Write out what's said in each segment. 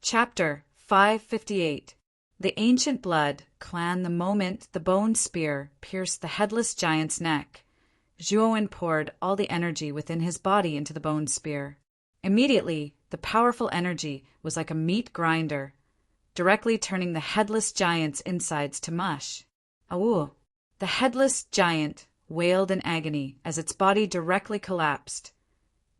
Chapter 558. The Ancient Blood Clan. The moment the bone spear pierced the headless giant's neck, Zhuowen poured all the energy within his body into the bone spear. Immediately, the powerful energy was like a meat grinder, directly turning the headless giant's insides to mush. Awoo! The headless giant wailed in agony as its body directly collapsed,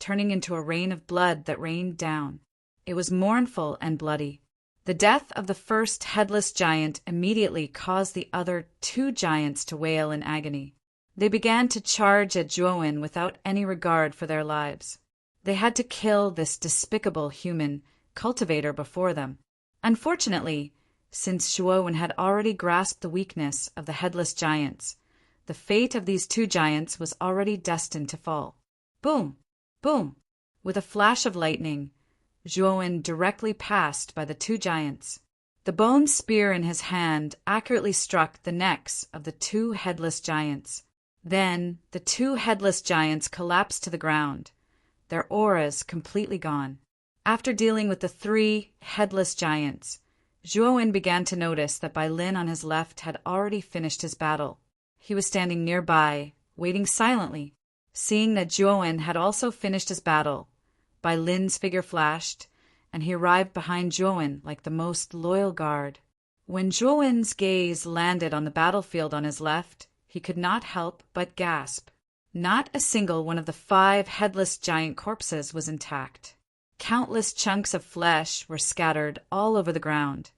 turning into a rain of blood that rained down. It was mournful and bloody. The death of the first headless giant immediately caused the other two giants to wail in agony. They began to charge at Zhuowen without any regard for their lives. They had to kill this despicable human cultivator before them. Unfortunately, since Zhuowen had already grasped the weakness of the headless giants, the fate of these two giants was already destined to fall. Boom! Boom! With a flash of lightning, Zhuowen directly passed by the two giants. The bone spear in his hand accurately struck the necks of the two headless giants. Then the two headless giants collapsed to the ground, their auras completely gone. After dealing with the three headless giants, Zhuowen began to notice that Bai Lin on his left had already finished his battle. He was standing nearby, waiting silently. Seeing that Zhuowen had also finished his battle, Bai Lin's figure flashed, and he arrived behind Zhuowen like the most loyal guard. When Zhuowen's gaze landed on the battlefield on his left, he could not help but gasp. Not a single one of the 5 headless giant corpses was intact. Countless chunks of flesh were scattered all over the ground,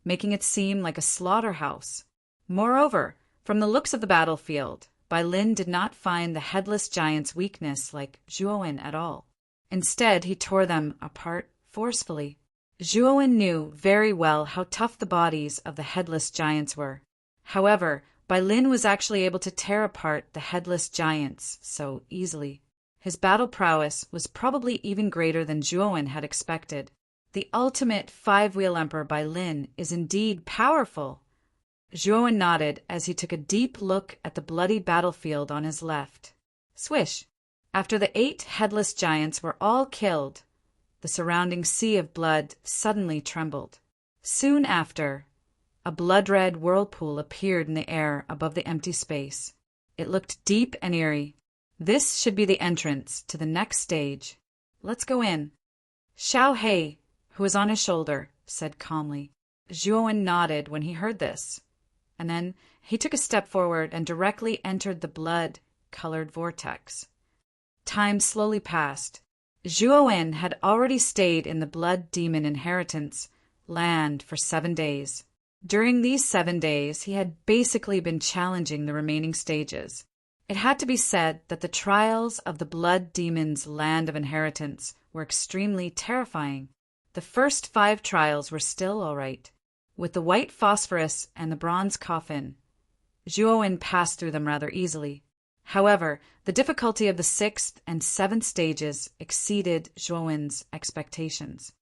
making it seem like a slaughterhouse. Moreover, from the looks of the battlefield, Bai Lin did not find the headless giant's weakness like Zhuowen at all. Instead, he tore them apart forcefully. Zhuowen knew very well how tough the bodies of the headless giants were. However, Bai Lin was actually able to tear apart the headless giants so easily. His battle prowess was probably even greater than Zhuowen had expected. The ultimate 5-wheel emperor Bai Lin is indeed powerful. Zhuowen nodded as he took a deep look at the bloody battlefield on his left. Swish! After the 8 headless giants were all killed, the surrounding sea of blood suddenly trembled. Soon after, a blood-red whirlpool appeared in the air above the empty space. It looked deep and eerie. This should be the entrance to the next stage. Let's go in. Xiao He, who was on his shoulder, said calmly. Zhuowen nodded when he heard this, and then he took a step forward and directly entered the blood-colored vortex. Time slowly passed. Zhuowen had already stayed in the Blood Demon Inheritance land for 7 days. During these 7 days, he had basically been challenging the remaining stages. It had to be said that the trials of the Blood Demon's Land of Inheritance were extremely terrifying. The first 5 trials were still all right. With the white phosphorus and the bronze coffin, Zhuowen passed through them rather easily. However, the difficulty of the 6th and 7th stages exceeded Zhuowen's expectations.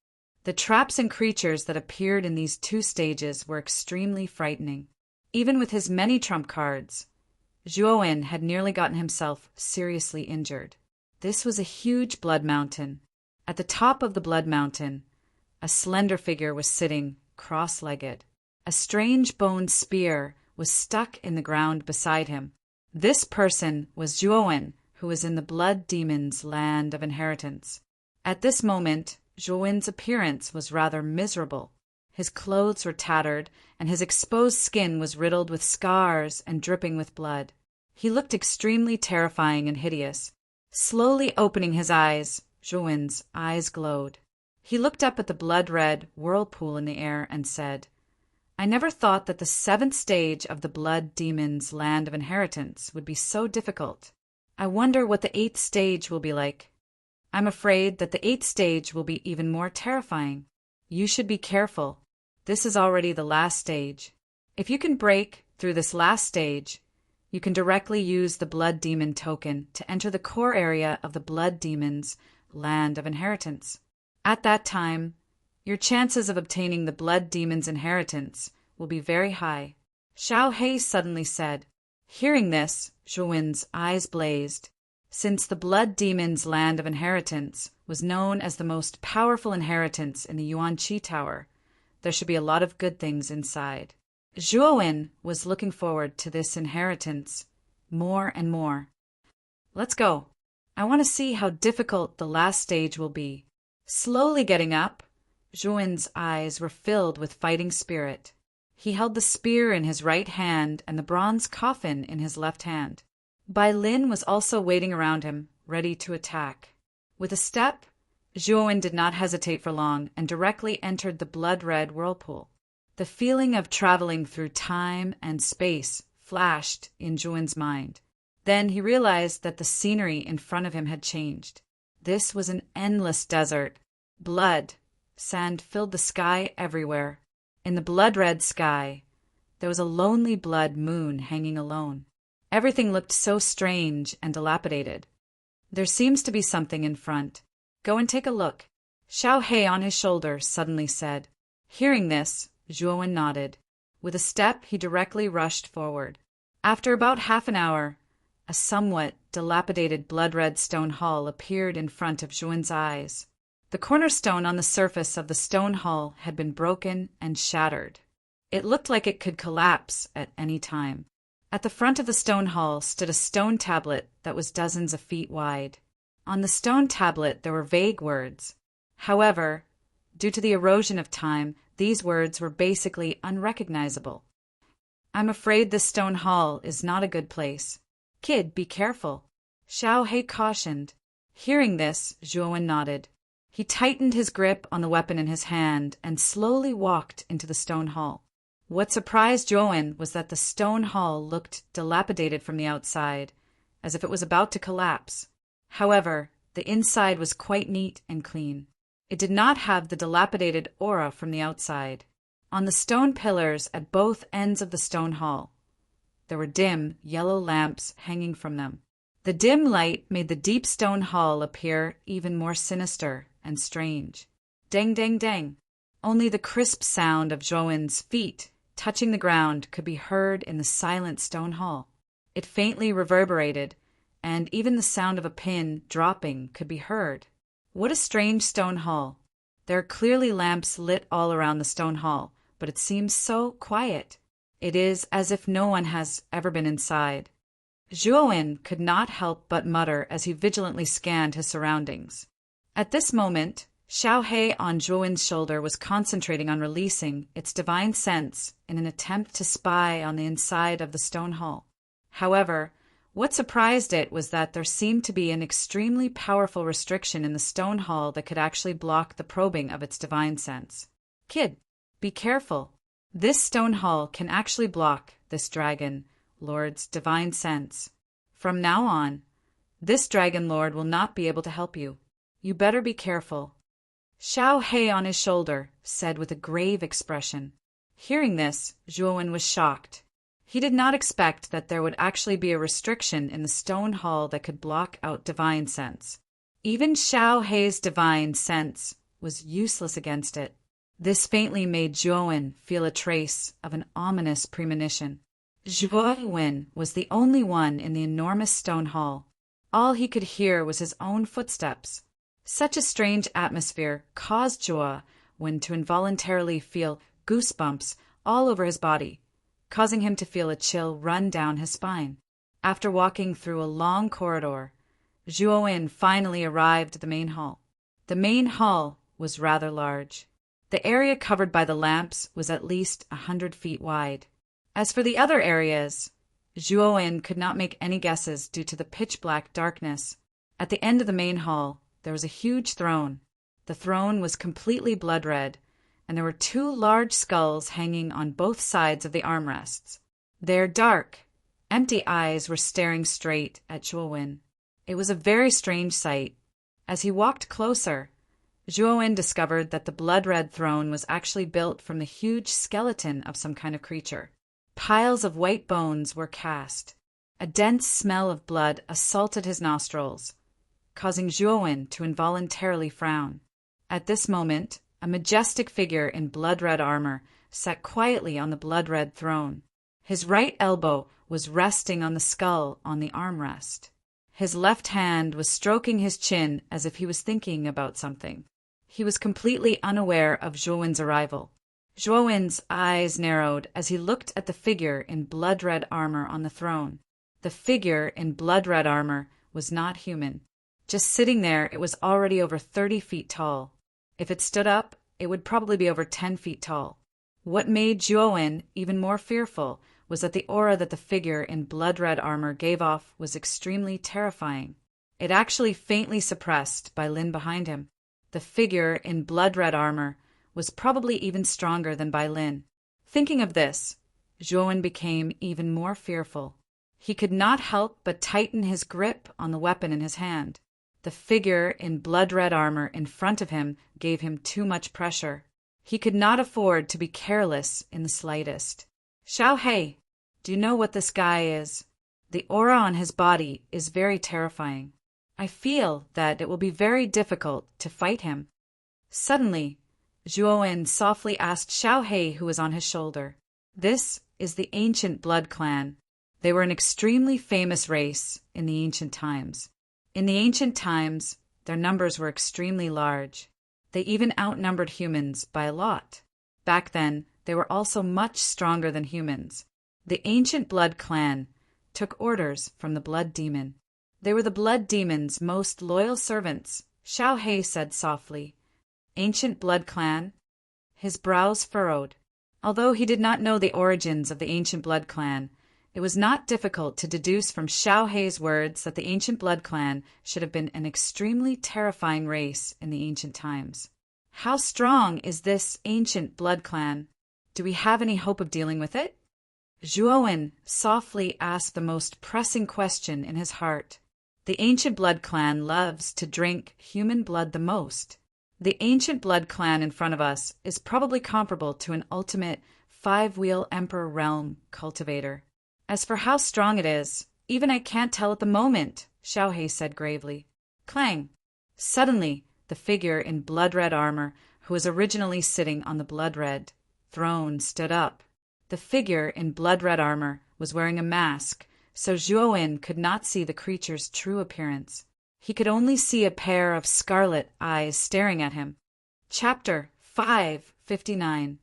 The traps and creatures that appeared in these 2 stages were extremely frightening. Even with his many trump cards, Zhuowen had nearly gotten himself seriously injured. This was a huge blood mountain. At the top of the blood mountain, a slender figure was sitting cross-legged. A strange bone spear was stuck in the ground beside him. This person was Zhuowen, who was in the Blood Demon's Land of Inheritance. At this moment, Zhuowen's appearance was rather miserable. His clothes were tattered, and his exposed skin was riddled with scars and dripping with blood. He looked extremely terrifying and hideous. Slowly opening his eyes, Zhuowen's eyes glowed. He looked up at the blood-red whirlpool in the air and said, I never thought that the 7th stage of the Blood Demon's Land of Inheritance would be so difficult. I wonder what the 8th stage will be like. I'm afraid that the 8th stage will be even more terrifying. You should be careful. This is already the last stage. If you can break through this last stage, you can directly use the Blood Demon token to enter the core area of the Blood Demon's Land of Inheritance. At that time, your chances of obtaining the Blood Demon's inheritance will be very high. Xiao He suddenly said. Hearing this, Zhuowen's eyes blazed. since the Blood Demon's land of inheritance was known as the most powerful inheritance in the Yuan-Chi Tower, there should be a lot of good things inside. Zhuo was looking forward to this inheritance more and more. Let's go. I want to see how difficult the last stage will be. Slowly getting up, Zhuo's eyes were filled with fighting spirit. He held the spear in his right hand and the bronze coffin in his left hand. Bai Lin was also waiting around him, ready to attack. With a step, Zhuo did not hesitate for long and directly entered the blood-red whirlpool. The feeling of traveling through time and space flashed in Zhuo's mind. Then he realized that the scenery in front of him had changed. This was an endless desert. Blood, sand filled the sky everywhere. In the blood-red sky, there was a lonely blood moon hanging alone. Everything looked so strange and dilapidated. There seems to be something in front. Go and take a look. Xiao He on his shoulder suddenly said. Hearing this, Zhuo nodded. With a step, he directly rushed forward. After about half an hour, a somewhat dilapidated blood-red stone hall appeared in front of Zhuo's eyes. The cornerstone on the surface of the stone hall had been broken and shattered. It looked like it could collapse at any time. At the front of the stone hall stood a stone tablet that was dozens of feet wide. On the stone tablet there were vague words. However, due to the erosion of time, these words were basically unrecognizable. I'm afraid this stone hall is not a good place. Kid, be careful. Xiao He cautioned. Hearing this, Zhuo nodded. He tightened his grip on the weapon in his hand and slowly walked into the stone hall. What surprised Zhuo was that the stone hall looked dilapidated from the outside, as if it was about to collapse. However, the inside was quite neat and clean. It did not have the dilapidated aura from the outside. On the stone pillars at both ends of the stone hall, there were dim, yellow lamps hanging from them. The dim light made the deep stone hall appear even more sinister and strange. Dang, dang, dang. Only the crisp sound of Zhuo's feet touching the ground could be heard in the silent stone hall. It faintly reverberated, and even the sound of a pin dropping could be heard. What a strange stone hall. There are clearly lamps lit all around the stone hall, but it seems so quiet. It is as if no one has ever been inside. Zhuo could not help but mutter as he vigilantly scanned his surroundings. At this moment, Xiao He on Zhuo's shoulder was concentrating on releasing its divine sense in an attempt to spy on the inside of the stone hall. However, what surprised it was that there seemed to be an extremely powerful restriction in the stone hall that could actually block the probing of its divine sense. Kid, be careful. This stone hall can actually block this dragon lord's divine sense. From now on, this dragon lord will not be able to help you. You better be careful. Xiao He on his shoulder said with a grave expression. Hearing this, Zhuo was shocked. He did not expect that there would actually be a restriction in the stone hall that could block out divine sense. Even Xiao He's divine sense was useless against it. This faintly made Zhuo feel a trace of an ominous premonition. Zhuo was the only one in the enormous stone hall. All he could hear was his own footsteps. Such a strange atmosphere caused Zhuo to involuntarily feel goosebumps all over his body, causing him to feel a chill run down his spine. After walking through a long corridor, Zhuo finally arrived at the main hall. The main hall was rather large. The area covered by the lamps was at least 100 feet wide. As for the other areas, Zhuo could not make any guesses due to the pitch-black darkness. At the end of the main hall, there was a huge throne. The throne was completely blood-red, and there were 2 large skulls hanging on both sides of the armrests. Their dark, empty eyes were staring straight at Zhuo. It was a very strange sight. As he walked closer, Zhuo discovered that the blood-red throne was actually built from the huge skeleton of some kind of creature. Piles of white bones were cast. A dense smell of blood assaulted his nostrils, causing Zhuo to involuntarily frown. At this moment, a majestic figure in blood-red armor sat quietly on the blood-red throne. His right elbow was resting on the skull on the armrest. His left hand was stroking his chin as if he was thinking about something. He was completely unaware of Zhuowen's arrival. Zhuowen's eyes narrowed as he looked at the figure in blood-red armor on the throne. The figure in blood-red armor was not human. Just sitting there, it was already over 30 feet tall. If it stood up, it would probably be over 10 feet tall. What made Zhuowen even more fearful was that the aura that the figure in blood-red armor gave off was extremely terrifying. It actually faintly suppressed by Lin behind him. The figure in blood-red armor was probably even stronger than Bai Lin. Thinking of this, Zhuowen became even more fearful. He could not help but tighten his grip on the weapon in his hand. The figure in blood-red armor in front of him gave him too much pressure. He could not afford to be careless in the slightest. Xiao He, do you know what this guy is? The aura on his body is very terrifying. I feel that it will be very difficult to fight him. Suddenly, Zhuowen softly asked Xiao He, who was on his shoulder. This is the ancient blood clan. They were an extremely famous race in the ancient times. In the ancient times, their numbers were extremely large. They even outnumbered humans by a lot. Back then, they were also much stronger than humans. The ancient blood clan took orders from the blood demon. They were the blood demon's most loyal servants, Xiao He said softly. Ancient blood clan? His brows furrowed. Although he did not know the origins of the ancient blood clan, it was not difficult to deduce from Xiao He's words that the ancient blood clan should have been an extremely terrifying race in the ancient times. How strong is this ancient blood clan? Do we have any hope of dealing with it? Zhuowen softly asked the most pressing question in his heart. The ancient blood clan loves to drink human blood the most. The ancient blood clan in front of us is probably comparable to an ultimate 5-wheel Emperor realm cultivator. As for how strong it is, even I can't tell at the moment, Xiao He said gravely. Clang! Suddenly, the figure in blood-red armor, who was originally sitting on the blood-red throne, stood up. The figure in blood-red armor was wearing a mask, so Zhuowen could not see the creature's true appearance. He could only see a pair of scarlet eyes staring at him. Chapter 559.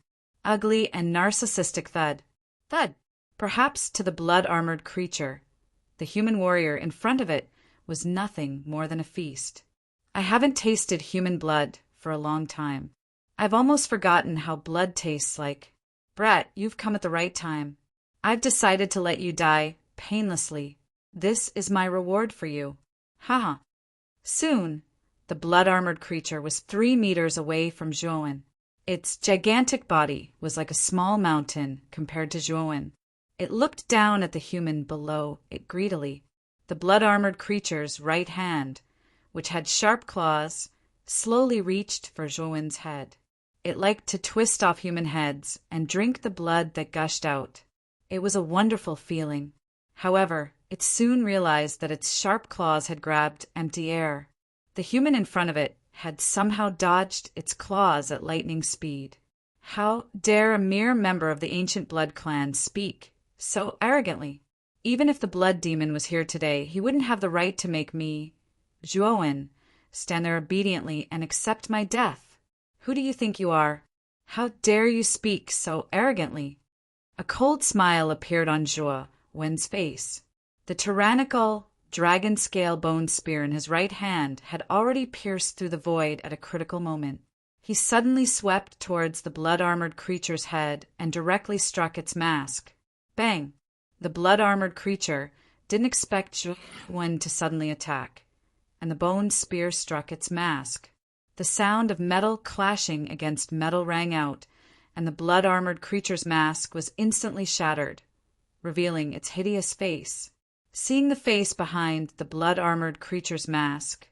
Ugly and Narcissistic Thud. Thud! Perhaps to the blood-armored creature, the human warrior in front of it was nothing more than a feast. I haven't tasted human blood for a long time. I've almost forgotten how blood tastes like. Brat, you've come at the right time. I've decided to let you die painlessly. This is my reward for you. Haha. Soon, the blood-armored creature was 3 meters away from Zhuowen. Its gigantic body was like a small mountain compared to Zhuowen. It looked down at the human below it greedily. The blood-armored creature's right hand, which had sharp claws, slowly reached for Zhuowen's head. It liked to twist off human heads and drink the blood that gushed out. It was a wonderful feeling. However, it soon realized that its sharp claws had grabbed empty air. The human in front of it had somehow dodged its claws at lightning speed. How dare a mere member of the ancient blood clan speak so arrogantly? Even if the blood demon was here today, he wouldn't have the right to make me, Zhuowen, stand there obediently and accept my death. Who do you think you are? How dare you speak so arrogantly? A cold smile appeared on Zhuowen's face. The tyrannical, dragon-scale bone spear in his right hand had already pierced through the void at a critical moment. He suddenly swept towards the blood-armored creature's head and directly struck its mask. Bang! The blood-armored creature didn't expect Zhuowen to suddenly attack, and the bone spear struck its mask. The sound of metal clashing against metal rang out, and the blood-armored creature's mask was instantly shattered, revealing its hideous face. Seeing the face behind the blood-armored creature's mask,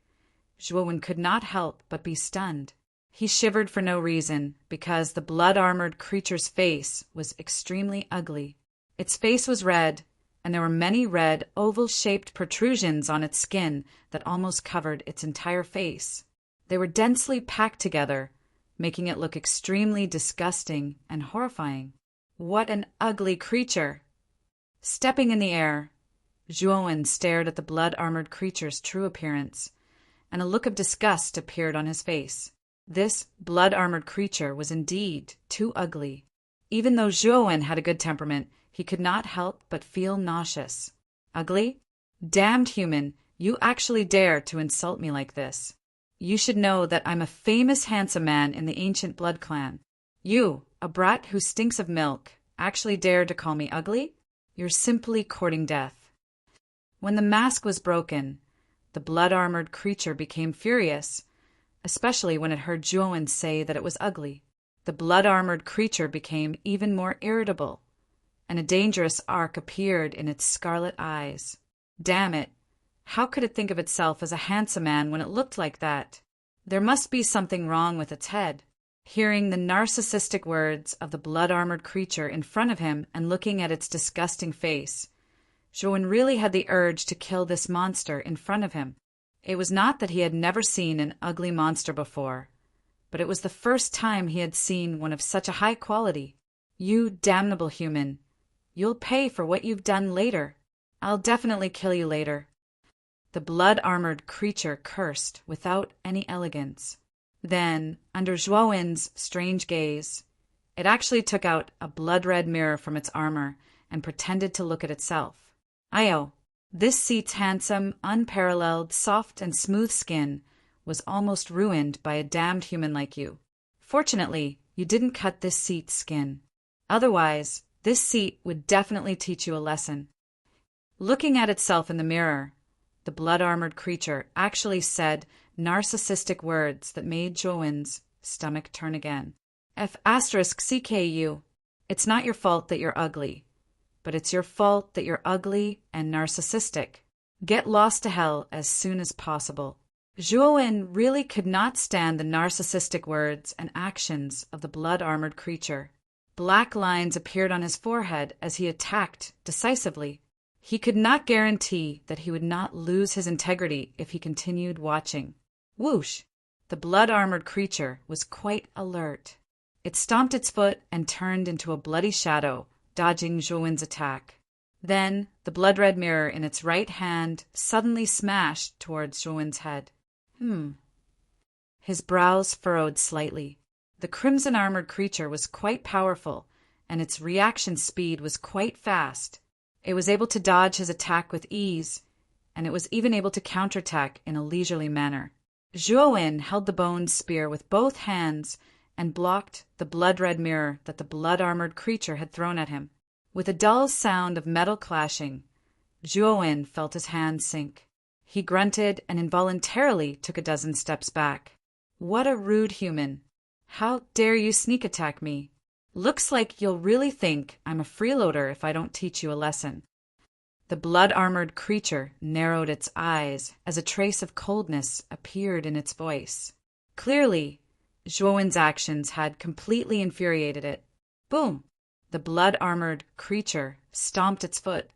Zhuowen could not help but be stunned. He shivered for no reason, because the blood-armored creature's face was extremely ugly. Its face was red, and there were many red, oval-shaped protrusions on its skin that almost covered its entire face. They were densely packed together, making it look extremely disgusting and horrifying. What an ugly creature! Stepping in the air, Zhuowen stared at the blood-armored creature's true appearance, and a look of disgust appeared on his face. This blood-armored creature was indeed too ugly. Even though Zhuowen had a good temperament, he could not help but feel nauseous. Ugly? Damned human, you actually dare to insult me like this. You should know that I'm a famous handsome man in the ancient blood clan. You, a brat who stinks of milk, actually dare to call me ugly? You're simply courting death. When the mask was broken, the blood-armored creature became furious, especially when it heard Zhuowen say that it was ugly. The blood-armored creature became even more irritable, and a dangerous arc appeared in its scarlet eyes. Damn it! How could it think of itself as a handsome man when it looked like that? There must be something wrong with its head. Hearing the narcissistic words of the blood-armored creature in front of him and looking at its disgusting face, Zhuowen really had the urge to kill this monster in front of him. It was not that he had never seen an ugly monster before, but it was the first time he had seen one of such a high quality. You damnable human! You'll pay for what you've done later. I'll definitely kill you later. The blood-armored creature cursed without any elegance. Then, under Zhuowen's strange gaze, it actually took out a blood-red mirror from its armor and pretended to look at itself. Ayo, this seat's handsome, unparalleled, soft and smooth skin was almost ruined by a damned human like you. Fortunately, you didn't cut this seat's skin. Otherwise, this seat would definitely teach you a lesson. Looking at itself in the mirror, the blood-armored creature actually said narcissistic words that made Zhuowen's stomach turn again. F*CKU. It's not your fault that you're ugly, but it's your fault that you're ugly and narcissistic. Get lost to hell as soon as possible. Zhuowen really could not stand the narcissistic words and actions of the blood-armored creature. Black lines appeared on his forehead as he attacked decisively. He could not guarantee that he would not lose his integrity if he continued watching. Whoosh! The blood-armored creature was quite alert. It stomped its foot and turned into a bloody shadow, dodging Zhuowen's attack. Then, the blood-red mirror in its right hand suddenly smashed towards Zhuowen's head. His brows furrowed slightly. The crimson-armored creature was quite powerful, and its reaction speed was quite fast. It was able to dodge his attack with ease, and it was even able to counterattack in a leisurely manner. Zhuowen held the bone spear with both hands and blocked the blood-red mirror that the blood-armored creature had thrown at him. With a dull sound of metal clashing, Zhuowen felt his hand sink. He grunted and involuntarily took a dozen steps back. What a rude human! How dare you sneak attack me? Looks like you'll really think I'm a freeloader if I don't teach you a lesson. The blood-armored creature narrowed its eyes as a trace of coldness appeared in its voice. Clearly, Zhuowen's actions had completely infuriated it. Boom! The blood-armored creature stomped its foot,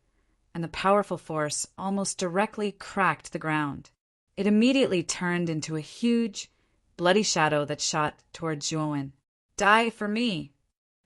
and the powerful force almost directly cracked the ground. It immediately turned into a huge, bloody shadow that shot towards Zhuowen. Die for me!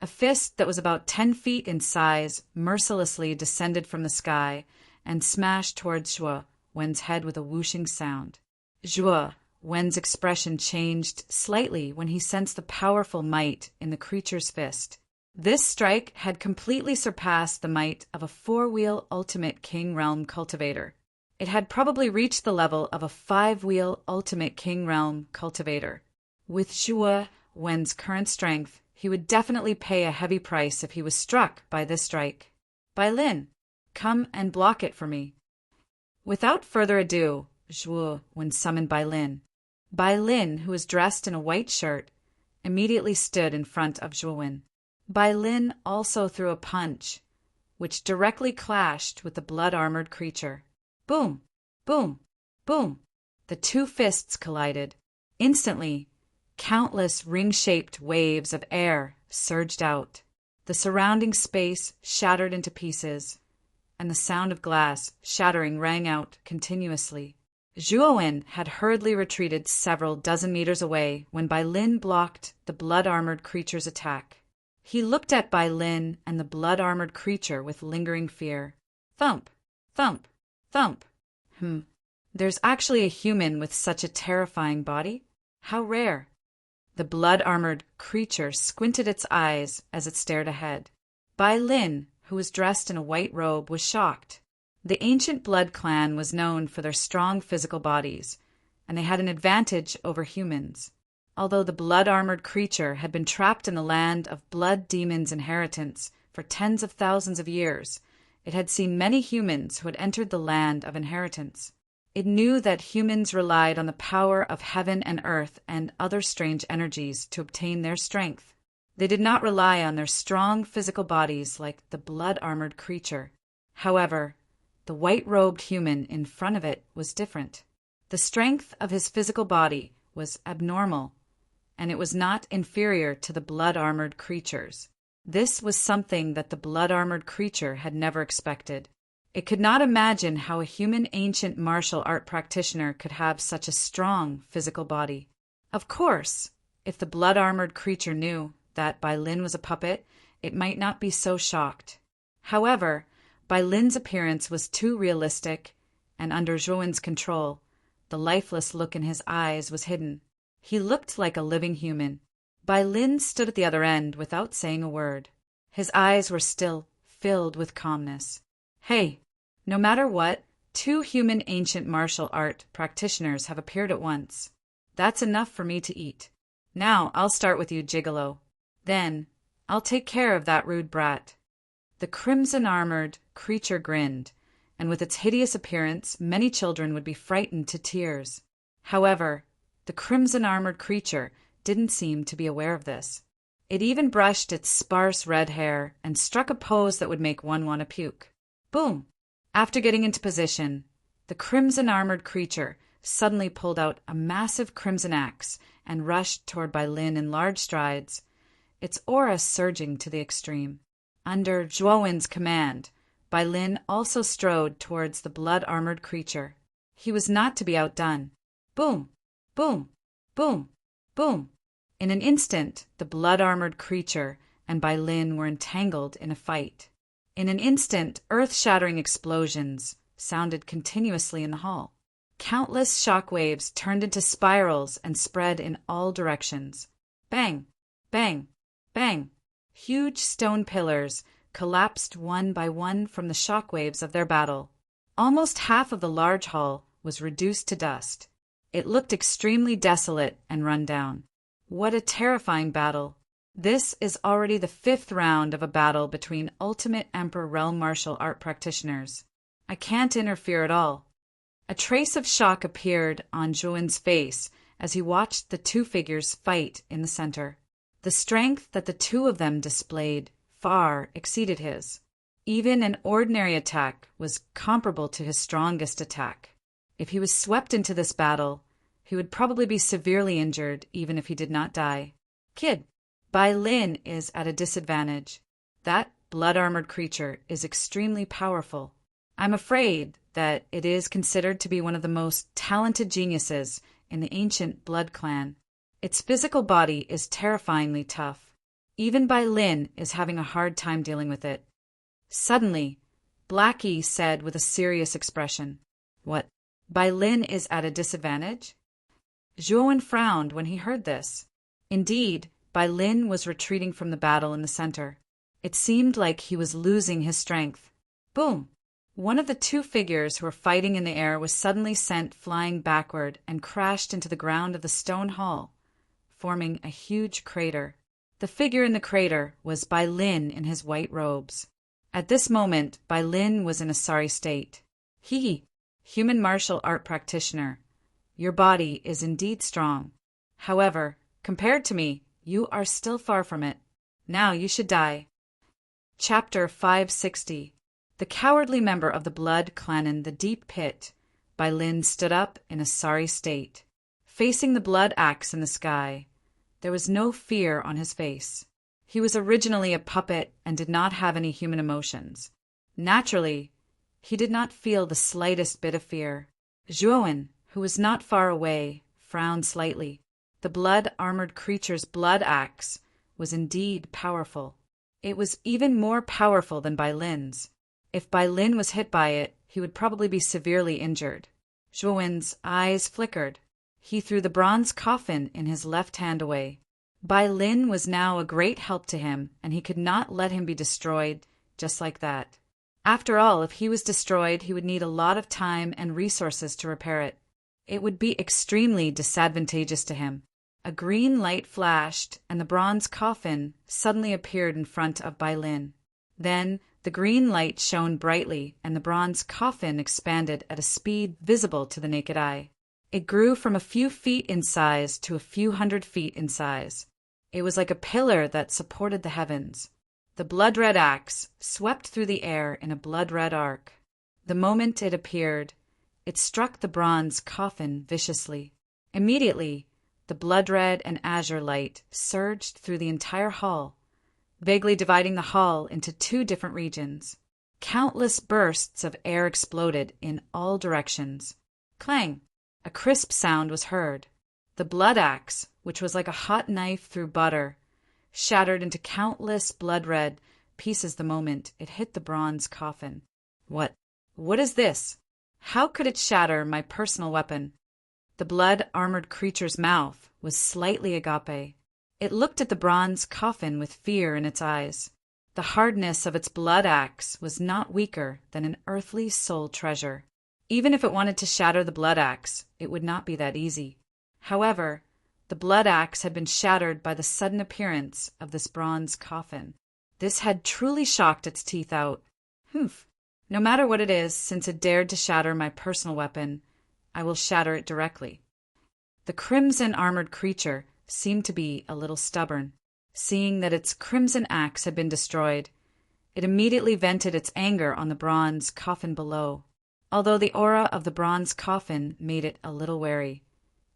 A fist that was about 10 feet in size mercilessly descended from the sky and smashed towards Zhuowen's head with a whooshing sound. Zhuowen's expression changed slightly when he sensed the powerful might in the creature's fist. This strike had completely surpassed the might of a 4-wheel Ultimate King Realm cultivator. It had probably reached the level of a 5-wheel Ultimate King Realm cultivator. With Zhuowen's current strength, he would definitely pay a heavy price if he was struck by this strike. Bai Lin, come and block it for me. Without further ado, Zhuowen summoned Bai Lin. Bai Lin, who was dressed in a white shirt, immediately stood in front of Zhuowen. Bai Lin also threw a punch, which directly clashed with the blood-armored creature. Boom! Boom! Boom! The two fists collided. Instantly, countless ring-shaped waves of air surged out. The surrounding space shattered into pieces, and the sound of glass shattering rang out continuously. Zhuowen had hurriedly retreated several dozen meters away when Bai Lin blocked the blood-armored creature's attack. He looked at Bai Lin and the blood-armored creature with lingering fear. Thump! Thump! Thump. There's actually a human with such a terrifying body? How rare. The blood-armored creature squinted its eyes as it stared ahead. Bai Lin, who was dressed in a white robe, was shocked. The ancient blood clan was known for their strong physical bodies, and they had an advantage over humans. Although the blood-armored creature had been trapped in the land of blood demons' inheritance for tens of thousands of years, it had seen many humans who had entered the land of inheritance. It knew that humans relied on the power of heaven and earth and other strange energies to obtain their strength. They did not rely on their strong physical bodies like the blood-armored creature. However, the white-robed human in front of it was different. The strength of his physical body was abnormal, and it was not inferior to the blood-armored creature's. This was something that the blood-armored creature had never expected. It could not imagine how a human ancient martial art practitioner could have such a strong physical body. Of course, if the blood-armored creature knew that Bai Lin was a puppet, it might not be so shocked. However, Bai Lin's appearance was too realistic, and under Zhuowen's control, the lifeless look in his eyes was hidden. He looked like a living human. Bai Lin stood at the other end without saying a word. His eyes were still filled with calmness. Hey, no matter what, 2 human ancient martial art practitioners have appeared at once. That's enough for me to eat. Now I'll start with you, Gigolo. Then I'll take care of that rude brat. The crimson-armored creature grinned, and with its hideous appearance, many children would be frightened to tears. However, the crimson-armored creature didn't seem to be aware of this. It even brushed its sparse red hair and struck a pose that would make one want to puke. Boom! After getting into position, the crimson-armored creature suddenly pulled out a massive crimson axe and rushed toward Bai Lin in large strides, its aura surging to the extreme. Under Zhuowen's command, Bai Lin also strode towards the blood-armored creature. He was not to be outdone. Boom! Boom! Boom! Boom! In an instant, the blood-armored creature and Bai Lin were entangled in a fight. In an instant, earth-shattering explosions sounded continuously in the hall. Countless shock waves turned into spirals and spread in all directions. Bang! Bang! Bang! Huge stone pillars collapsed one by one from the shock waves of their battle. Almost half of the large hall was reduced to dust. It looked extremely desolate and run down. What a terrifying battle! This is already the 5th round of a battle between Ultimate Emperor Realm martial art practitioners. I can't interfere at all. A trace of shock appeared on Zhuowen's face as he watched the 2 figures fight in the center. The strength that the 2 of them displayed far exceeded his. Even an ordinary attack was comparable to his strongest attack. If he was swept into this battle, he would probably be severely injured even if he did not die. Kid, Bai Lin is at a disadvantage. That blood-armored creature is extremely powerful. I'm afraid that it is considered to be one of the most talented geniuses in the ancient blood clan. Its physical body is terrifyingly tough. Even Bai Lin is having a hard time dealing with it. Suddenly, Blackie said with a serious expression, "What? Bai Lin is at a disadvantage?" Zhuowen frowned when he heard this. Indeed, Bai Lin was retreating from the battle in the center. It seemed like he was losing his strength. Boom! One of the 2 figures who were fighting in the air was suddenly sent flying backward and crashed into the ground of the stone hall, forming a huge crater. The figure in the crater was Bai Lin in his white robes. At this moment, Bai Lin was in a sorry state. Human martial art practitioner, your body is indeed strong. However, compared to me, you are still far from it. Now you should die. Chapter 560. The cowardly member of the blood clan in the deep pit. Bai Lin stood up in a sorry state. Facing the blood axe in the sky, there was no fear on his face. He was originally a puppet and did not have any human emotions. Naturally, he did not feel the slightest bit of fear. Zhuowen, who was not far away, frowned slightly. The blood-armored creature's blood axe was indeed powerful. It was even more powerful than Bai Lin's. If Bai Lin was hit by it, he would probably be severely injured. Zhuowen's eyes flickered. He threw the bronze coffin in his left hand away. Bai Lin was now a great help to him, and he could not let him be destroyed just like that. After all, if he was destroyed, he would need a lot of time and resources to repair it. It would be extremely disadvantageous to him. A green light flashed, and the bronze coffin suddenly appeared in front of Bai Lin. Then the green light shone brightly, and the bronze coffin expanded at a speed visible to the naked eye. It grew from a few feet in size to a few hundred feet in size. It was like a pillar that supported the heavens. The blood-red axe swept through the air in a blood-red arc. The moment it appeared, it struck the bronze coffin viciously. Immediately, the blood-red and azure light surged through the entire hall, vaguely dividing the hall into two different regions. Countless bursts of air exploded in all directions. Clang! A crisp sound was heard. The blood axe, which was like a hot knife through butter, shattered into countless blood-red pieces the moment it hit the bronze coffin. What is this? How could it shatter my personal weapon? The blood-armored creature's mouth was slightly agape. It looked at the bronze coffin with fear in its eyes. The hardness of its blood axe was not weaker than an earthly soul treasure. Even if it wanted to shatter the blood axe, it would not be that easy. However, the blood axe had been shattered by the sudden appearance of this bronze coffin. This had truly shocked its teeth out. Humph! No matter what it is, since it dared to shatter my personal weapon, I will shatter it directly. The crimson-armored creature seemed to be a little stubborn. Seeing that its crimson axe had been destroyed, it immediately vented its anger on the bronze coffin below. Although the aura of the bronze coffin made it a little wary,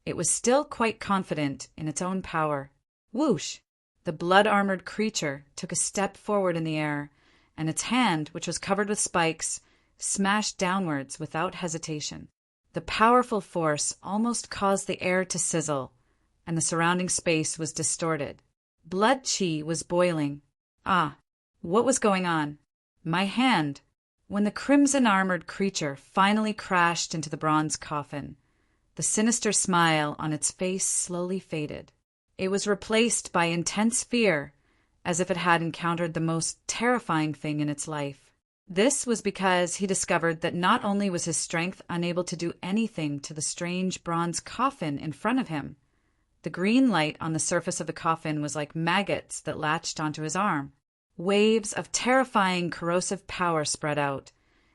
it was still quite confident in its own power. Whoosh! The blood-armored creature took a step forward in the air, and its hand, which was covered with spikes, smashed downwards without hesitation. The powerful force almost caused the air to sizzle, and the surrounding space was distorted. Blood chi was boiling. Ah, what was going on? My hand. When the crimson-armored creature finally crashed into the bronze coffin, the sinister smile on its face slowly faded. It was replaced by intense fear, as if it had encountered the most terrifying thing in its life. This was because he discovered that not only was his strength unable to do anything to the strange bronze coffin in front of him, the green light on the surface of the coffin was like maggots that latched onto his arm. Waves of terrifying corrosive power spread out,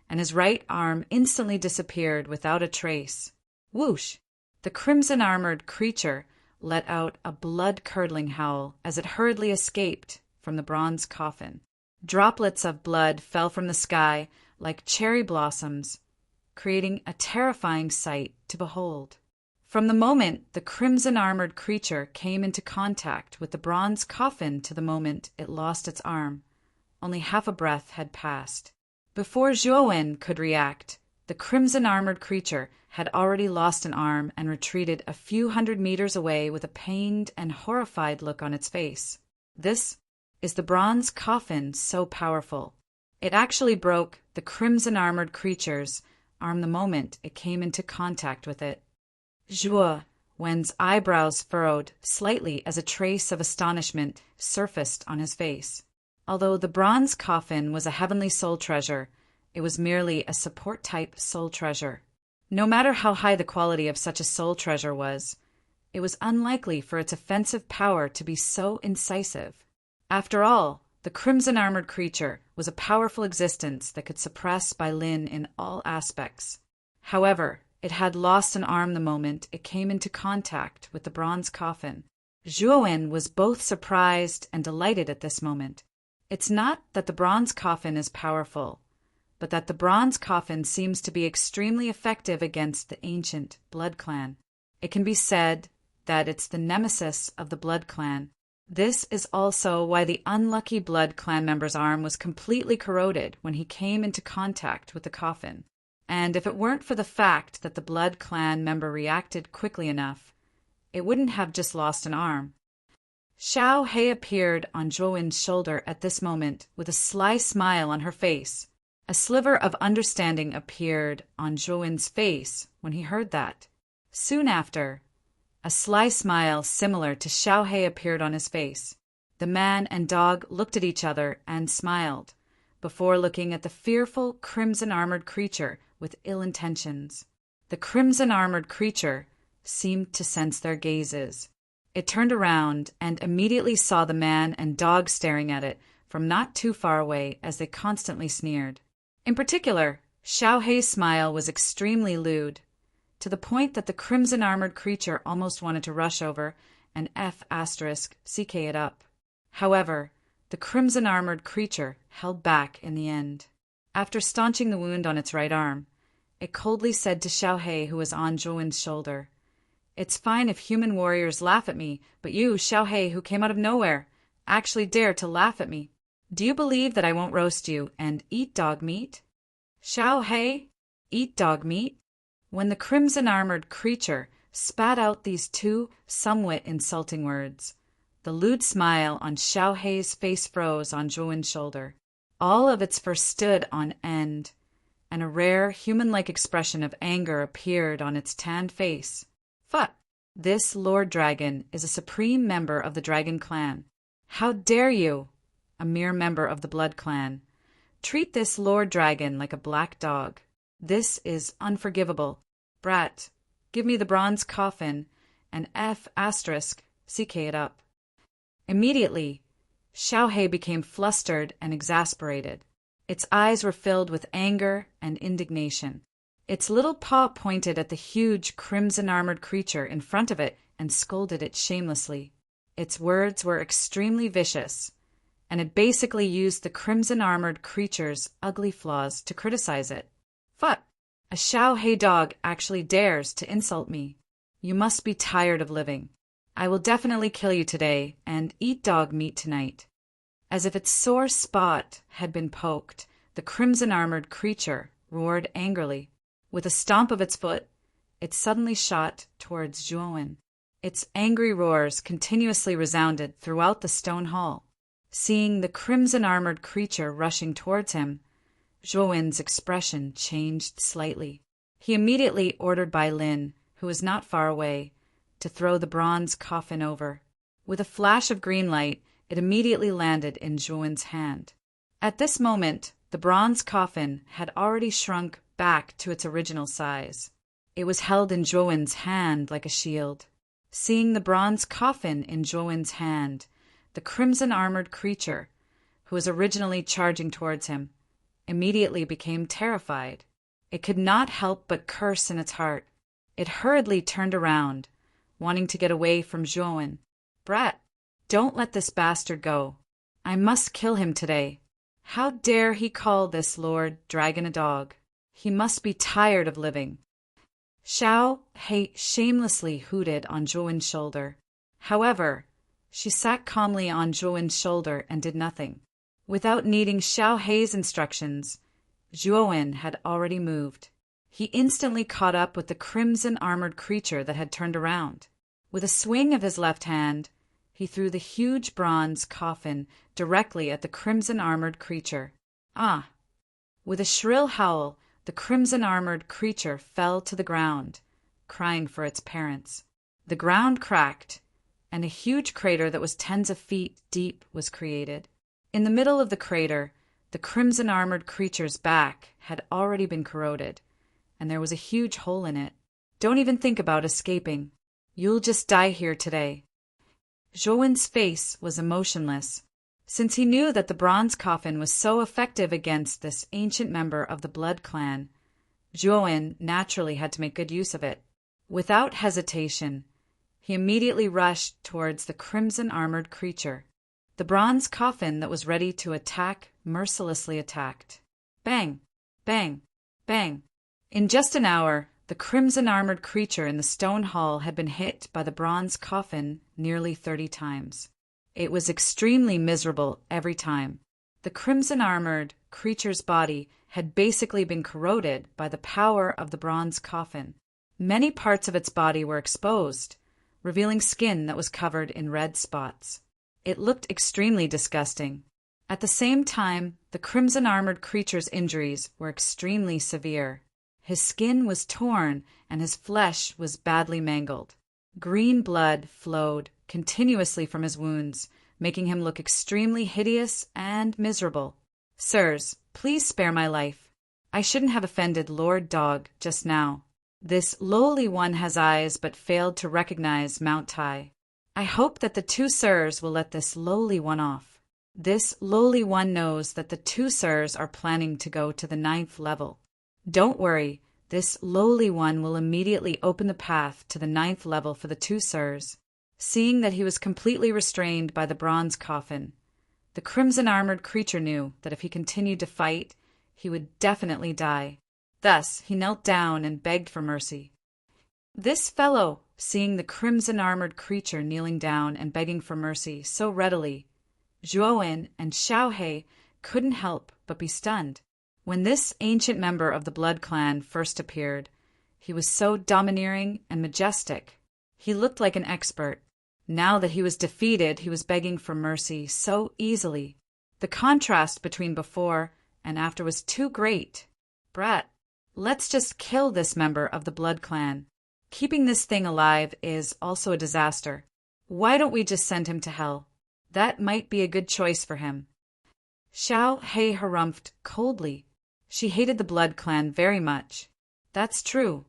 and his right arm instantly disappeared without a trace. Whoosh! The crimson-armored creature let out a blood-curdling howl as it hurriedly escaped from the bronze coffin. Droplets of blood fell from the sky like cherry blossoms, creating a terrifying sight to behold. From the moment the crimson-armored creature came into contact with the bronze coffin to the moment it lost its arm, only half a breath had passed. Before Zhuowen could react, the crimson-armored creature had already lost an arm and retreated a few hundred meters away with a pained and horrified look on its face. This is the bronze coffin so powerful. It actually broke the crimson-armored creature's arm the moment it came into contact with it. Zhuowen's eyebrows furrowed slightly as a trace of astonishment surfaced on his face. Although the bronze coffin was a heavenly soul treasure, it was merely a support-type soul treasure. No matter how high the quality of such a soul treasure was, it was unlikely for its offensive power to be so incisive. After all, the crimson-armored creature was a powerful existence that could suppress Bai Lin in all aspects. However, it had lost an arm the moment it came into contact with the bronze coffin. Zhuowen was both surprised and delighted at this moment. It's not that the bronze coffin is powerful, but that the bronze coffin seems to be extremely effective against the ancient blood clan. It can be said that it's the nemesis of the blood clan. This is also why the unlucky blood clan member's arm was completely corroded when he came into contact with the coffin. And if it weren't for the fact that the blood clan member reacted quickly enough, it wouldn't have just lost an arm. Xiao He appeared on Zhuowen's shoulder at this moment with a sly smile on her face, A sliver of understanding appeared on Zhou face when he heard that. Soon after, a sly smile similar to Xiao appeared on his face. The man and dog looked at each other and smiled, before looking at the fearful crimson-armored creature with ill intentions. The crimson-armored creature seemed to sense their gazes. It turned around and immediately saw the man and dog staring at it from not too far away as they constantly sneered. In particular, Xiao smile was extremely lewd, to the point that the crimson-armored creature almost wanted to rush over and *CK it up. However, the crimson-armored creature held back in the end. After staunching the wound on its right arm, it coldly said to Xiao who was on Zhou shoulder, "It's fine if human warriors laugh at me, but you, Xiao who came out of nowhere, actually dare to laugh at me. Do you believe that I won't roast you and eat dog meat?" Xiao, eat dog meat? When the crimson-armored creature spat out these two somewhat insulting words, the lewd smile on Xiao face froze on Zhou shoulder. All of its fur stood on end, and a rare human-like expression of anger appeared on its tanned face. "Phut! This Lord Dragon is a supreme member of the Dragon Clan. How dare you, a mere member of the Blood Clan, treat this Lord Dragon like a black dog? This is unforgivable. Brat, give me the bronze coffin and *CK it up." Immediately, Xiao became flustered and exasperated. Its eyes were filled with anger and indignation. Its little paw pointed at the huge crimson-armored creature in front of it and scolded it shamelessly. Its words were extremely vicious, and it basically used the crimson-armored creature's ugly flaws to criticize it. "Phut! A Xiao dog actually dares to insult me. You must be tired of living. I will definitely kill you today and eat dog meat tonight." As if its sore spot had been poked, the crimson-armored creature roared angrily. With a stomp of its foot, it suddenly shot towards Zhou. Its angry roars continuously resounded throughout the stone hall. Seeing the crimson-armored creature rushing towards him, Zhou expression changed slightly. He immediately ordered Bai Lin, who was not far away, to throw the bronze coffin over. With a flash of green light, it immediately landed in Zhou hand. At this moment, the bronze coffin had already shrunk back to its original size. It was held in Zhou hand like a shield. Seeing the bronze coffin in Zhou hand, the crimson-armored creature, who was originally charging towards him, immediately became terrified. It could not help but curse in its heart. It hurriedly turned around, wanting to get away from Zhou. "Brat, don't let this bastard go. I must kill him today. How dare he call this Lord Dragon a dog? He must be tired of living." Xiao shamelessly hooted on Zhou shoulder. However, she sat calmly on Zhou shoulder and did nothing. Without needing Xiao instructions, Zhou had already moved. He instantly caught up with the crimson-armored creature that had turned around. With a swing of his left hand, he threw the huge bronze coffin directly at the crimson-armored creature. "Ah!" With a shrill howl, the crimson-armored creature fell to the ground, crying for its parents. The ground cracked, and a huge crater that was tens of feet deep was created. In the middle of the crater, the crimson-armored creature's back had already been corroded, and there was a huge hole in it. "Don't even think about escaping. You'll just die here today." Zhou face was emotionless. Since he knew that the bronze coffin was so effective against this ancient member of the Blood Clan, Zhou naturally had to make good use of it. Without hesitation, he immediately rushed towards the crimson-armored creature. The bronze coffin that was ready to attack mercilessly attacked. Bang! Bang! Bang! In just an hour, the crimson-armored creature in the stone hall had been hit by the bronze coffin nearly 30 times. It was extremely miserable every time. The crimson-armored creature's body had basically been corroded by the power of the bronze coffin. Many parts of its body were exposed, revealing skin that was covered in red spots. It looked extremely disgusting. At the same time, The crimson-armored creature's injuries were extremely severe. His skin was torn and his flesh was badly mangled. Green blood flowed continuously from his wounds, making him look extremely hideous and miserable. "Sirs, please spare my life. I shouldn't have offended Lord Dog just now. This lowly one has eyes but failed to recognize Mount Tai. I hope that the two sirs will let this lowly one off. This lowly one knows that the two sirs are planning to go to the 9th level. Don't worry, this lowly one will immediately open the path to the 9th level for the two sirs." Seeing that he was completely restrained by the bronze coffin, the crimson-armored creature knew that if he continued to fight, he would definitely die. Thus, he knelt down and begged for mercy. This fellow, seeing the crimson-armored creature kneeling down and begging for mercy so readily, Zhuowen and Xiaohe couldn't help but be stunned. When this ancient member of the Blood Clan first appeared, he was so domineering and majestic. He looked like an expert. Now that he was defeated, he was begging for mercy so easily. The contrast between before and after was too great. "Brat, let's just kill this member of the Blood Clan. Keeping this thing alive is also a disaster. Why don't we just send him to hell? That might be a good choice for him." Xiao He harumphed coldly. She hated the Blood Clan very much. "That's true.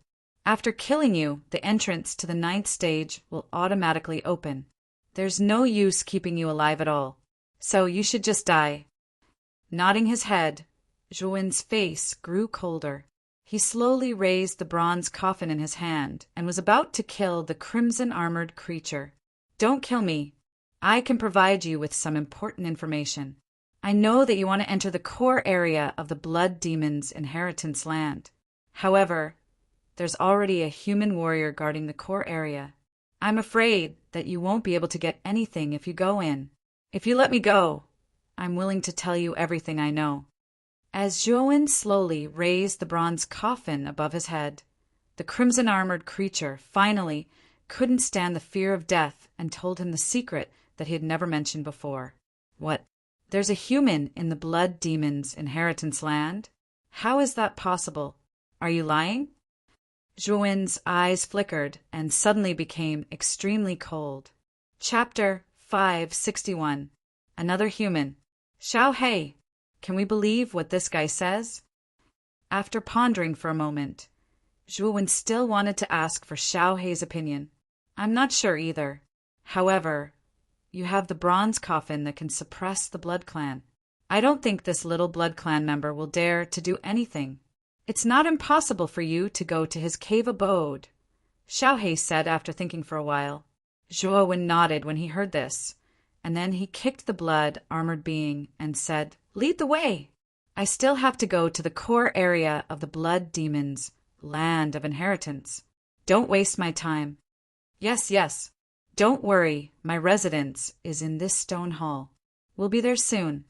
After killing you, the entrance to the 9th stage will automatically open. There's no use keeping you alive at all, so you should just die." Nodding his head, Zhuowen's face grew colder. He slowly raised the bronze coffin in his hand and was about to kill the crimson-armored creature. "Don't kill me. I can provide you with some important information. I know that you want to enter the core area of the Blood Demon's inheritance land. However, there's already a human warrior guarding the core area. I'm afraid that you won't be able to get anything if you go in. If you let me go, I'm willing to tell you everything I know." As Zhuowen slowly raised the bronze coffin above his head, the crimson-armored creature finally couldn't stand the fear of death and told him the secret that he had never mentioned before. "What? There's a human in the Blood Demon's inheritance land? How is that possible? Are you lying?" Zhuowen's eyes flickered and suddenly became extremely cold. Chapter 561. Another Human. "Xiao He, can we believe what this guy says?" After pondering for a moment, Zhuowen still wanted to ask for Xiao He's opinion. "I'm not sure either. However, you have the bronze coffin that can suppress the Blood Clan. I don't think this little Blood Clan member will dare to do anything. It's not impossible for you to go to his cave abode," Xiao He said after thinking for a while. Zhuowen nodded when he heard this, and then he kicked the blood-armored being and said, "Lead the way. I still have to go to the core area of the Blood Demon's land of inheritance. Don't waste my time." Yes. Don't worry, my residence is in this stone hall. We'll be there soon."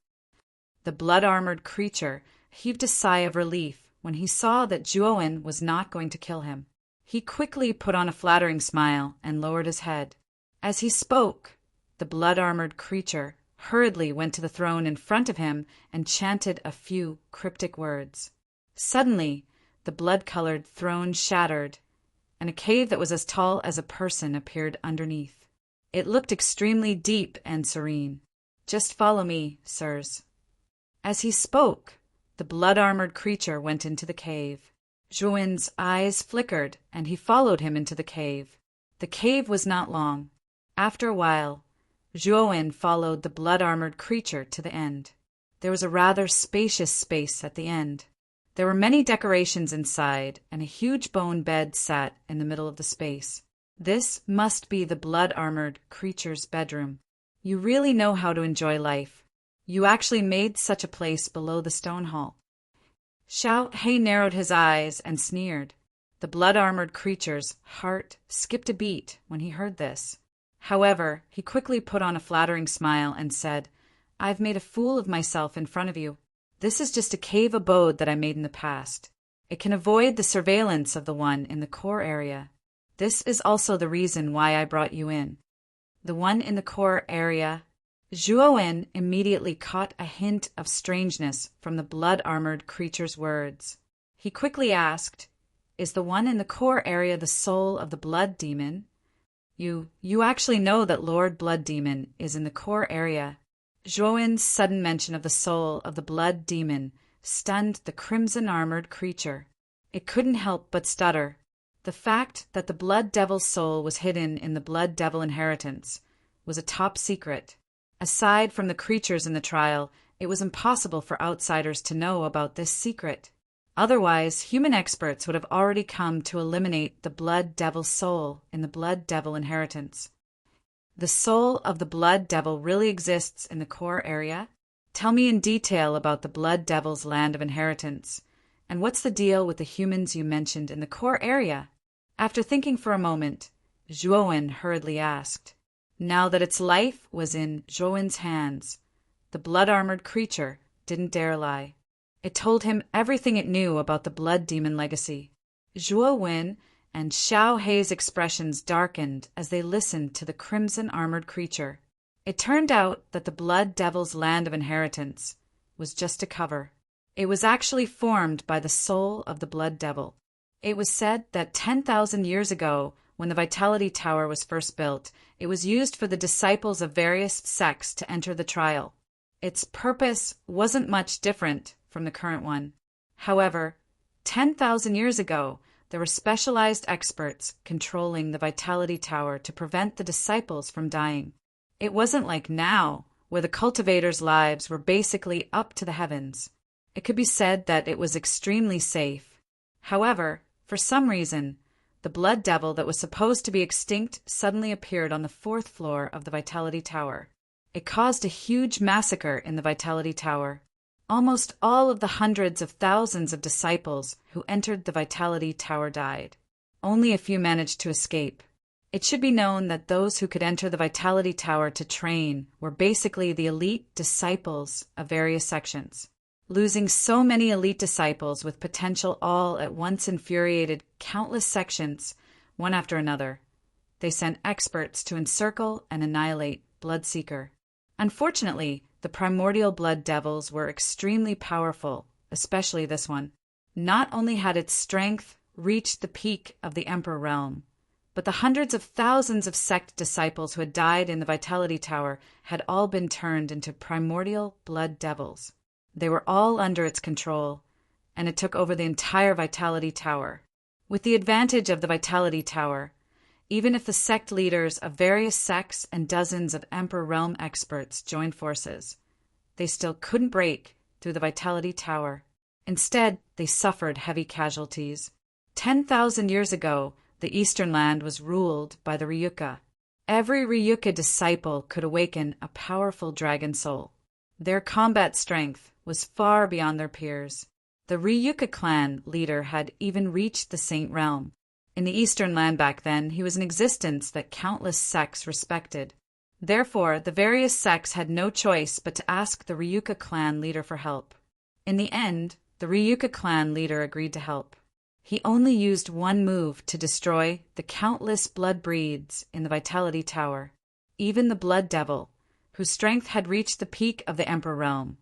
The blood-armored creature heaved a sigh of relief when he saw that Zhuowen was not going to kill him. He quickly put on a flattering smile and lowered his head. As he spoke, the blood-armored creature hurriedly went to the throne in front of him and chanted a few cryptic words. Suddenly, the blood-colored throne shattered, and a cave that was as tall as a person appeared underneath. It looked extremely deep and serene. "Just follow me, sirs." As he spoke, the blood-armored creature went into the cave. Zhuowen's eyes flickered, and he followed him into the cave. The cave was not long. After a while, Zhuowen followed the blood-armored creature to the end. There was a rather spacious space at the end. There were many decorations inside, and a huge bone bed sat in the middle of the space. This must be the blood-armored creature's bedroom. You really know how to enjoy life. You actually made such a place below the stone hall. Xiao He narrowed his eyes and sneered. The blood-armored creature's heart skipped a beat when he heard this. However, he quickly put on a flattering smile and said, "I've made a fool of myself in front of you. This is just a cave abode that I made in the past. It can avoid the surveillance of the one in the core area. This is also the reason why I brought you in. The one in the core area Zhuowen immediately caught a hint of strangeness from the blood-armored creature's words. He quickly asked, "Is the one in the core area the soul of the blood demon?" You actually know that Lord Blood Demon is in the core area." Zhuowen's sudden mention of the soul of the blood demon stunned the crimson-armored creature. It couldn't help but stutter. The fact that the blood devil's soul was hidden in the blood devil inheritance was a top secret. Aside from the creatures in the trial, it was impossible for outsiders to know about this secret. Otherwise, human experts would have already come to eliminate the blood devil's soul in the blood devil inheritance. The soul of the blood devil really exists in the core area? Tell me in detail about the blood devil's land of inheritance. And what's the deal with the humans you mentioned in the core area? After thinking for a moment, Zhuowen hurriedly asked. Now that its life was in Zhuowen's hands, the blood-armored creature didn't dare lie. It told him everything it knew about the blood demon legacy. Zhuowen and Xiao Hei's expressions darkened as they listened to the crimson-armored creature. It turned out that the blood devil's land of inheritance was just a cover. It was actually formed by the soul of the blood devil. It was said that 10,000 years ago, when the Vitality Tower was first built, it was used for the disciples of various sects to enter the trial. Its purpose wasn't much different from the current one. However, 10,000 years ago, there were specialized experts controlling the Vitality Tower to prevent the disciples from dying. It wasn't like now, where the cultivators' lives were basically up to the heavens. It could be said that it was extremely safe. However, for some reason, the blood devil that was supposed to be extinct suddenly appeared on the 4th floor of the Vitality Tower. It caused a huge massacre in the Vitality Tower. Almost all of the hundreds of thousands of disciples who entered the Vitality Tower died. Only a few managed to escape. It should be known that those who could enter the Vitality Tower to train were basically the elite disciples of various sections. Losing so many elite disciples with potential all at once infuriated countless sections, one after another. They sent experts to encircle and annihilate Bloodseeker. Unfortunately, the primordial blood devils were extremely powerful, especially this one. Not only had its strength reached the peak of the Emperor realm, but the hundreds of thousands of sect disciples who had died in the Vitality Tower had all been turned into primordial blood devils. They were all under its control, and it took over the entire Vitality Tower. With the advantage of the Vitality Tower, even if the sect leaders of various sects and dozens of Emperor Realm experts joined forces, they still couldn't break through the Vitality Tower. Instead, they suffered heavy casualties. 10,000 years ago, the Eastern Land was ruled by the Ryuka. Every Ryuka disciple could awaken a powerful dragon soul. Their combat strength was far beyond their peers. The Ryuka clan leader had even reached the Saint Realm. In the Eastern Land back then, he was an existence that countless sects respected. Therefore, the various sects had no choice but to ask the Ryuka clan leader for help. In the end, the Ryuka clan leader agreed to help. He only used one move to destroy the countless blood breeds in the Vitality Tower. Even the Blood Devil, whose strength had reached the peak of the Emperor Realm,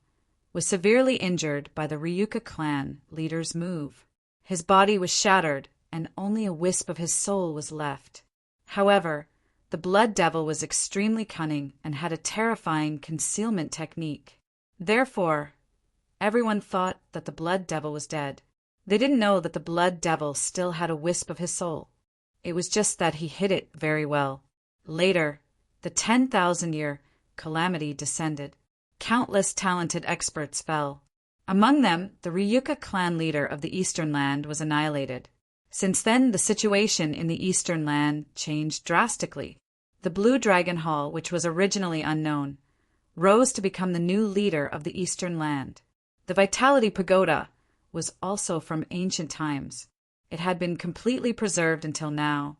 was severely injured by the Ryuka clan leader's move. His body was shattered, and only a wisp of his soul was left. However, the Blood Devil was extremely cunning and had a terrifying concealment technique. Therefore, everyone thought that the Blood Devil was dead. They didn't know that the Blood Devil still had a wisp of his soul. It was just that he hid it very well. Later, the 10,000-year calamity descended. Countless talented experts fell. Among them, the Ryuka clan leader of the Eastern Land was annihilated. Since then, the situation in the Eastern Land changed drastically. The Blue Dragon Hall, which was originally unknown, rose to become the new leader of the Eastern Land. The Vitality Pagoda was also from ancient times. It had been completely preserved until now,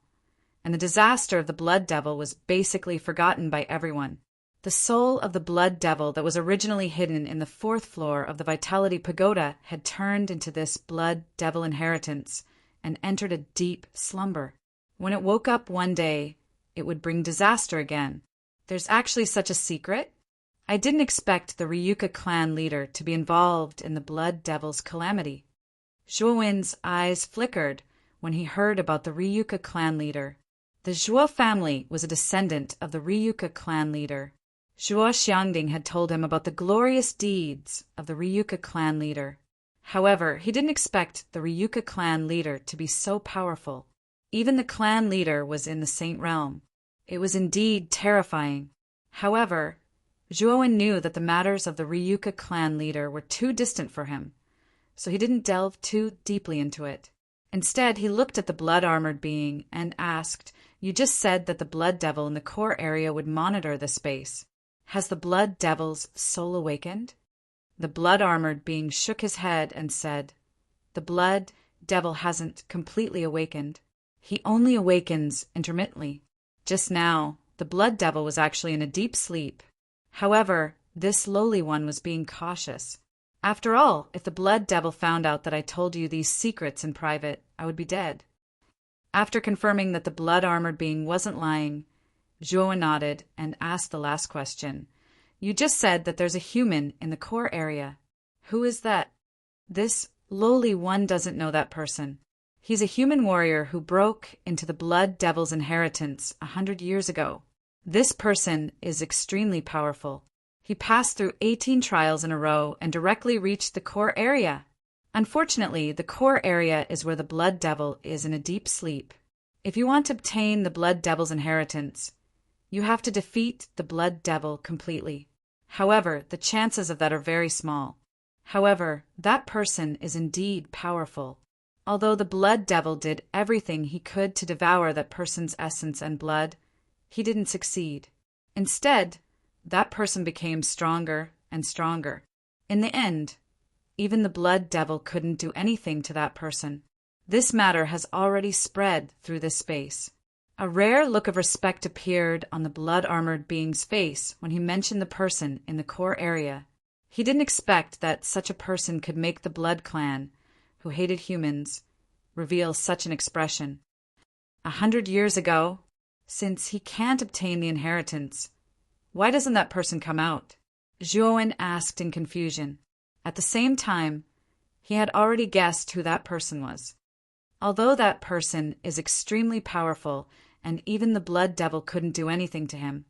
and the disaster of the Blood Devil was basically forgotten by everyone. The soul of the Blood Devil that was originally hidden in the 4th floor of the Vitality Pagoda had turned into this Blood Devil inheritance and entered a deep slumber. When it woke up one day, it would bring disaster again. There's actually such a secret. I didn't expect the Ryuka clan leader to be involved in the Blood Devil's calamity. Zhuowen's eyes flickered when he heard about the Ryuka clan leader. The Zhuo family was a descendant of the Ryuka clan leader. Zhuo Xiangding had told him about the glorious deeds of the Ryuka clan leader. However, he didn't expect the Ryuka clan leader to be so powerful. Even the clan leader was in the Saint Realm. It was indeed terrifying. However, Zhuowen knew that the matters of the Ryuka clan leader were too distant for him, so he didn't delve too deeply into it. Instead, he looked at the blood-armored being and asked, "You just said that the Blood Devil in the core area would monitor the space. Has the Blood Devil's soul awakened?" The blood-armored being shook his head and said, "The Blood Devil hasn't completely awakened. He only awakens intermittently. Just now, the Blood Devil was actually in a deep sleep. However, this lowly one was being cautious. After all, if the Blood Devil found out that I told you these secrets in private, I would be dead." After confirming that the blood-armored being wasn't lying, Zhuo nodded and asked the last question. "You just said that there's a human in the core area. Who is that?" "This lowly one doesn't know that person. He's a human warrior who broke into the Blood Devil's inheritance 100 years ago. This person is extremely powerful. He passed through 18 trials in a row and directly reached the core area. Unfortunately, the core area is where the Blood Devil is in a deep sleep. If you want to obtain the Blood Devil's inheritance, you have to defeat the Blood Devil completely. However, the chances of that are very small. However, that person is indeed powerful. Although the Blood Devil did everything he could to devour that person's essence and blood, he didn't succeed. Instead, that person became stronger and stronger. In the end, even the Blood Devil couldn't do anything to that person. This matter has already spread through this space." A rare look of respect appeared on the blood-armored being's face when he mentioned the person in the core area. He didn't expect that such a person could make the Blood Clan, who hated humans, reveal such an expression. 100 years ago, since he can't obtain the inheritance, why doesn't that person come out? Zhuowen asked in confusion. At the same time, he had already guessed who that person was. Although that person is extremely powerful and even the Blood Devil couldn't do anything to him,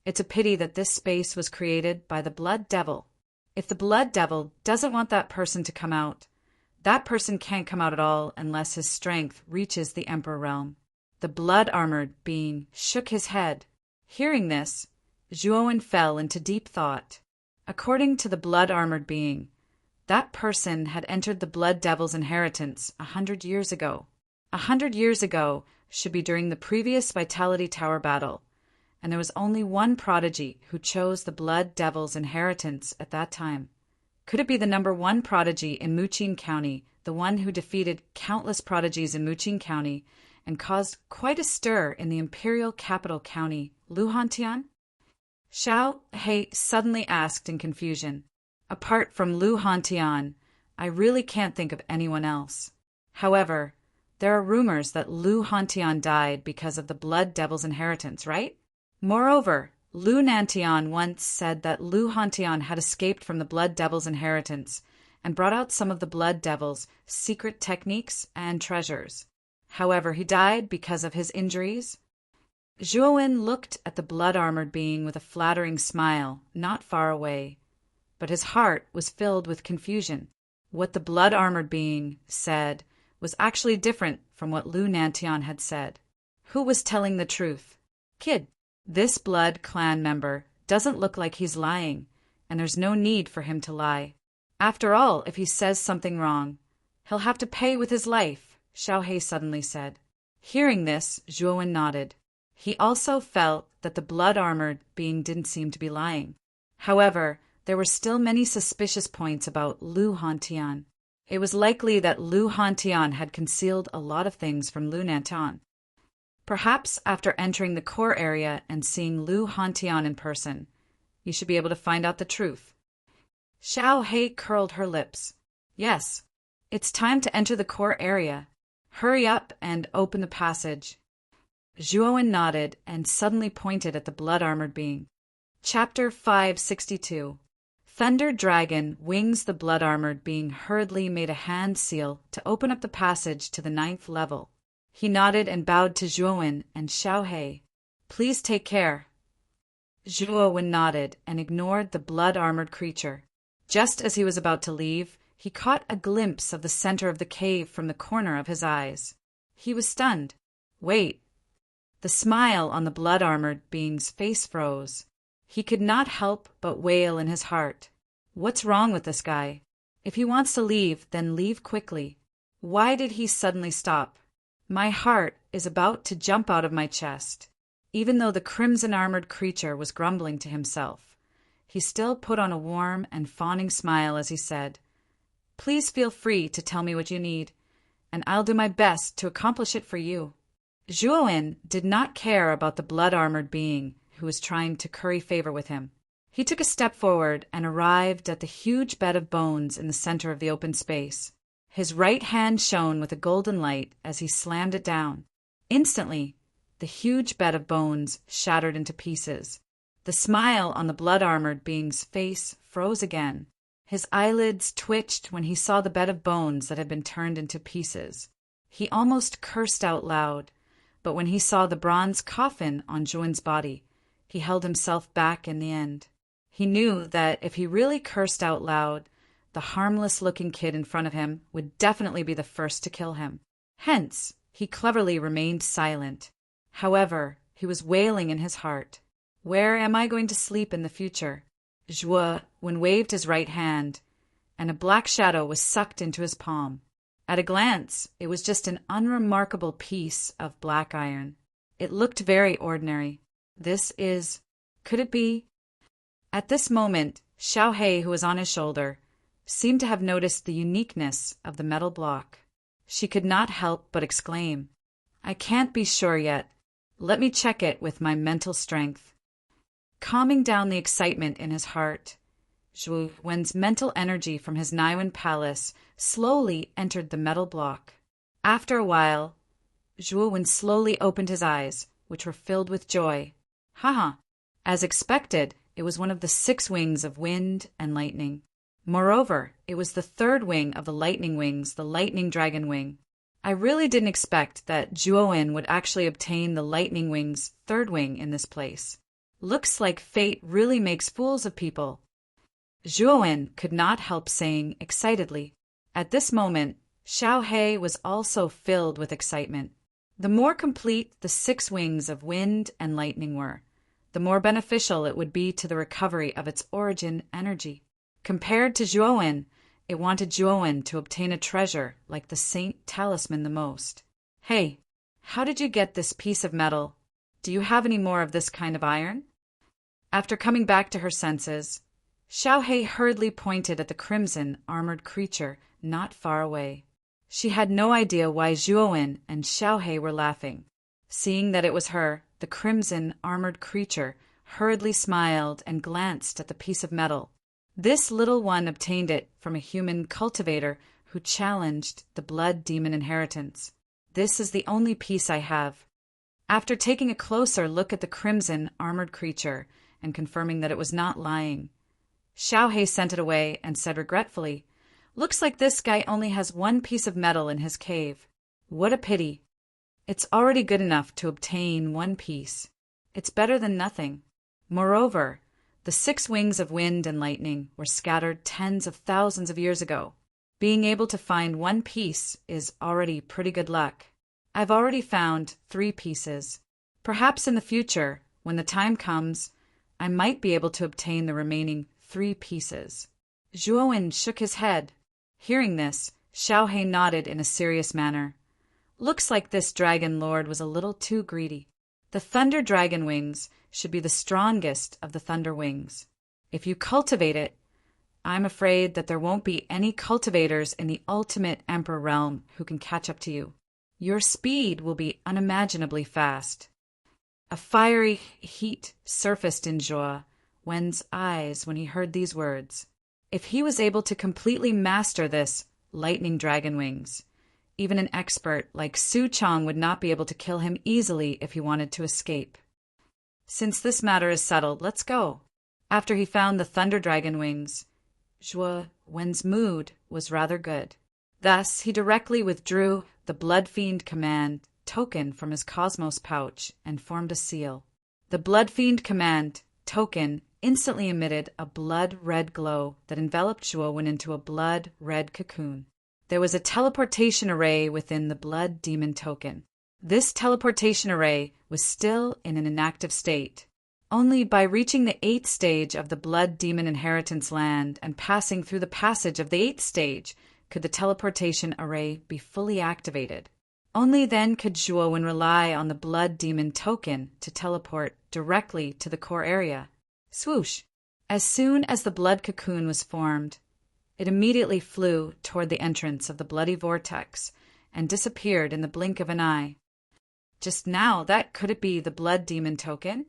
it's a pity that this space was created by the Blood Devil. If the Blood Devil doesn't want that person to come out, that person can't come out at all unless his strength reaches the Emperor Realm. The blood-armored being shook his head. Hearing this, Zhuowen fell into deep thought. According to the blood-armored being, that person had entered the Blood Devil's inheritance 100 years ago. 100 years ago should be during the previous Vitality Tower battle, and there was only one prodigy who chose the Blood Devil's inheritance at that time. Could it be the number 1 prodigy in Muqing County, the one who defeated countless prodigies in Muqing County and caused quite a stir in the imperial capital county, Luhantian? Xiao He suddenly asked in confusion. Apart from Luhantian, I really can't think of anyone else. However, there are rumors that Luhantian died because of the Blood Devil's inheritance, right? Moreover, Lu Nantian once said that Luhantian had escaped from the Blood Devil's inheritance and brought out some of the Blood Devil's secret techniques and treasures. However, he died because of his injuries. Zhuowen looked at the blood-armored being with a flattering smile, not far away, but his heart was filled with confusion. What the blood-armored being said was actually different from what Lu Nantian had said. Who was telling the truth? Kid, this Blood Clan member doesn't look like he's lying, and there's no need for him to lie. After all, if he says something wrong, he'll have to pay with his life, Xiao He suddenly said. Hearing this, Zhuowen nodded. He also felt that the blood-armored being didn't seem to be lying. However, there were still many suspicious points about Lu Hantian. It was likely that Lu Hantian had concealed a lot of things from Lu Nantian. Perhaps after entering the core area and seeing Lu Hantian in person, you should be able to find out the truth. Xiao He curled her lips. Yes, it's time to enter the core area. Hurry up and open the passage. Zhuowen nodded and suddenly pointed at the blood-armored being. Chapter 562. Thunder Dragon Wings the blood-armored being hurriedly made a hand seal to open up the passage to the 9th level. He nodded and bowed to Zhuowen and Xiaohei. Please take care. Zhuowen nodded and ignored the blood-armored creature. Just as he was about to leave, he caught a glimpse of the center of the cave from the corner of his eyes. He was stunned. Wait. The smile on the blood-armored being's face froze. He could not help but wail in his heart. What's wrong with this guy? If he wants to leave, then leave quickly. Why did he suddenly stop? My heart is about to jump out of my chest. Even though the crimson-armored creature was grumbling to himself, he still put on a warm and fawning smile as he said, Please feel free to tell me what you need, and I'll do my best to accomplish it for you. Zhuowen did not care about the blood-armored being who was trying to curry favor with him. He took a step forward and arrived at the huge bed of bones in the center of the open space. His right hand shone with a golden light as he slammed it down. Instantly, the huge bed of bones shattered into pieces. The smile on the blood-armored being's face froze again. His eyelids twitched when he saw the bed of bones that had been turned into pieces. He almost cursed out loud, but when he saw the bronze coffin on Zhuowen's body, he held himself back in the end. He knew that if he really cursed out loud, the harmless-looking kid in front of him would definitely be the first to kill him. Hence, he cleverly remained silent. However, he was wailing in his heart. Where am I going to sleep in the future? Zhuowen waved his right hand, and a black shadow was sucked into his palm. At a glance, it was just an unremarkable piece of black iron. It looked very ordinary. Could it be? At this moment, Xiaohei, who was on his shoulder, seemed to have noticed the uniqueness of the metal block. She could not help but exclaim, I can't be sure yet. Let me check it with my mental strength. Calming down the excitement in his heart, Zhuowen's mental energy from his Naiwen palace slowly entered the metal block. After a while, Zhuowen slowly opened his eyes, which were filled with joy. Haha! As expected, it was one of the 6 wings of wind and lightning. Moreover, it was the 3rd wing of the lightning wings, the lightning dragon wing. I really didn't expect that Zhuowen would actually obtain the lightning wing's 3rd wing in this place. Looks like fate really makes fools of people. Zhuowen could not help saying excitedly. At this moment, Xiaohei was also filled with excitement. The more complete the 6 wings of wind and lightning were, the more beneficial it would be to the recovery of its origin energy. Compared to Zhuowen, it wanted Zhuowen to obtain a treasure like the Saint Talisman the most. Hey, how did you get this piece of metal? Do you have any more of this kind of iron? After coming back to her senses, Xiaohei hurriedly pointed at the crimson-armored creature not far away. She had no idea why Zhuowen and Xiaohei were laughing. Seeing that it was her, the crimson-armored creature hurriedly smiled and glanced at the piece of metal. This little one obtained it from a human cultivator who challenged the blood demon inheritance. This is the only piece I have. After taking a closer look at the crimson-armored creature and confirming that it was not lying, Xiaohei sent it away and said regretfully, Looks like this guy only has 1 piece of metal in his cave. What a pity. It's already good enough to obtain 1 piece. It's better than nothing. Moreover, the 6 wings of wind and lightning were scattered tens of thousands of years ago. Being able to find 1 piece is already pretty good luck. I've already found 3 pieces. Perhaps in the future, when the time comes, I might be able to obtain the remaining 3 pieces. Zhuowen shook his head. Hearing this, Xiaohei nodded in a serious manner. Looks like this dragon lord was a little too greedy. The thunder dragon wings should be the strongest of the thunder wings. If you cultivate it, I'm afraid that there won't be any cultivators in the ultimate emperor realm who can catch up to you. Your speed will be unimaginably fast. A fiery heat surfaced in Zhuowen's eyes when he heard these words. If he was able to completely master this lightning dragon wings, even an expert like Su Chong would not be able to kill him easily if he wanted to escape. Since this matter is settled, let's go. After he found the thunder dragon wings, Zhuo Wen's mood was rather good. Thus, he directly withdrew the Blood Fiend Command token from his Cosmos pouch and formed a seal. The Blood Fiend Command token instantly emitted a blood-red glow that enveloped Zhuo Wen into a blood-red cocoon. There was a teleportation array within the Blood Demon token. This teleportation array was still in an inactive state. Only by reaching the 8th stage of the Blood Demon Inheritance Land and passing through the passage of the 8th stage could the teleportation array be fully activated. Only then could Zhuo Wen rely on the Blood Demon token to teleport directly to the core area. Swoosh! As soon as the blood cocoon was formed, it immediately flew toward the entrance of the bloody vortex and disappeared in the blink of an eye. Just now, could it be the Blood Demon token?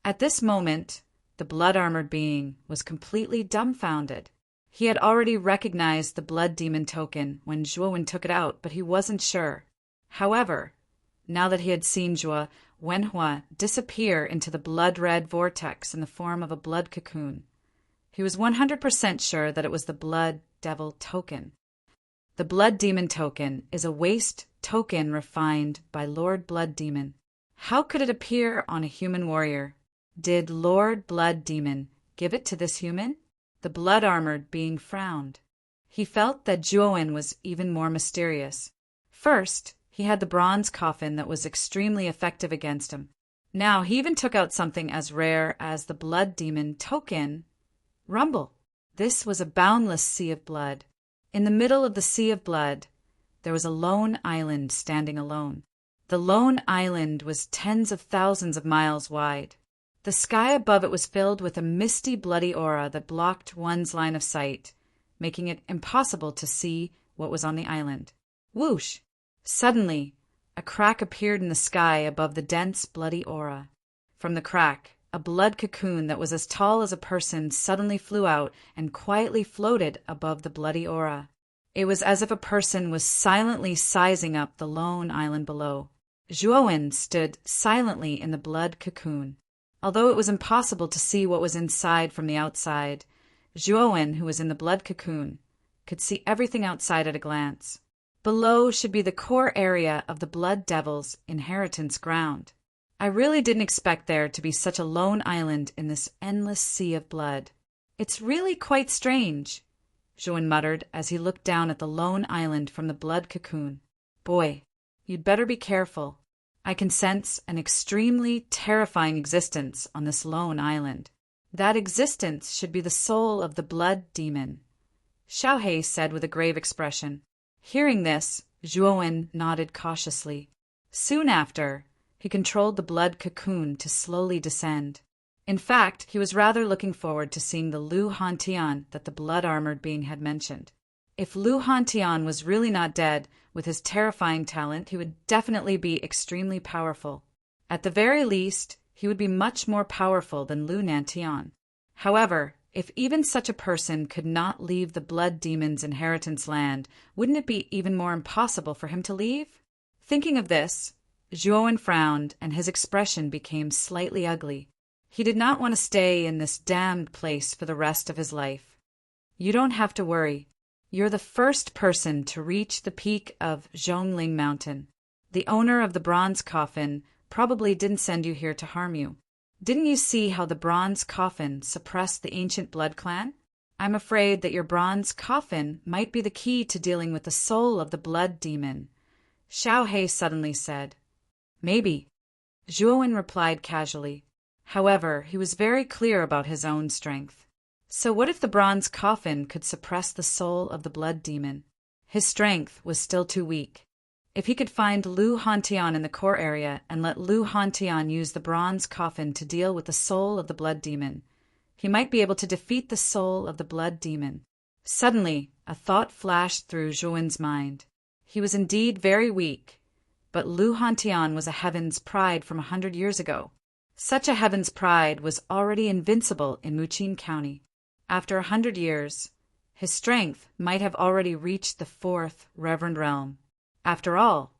At this moment, the blood-armored being was completely dumbfounded. He had already recognized the Blood Demon token when Zhuo Wen took it out, but he wasn't sure. However, now that he had seen Zhuo Wenhua disappear into the blood-red vortex in the form of a blood cocoon, he was 100% sure that it was the Blood Devil token. The Blood Demon token is a waste token refined by Lord Blood Demon. How could it appear on a human warrior? Did Lord Blood Demon give it to this human? The blood-armored being frowned. He felt that Zhuo Wen was even more mysterious. First, he had the bronze coffin that was extremely effective against him. Now he even took out something as rare as the Blood Demon token, Rumble. This was a boundless sea of blood. In the middle of the sea of blood, there was a lone island standing alone. The lone island was tens of thousands of miles wide. The sky above it was filled with a misty, bloody aura that blocked one's line of sight, making it impossible to see what was on the island. Whoosh! Suddenly, a crack appeared in the sky above the dense, bloody aura. From the crack, a blood cocoon that was as tall as a person suddenly flew out and quietly floated above the bloody aura. It was as if a person was silently sizing up the lone island below. Zhuo Wen stood silently in the blood cocoon. Although it was impossible to see what was inside from the outside, Zhuo Wen, who was in the blood cocoon, could see everything outside at a glance. Below should be the core area of the Blood Devil's inheritance ground. I really didn't expect there to be such a lone island in this endless sea of blood. It's really quite strange, Zhuo Wen muttered as he looked down at the lone island from the blood cocoon. Boy, you'd better be careful. I can sense an extremely terrifying existence on this lone island. That existence should be the soul of the Blood Demon, Xiaohei said with a grave expression. Hearing this, Zhuo Wen nodded cautiously. Soon after, he controlled the blood cocoon to slowly descend. In fact, he was rather looking forward to seeing the Lu Hantian that the blood-armored being had mentioned. If Lu Hantian was really not dead, with his terrifying talent, he would definitely be extremely powerful. At the very least, he would be much more powerful than Lu Nantian. However, if even such a person could not leave the Blood Demon's inheritance land, wouldn't it be even more impossible for him to leave? Thinking of this, Zhuo Wen frowned and his expression became slightly ugly. He did not want to stay in this damned place for the rest of his life. You don't have to worry. You're the first person to reach the peak of Zhongling Mountain. The owner of the bronze coffin probably didn't send you here to harm you. Didn't you see how the bronze coffin suppressed the ancient blood clan? I'm afraid that your bronze coffin might be the key to dealing with the soul of the blood demon, Xiaohei suddenly said. Maybe, Zhuo Wen replied casually. However, he was very clear about his own strength. So what if the bronze coffin could suppress the soul of the blood demon? His strength was still too weak. If he could find Lu Hantian in the core area and let Lu Hantian use the bronze coffin to deal with the soul of the blood demon, he might be able to defeat the soul of the blood demon. Suddenly, a thought flashed through Zhuo Wen's mind. He was indeed very weak, but Lu Hantian was a heaven's pride from 100 years ago. Such a heaven's pride was already invincible in Muqin County. After 100 years, his strength might have already reached the 4th Reverend Realm. After all,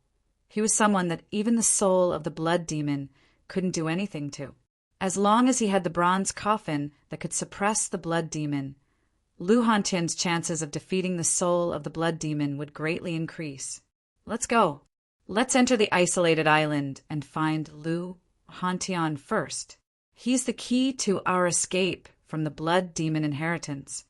he was someone that even the soul of the blood demon couldn't do anything to. As long as he had the bronze coffin that could suppress the blood demon, Lu Hantian's chances of defeating the soul of the blood demon would greatly increase. Let's go. Let's enter the isolated island and find Lu Hantian first. He's the key to our escape from the blood demon inheritance.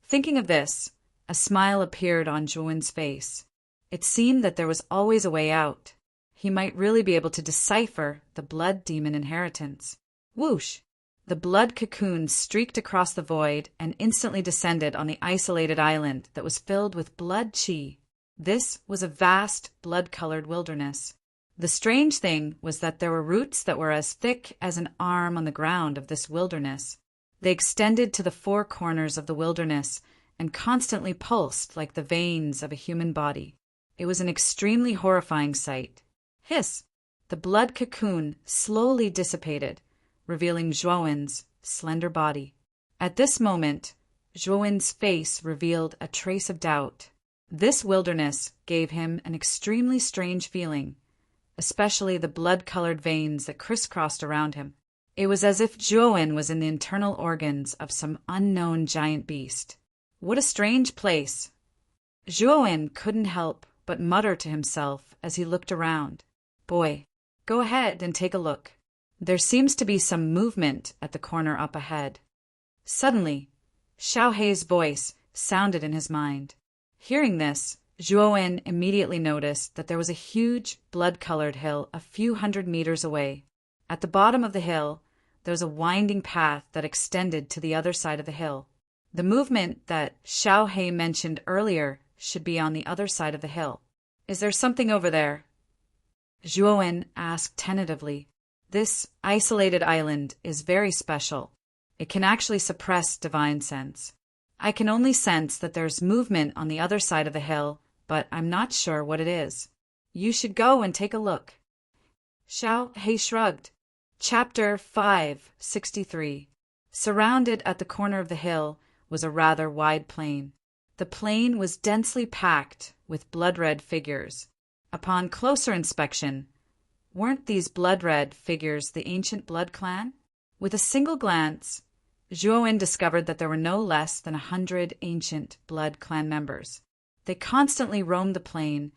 Thinking of this, a smile appeared on Zhuowen's face. It seemed that there was always a way out. He might really be able to decipher the blood demon inheritance. Whoosh! The blood cocoon streaked across the void and instantly descended on the isolated island that was filled with blood chi. This was a vast, blood-colored wilderness. The strange thing was that there were roots that were as thick as an arm on the ground of this wilderness. They extended to the four corners of the wilderness and constantly pulsed like the veins of a human body. It was an extremely horrifying sight. Hiss! The blood cocoon slowly dissipated, revealing Zhuowen's slender body. At this moment, Zhuowen's face revealed a trace of doubt. This wilderness gave him an extremely strange feeling, especially the blood-colored veins that crisscrossed around him. It was as if Zhuowen was in the internal organs of some unknown giant beast. What a strange place! Zhuowen couldn't help but mutter to himself as he looked around. Boy, go ahead and take a look. There seems to be some movement at the corner up ahead. Suddenly, Xiao Hei's voice sounded in his mind. Hearing this, Zhuowen immediately noticed that there was a huge blood-colored hill a few hundred meters away. At the bottom of the hill, there was a winding path that extended to the other side of the hill. The movement that Xiao Hei mentioned earlier should be on the other side of the hill. Is there something over there? Zhuowen asked tentatively. This isolated island is very special. It can actually suppress divine sense. I can only sense that there's movement on the other side of the hill, but I'm not sure what it is. You should go and take a look. Xiao Hei shrugged. Chapter 563. Surrounded at the corner of the hill was a rather wide plain. The plain was densely packed with blood-red figures. Upon closer inspection, weren't these blood-red figures the ancient blood clan? With a single glance, Zhuowen discovered that there were no less than 100 ancient blood clan members. They constantly roamed the plain,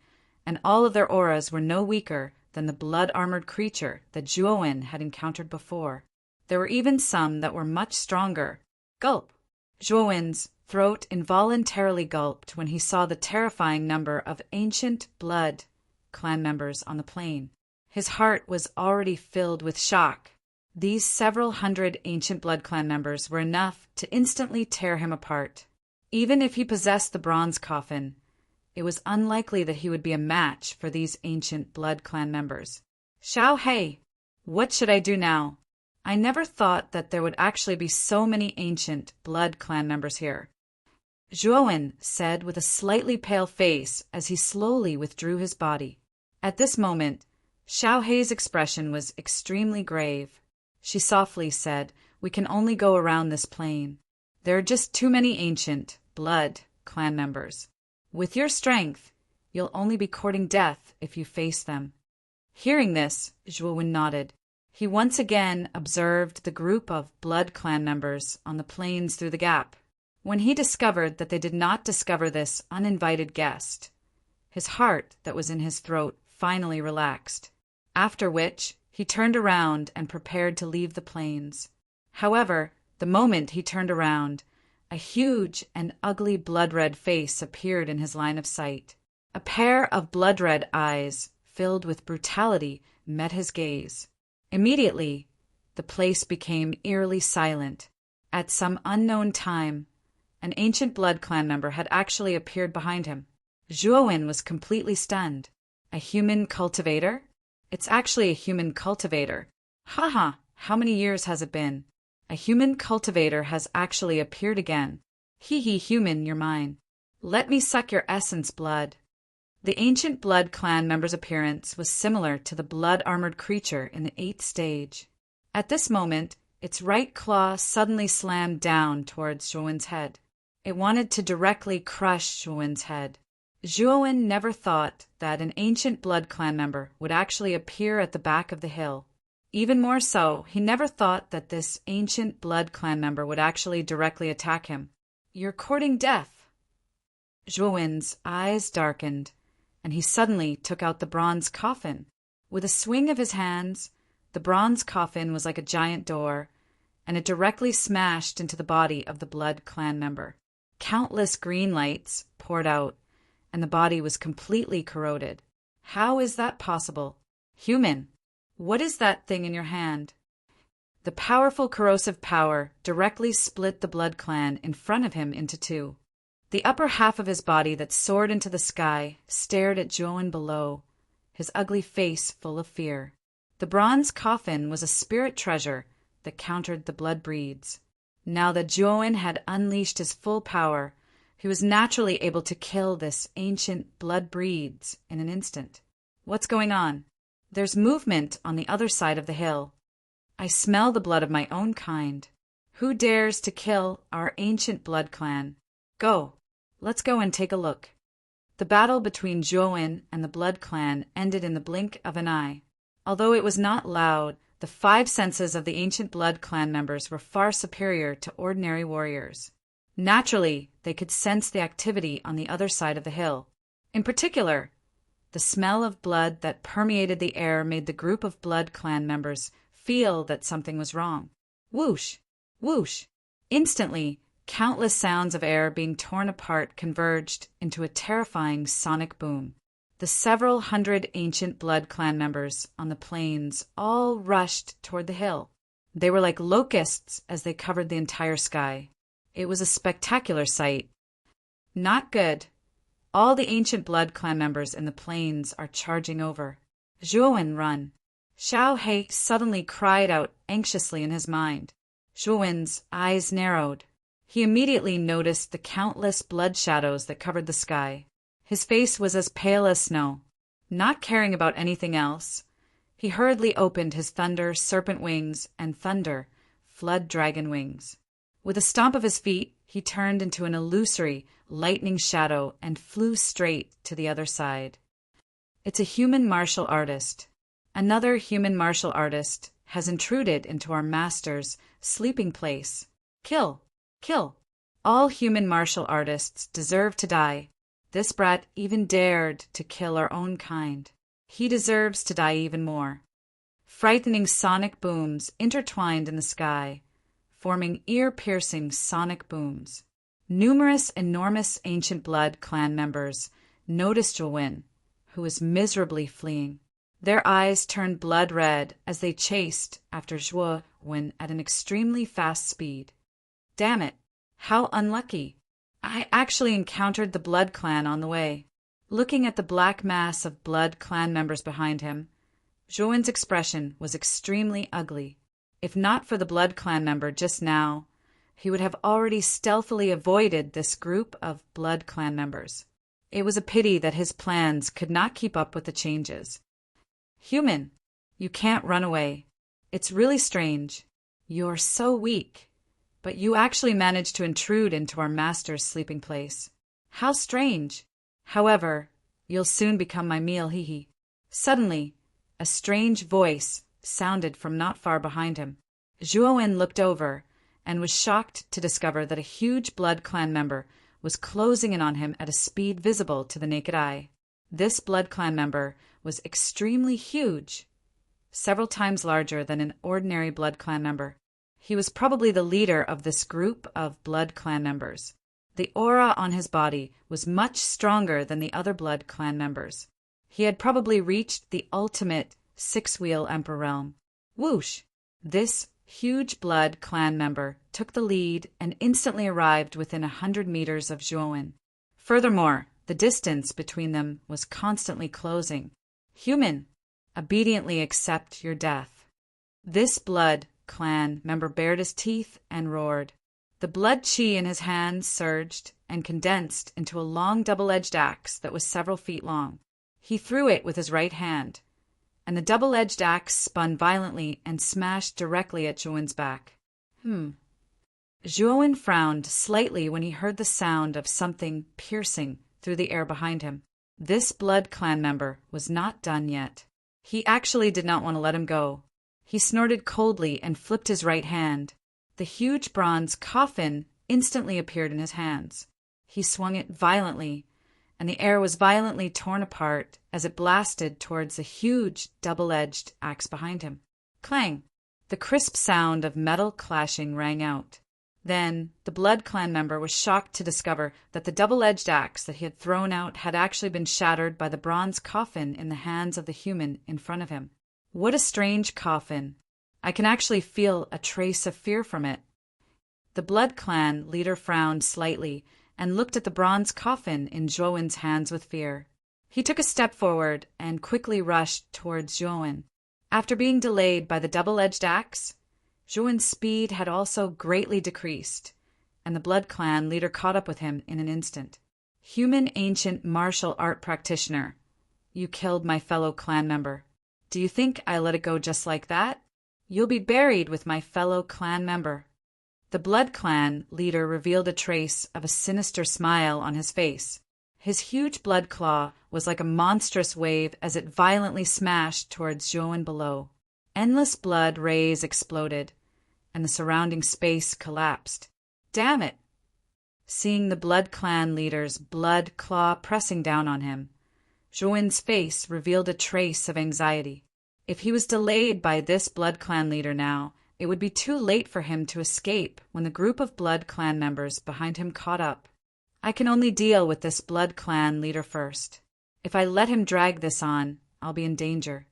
and all of their auras were no weaker than the blood-armored creature that Zhuowen had encountered before. There were even some that were much stronger. Gulp! Zhuowen's throat involuntarily gulped when he saw the terrifying number of ancient blood clan members on the plain. His heart was already filled with shock. These several hundred ancient blood clan members were enough to instantly tear him apart. Even if he possessed the bronze coffin, it was unlikely that he would be a match for these ancient blood clan members. Xiao Hei, what should I do now? I never thought that there would actually be so many ancient blood clan members here. Zhuowen said with a slightly pale face as he slowly withdrew his body. At this moment, Xiao Hei's expression was extremely grave. She softly said, "We can only go around this plain. There are just too many ancient blood clan members. With your strength, you'll only be courting death if you face them." Hearing this, Zhuowen nodded. He once again observed the group of blood clan members on the plains through the gap. When he discovered that they did not discover this uninvited guest, his heart that was in his throat finally relaxed. After which, he turned around and prepared to leave the plains. However, the moment he turned around, a huge and ugly blood-red face appeared in his line of sight. A pair of blood-red eyes, filled with brutality, met his gaze. Immediately, the place became eerily silent. At some unknown time, an ancient blood clan member had actually appeared behind him. Zhuowen was completely stunned. A human cultivator? It's actually a human cultivator. Haha, how many years has it been? A human cultivator has actually appeared again. Hee human, you're mine. Let me suck your essence blood. The ancient blood clan member's appearance was similar to the blood-armored creature in the 8th stage. At this moment, its right claw suddenly slammed down towards Zhuowen's head. It wanted to directly crush Zhuowen's head. Zhuowen never thought that an ancient blood clan member would actually appear at the back of the hill. Even more so, he never thought that this ancient blood clan member would actually directly attack him. "You're courting death." Zhuowen's eyes darkened, and he suddenly took out the bronze coffin. With a swing of his hands, the bronze coffin was like a giant door, and it directly smashed into the body of the blood clan member. Countless green lights poured out, and the body was completely corroded. How is that possible? "Human, what is that thing in your hand?" The powerful corrosive power directly split the blood clan in front of him into two. The upper half of his body that soared into the sky stared at Zhuowen below, his ugly face full of fear. The bronze coffin was a spirit treasure that countered the blood breeds. Now that Zhuowen had unleashed his full power, he was naturally able to kill this ancient blood breeds in an instant. "What's going on?" "There's movement on the other side of the hill. I smell the blood of my own kind. Who dares to kill our ancient blood clan? Go, let's go and take a look." The battle between Zhuowen and the blood clan ended in the blink of an eye. Although it was not loud, the five senses of the ancient blood clan members were far superior to ordinary warriors. Naturally, they could sense the activity on the other side of the hill. In particular, the smell of blood that permeated the air made the group of blood clan members feel that something was wrong. Whoosh! Whoosh! Instantly, countless sounds of air being torn apart converged into a terrifying sonic boom. The several hundred ancient blood clan members on the plains all rushed toward the hill. They were like locusts as they covered the entire sky. It was a spectacular sight. Not good. All the ancient blood clan members in the plains are charging over. "Zhuowen, run!" Xiao He suddenly cried out anxiously in his mind. Zhuowen's eyes narrowed. He immediately noticed the countless blood shadows that covered the sky. His face was as pale as snow. Not caring about anything else, he hurriedly opened his thunder serpent wings and thunder flood dragon wings. With a stomp of his feet, he turned into an illusory lightning shadow and flew straight to the other side. It's a human martial artist. Another human martial artist has intruded into our master's sleeping place. Kill! Kill! All human martial artists deserve to die. This brat even dared to kill our own kind. He deserves to die even more. Frightening sonic booms intertwined in the sky, forming ear-piercing sonic booms. Numerous enormous ancient blood clan members noticed Zhuowen, who was miserably fleeing. Their eyes turned blood red as they chased after Zhuowen at an extremely fast speed. Damn it! How unlucky! I actually encountered the blood clan on the way. Looking at the black mass of blood clan members behind him, Zhuowen's expression was extremely ugly. If not for the blood clan member just now, he would have already stealthily avoided this group of blood clan members. It was a pity that his plans could not keep up with the changes. "Human, you can't run away. It's really strange. You're so weak, but you actually managed to intrude into our master's sleeping place. How strange! However, you'll soon become my meal, hee. Suddenly, a strange voice sounded from not far behind him. Zhuowen looked over and was shocked to discover that a huge blood clan member was closing in on him at a speed visible to the naked eye. This blood clan member was extremely huge, several times larger than an ordinary blood clan member. He was probably the leader of this group of blood clan members. The aura on his body was much stronger than the other blood clan members. He had probably reached the ultimate six-wheel emperor realm. Whoosh! This huge blood clan member took the lead and instantly arrived within 100 meters of Zhuowen. Furthermore, the distance between them was constantly closing. "Human, obediently accept your death." This blood clan member bared his teeth and roared. The blood chi in his hands surged and condensed into a long double-edged axe that was several feet long. He threw it with his right hand, and the double-edged axe spun violently and smashed directly at Zhuowen's back. Zhuowen frowned slightly when he heard the sound of something piercing through the air behind him. This blood clan member was not done yet. He actually did not want to let him go. He snorted coldly and flipped his right hand. The huge bronze coffin instantly appeared in his hands. He swung it violently, and the air was violently torn apart as it blasted towards the huge double-edged axe behind him. Clang! The crisp sound of metal clashing rang out. Then the Blood Clan member was shocked to discover that the double-edged axe that he had thrown out had actually been shattered by the bronze coffin in the hands of the human in front of him. What a strange coffin! I can actually feel a trace of fear from it. The Blood Clan leader frowned slightly and looked at the bronze coffin in Zhuowen's hands with fear. He took a step forward and quickly rushed towards Zhuowen. After being delayed by the double-edged axe, Zhuowen's speed had also greatly decreased, and the Blood Clan leader caught up with him in an instant. Human ancient martial art practitioner, you killed my fellow clan member. Do you think I let it go just like that? You'll be buried with my fellow clan member. The Blood Clan leader revealed a trace of a sinister smile on his face. His huge blood claw was like a monstrous wave as it violently smashed towards Zhuowen below. Endless blood rays exploded, and the surrounding space collapsed. Damn it! Seeing the Blood Clan leader's blood claw pressing down on him, Zhuowen's face revealed a trace of anxiety. If he was delayed by this Blood Clan leader now, it would be too late for him to escape when the group of Blood Clan members behind him caught up. I can only deal with this Blood Clan leader first. If I let him drag this on, I'll be in danger.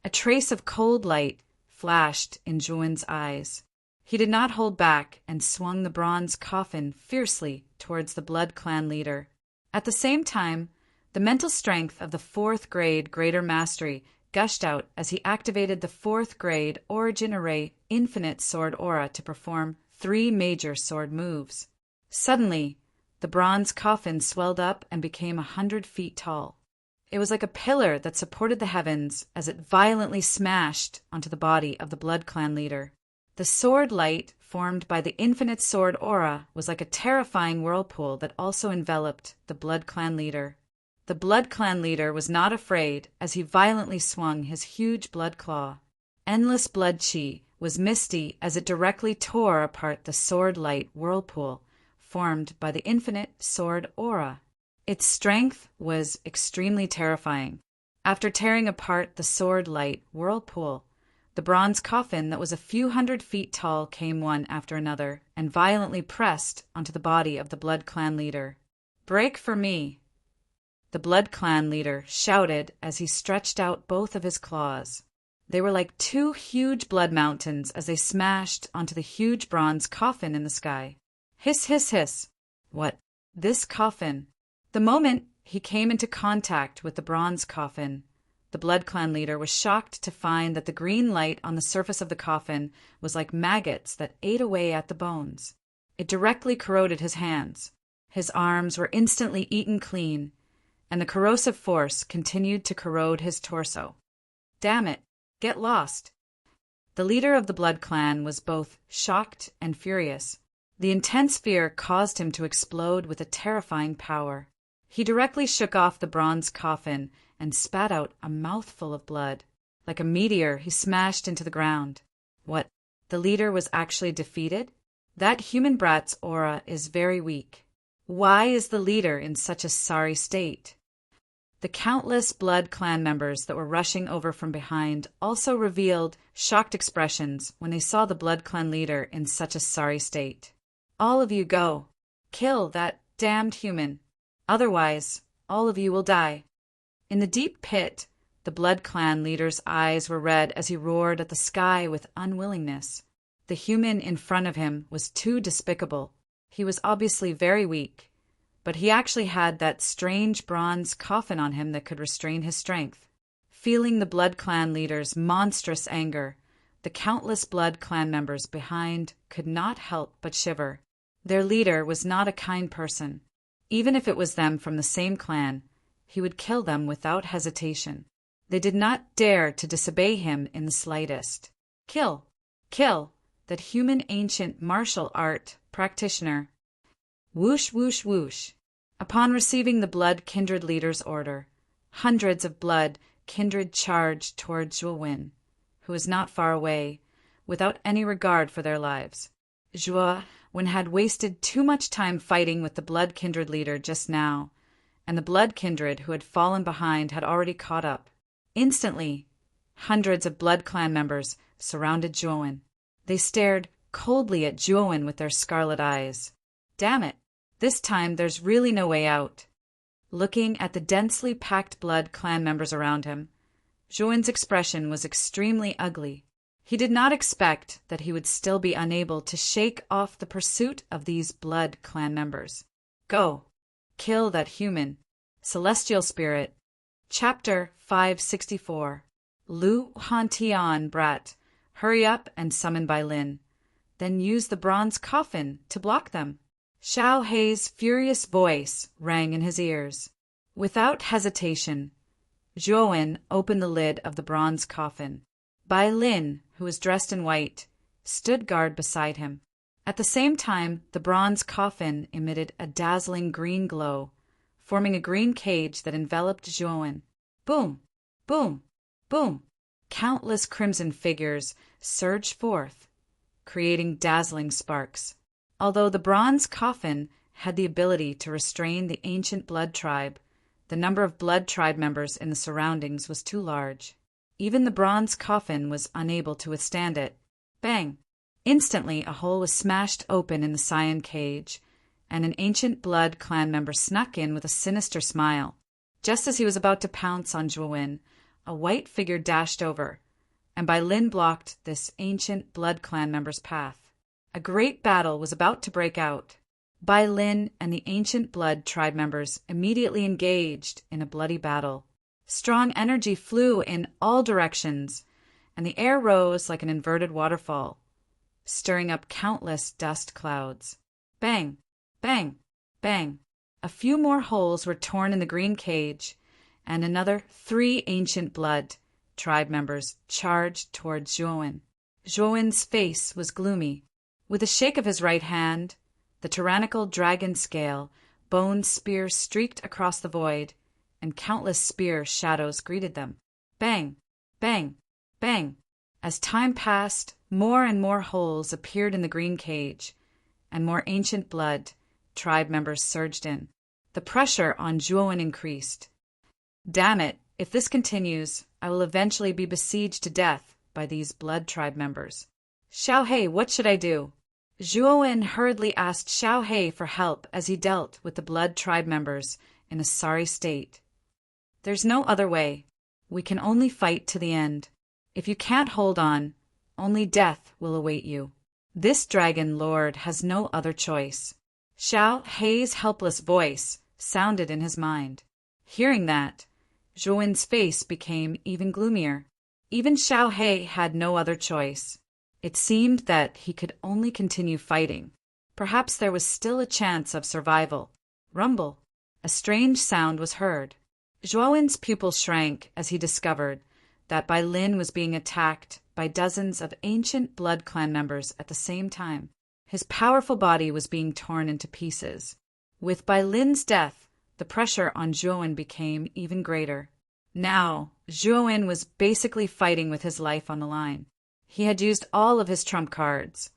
A trace of cold light flashed in Zhuowen's eyes. He did not hold back and swung the bronze coffin fiercely towards the Blood Clan leader. At the same time, the mental strength of the 4th grade Greater Mastery gushed out as he activated the 4th grade Origin Array Infinite Sword Aura to perform 3 major sword moves. Suddenly, the bronze coffin swelled up and became 100 feet tall. It was like a pillar that supported the heavens as it violently smashed onto the body of the Blood Clan leader. The sword light formed by the Infinite Sword Aura was like a terrifying whirlpool that also enveloped the Blood Clan leader. The Blood Clan leader was not afraid as he violently swung his huge blood claw. Endless blood chi was misty as it directly tore apart the sword light whirlpool formed by the Infinite Sword Aura. Its strength was extremely terrifying. After tearing apart the sword light whirlpool, the bronze coffin that was a few hundred feet tall came one after another and violently pressed onto the body of the Blood Clan leader. "Break for me!" The Blood Clan leader shouted as he stretched out both of his claws. They were like 2 huge blood mountains as they smashed onto the huge bronze coffin in the sky. Hiss, hiss, hiss. What? This coffin? The moment he came into contact with the bronze coffin, the Blood Clan leader was shocked to find that the green light on the surface of the coffin was like maggots that ate away at the bones. It directly corroded his hands. His arms were instantly eaten clean, and the corrosive force continued to corrode his torso. Damn it! Get lost! The leader of the Blood Clan was both shocked and furious. The intense fear caused him to explode with a terrifying power. He directly shook off the bronze coffin and spat out a mouthful of blood. Like a meteor, he smashed into the ground. What? The leader was actually defeated? That human brat's aura is very weak. Why is the leader in such a sorry state? The countless Blood Clan members that were rushing over from behind also revealed shocked expressions when they saw the Blood Clan leader in such a sorry state. All of you go. Kill that damned human. Otherwise, all of you will die. In the deep pit, the Blood Clan leader's eyes were red as he roared at the sky with unwillingness. The human in front of him was too despicable. He was obviously very weak, but he actually had that strange bronze coffin on him that could restrain his strength. Feeling the Blood Clan leader's monstrous anger, the countless Blood Clan members behind could not help but shiver. Their leader was not a kind person. Even if it was them from the same clan, he would kill them without hesitation. They did not dare to disobey him in the slightest. Kill! Kill! That human ancient martial art practitioner. Whoosh, whoosh, whoosh. Upon receiving the Blood Kindred leader's order, hundreds of Blood Kindred charged towards Zhuowen, who was not far away, without any regard for their lives. Juin had wasted too much time fighting with the blood kindred leader just now, and the blood kindred who had fallen behind had already caught up. Instantly, hundreds of blood clan members surrounded Juin. They stared coldly at Juin with their scarlet eyes. Damn it, this time there's really no way out. Looking at the densely packed blood clan members around him, Juin's expression was extremely ugly. He did not expect that he would still be unable to shake off the pursuit of these blood clan members. Go, kill that human. Celestial Spirit. Chapter 564. Lu Hantian Brat. Hurry up and summon Bai Lin. Then use the bronze coffin to block them. Xiao Hei's furious voice rang in his ears. Without hesitation, Juin opened the lid of the bronze coffin. Bai Lin, who was dressed in white, stood guard beside him. At the same time, the bronze coffin emitted a dazzling green glow, forming a green cage that enveloped Juin. Boom! Boom! Boom! Countless crimson figures surged forth, creating dazzling sparks. Although the bronze coffin had the ability to restrain the ancient blood tribe, the number of blood tribe members in the surroundings was too large. Even the bronze coffin was unable to withstand it. Bang! Instantly, a hole was smashed open in the cyan cage, and an ancient blood clan member snuck in with a sinister smile. Just as he was about to pounce on Juin, a white figure dashed over, and Bai Lin blocked this ancient blood clan member's path. A great battle was about to break out. Bai Lin and the ancient blood tribe members immediately engaged in a bloody battle. Strong energy flew in all directions, and the air rose like an inverted waterfall, stirring up countless dust clouds. Bang! Bang! Bang! A few more holes were torn in the green cage, and another 3 ancient blood tribe members charged towards Juin. Juin's face was gloomy. With a shake of his right hand, the tyrannical dragon scale bone spear streaked across the void, and countless spear shadows greeted them. Bang! Bang! Bang! As time passed, more and more holes appeared in the green cage, and more ancient blood tribe members surged in. The pressure on Juin increased. Damn it, if this continues, I will eventually be besieged to death by these blood tribe members. Xiao Hei, what should I do? Juin hurriedly asked Xiao Hei for help as he dealt with the blood tribe members in a sorry state. There's no other way. We can only fight to the end. If you can't hold on, only death will await you. This dragon lord has no other choice. Xiao Hei's helpless voice sounded in his mind. Hearing that, Juin's face became even gloomier. Even Xiao Hei had no other choice. It seemed that he could only continue fighting. Perhaps there was still a chance of survival. Rumble. A strange sound was heard. Juin's pupils shrank as he discovered that Bai Lin was being attacked by dozens of ancient blood clan members at the same time. His powerful body was being torn into pieces. With Bai Lin's death, the pressure on Juin became even greater. Now, Juin was basically fighting with his life on the line. He had used all of his trump cards,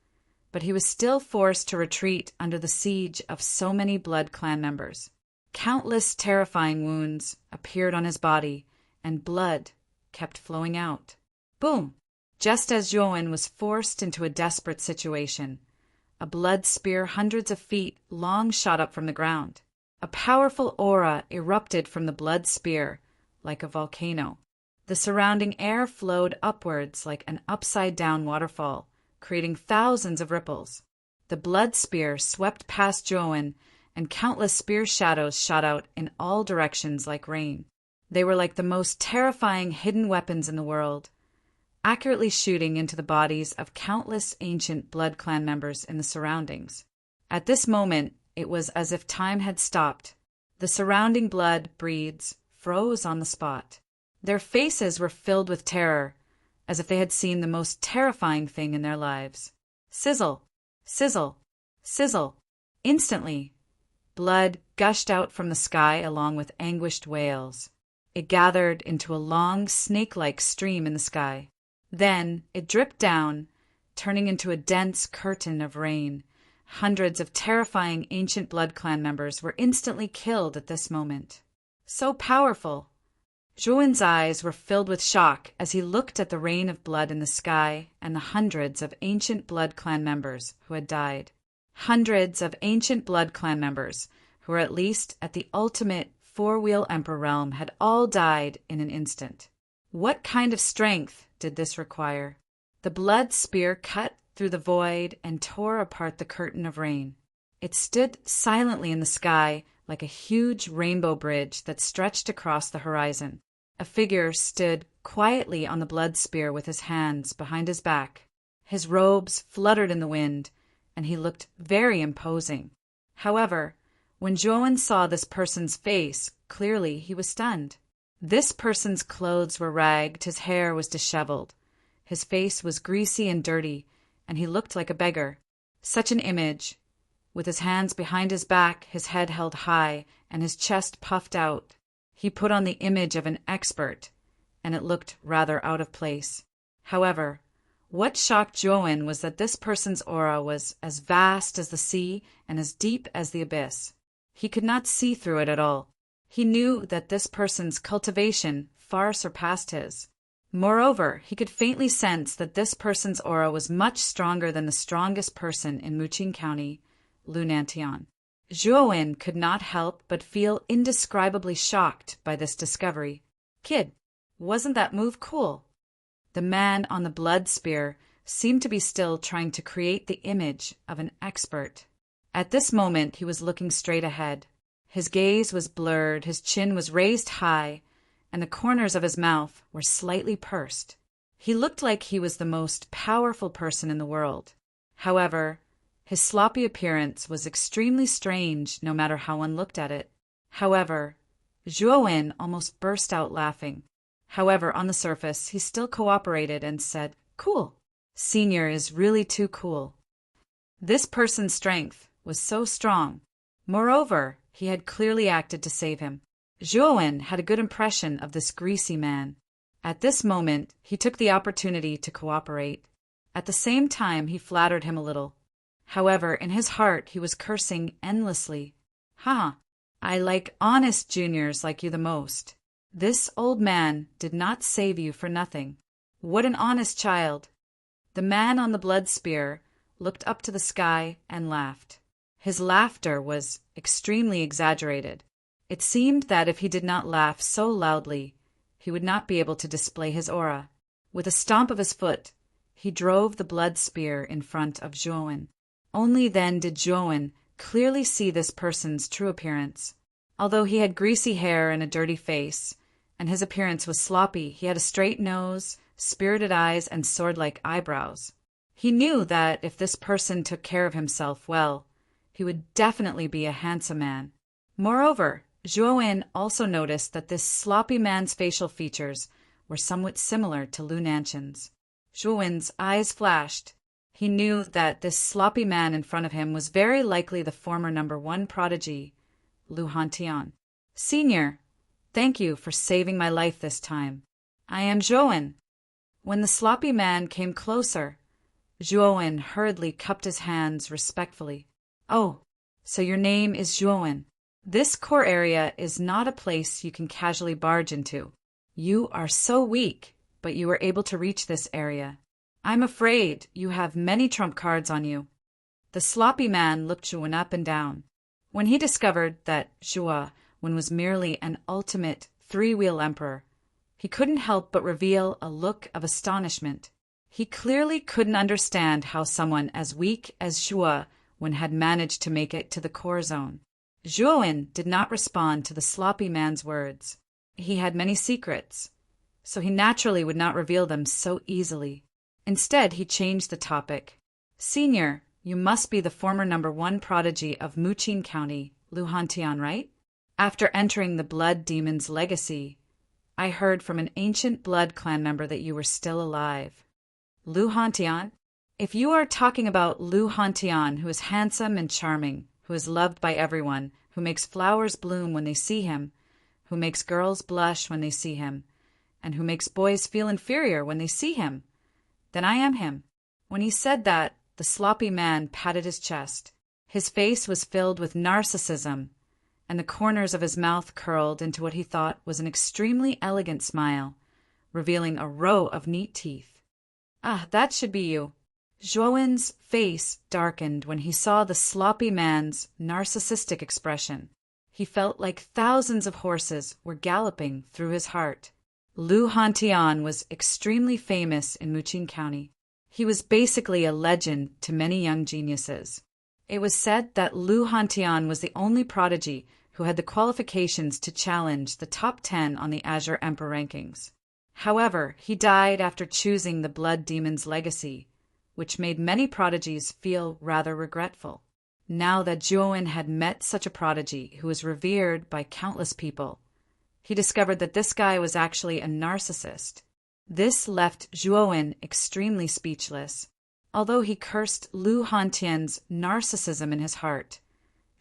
but he was still forced to retreat under the siege of so many blood clan members. Countless terrifying wounds appeared on his body, and blood kept flowing out. Boom! Just as Juin was forced into a desperate situation, a blood spear hundreds of feet long shot up from the ground. A powerful aura erupted from the blood spear, like a volcano. The surrounding air flowed upwards like an upside-down waterfall, creating thousands of ripples. The blood spear swept past Juin, and countless spear shadows shot out in all directions like rain. They were like the most terrifying hidden weapons in the world, accurately shooting into the bodies of countless ancient blood clan members in the surroundings. At this moment, it was as if time had stopped. The surrounding blood breeds froze on the spot. Their faces were filled with terror, as if they had seen the most terrifying thing in their lives. Sizzle! Sizzle! Sizzle! Instantly, blood gushed out from the sky along with anguished wails. It gathered into a long, snake-like stream in the sky. Then it dripped down, turning into a dense curtain of rain. Hundreds of terrifying ancient Blood Clan members were instantly killed at this moment. So powerful! Zhuan's eyes were filled with shock as he looked at the rain of blood in the sky and the hundreds of ancient Blood Clan members who had died. Hundreds of ancient Blood Clan members who were at least at the ultimate four-wheel Emperor realm had all died in an instant. What kind of strength did this require? The blood spear cut through the void and tore apart the curtain of rain. It stood silently in the sky like a huge rainbow bridge that stretched across the horizon. A figure stood quietly on the blood spear with his hands behind his back. His robes fluttered in the wind, and he looked very imposing. However, when Zhuan saw this person's face, clearly he was stunned. This person's clothes were ragged, his hair was disheveled. His face was greasy and dirty, and he looked like a beggar. Such an image, with his hands behind his back, his head held high, and his chest puffed out. He put on the image of an expert, and it looked rather out of place. However, what shocked Zhuan was that this person's aura was as vast as the sea and as deep as the abyss. He could not see through it at all. He knew that this person's cultivation far surpassed his. Moreover, he could faintly sense that this person's aura was much stronger than the strongest person in Muqing County, Lunantian. Zhuan could not help but feel indescribably shocked by this discovery. Kid, wasn't that move cool? The man on the blood spear seemed to be still trying to create the image of an expert. At this moment, he was looking straight ahead. His gaze was blurred, his chin was raised high, and the corners of his mouth were slightly pursed. He looked like he was the most powerful person in the world. However, his sloppy appearance was extremely strange no matter how one looked at it. However, Zhuan almost burst out laughing. However, on the surface, he still cooperated and said, "Cool. Senior is really too cool." This person's strength was so strong. Moreover, he had clearly acted to save him. Zhuan had a good impression of this greasy man. At this moment, he took the opportunity to cooperate. At the same time, he flattered him a little. However, in his heart, he was cursing endlessly. I like honest juniors like you the most. This old man did not save you for nothing. What an honest child." The man on the blood spear looked up to the sky and laughed. His laughter was extremely exaggerated. It seemed that if he did not laugh so loudly, he would not be able to display his aura. With a stomp of his foot, he drove the blood spear in front of Zhuan. Only then did Zhuan clearly see this person's true appearance. Although he had greasy hair and a dirty face, and his appearance was sloppy, he had a straight nose, spirited eyes, and sword-like eyebrows. He knew that if this person took care of himself well, he would definitely be a handsome man. Moreover, Zhuan also noticed that this sloppy man's facial features were somewhat similar to Lunantian's. Zhuan's eyes flashed. He knew that this sloppy man in front of him was very likely the former #1 prodigy, Lu Hantian. "Senior, thank you for saving my life this time. I am Zhuan." When the sloppy man came closer, Zhuan hurriedly cupped his hands respectfully. "Oh, so your name is Zhuan. This core area is not a place you can casually barge into. You are so weak, but you were able to reach this area. I'm afraid you have many trump cards on you." The sloppy man looked Zhuan up and down. When he discovered that Zhuan was merely an ultimate three-wheel emperor, he couldn't help but reveal a look of astonishment. He clearly couldn't understand how someone as weak as Zhuan had managed to make it to the core zone. Zhuan did not respond to the sloppy man's words. He had many secrets, so he naturally would not reveal them so easily. Instead, he changed the topic. "Senior, you must be the former #1 prodigy of Muqing County, Lu Hantian, right? After entering the Blood Demon's legacy, I heard from an ancient Blood Clan member that you were still alive." "Lu Hantian? If you are talking about Lu Hantian, who is handsome and charming, who is loved by everyone, who makes flowers bloom when they see him, who makes girls blush when they see him, and who makes boys feel inferior when they see him, Then I am him." When he said that, the sloppy man patted his chest. His face was filled with narcissism, and the corners of his mouth curled into what he thought was an extremely elegant smile, revealing a row of neat teeth. "Ah, that should be you." Zhuowen's face darkened when he saw the sloppy man's narcissistic expression. He felt like thousands of horses were galloping through his heart. Lu Hantian was extremely famous in Muqing County. He was basically a legend to many young geniuses. It was said that Lu Hantian was the only prodigy who had the qualifications to challenge the top 10 on the Azure Emperor rankings. However, he died after choosing the Blood Demon's legacy, which made many prodigies feel rather regretful. Now that Zhuowen had met such a prodigy who was revered by countless people, he discovered that this guy was actually a narcissist. This left Zhuowen extremely speechless. Although he cursed Lu Hantian's narcissism in his heart,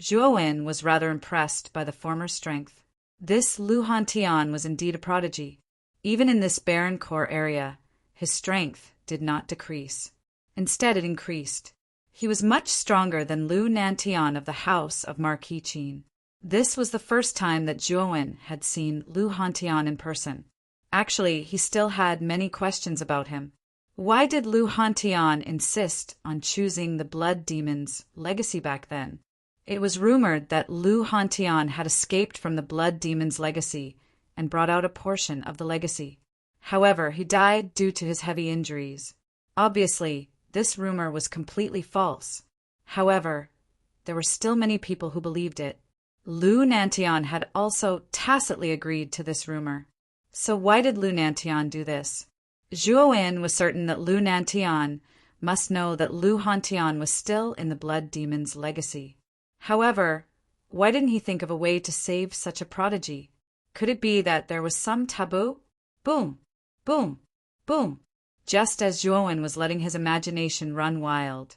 Zhuowen was rather impressed by the former's strength. This Lu Hantian was indeed a prodigy. Even in this barren core area, his strength did not decrease. Instead, it increased. He was much stronger than Lu Nantian of the House of Marquis Qin. This was the first time that Zhuowen had seen Lu Hantian in person. Actually, he still had many questions about him. Why did Lu Hantian insist on choosing the Blood Demon's legacy back then? It was rumored that Lu Hantian had escaped from the Blood Demon's legacy and brought out a portion of the legacy. However, he died due to his heavy injuries. Obviously, this rumor was completely false. However, there were still many people who believed it. Lu Nantian had also tacitly agreed to this rumor. So why did Lu Nantian do this? Zhuowen was certain that Lu Nantian must know that Lu Hantian was still in the Blood Demon's legacy. However, why didn't he think of a way to save such a prodigy? Could it be that there was some taboo? Boom! Boom! Boom! Just as Zhuowen was letting his imagination run wild,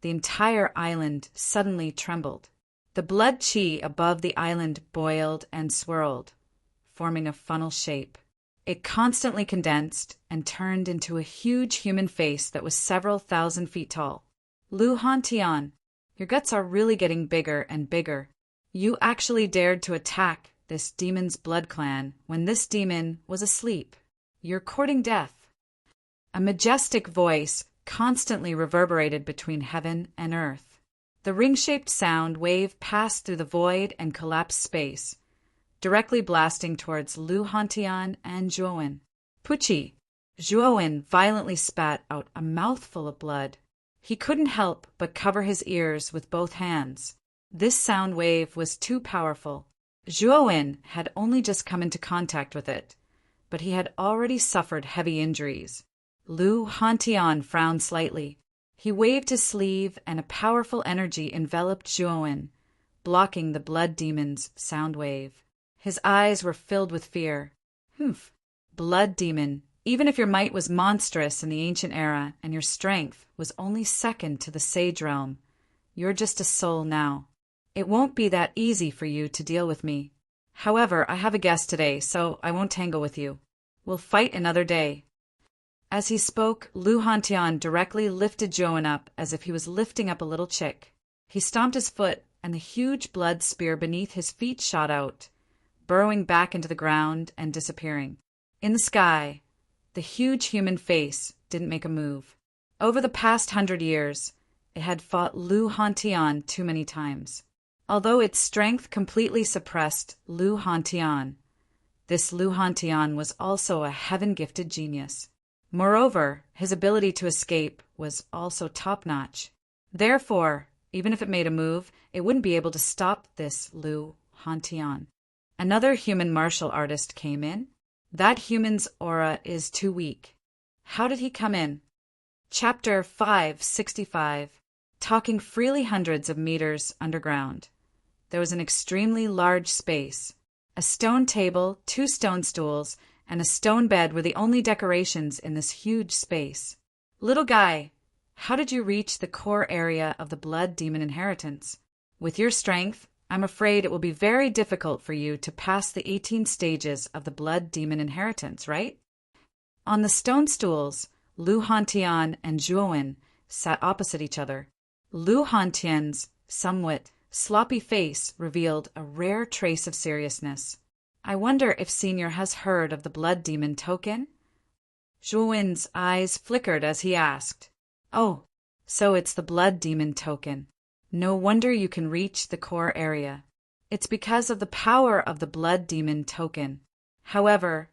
the entire island suddenly trembled. The blood qi above the island boiled and swirled, forming a funnel shape. It constantly condensed and turned into a huge human face that was several thousand feet tall. Lu Hantian, your guts are really getting bigger and bigger. You actually dared to attack this demon's blood clan when this demon was asleep. You're courting death. A majestic voice constantly reverberated between heaven and earth. The ring-shaped sound wave passed through the void and collapsed space, directly blasting towards Lu Hantian and Zhuowen. Puchi! Zhuowen violently spat out a mouthful of blood. He couldn't help but cover his ears with both hands. This sound wave was too powerful. Zhuowen had only just come into contact with it, but he had already suffered heavy injuries. Lu Hantian frowned slightly. He waved his sleeve and a powerful energy enveloped Zhuowen, blocking the blood demon's sound wave. His eyes were filled with fear. Humph! Blood demon, even if your might was monstrous in the ancient era and your strength was only second to the sage realm, you're just a soul now. It won't be that easy for you to deal with me. However, I have a guest today, so I won't tangle with you. We'll fight another day. As he spoke, Lu Hantian directly lifted Zhuowen up as if he was lifting up a little chick. He stomped his foot, and the huge blood spear beneath his feet shot out, burrowing back into the ground and disappearing. In the sky, the huge human face didn't make a move. Over the past 100 years, it had fought Lu Hantian too many times. Although its strength completely suppressed Lu Hantian, this Lu Hantian was also a heaven-gifted genius. Moreover, his ability to escape was also top-notch. Therefore, even if it made a move, it wouldn't be able to stop this Lu Hantian. Another human martial artist came in. That human's aura is too weak. How did he come in? Chapter 565. Talking freely hundreds of meters underground. There was an extremely large space. A stone table, 2 stone stools, and a stone bed were the only decorations in this huge space. Little guy, how did you reach the core area of the Blood Demon inheritance? With your strength, I'm afraid it will be very difficult for you to pass the 18 stages of the Blood Demon inheritance, right? On the stone stools Lu Hantian and Zhuowen sat opposite each other. Lu Hantian's somewhat sloppy face revealed a rare trace of seriousness. I wonder if Senior has heard of the blood demon token? Zhuowen's eyes flickered as he asked. Oh, so it's the blood demon token. No wonder you can reach the core area. It's because of the power of the blood demon token. However,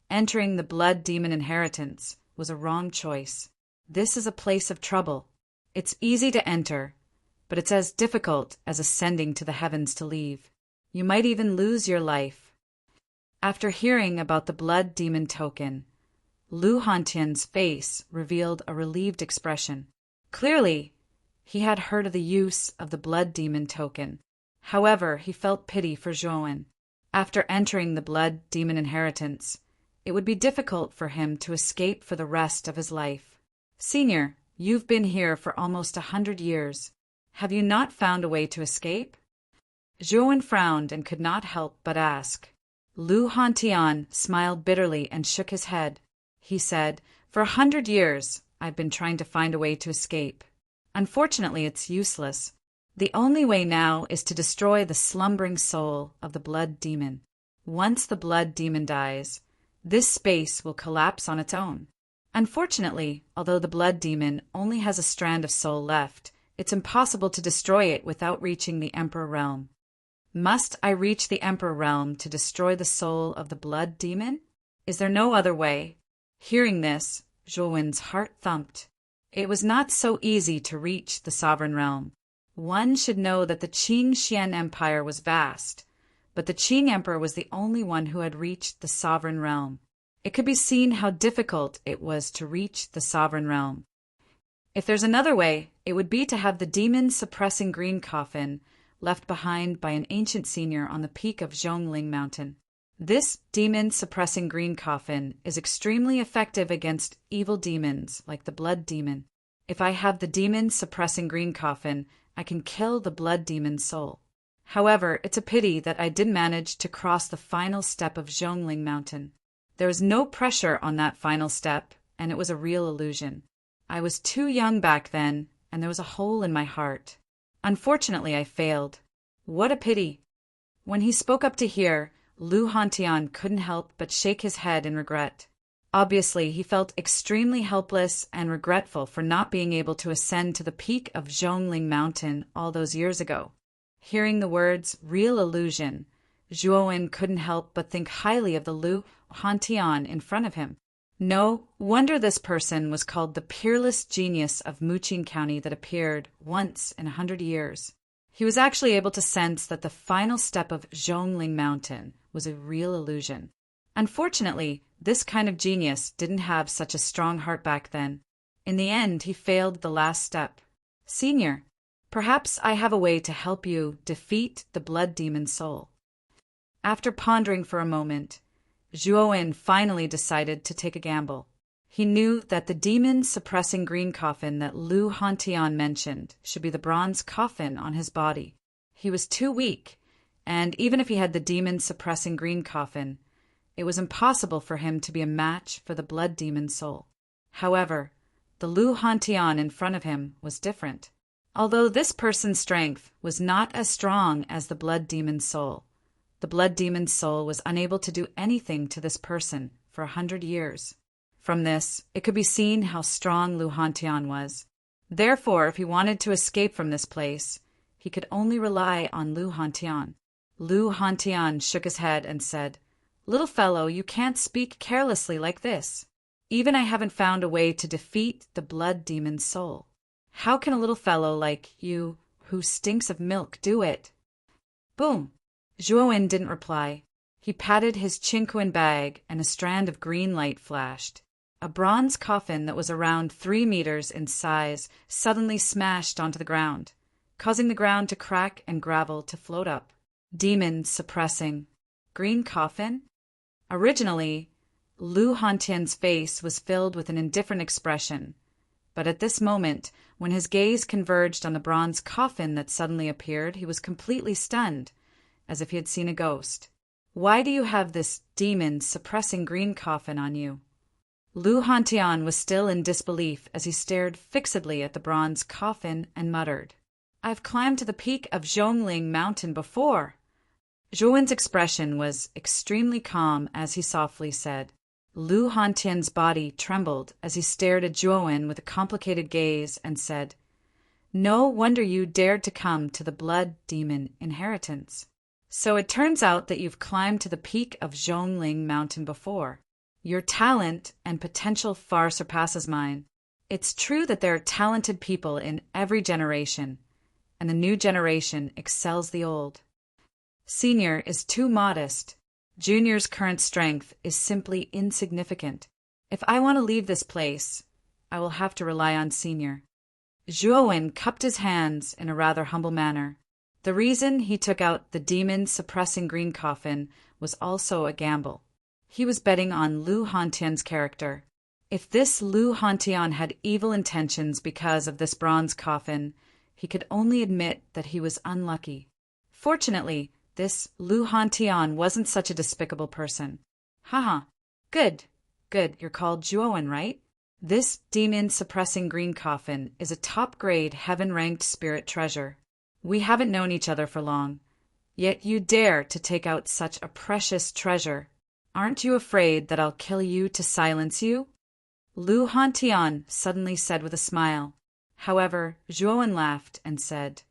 entering the blood demon inheritance was a wrong choice. This is a place of trouble. It's easy to enter, but it's as difficult as ascending to the heavens to leave. You might even lose your life. After hearing about the blood demon token, Lu Hantian's face revealed a relieved expression. Clearly, he had heard of the use of the blood demon token. However, he felt pity for Zhuowen. After entering the blood demon inheritance, it would be difficult for him to escape for the rest of his life. Senior, you've been here for almost 100 years. Have you not found a way to escape? Zhuowen frowned and could not help but ask. Lu Hantian smiled bitterly and shook his head. He said, For 100 years, I've been trying to find a way to escape. Unfortunately, it's useless. The only way now is to destroy the slumbering soul of the blood demon. Once the blood demon dies, this space will collapse on its own. Unfortunately, although the blood demon only has a strand of soul left, it's impossible to destroy it without reaching the Emperor Realm. Must I reach the Emperor Realm to destroy the soul of the blood demon? Is there no other way? Hearing this, Zhuowen's heart thumped. It was not so easy to reach the Sovereign Realm. One should know that the Qing Xian Empire was vast, but the Qing Emperor was the only one who had reached the Sovereign Realm. It could be seen how difficult it was to reach the Sovereign Realm. If there's another way, it would be to have the demon-suppressing green coffin left behind by an ancient senior on the peak of Zhongling Mountain. This demon-suppressing green coffin is extremely effective against evil demons like the blood demon. If I have the demon-suppressing green coffin, I can kill the blood demon's soul. However, it's a pity that I didn't manage to cross the final step of Zhongling Mountain. There was no pressure on that final step, and it was a real illusion. I was too young back then, and there was a hole in my heart. Unfortunately, I failed. What a pity. When he spoke up to hear, Lu Hantian couldn't help but shake his head in regret. Obviously, he felt extremely helpless and regretful for not being able to ascend to the peak of Zhongling Mountain all those years ago. Hearing the words, real illusion, Zhuowen couldn't help but think highly of the Lu Hantian in front of him. No wonder this person was called the peerless genius of Muqing County that appeared once in 100 years. He was actually able to sense that the final step of Zhongling Mountain was a real illusion. Unfortunately, this kind of genius didn't have such a strong heart back then. In the end, he failed the last step. Senior, perhaps I have a way to help you defeat the blood demon's soul. After pondering for a moment, Zhuowen finally decided to take a gamble. He knew that the demon-suppressing green coffin that Lu Hantian mentioned should be the bronze coffin on his body. He was too weak, and even if he had the demon-suppressing green coffin, it was impossible for him to be a match for the blood demon's soul. However, the Lu Hantian in front of him was different. Although this person's strength was not as strong as the blood demon's soul, the blood demon's soul was unable to do anything to this person for 100 years. From this, it could be seen how strong Lu Hantian was. Therefore, if he wanted to escape from this place, he could only rely on Lu Hantian. Lu Hantian shook his head and said, "Little fellow, you can't speak carelessly like this. Even I haven't found a way to defeat the blood demon's soul. How can a little fellow like you, who stinks of milk, do it?" Boom! Zhuowen didn't reply. He patted his Qingquan bag and a strand of green light flashed. A bronze coffin that was around 3 meters in size suddenly smashed onto the ground, causing the ground to crack and gravel to float up. Demon suppressing. Green coffin? Originally, Lu Hantian's face was filled with an indifferent expression, but at this moment, when his gaze converged on the bronze coffin that suddenly appeared, he was completely stunned, as if he had seen a ghost. "Why do you have this demon-suppressing green coffin on you?" Lu Hantian was still in disbelief as he stared fixedly at the bronze coffin and muttered, "I've climbed to the peak of Zhongling Mountain before." Zhouwen's expression was extremely calm as he softly said. Lu Hantian's body trembled as he stared at Zhouwen with a complicated gaze and said, "No wonder you dared to come to the Blood Demon inheritance. So it turns out that you've climbed to the peak of Zhongling Mountain before. Your talent and potential far surpasses mine. It's true that there are talented people in every generation, and the new generation excels the old. Senior is too modest. Junior's current strength is simply insignificant. If I want to leave this place, I will have to rely on Senior." Zhouwen cupped his hands in a rather humble manner. The reason he took out the demon-suppressing green coffin was also a gamble. He was betting on Lu Hantian's character. If this Lu Hantian had evil intentions because of this bronze coffin, he could only admit that he was unlucky. Fortunately, this Lu Hantian wasn't such a despicable person. Haha. Good. You're called Zhouwen, right? This demon-suppressing green coffin is a top-grade, heaven-ranked spirit treasure. We haven't known each other for long, yet you dare to take out such a precious treasure. Aren't you afraid that I'll kill you to silence you?" Lu Hantian suddenly said with a smile. However, Zhouwen laughed and said,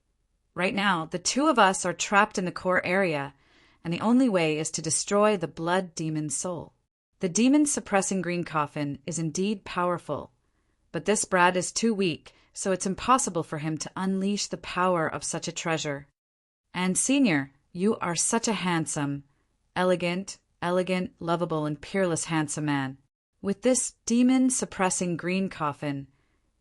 "Right now, the two of us are trapped in the core area, and the only way is to destroy the blood demon's soul. The demon-suppressing green coffin is indeed powerful, but this brat is too weak, so it's impossible for him to unleash the power of such a treasure. And Senior, you are such a handsome, elegant, lovable, and peerless handsome man. With this demon-suppressing green coffin,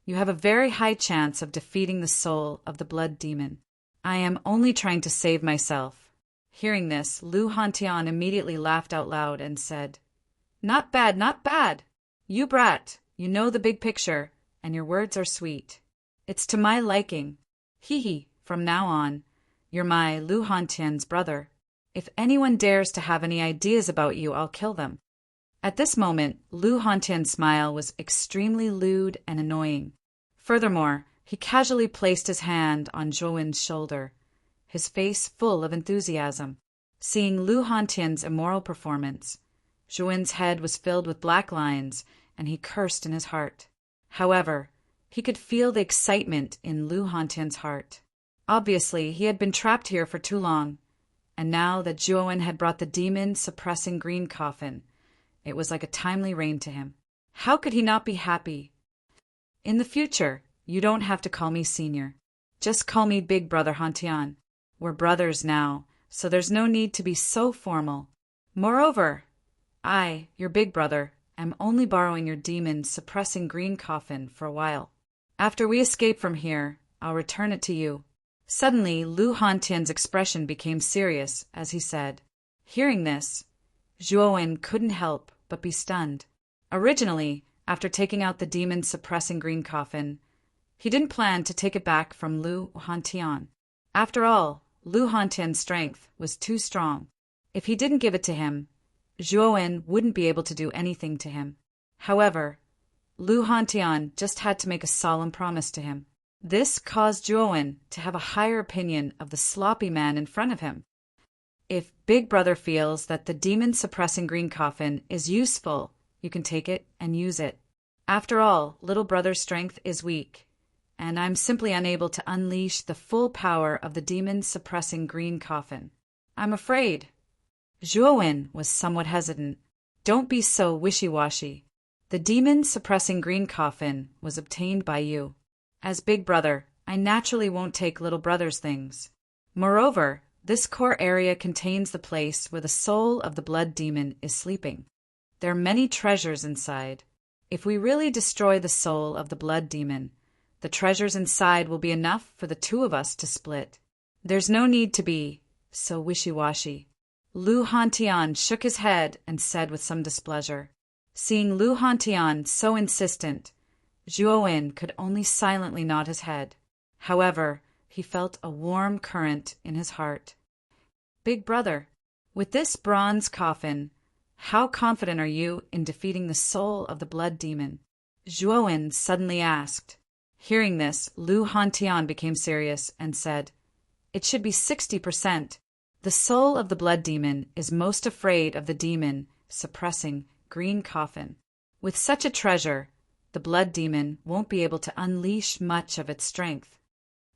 you have a very high chance of defeating the soul of the blood demon. I am only trying to save myself." Hearing this, Lu Hantian immediately laughed out loud and said, Not bad. You brat, you know the big picture, and your words are sweet. It's to my liking. Hee, from now on, you're my Lu Hantian's brother. If anyone dares to have any ideas about you, I'll kill them." At this moment, Lu Hantian's smile was extremely lewd and annoying. Furthermore, he casually placed his hand on Zhouwen's shoulder, his face full of enthusiasm. Seeing Lu Hantian's immoral performance, Zhouwen's head was filled with black lines, and he cursed in his heart. However, he could feel the excitement in Lu Hantian's heart. Obviously, he had been trapped here for too long, and now that Zhouwen had brought the demon-suppressing green coffin, it was like a timely rain to him. How could he not be happy? "In the future, you don't have to call me Senior. Just call me Big Brother Hantian. We're brothers now, so there's no need to be so formal. Moreover, I, your big brother, am only borrowing your demon-suppressing green coffin for a while. After we escape from here, I'll return it to you." Suddenly, Lu Hantian's expression became serious as he said. Hearing this, Zhouwen couldn't help but be stunned. Originally, after taking out the demon-suppressing green coffin, he didn't plan to take it back from Lu Hantian. After all, Lu Hantian's strength was too strong. If he didn't give it to him, Zhouwen wouldn't be able to do anything to him. However, Lu Hantian just had to make a solemn promise to him. This caused Zhouwen to have a higher opinion of the sloppy man in front of him. If Big Brother feels that the demon-suppressing green coffin is useful, you can take it and use it. After all, Little Brother's strength is weak, and I'm simply unable to unleash the full power of the demon-suppressing green coffin. I'm afraid. Zhouwen was somewhat hesitant. Don't be so wishy-washy. The demon-suppressing green coffin was obtained by you. As Big Brother, I naturally won't take Little Brother's things. Moreover, this core area contains the place where the soul of the blood demon is sleeping. There are many treasures inside. If we really destroy the soul of the blood demon, the treasures inside will be enough for the two of us to split. There's no need to be so wishy-washy. Lu Hantian shook his head and said with some displeasure. Seeing Lu Hantian so insistent, Zhouwen could only silently nod his head. However, he felt a warm current in his heart. Big Brother, with this bronze coffin, How confident are you in defeating the soul of the blood demon? Zhuowen suddenly asked. Hearing this, Lu Hantian became serious and said, It should be 60%. The soul of the blood demon is most afraid of the demon suppressing green coffin. With such a treasure, the blood demon won't be able to unleash much of its strength.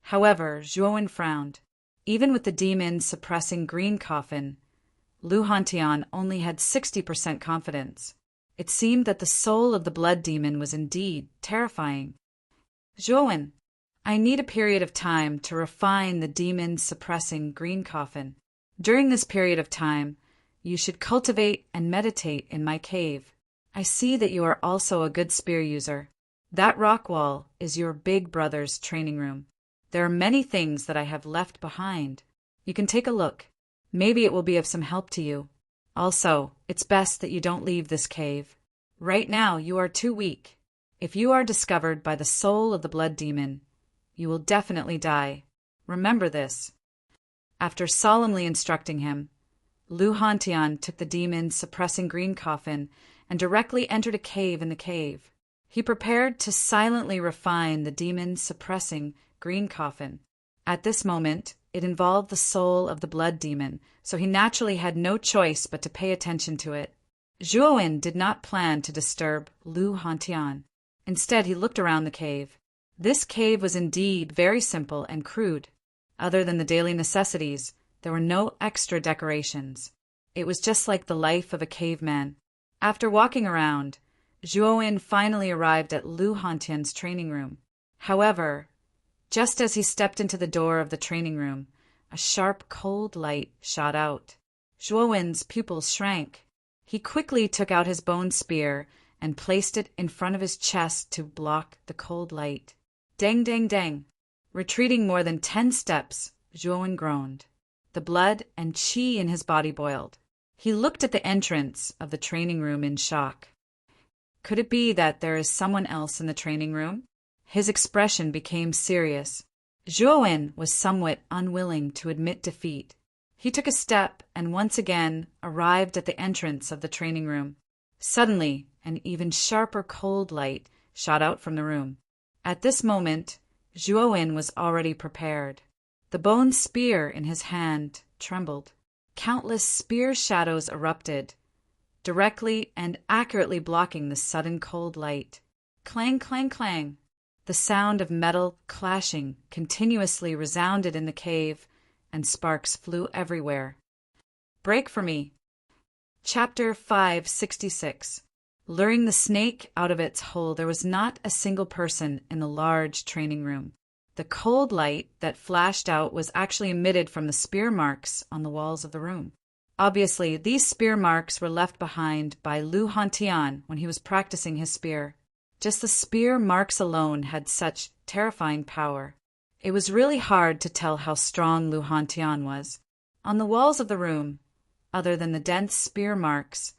However, Zhuowen frowned. Even with the demon suppressing green coffin, Lu Hantian only had 60% confidence. It seemed that the soul of the blood demon was indeed terrifying. Zhuowen, I need a period of time to refine the demon suppressing green coffin. During this period of time, you should cultivate and meditate in my cave. I see that you are also a good spear user. That rock wall is your big brother's training room. There are many things that I have left behind. You can take a look. Maybe it will be of some help to you. Also, it's best that you don't leave this cave. Right now, you are too weak. If you are discovered by the soul of the blood demon, you will definitely die. Remember this. After solemnly instructing him, Lu Hantian took the demon's suppressing green coffin and directly entered a cave in the cave. He prepared to silently refine the demon's suppressing green coffin. At this moment, it involved the soul of the blood demon, so he naturally had no choice but to pay attention to it. Zhuowen did not plan to disturb Lu Hantian. Instead, he looked around the cave. This cave was indeed very simple and crude. Other than the daily necessities, there were no extra decorations. It was just like the life of a caveman. After walking around, Zhuowen finally arrived at Lu Hantian's training room. However, just as he stepped into the door of the training room, a sharp, cold light shot out. Zhuowen's pupils shrank. He quickly took out his bone spear and placed it in front of his chest to block the cold light. Dang, dang, dang. Retreating more than 10 steps, Zhuowen groaned. The blood and qi in his body boiled. He looked at the entrance of the training room in shock. Could it be that there is someone else in the training room? His expression became serious. Zhuowen was somewhat unwilling to admit defeat. He took a step and once again arrived at the entrance of the training room. Suddenly, an even sharper cold light shot out from the room. At this moment, Zhuowen was already prepared. The bone spear in his hand trembled. Countless spear shadows erupted, directly and accurately blocking the sudden cold light. Clang, clang, clang. The sound of metal clashing continuously resounded in the cave, and sparks flew everywhere. Break for me. Chapter 566. Luring the snake out of its hole, there was not a single person in the large training room. The cold light that flashed out was actually emitted from the spear marks on the walls of the room. Obviously, these spear marks were left behind by Lu Hantian when he was practicing his spear. Just the spear marks alone had such terrifying power. It was really hard to tell how strong Lu Hantian was. On the walls of the room, other than the dense spear marks,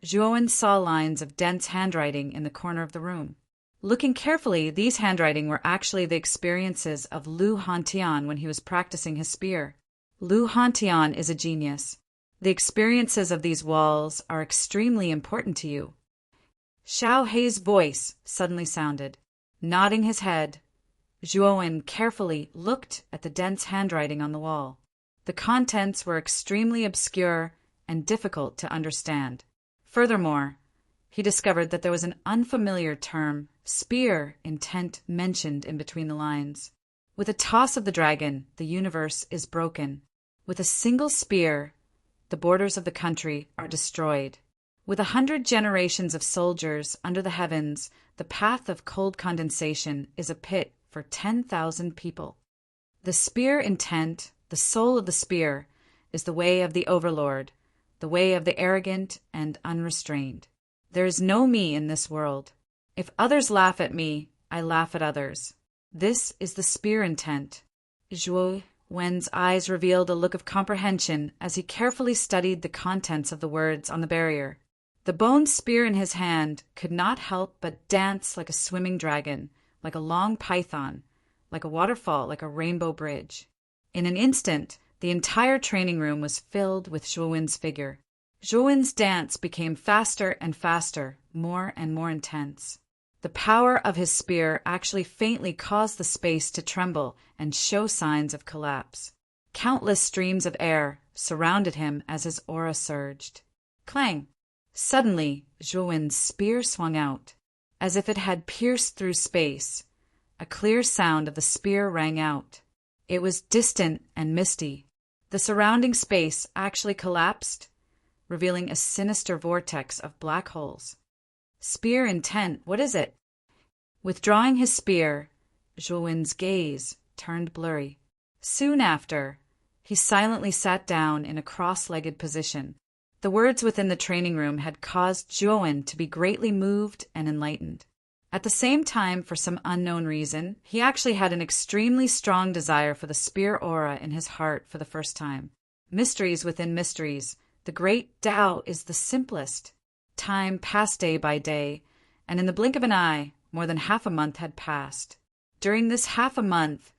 Zhuowen saw lines of dense handwriting in the corner of the room. Looking carefully, these handwriting were actually the experiences of Lu Hantian when he was practicing his spear. Lu Hantian is a genius. The experiences of these walls are extremely important to you. Xiao Hei's voice suddenly sounded. Nodding his head, Zhuowen carefully looked at the dense handwriting on the wall. The contents were extremely obscure and difficult to understand. Furthermore, he discovered that there was an unfamiliar term, spear intent, mentioned in between the lines. With a toss of the dragon, the universe is broken. With a single spear, the borders of the country are destroyed. With 100 generations of soldiers under the heavens, the path of cold condensation is a pit for 10,000 people. The spear intent, the soul of the spear, is the way of the overlord, the way of the arrogant and unrestrained. There is no me in this world. If others laugh at me, I laugh at others. This is the spear intent. Zhuowen's eyes revealed a look of comprehension as he carefully studied the contents of the words on the barrier. The bone spear in his hand could not help but dance like a swimming dragon, like a long python, like a waterfall, like a rainbow bridge. In an instant, the entire training room was filled with Zhuowen's figure. Zhouwen's dance became faster and faster, more and more intense. The power of his spear actually faintly caused the space to tremble and show signs of collapse. Countless streams of air surrounded him as his aura surged. Clang! Suddenly, Zhouwen's spear swung out. As if it had pierced through space, a clear sound of the spear rang out. It was distant and misty. The surrounding space actually collapsed, revealing a sinister vortex of black holes. Spear intent, what is it? Withdrawing his spear, Zhouwen's gaze turned blurry. Soon after, he silently sat down in a cross-legged position. The words within the training room had caused Zhouwen to be greatly moved and enlightened. At the same time, for some unknown reason, he actually had an extremely strong desire for the spear aura in his heart for the first time. Mysteries within mysteries, the great Tao is the simplest. Time passed day by day, and in the blink of an eye, more than half a month had passed. During this half a month,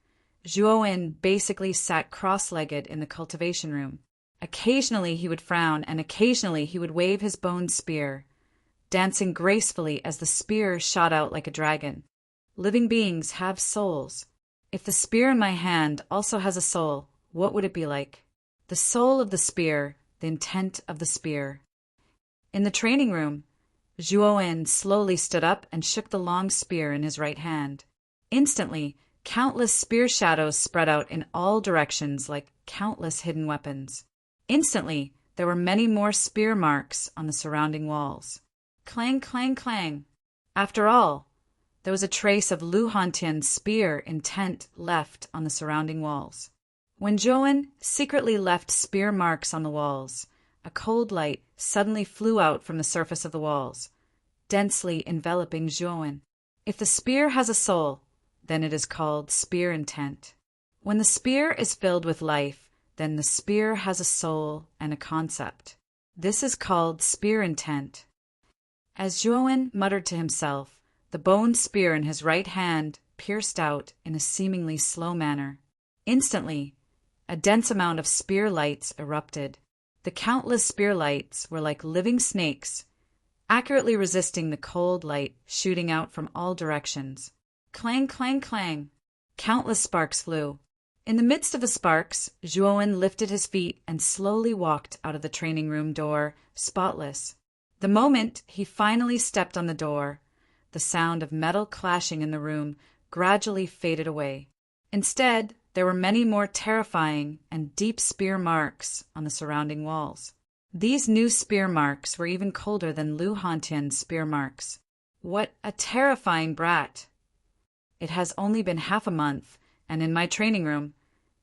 Zhouwen basically sat cross-legged in the cultivation room. Occasionally he would frown, and occasionally he would wave his bone spear, dancing gracefully as the spear shot out like a dragon. Living beings have souls. If the spear in my hand also has a soul, what would it be like? The soul of the spear, the intent of the spear. In the training room, Zhouwen slowly stood up and shook the long spear in his right hand. Instantly, countless spear shadows spread out in all directions like countless hidden weapons. Instantly, there were many more spear marks on the surrounding walls. Clang, clang, clang. After all, there was a trace of Lu Hantian's spear intent left on the surrounding walls. When Zhouwen secretly left spear marks on the walls, a cold light suddenly flew out from the surface of the walls, densely enveloping Zhouwen. If the spear has a soul, then it is called spear intent. When the spear is filled with life, then the spear has a soul and a concept. This is called spear intent. As Zhouwen muttered to himself, the bone spear in his right hand pierced out in a seemingly slow manner. Instantly, a dense amount of spear lights erupted. The countless spear lights were like living snakes, accurately resisting the cold light shooting out from all directions. Clang, clang, clang. Countless sparks flew. In the midst of the sparks, Zhouwen lifted his feet and slowly walked out of the training room door, spotless. The moment he finally stepped on the door, the sound of metal clashing in the room gradually faded away. Instead, there were many more terrifying and deep spear marks on the surrounding walls. These new spear marks were even colder than Lu Hantian's spear marks. What a terrifying brat! It has only been half a month, and in my training room,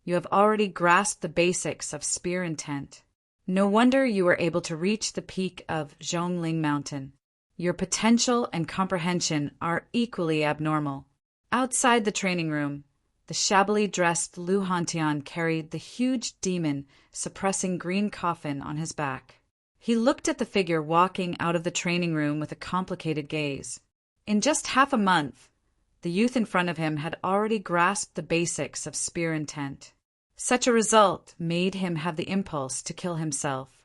you have already grasped the basics of spear intent. No wonder you were able to reach the peak of Zhongling Mountain. Your potential and comprehension are equally abnormal. Outside the training room, the shabbily dressed Lu Hantian carried the huge demon suppressing green coffin on his back. He looked at the figure walking out of the training room with a complicated gaze. In just half a month, the youth in front of him had already grasped the basics of spear intent. Such a result made him have the impulse to kill himself.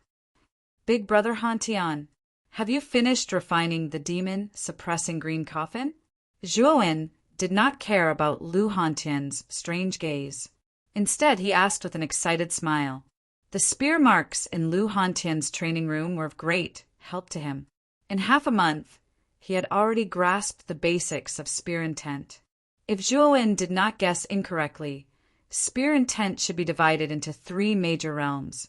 Big Brother Hantian, have you finished refining the demon suppressing green coffin? Zhouwen did not care about Lu Hantian's strange gaze. Instead, he asked with an excited smile. The spear marks in Lu Hantian's training room were of great help to him. In half a month, he had already grasped the basics of spear intent. If Zhouwen did not guess incorrectly, spear intent should be divided into 3 major realms: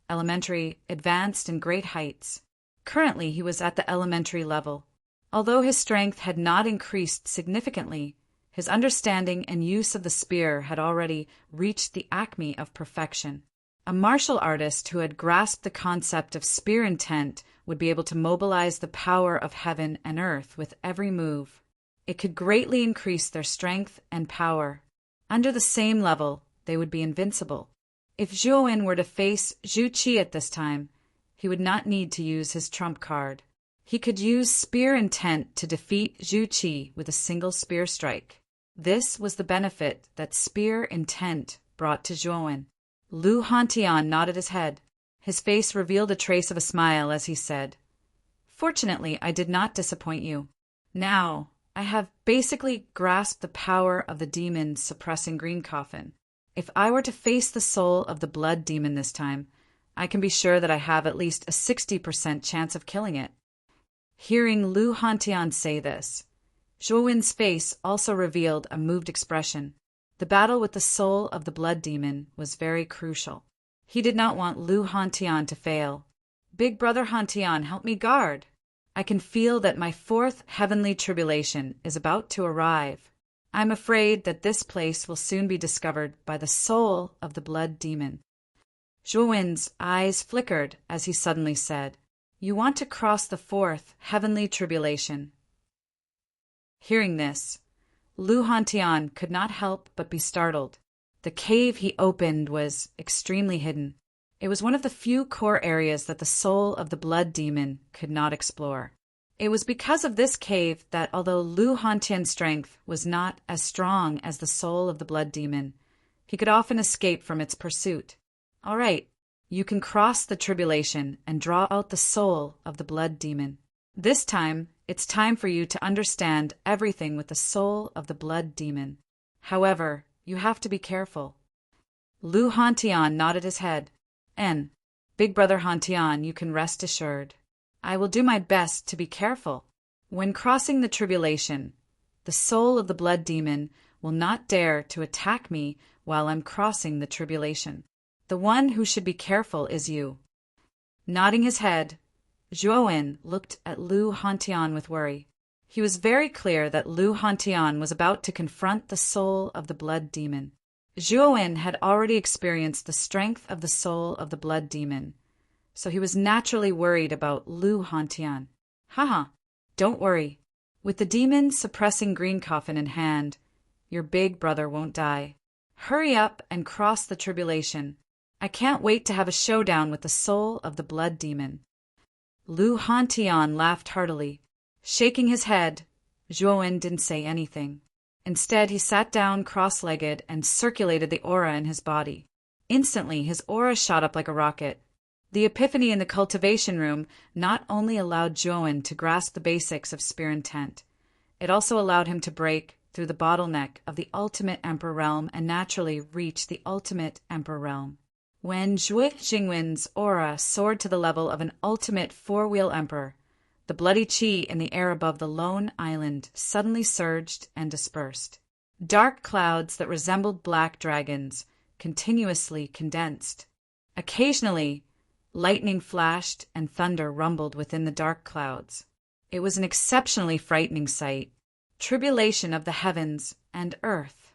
elementary, advanced, and great heights. Currently, he was at the elementary level. Although his strength had not increased significantly, his understanding and use of the spear had already reached the acme of perfection. A martial artist who had grasped the concept of spear intent would be able to mobilize the power of heaven and earth with every move. It could greatly increase their strength and power. Under the same level, they would be invincible. If Zhouwen were to face Zhu Qi at this time, he would not need to use his trump card. He could use spear intent to defeat Zhu Qi with a single spear strike. This was the benefit that spear intent brought to Zhouwen. Lu Hantian nodded his head. His face revealed a trace of a smile as he said, "Fortunately, I did not disappoint you. Now, I have basically grasped the power of the demon suppressing green coffin. If I were to face the soul of the blood demon this time, I can be sure that I have at least a 60% chance of killing it." Hearing Lu Hantian say this, Zhuowen's face also revealed a moved expression. The battle with the soul of the blood demon was very crucial. He did not want Lu Hantian to fail. "Big brother Hantian, help me guard. I can feel that my fourth heavenly tribulation is about to arrive. I'm afraid that this place will soon be discovered by the soul of the blood demon." Zhuowen's eyes flickered as he suddenly said, "You want to cross the fourth heavenly tribulation." Hearing this, Lu Hantian could not help but be startled. The cave he opened was extremely hidden. It was one of the few core areas that the soul of the blood demon could not explore. It was because of this cave that although Lu Hantian's strength was not as strong as the soul of the blood demon, he could often escape from its pursuit. "All right, you can cross the tribulation and draw out the soul of the blood demon. This time, it's time for you to understand everything with the soul of the blood demon. However, you have to be careful." Lu Hantian nodded his head. "And, Big Brother Hantian, you can rest assured. I will do my best to be careful. When crossing the tribulation, the soul of the blood demon will not dare to attack me while I'm crossing the tribulation. The one who should be careful is you." Nodding his head, Zhuowen looked at Lu Hantian with worry. He was very clear that Lu Hantian was about to confront the soul of the blood demon. Zhuowen had already experienced the strength of the soul of the blood demon, so he was naturally worried about Lu Hantian. "Haha, don't worry. With the demon suppressing green coffin in hand, your big brother won't die. Hurry up and cross the tribulation. I can't wait to have a showdown with the soul of the blood demon." Lu Hantian laughed heartily. Shaking his head, Zhuowen didn't say anything. Instead, he sat down cross-legged and circulated the aura in his body. Instantly, his aura shot up like a rocket. The epiphany in the cultivation room not only allowed Zhuowen to grasp the basics of spear intent, it also allowed him to break through the bottleneck of the ultimate emperor realm and naturally reach the ultimate emperor realm. When Zhui Jingwen's aura soared to the level of an ultimate four-wheel emperor, the bloody qi in the air above the lone island suddenly surged and dispersed. Dark clouds that resembled black dragons continuously condensed. Occasionally, lightning flashed and thunder rumbled within the dark clouds. It was an exceptionally frightening sight. Tribulation of the heavens and earth.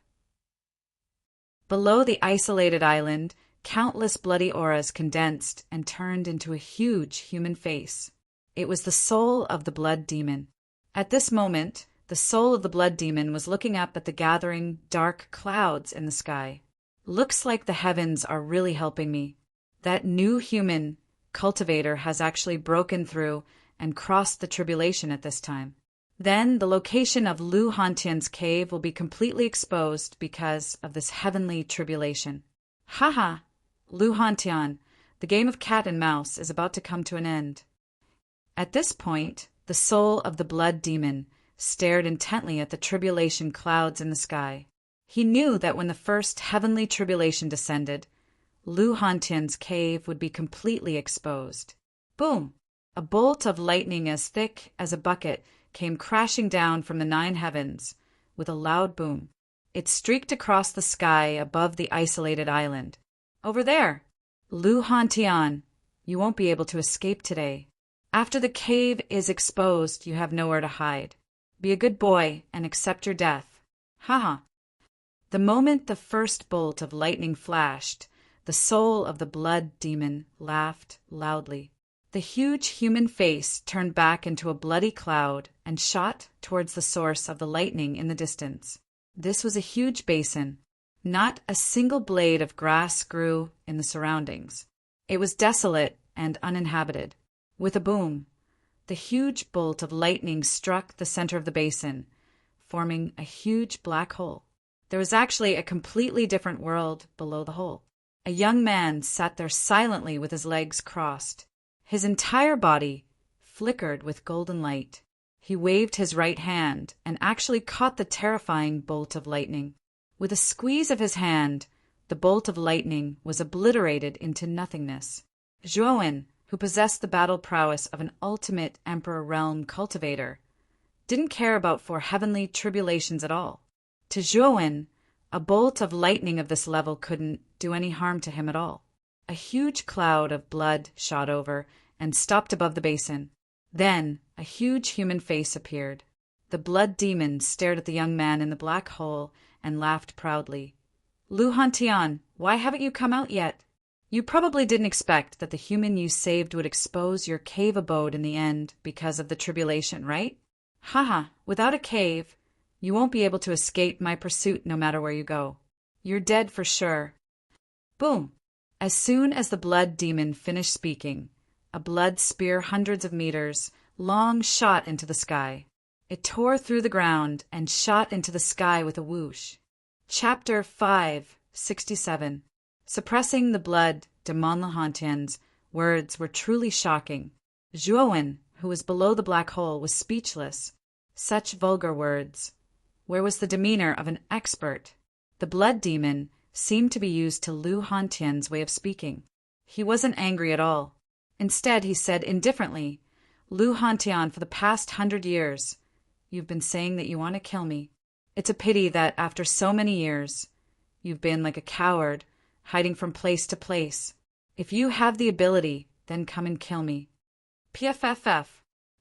Below the isolated island, countless bloody auras condensed and turned into a huge human face. It was the soul of the blood demon. At this moment, the soul of the blood demon was looking up at the gathering dark clouds in the sky. "Looks like the heavens are really helping me. That new human cultivator has actually broken through and crossed the tribulation at this time. Then the location of Lu Hantian's cave will be completely exposed because of this heavenly tribulation. Haha, Lu Hantian, the game of cat and mouse is about to come to an end." At this point, the soul of the blood demon stared intently at the tribulation clouds in the sky. He knew that when the first heavenly tribulation descended, Lu Hantian's cave would be completely exposed. Boom! A bolt of lightning as thick as a bucket came crashing down from the 9 heavens with a loud boom. It streaked across the sky above the isolated island. "Over there! Lu Hantian, you won't be able to escape today. After the cave is exposed, you have nowhere to hide. Be a good boy and accept your death. Haha." The moment the first bolt of lightning flashed, the soul of the blood demon laughed loudly. The huge human face turned back into a bloody cloud and shot towards the source of the lightning in the distance. This was a huge basin. Not a single blade of grass grew in the surroundings. It was desolate and uninhabited. With a boom, the huge bolt of lightning struck the center of the basin, forming a huge black hole. There was actually a completely different world below the hole. A young man sat there silently with his legs crossed. His entire body flickered with golden light. He waved his right hand and actually caught the terrifying bolt of lightning. With a squeeze of his hand, the bolt of lightning was obliterated into nothingness. Zhuowen, who possessed the battle prowess of an ultimate Emperor Realm cultivator, didn't care about four heavenly tribulations at all. To Zhuowen, a bolt of lightning of this level couldn't do any harm to him at all. A huge cloud of blood shot over and stopped above the basin. Then a huge human face appeared. The blood demon stared at the young man in the black hole and laughed proudly. Lu Hantian, why haven't you come out yet? You probably didn't expect that the human you saved would expose your cave abode in the end because of the tribulation, right? Haha, without a cave, you won't be able to escape my pursuit no matter where you go. You're dead for sure. Boom! As soon as the blood demon finished speaking, a blood spear hundreds of meters long shot into the sky. It tore through the ground and shot into the sky with a whoosh. Chapter 567. Suppressing the blood, Demon Hantian's words were truly shocking. Zhuowen, who was below the black hole, was speechless. Such vulgar words. Where was the demeanor of an expert? The blood demon seemed to be used to Lu Hantian's way of speaking. He wasn't angry at all. Instead, he said indifferently, Lu Hantian, for the past 100 years, you've been saying that you want to kill me. It's a pity that after so many years, you've been like a coward, hiding from place to place. If you have the ability, then come and kill me. PFFF.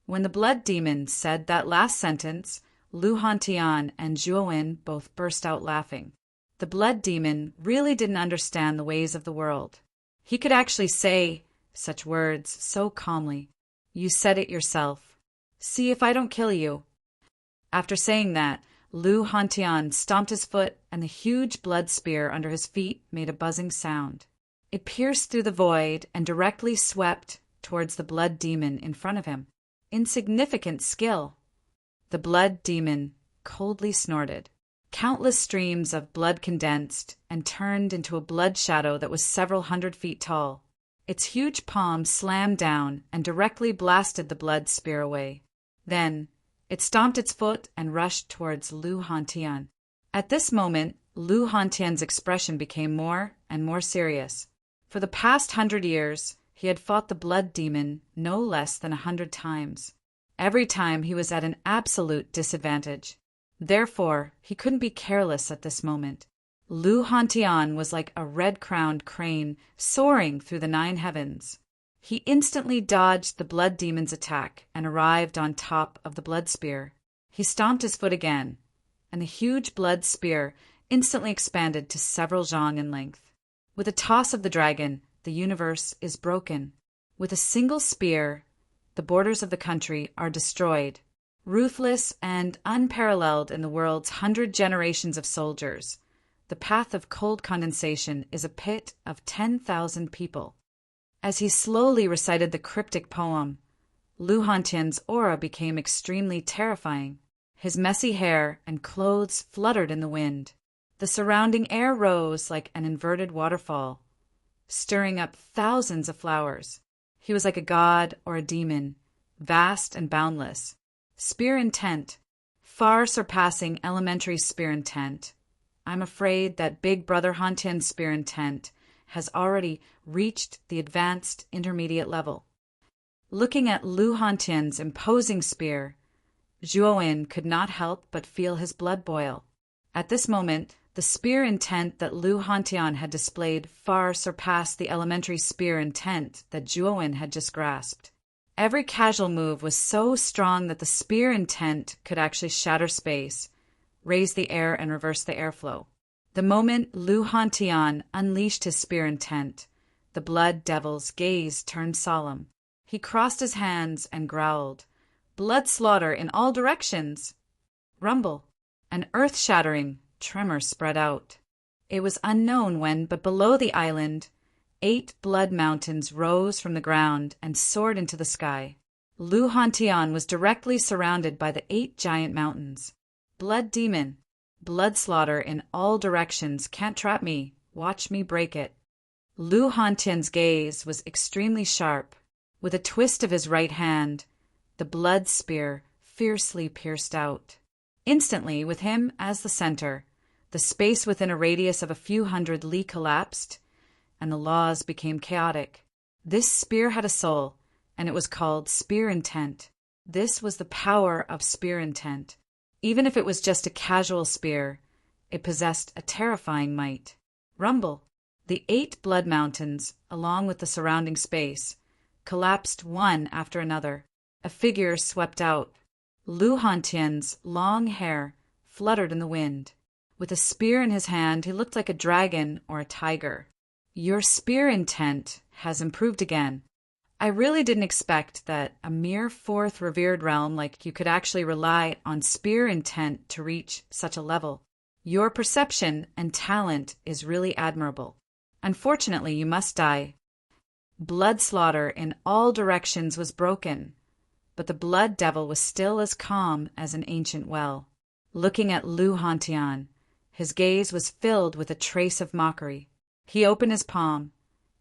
When the blood demon said that last sentence, Lu Hantian and Zhuowen both burst out laughing. The blood demon really didn't understand the ways of the world. He could actually say such words so calmly. You said it yourself. See if I don't kill you. After saying that, Lu Hantian stomped his foot, and the huge blood spear under his feet made a buzzing sound. It pierced through the void and directly swept towards the blood demon in front of him. Insignificant skill. The blood demon coldly snorted. Countless streams of blood condensed and turned into a blood shadow that was several 100 feet tall. Its huge palm slammed down and directly blasted the blood spear away. Then it stomped its foot and rushed towards Lu Hantian. At this moment, Lu Hantian's expression became more and more serious. For the past 100 years, he had fought the blood demon no less than 100 times. Every time he was at an absolute disadvantage. Therefore, he couldn't be careless at this moment. Lu Hantian was like a red-crowned crane soaring through the 9 heavens. He instantly dodged the blood demon's attack and arrived on top of the blood spear. He stomped his foot again, and the huge blood spear instantly expanded to several zhang in length. With a toss of the dragon, the universe is broken. With a single spear, the borders of the country are destroyed. Ruthless and unparalleled in the world's 100 generations of soldiers, the path of cold condensation is a pit of 10,000 people. As he slowly recited the cryptic poem, Lu Hantian's aura became extremely terrifying. His messy hair and clothes fluttered in the wind. The surrounding air rose like an inverted waterfall, stirring up thousands of flowers. He was like a god or a demon, vast and boundless. Spear intent, far surpassing elementary spear intent. I'm afraid that Big Brother Hantian's spear intent has already reached the advanced intermediate level. Looking at Lu Hantian's imposing spear, Zhuowen could not help but feel his blood boil. At this moment, the spear intent that Lu Hantian had displayed far surpassed the elementary spear intent that Zhuowen had just grasped. Every casual move was so strong that the spear intent could actually shatter space, raise the air, and reverse the airflow. The moment Lu Hantian unleashed his spear intent, the blood devil's gaze turned solemn. He crossed his hands and growled, "Blood slaughter in all directions!" Rumble. An earth-shattering tremor spread out. It was unknown when, but below the island, 8 blood mountains rose from the ground and soared into the sky. Lu Hantian was directly surrounded by the 8 giant mountains. Blood demon. Blood slaughter in all directions can't trap me. Watch me break it. Lu Hantian's gaze was extremely sharp. With a twist of his right hand, the blood spear fiercely pierced out. Instantly, with him as the center, the space within a radius of a few hundred li collapsed, and the laws became chaotic. This spear had a soul, and it was called spear intent. This was the power of spear intent. Even if it was just a casual spear, it possessed a terrifying might. Rumble! The 8 blood mountains, along with the surrounding space, collapsed one after another. A figure swept out. Lu Hantian's long hair fluttered in the wind. With a spear in his hand, he looked like a dragon or a tiger. Your spear intent has improved again. I really didn't expect that a mere 4th revered realm like you could actually rely on spear intent to reach such a level. Your perception and talent is really admirable. Unfortunately, you must die. Blood slaughter in all directions was broken, but the blood devil was still as calm as an ancient well. Looking at Lu Hantian, his gaze was filled with a trace of mockery. He opened his palm,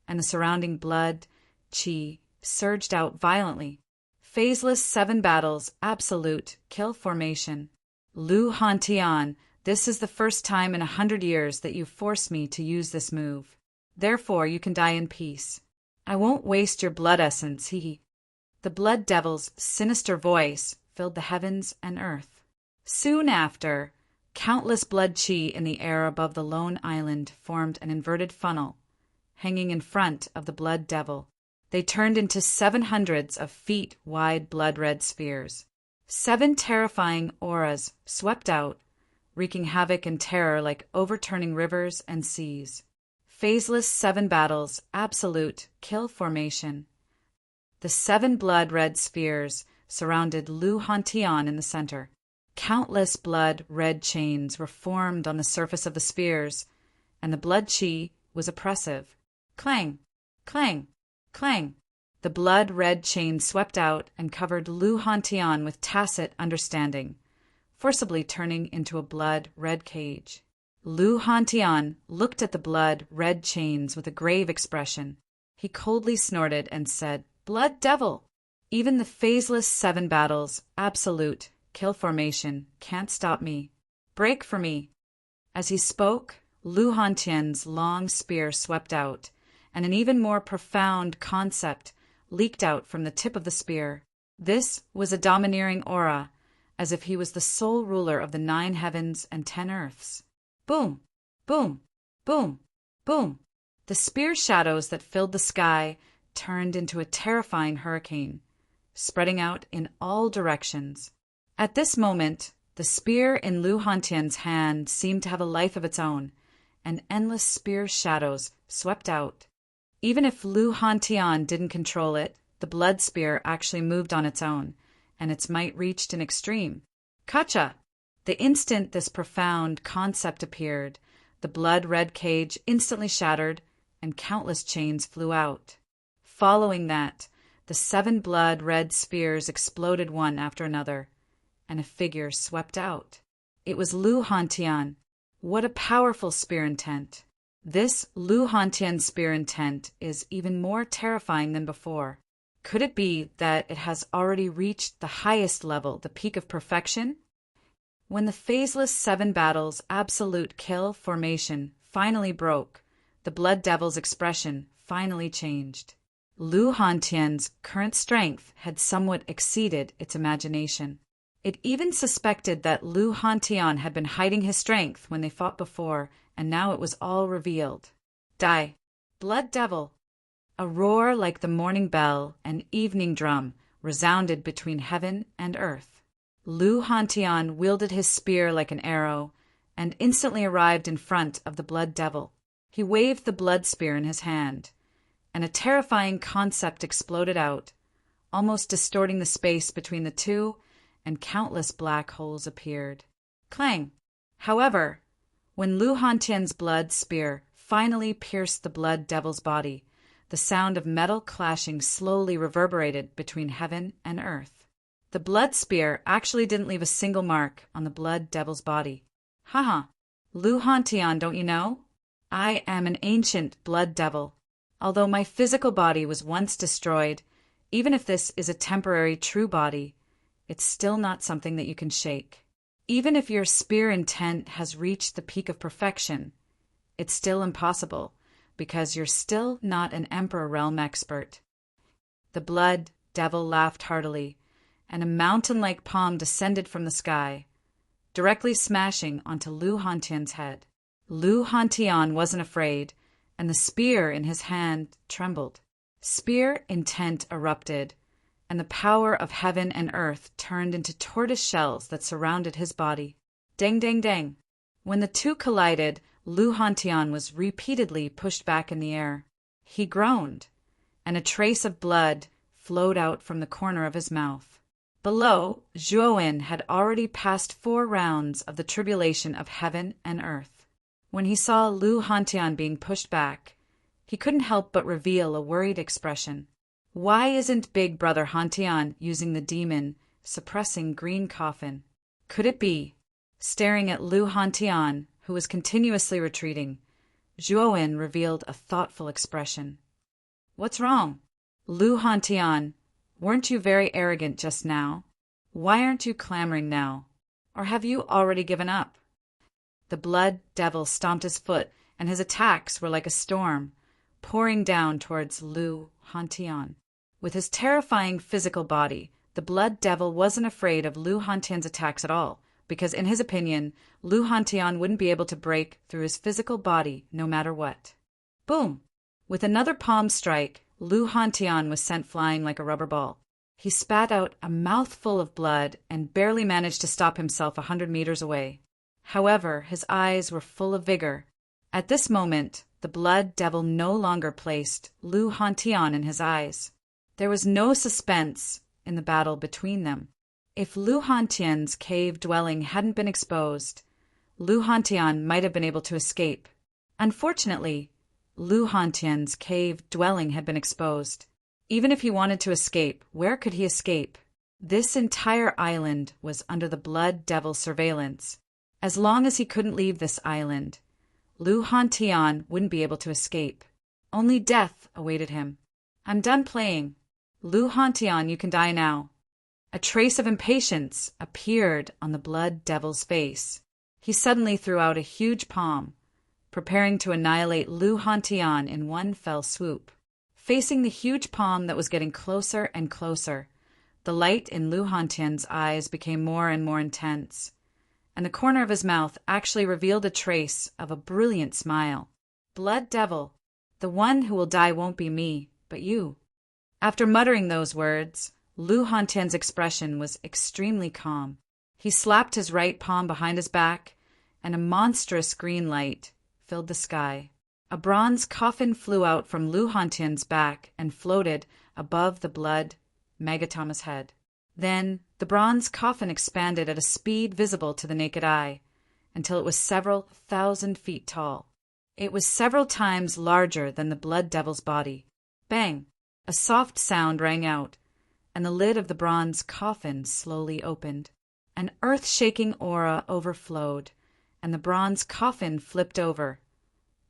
and the surrounding blood, qi, surged out violently. Phaseless 7 battles, absolute, kill formation. Lu Hantian, this is the first time in 100 years that you forced me to use this move. Therefore, you can die in peace. I won't waste your blood essence, he. The blood devil's sinister voice filled the heavens and earth. Soon after, countless blood qi in the air above the lone island formed an inverted funnel, hanging in front of the blood devil. They turned into 700s of feet-wide blood-red spheres. 7 terrifying auras swept out, wreaking havoc and terror like overturning rivers and seas. Phaseless 7 battles, absolute, kill formation. The 7 blood-red spheres surrounded Lu Hantian in the center. Countless blood-red chains were formed on the surface of the spheres, and the blood qi was oppressive. Clang! Clang! Clang! The blood-red chain swept out and covered Lu Hantian with tacit understanding, forcibly turning into a blood-red cage. Lu Hantian looked at the blood-red chains with a grave expression. He coldly snorted and said, "Blood devil! Even the phaseless 7 battles, absolute, kill formation, can't stop me. Break for me." As he spoke, Lu Hantian's long spear swept out, and an even more profound concept leaked out from the tip of the spear. This was a domineering aura, as if he was the sole ruler of the 9 heavens and 10 earths. Boom! Boom! Boom! Boom! The spear shadows that filled the sky turned into a terrifying hurricane, spreading out in all directions. At this moment, the spear in Lu Hantian's hand seemed to have a life of its own, and endless spear shadows swept out. Even if Lu Hantian didn't control it, the blood spear actually moved on its own, and its might reached an extreme. Kacha! The instant this profound concept appeared, the blood-red cage instantly shattered, and countless chains flew out. Following that, the 7 blood-red spheres exploded one after another, and a figure swept out. It was Lu Hantian. What a powerful spear intent! This Lu Hantian spear intent is even more terrifying than before. Could it be that it has already reached the highest level, the peak of perfection? When the phaseless 7 battles absolute kill formation finally broke, the blood devil's expression finally changed. Lu Hantian's current strength had somewhat exceeded its imagination. It even suspected that Lu Hantian had been hiding his strength when they fought before, and now it was all revealed. Die! Blood devil! A roar like the morning bell and evening drum resounded between heaven and earth. Lu Hantian wielded his spear like an arrow, and instantly arrived in front of the blood devil. He waved the blood spear in his hand, and a terrifying concept exploded out, almost distorting the space between the two, and countless black holes appeared. Clang! However, when Lu Hantian's blood spear finally pierced the blood devil's body, the sound of metal clashing slowly reverberated between heaven and earth. The blood spear actually didn't leave a single mark on the blood devil's body. Haha! Lu Hantian, don't you know? I am an ancient blood devil. Although my physical body was once destroyed, even if this is a temporary true body, it's still not something that you can shake. Even if your spear intent has reached the peak of perfection, it's still impossible, because you're still not an Emperor realm expert. The blood devil laughed heartily, and a mountain-like palm descended from the sky, directly smashing onto Lu Hantian's head. Lu Hantian wasn't afraid, and the spear in his hand trembled. Spear intent erupted, and the power of heaven and earth turned into tortoise shells that surrounded his body. Dang, dang, dang. When the two collided, Lu Hantian was repeatedly pushed back in the air. He groaned, and a trace of blood flowed out from the corner of his mouth. Below, Zhuowen had already passed 4 rounds of the tribulation of heaven and earth. When he saw Lu Hantian being pushed back, he couldn't help but reveal a worried expression. Why isn't Big Brother Hantian using the demon suppressing green coffin? Could it be? Staring at Lu Hantian, who was continuously retreating, Zhuowen revealed a thoughtful expression. What's wrong? Lu Hantian, weren't you very arrogant just now? Why aren't you clamoring now? Or have you already given up? The blood devil stomped his foot, and his attacks were like a storm, pouring down towards Lu Hantian. With his terrifying physical body, the blood devil wasn't afraid of Lu Hantian's attacks at all, because in his opinion, Lu Hantian wouldn't be able to break through his physical body no matter what. Boom! With another palm strike, Lu Hantian was sent flying like a rubber ball. He spat out a mouthful of blood and barely managed to stop himself 100 meters away. However, his eyes were full of vigor. At this moment, the blood devil no longer placed Lu Hantian in his eyes. There was no suspense in the battle between them. If Lu Hantian's cave dwelling hadn't been exposed, Lu Hantian might have been able to escape. Unfortunately, Lu Hantian's cave dwelling had been exposed. Even if he wanted to escape, where could he escape? This entire island was under the blood devil's surveillance. As long as he couldn't leave this island, Lu Hantian wouldn't be able to escape. Only death awaited him. I'm done playing. Lu Hantian, you can die now. A trace of impatience appeared on the blood devil's face. He suddenly threw out a huge palm, preparing to annihilate Lu Hantian in one fell swoop. Facing the huge palm that was getting closer and closer, the light in Lu Hantian's eyes became more and more intense, and the corner of his mouth actually revealed a trace of a brilliant smile. Blood devil, the one who will die won't be me, but you. After muttering those words, Lu Hantian's expression was extremely calm. He slapped his right palm behind his back, and a monstrous green light filled the sky. A bronze coffin flew out from Lu Hantian's back and floated above the blood Megatama's head. Then the bronze coffin expanded at a speed visible to the naked eye, until it was several thousand feet tall. It was several times larger than the blood devil's body. Bang! A soft sound rang out, and the lid of the bronze coffin slowly opened. An earth-shaking aura overflowed, and the bronze coffin flipped over,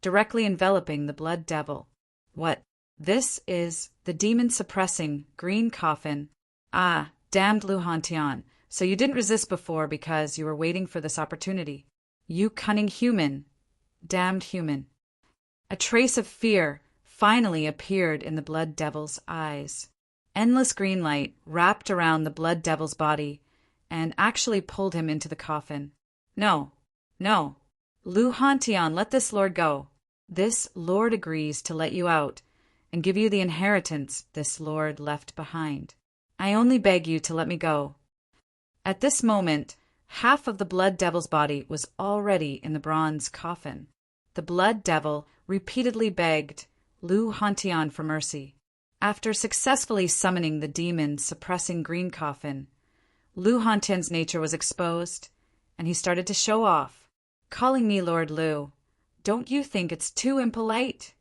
directly enveloping the blood devil. What? This is the demon-suppressing green coffin. Ah, damned Lu Hantian, so you didn't resist before because you were waiting for this opportunity. You cunning human. Damned human. A trace of fear finally appeared in the blood devil's eyes. Endless green light wrapped around the blood devil's body and actually pulled him into the coffin. No, no. Lu Hantian, let this lord go. This lord agrees to let you out and give you the inheritance this lord left behind. I only beg you to let me go. At this moment, half of the blood devil's body was already in the bronze coffin. The blood devil repeatedly begged Lu Hantian for mercy. After successfully summoning the demon suppressing green coffin, Lu Hantian's nature was exposed, and he started to show off, calling me Lord Lu. Don't you think it's too impolite?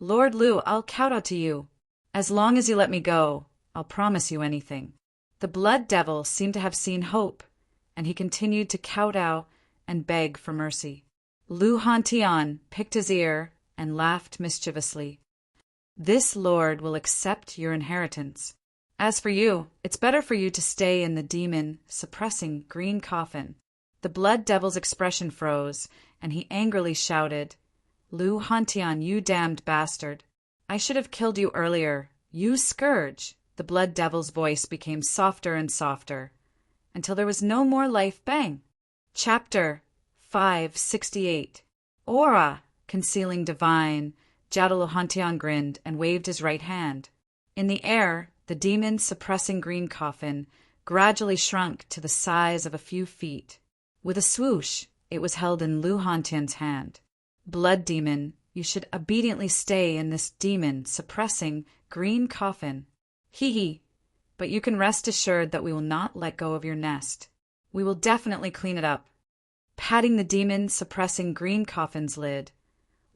Lord Lu, I'll kowtow to you. As long as you let me go, I'll promise you anything. The blood devil seemed to have seen hope, and he continued to kowtow and beg for mercy. Lu Hantian picked his ear and laughed mischievously. This lord will accept your inheritance. As for you, it's better for you to stay in the demon-suppressing green coffin." The blood devil's expression froze, and he angrily shouted, "Lu Hantian, you damned bastard! I should have killed you earlier, you scourge!" The blood devil's voice became softer and softer, until there was no more life. Bang! Chapter 568. Aura! Concealing divine, Jadaluhantian grinned and waved his right hand. In the air, the demon-suppressing green coffin gradually shrunk to the size of a few feet. With a swoosh, it was held in Lu Hantian's hand. "Blood demon, you should obediently stay in this demon-suppressing green coffin. Hee, but you can rest assured that we will not let go of your nest. We will definitely clean it up." Patting the demon-suppressing green coffin's lid,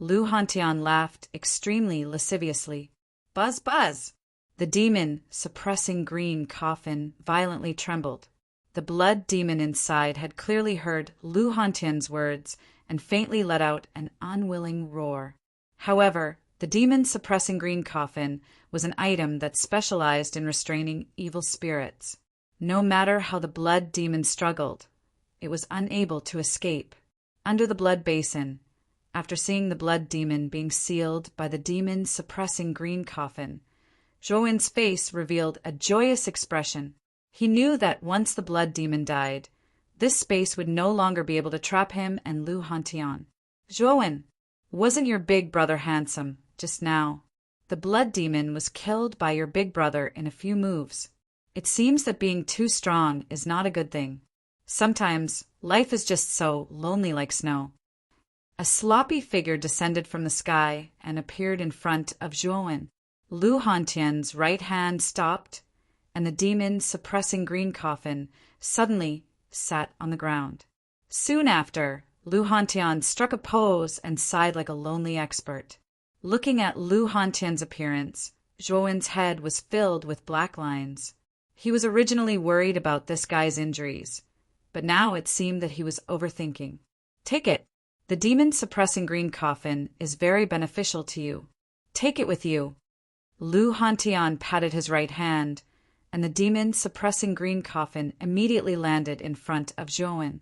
Lu Hantian laughed extremely lasciviously. Buzz, buzz! The demon-suppressing green coffin violently trembled. The blood demon inside had clearly heard Lu Hantian's words and faintly let out an unwilling roar. However, the demon-suppressing green coffin was an item that specialized in restraining evil spirits. No matter how the blood demon struggled, it was unable to escape. Under the blood basin, after seeing the blood demon being sealed by the demon-suppressing green coffin, Zhuowen's face revealed a joyous expression. He knew that once the blood demon died, this space would no longer be able to trap him and Lu Hantian. "Zhuowen, wasn't your big brother handsome just now? The blood demon was killed by your big brother in a few moves. It seems that being too strong is not a good thing. Sometimes life is just so lonely like snow." A sloppy figure descended from the sky and appeared in front of Zhuowen. Lu Hantian's right hand stopped, and the demon-suppressing green coffin suddenly sat on the ground. Soon after, Lu Hantian struck a pose and sighed like a lonely expert. Looking at Lu Hantian's appearance, Zhuowen's head was filled with black lines. He was originally worried about this guy's injuries, but now it seemed that he was overthinking. "Take it. The demon-suppressing green coffin is very beneficial to you. Take it with you." Lu Hantian patted his right hand, and the demon-suppressing green coffin immediately landed in front of Zhuowen.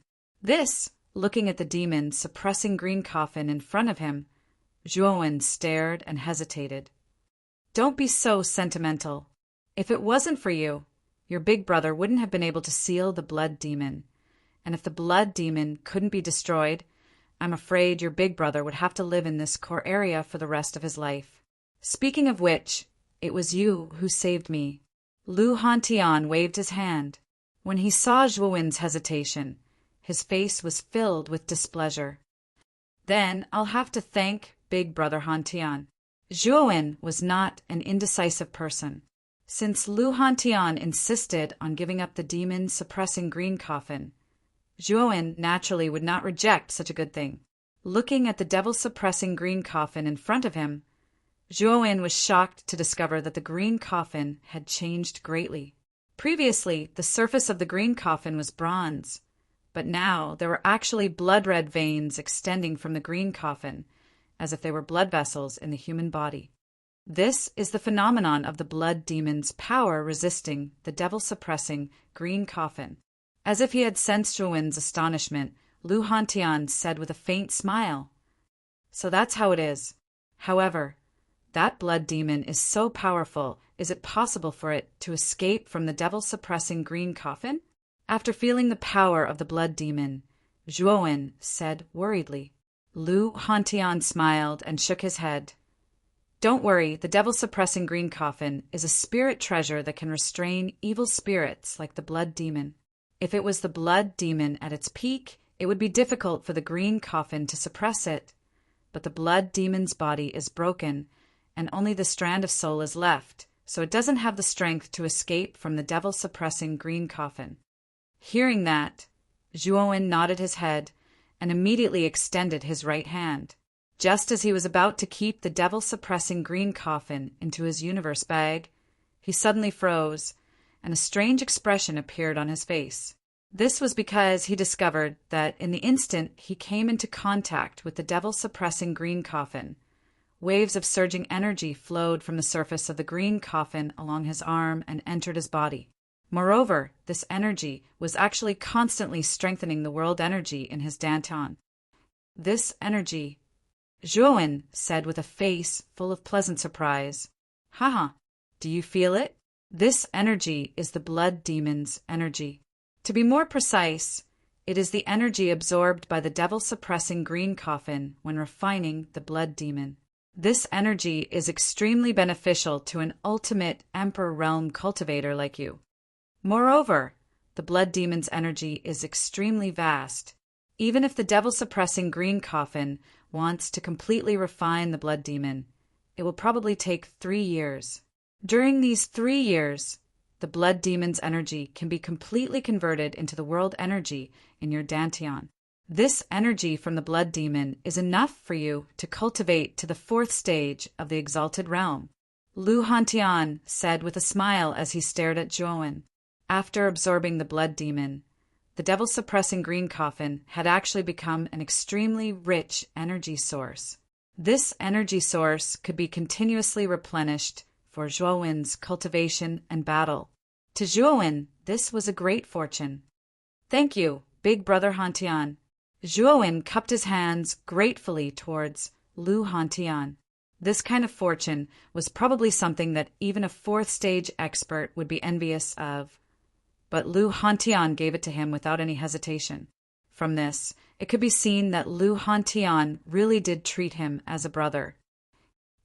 Looking at the demon-suppressing green coffin in front of him, Zhuowen stared and hesitated. "Don't be so sentimental. If it wasn't for you, your big brother wouldn't have been able to seal the blood demon. And if the blood demon couldn't be destroyed, I'm afraid your big brother would have to live in this core area for the rest of his life. Speaking of which, it was you who saved me." Lu Hantian waved his hand. When he saw Zhuowen's hesitation, his face was filled with displeasure. "Then I'll have to thank big brother Hantian." Zhuowen was not an indecisive person. Since Lu Hantian insisted on giving up the demon-suppressing green coffin, Zhuowen naturally would not reject such a good thing. Looking at the devil-suppressing green coffin in front of him, Zhuowen was shocked to discover that the green coffin had changed greatly. Previously, the surface of the green coffin was bronze, but now there were actually blood-red veins extending from the green coffin, as if they were blood vessels in the human body. This is the phenomenon of the blood demon's power resisting the devil-suppressing green coffin. As if he had sensed Zhuowen's astonishment, Lu Hantian said with a faint smile, "So that's how it is. However, that blood demon is so powerful, is it possible for it to escape from the devil-suppressing green coffin?" After feeling the power of the blood demon, Zhuowen said worriedly. Lu Hantian smiled and shook his head. "Don't worry, the devil-suppressing green coffin is a spirit treasure that can restrain evil spirits like the blood demon. If it was the blood demon at its peak, it would be difficult for the green coffin to suppress it. But the blood demon's body is broken, and only the strand of soul is left, so it doesn't have the strength to escape from the devil-suppressing green coffin." Hearing that, Zhuowen nodded his head and immediately extended his right hand. Just as he was about to keep the devil-suppressing green coffin into his universe bag, he suddenly froze, and a strange expression appeared on his face. This was because he discovered that in the instant he came into contact with the devil-suppressing green coffin, waves of surging energy flowed from the surface of the green coffin along his arm and entered his body. Moreover, this energy was actually constantly strengthening the world energy in his dantian. This energy, Zhuowen said with a face full of pleasant surprise. Haha, do you feel it? This energy is the blood demon's energy. To be more precise, it is the energy absorbed by the devil-suppressing green coffin when refining the blood demon. This energy is extremely beneficial to an ultimate Emperor Realm cultivator like you. Moreover, the blood demon's energy is extremely vast. Even if the devil-suppressing green coffin wants to completely refine the blood demon, it will probably take 3 years. During these 3 years, the blood demon's energy can be completely converted into the world energy in your dantian. This energy from the blood demon is enough for you to cultivate to the 4th stage of the exalted realm, Lu Hantian said with a smile as he stared at Zhuowen. After absorbing the blood demon, the devil-suppressing green coffin had actually become an extremely rich energy source. This energy source could be continuously replenished for Zhuowen's cultivation and battle. To Zhuowen, this was a great fortune. Thank you, Big Brother Hantian. Zhuowen cupped his hands gratefully towards Lu Hantian. This kind of fortune was probably something that even a 4th stage expert would be envious of. But Lu Hantian gave it to him without any hesitation. From this, it could be seen that Lu Hantian really did treat him as a brother.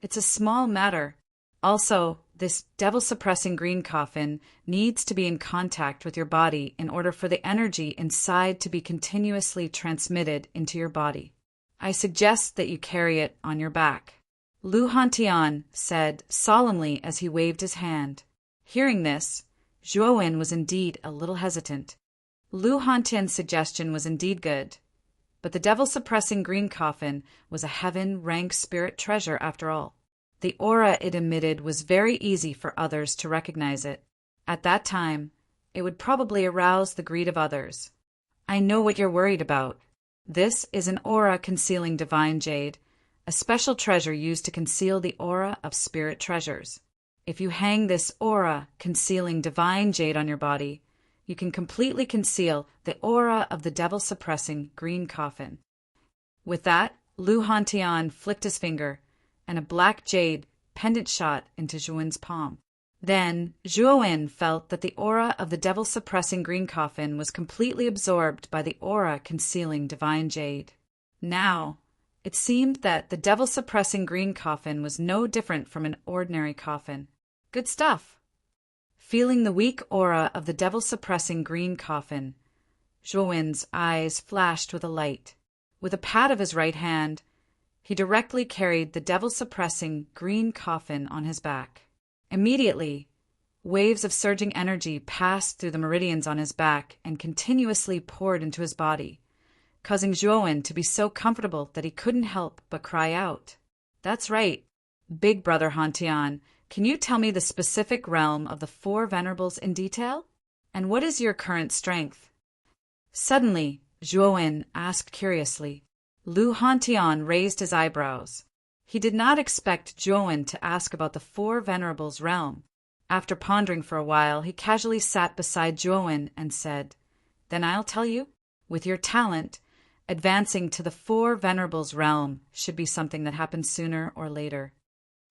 It's a small matter. Also, this devil-suppressing green coffin needs to be in contact with your body in order for the energy inside to be continuously transmitted into your body. I suggest that you carry it on your back, Lu Hantian said solemnly as he waved his hand. Hearing this, Zhuowen was indeed a little hesitant. Lu Hantian's suggestion was indeed good, but the devil-suppressing green coffin was a heaven-rank spirit treasure after all. The aura it emitted was very easy for others to recognize it. At that time, it would probably arouse the greed of others. I know what you're worried about. This is an aura-concealing divine jade, a special treasure used to conceal the aura of spirit treasures. If you hang this aura-concealing divine jade on your body, you can completely conceal the aura of the devil-suppressing green coffin. With that, Lu Hantian flicked his finger, and a black jade pendant shot into Zhuowen's palm. Then Zhuowen felt that the aura of the devil-suppressing green coffin was completely absorbed by the aura-concealing divine jade. Now, it seemed that the devil-suppressing green coffin was no different from an ordinary coffin. Good stuff. Feeling the weak aura of the devil-suppressing green coffin, Zhuowen's eyes flashed with a light. With a pat of his right hand, he directly carried the devil-suppressing green coffin on his back. Immediately, waves of surging energy passed through the meridians on his back and continuously poured into his body, causing Zhuowen to be so comfortable that he couldn't help but cry out. That's right, Big Brother Hantian. Can you tell me the specific realm of the 4 venerables in detail? And what is your current strength? Suddenly, Zhuowen asked curiously. Lu Hantian raised his eyebrows. He did not expect Zhuowen to ask about the 4 venerables realm. After pondering for a while, he casually sat beside Zhuowen and said, Then I'll tell you. With your talent, advancing to the 4 venerables realm should be something that happens sooner or later.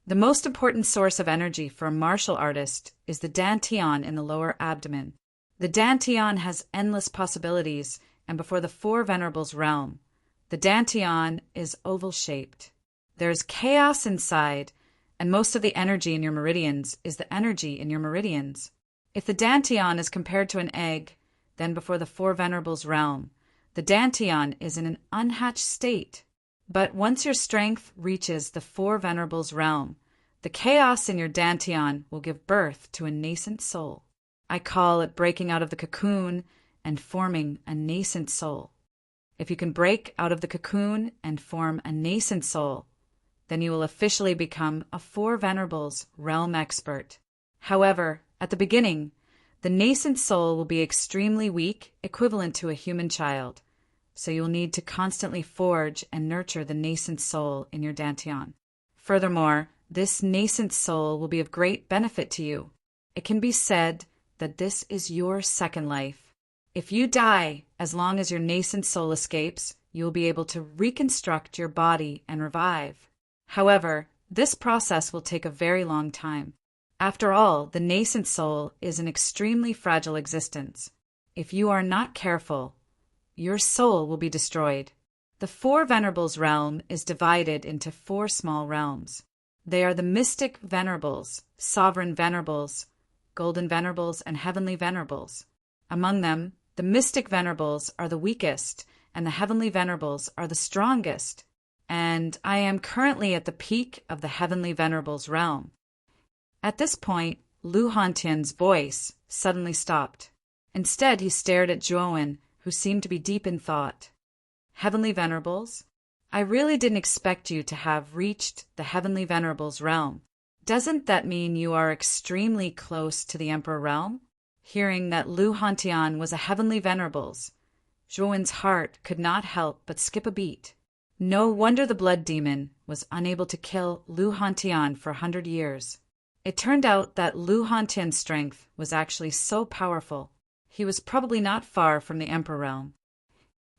The most important source of energy for a martial artist is the dantian in the lower abdomen. The dantian has endless possibilities, and before the 4 venerables realm, the dantian is oval-shaped. There is chaos inside, and most of the energy in your meridians is the energy in your meridians. If the dantian is compared to an egg, then before the 4 venerables realm, the dantian is in an unhatched state. But once your strength reaches the 4 venerables realm, the chaos in your dantian will give birth to a nascent soul. I call it breaking out of the cocoon and forming a nascent soul. If you can break out of the cocoon and form a nascent soul, then you will officially become a 4 venerables realm expert. However, at the beginning, the nascent soul will be extremely weak, equivalent to a human child, so you will need to constantly forge and nurture the nascent soul in your dantian. Furthermore, this nascent soul will be of great benefit to you. It can be said that this is your second life. If you die, as long as your nascent soul escapes, you will be able to reconstruct your body and revive. However, this process will take a very long time. After all, the nascent soul is an extremely fragile existence. If you are not careful, your soul will be destroyed. The Four Venerables realm is divided into 4 small realms. They are the Mystic Venerables, Sovereign Venerables, Golden Venerables, and Heavenly Venerables. Among them, the Mystic Venerables are the weakest, and the Heavenly Venerables are the strongest. And I am currently at the peak of the Heavenly Venerables realm. At this point, Lu Hantian's voice suddenly stopped. Instead, he stared at Zhuowen, who seemed to be deep in thought. Heavenly Venerables, I really didn't expect you to have reached the Heavenly Venerables realm. Doesn't that mean you are extremely close to the Emperor realm? Hearing that Lu Hantian was a Heavenly Venerables, Zhuowen's heart could not help but skip a beat. No wonder the blood demon was unable to kill Lu Hantian for 100 years. It turned out that Lu Hantian's strength was actually so powerful. He was probably not far from the Emperor realm.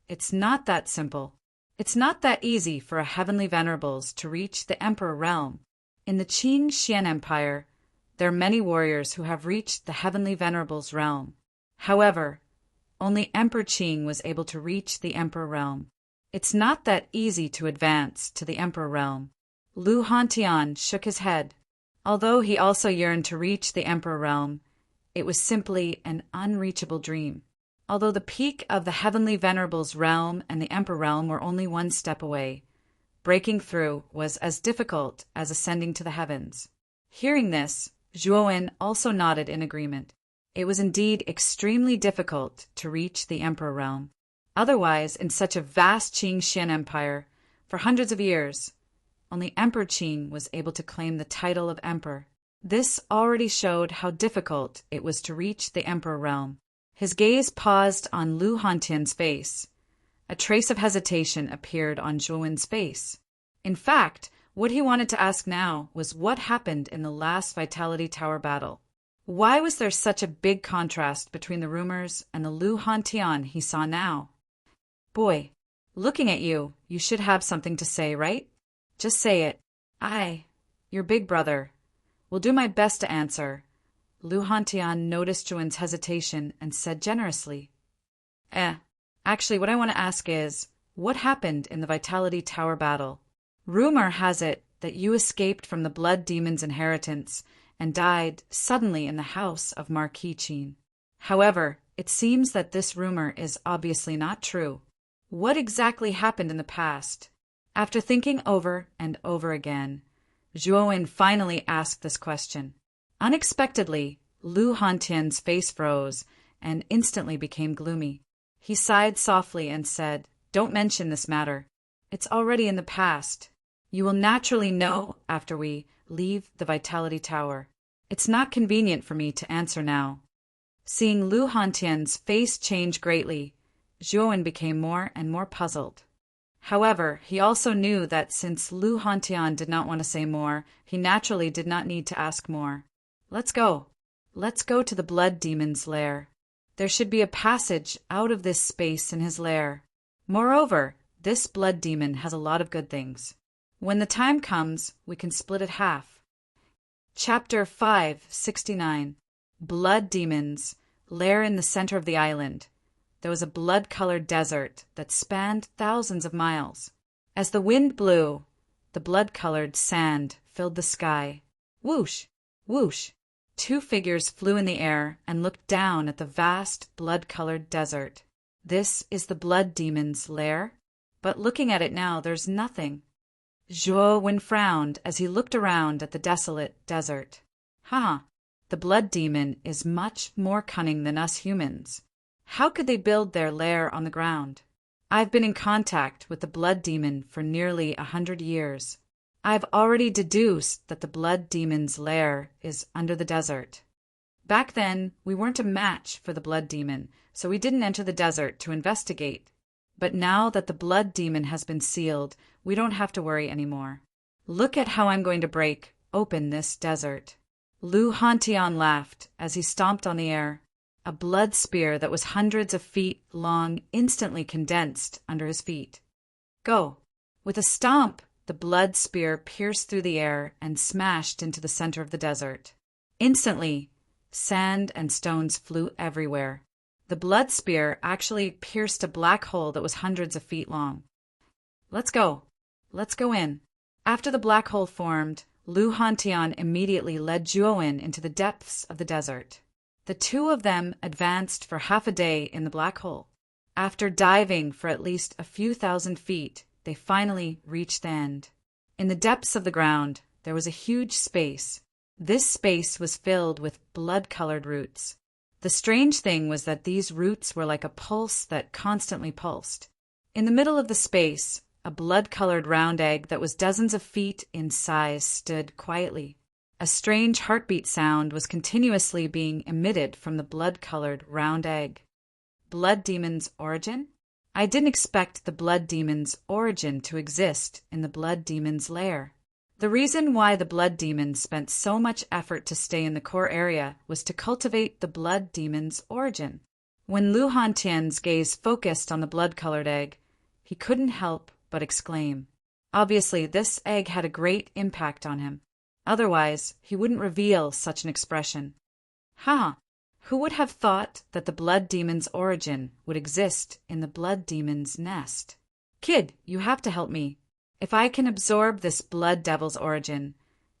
It's not that simple. It's not that easy for a Heavenly Venerables to reach the Emperor realm. In the Qin Xian Empire, there are many warriors who have reached the Heavenly Venerables realm. However, only Emperor Qing was able to reach the Emperor realm. It's not that easy to advance to the Emperor realm. Lu Hantian shook his head. Although he also yearned to reach the Emperor realm, it was simply an unreachable dream. Although the peak of the Heavenly Venerables realm and the Emperor realm were only 1 step away, breaking through was as difficult as ascending to the heavens. Hearing this, Zhuowen also nodded in agreement. It was indeed extremely difficult to reach the Emperor realm. Otherwise, in such a vast Qing Xian Empire, for hundreds of years, only Emperor Qing was able to claim the title of Emperor. This already showed how difficult it was to reach the Emperor realm. His gaze paused on Lu Hantian's face. A trace of hesitation appeared on Zhuowen's face. In fact, what he wanted to ask now was what happened in the last Vitality Tower battle. Why was there such a big contrast between the rumors and the Lu Hantian he saw now? Boy, looking at you, you should have something to say, right? Just say it. Your big brother, will do my best to answer. Lu Hantian noticed Zhuowen's hesitation and said generously, Actually, what I want to ask is, what happened in the Vitality Tower battle? Rumor has it that you escaped from the Blood Demon's inheritance and died suddenly in the house of Marquis Qin. However, it seems that this rumor is obviously not true. What exactly happened in the past? After thinking over and over again, Zhuowen finally asked this question. Unexpectedly, Lu Hantian's face froze and instantly became gloomy. He sighed softly and said, Don't mention this matter. It's already in the past. You will naturally know after we leave the Vitality Tower. It's not convenient for me to answer now. Seeing Lu Hantian's face change greatly, Zhuowen became more and more puzzled. However, he also knew that since Lu Hantian did not want to say more, he naturally did not need to ask more. Let's go. Let's go to the Blood Demon's lair. There should be a passage out of this space in his lair. Moreover, this Blood Demon has a lot of good things. When the time comes, we can split it half. Chapter 569. Blood Demons, lair in the center of the island. There was a blood-colored desert that spanned thousands of miles. As the wind blew, the blood-colored sand filled the sky. Whoosh! Whoosh! 2 figures flew in the air and looked down at the vast blood-colored desert. This is the Blood Demon's lair? But looking at it now, there's nothing. Zhuowen frowned as he looked around at the desolate desert. The Blood Demon is much more cunning than us humans. How could they build their lair on the ground? I've been in contact with the Blood Demon for nearly 100 years. I've already deduced that the Blood Demon's lair is under the desert. Back then, we weren't a match for the Blood Demon, so we didn't enter the desert to investigate. But now that the Blood Demon has been sealed, we don't have to worry anymore. Look at how I'm going to break open this desert. Lu Hantian laughed as he stomped on the air. A blood spear that was hundreds of feet long instantly condensed under his feet. Go! With a stomp, the blood spear pierced through the air and smashed into the center of the desert. Instantly, sand and stones flew everywhere. The blood spear actually pierced a black hole that was hundreds of feet long. Let's go. Let's go in. After the black hole formed, Lu Hantian immediately led Zhuowen into the depths of the desert. The two of them advanced for half a day in the black hole. After diving for at least a few thousand feet, they finally reached the end. In the depths of the ground, there was a huge space. This space was filled with blood-colored roots. The strange thing was that these roots were like a pulse that constantly pulsed. In the middle of the space, a blood-colored round egg that was dozens of feet in size stood quietly. A strange heartbeat sound was continuously being emitted from the blood-colored round egg. Blood demon's origin? I didn't expect the blood demon's origin to exist in the blood demon's lair. The reason why the blood demon spent so much effort to stay in the core area was to cultivate the blood demon's origin. When Lu Hantian's gaze focused on the blood-colored egg, he couldn't help but exclaim. Obviously, this egg had a great impact on him. Otherwise, he wouldn't reveal such an expression. Ha! Who would have thought that the blood demon's origin would exist in the blood demon's nest? Kid, you have to help me. If I can absorb this blood devil's origin,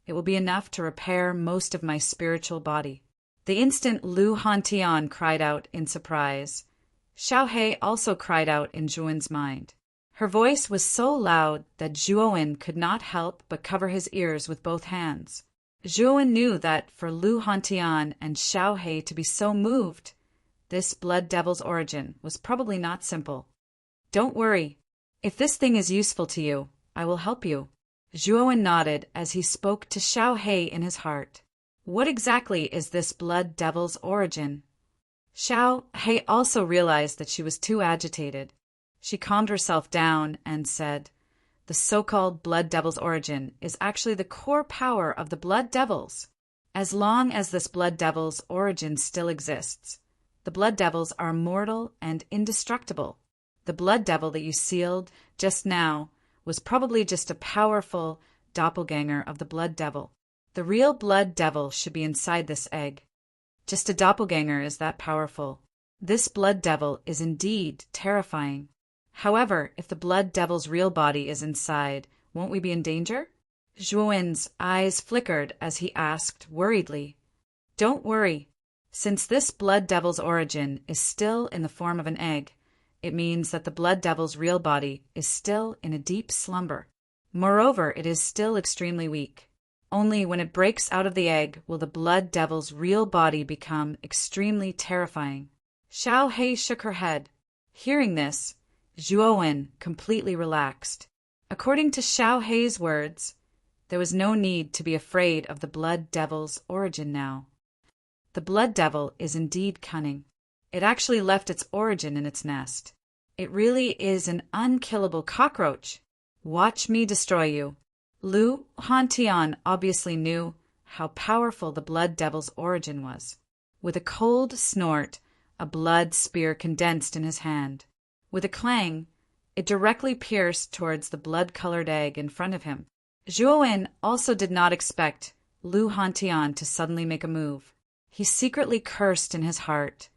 it will be enough to repair most of my spiritual body. The instant Lu Hantian cried out in surprise, Xiaohei also cried out in Zhuowen's mind. Her voice was so loud that Zhuowen could not help but cover his ears with both hands. Zhuowen knew that for Lu Hantian and Xiaohei to be so moved, this blood devil's origin was probably not simple. Don't worry. If this thing is useful to you, I will help you. Zhuowen nodded as he spoke to Xiaohei in his heart. What exactly is this blood devil's origin? Xiaohei also realized that she was too agitated. She calmed herself down and said, the so-called blood devil's origin is actually the core power of the blood devils. As long as this blood devil's origin still exists, the blood devils are immortal and indestructible. The blood devil that you sealed just now was probably just a powerful doppelganger of the blood devil. The real blood devil should be inside this egg. Just a doppelganger is that powerful. This blood devil is indeed terrifying. However, if the blood devil's real body is inside, won't we be in danger? Zhuowen's eyes flickered as he asked worriedly. Don't worry. Since this blood devil's origin is still in the form of an egg, it means that the blood devil's real body is still in a deep slumber. Moreover, it is still extremely weak. Only when it breaks out of the egg will the blood devil's real body become extremely terrifying. Xiaohei shook her head. Hearing this, Zhuowen completely relaxed. According to Xiaohei's words, there was no need to be afraid of the blood devil's origin now. The blood devil is indeed cunning. It actually left its origin in its nest. It really is an unkillable cockroach. Watch me destroy you. Lu Hantian obviously knew how powerful the blood devil's origin was. With a cold snort, a blood spear condensed in his hand. With a clang, it directly pierced towards the blood-colored egg in front of him. Zhuowen also did not expect Lu Hantian to suddenly make a move. He secretly cursed in his heart,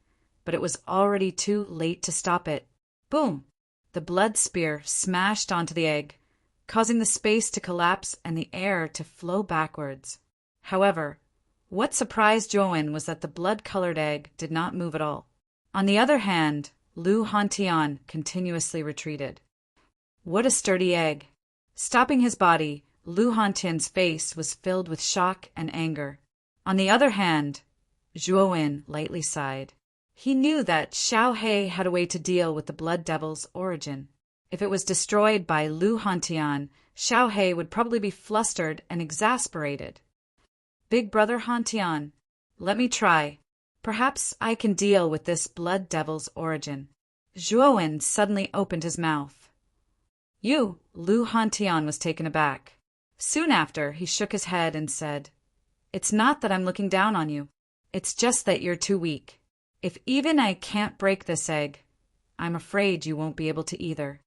but it was already too late to stop it. Boom! The blood spear smashed onto the egg, causing the space to collapse and the air to flow backwards. However, what surprised Zhuowen was that the blood-colored egg did not move at all. On the other hand, Lu Hantian continuously retreated. What a sturdy egg! Stopping his body, Lu Hantian's face was filled with shock and anger. On the other hand, Zhuowen lightly sighed. He knew that Xiaohei had a way to deal with the blood devil's origin. If it was destroyed by Lu Hantian, Xiaohei would probably be flustered and exasperated. Big brother Hantian, let me try. Perhaps I can deal with this blood devil's origin. Zhuowen suddenly opened his mouth. You, Lu Hantian was taken aback. Soon after, he shook his head and said, "It's not that I'm looking down on you. It's just that you're too weak. If even I can't break this egg, I'm afraid you won't be able to either.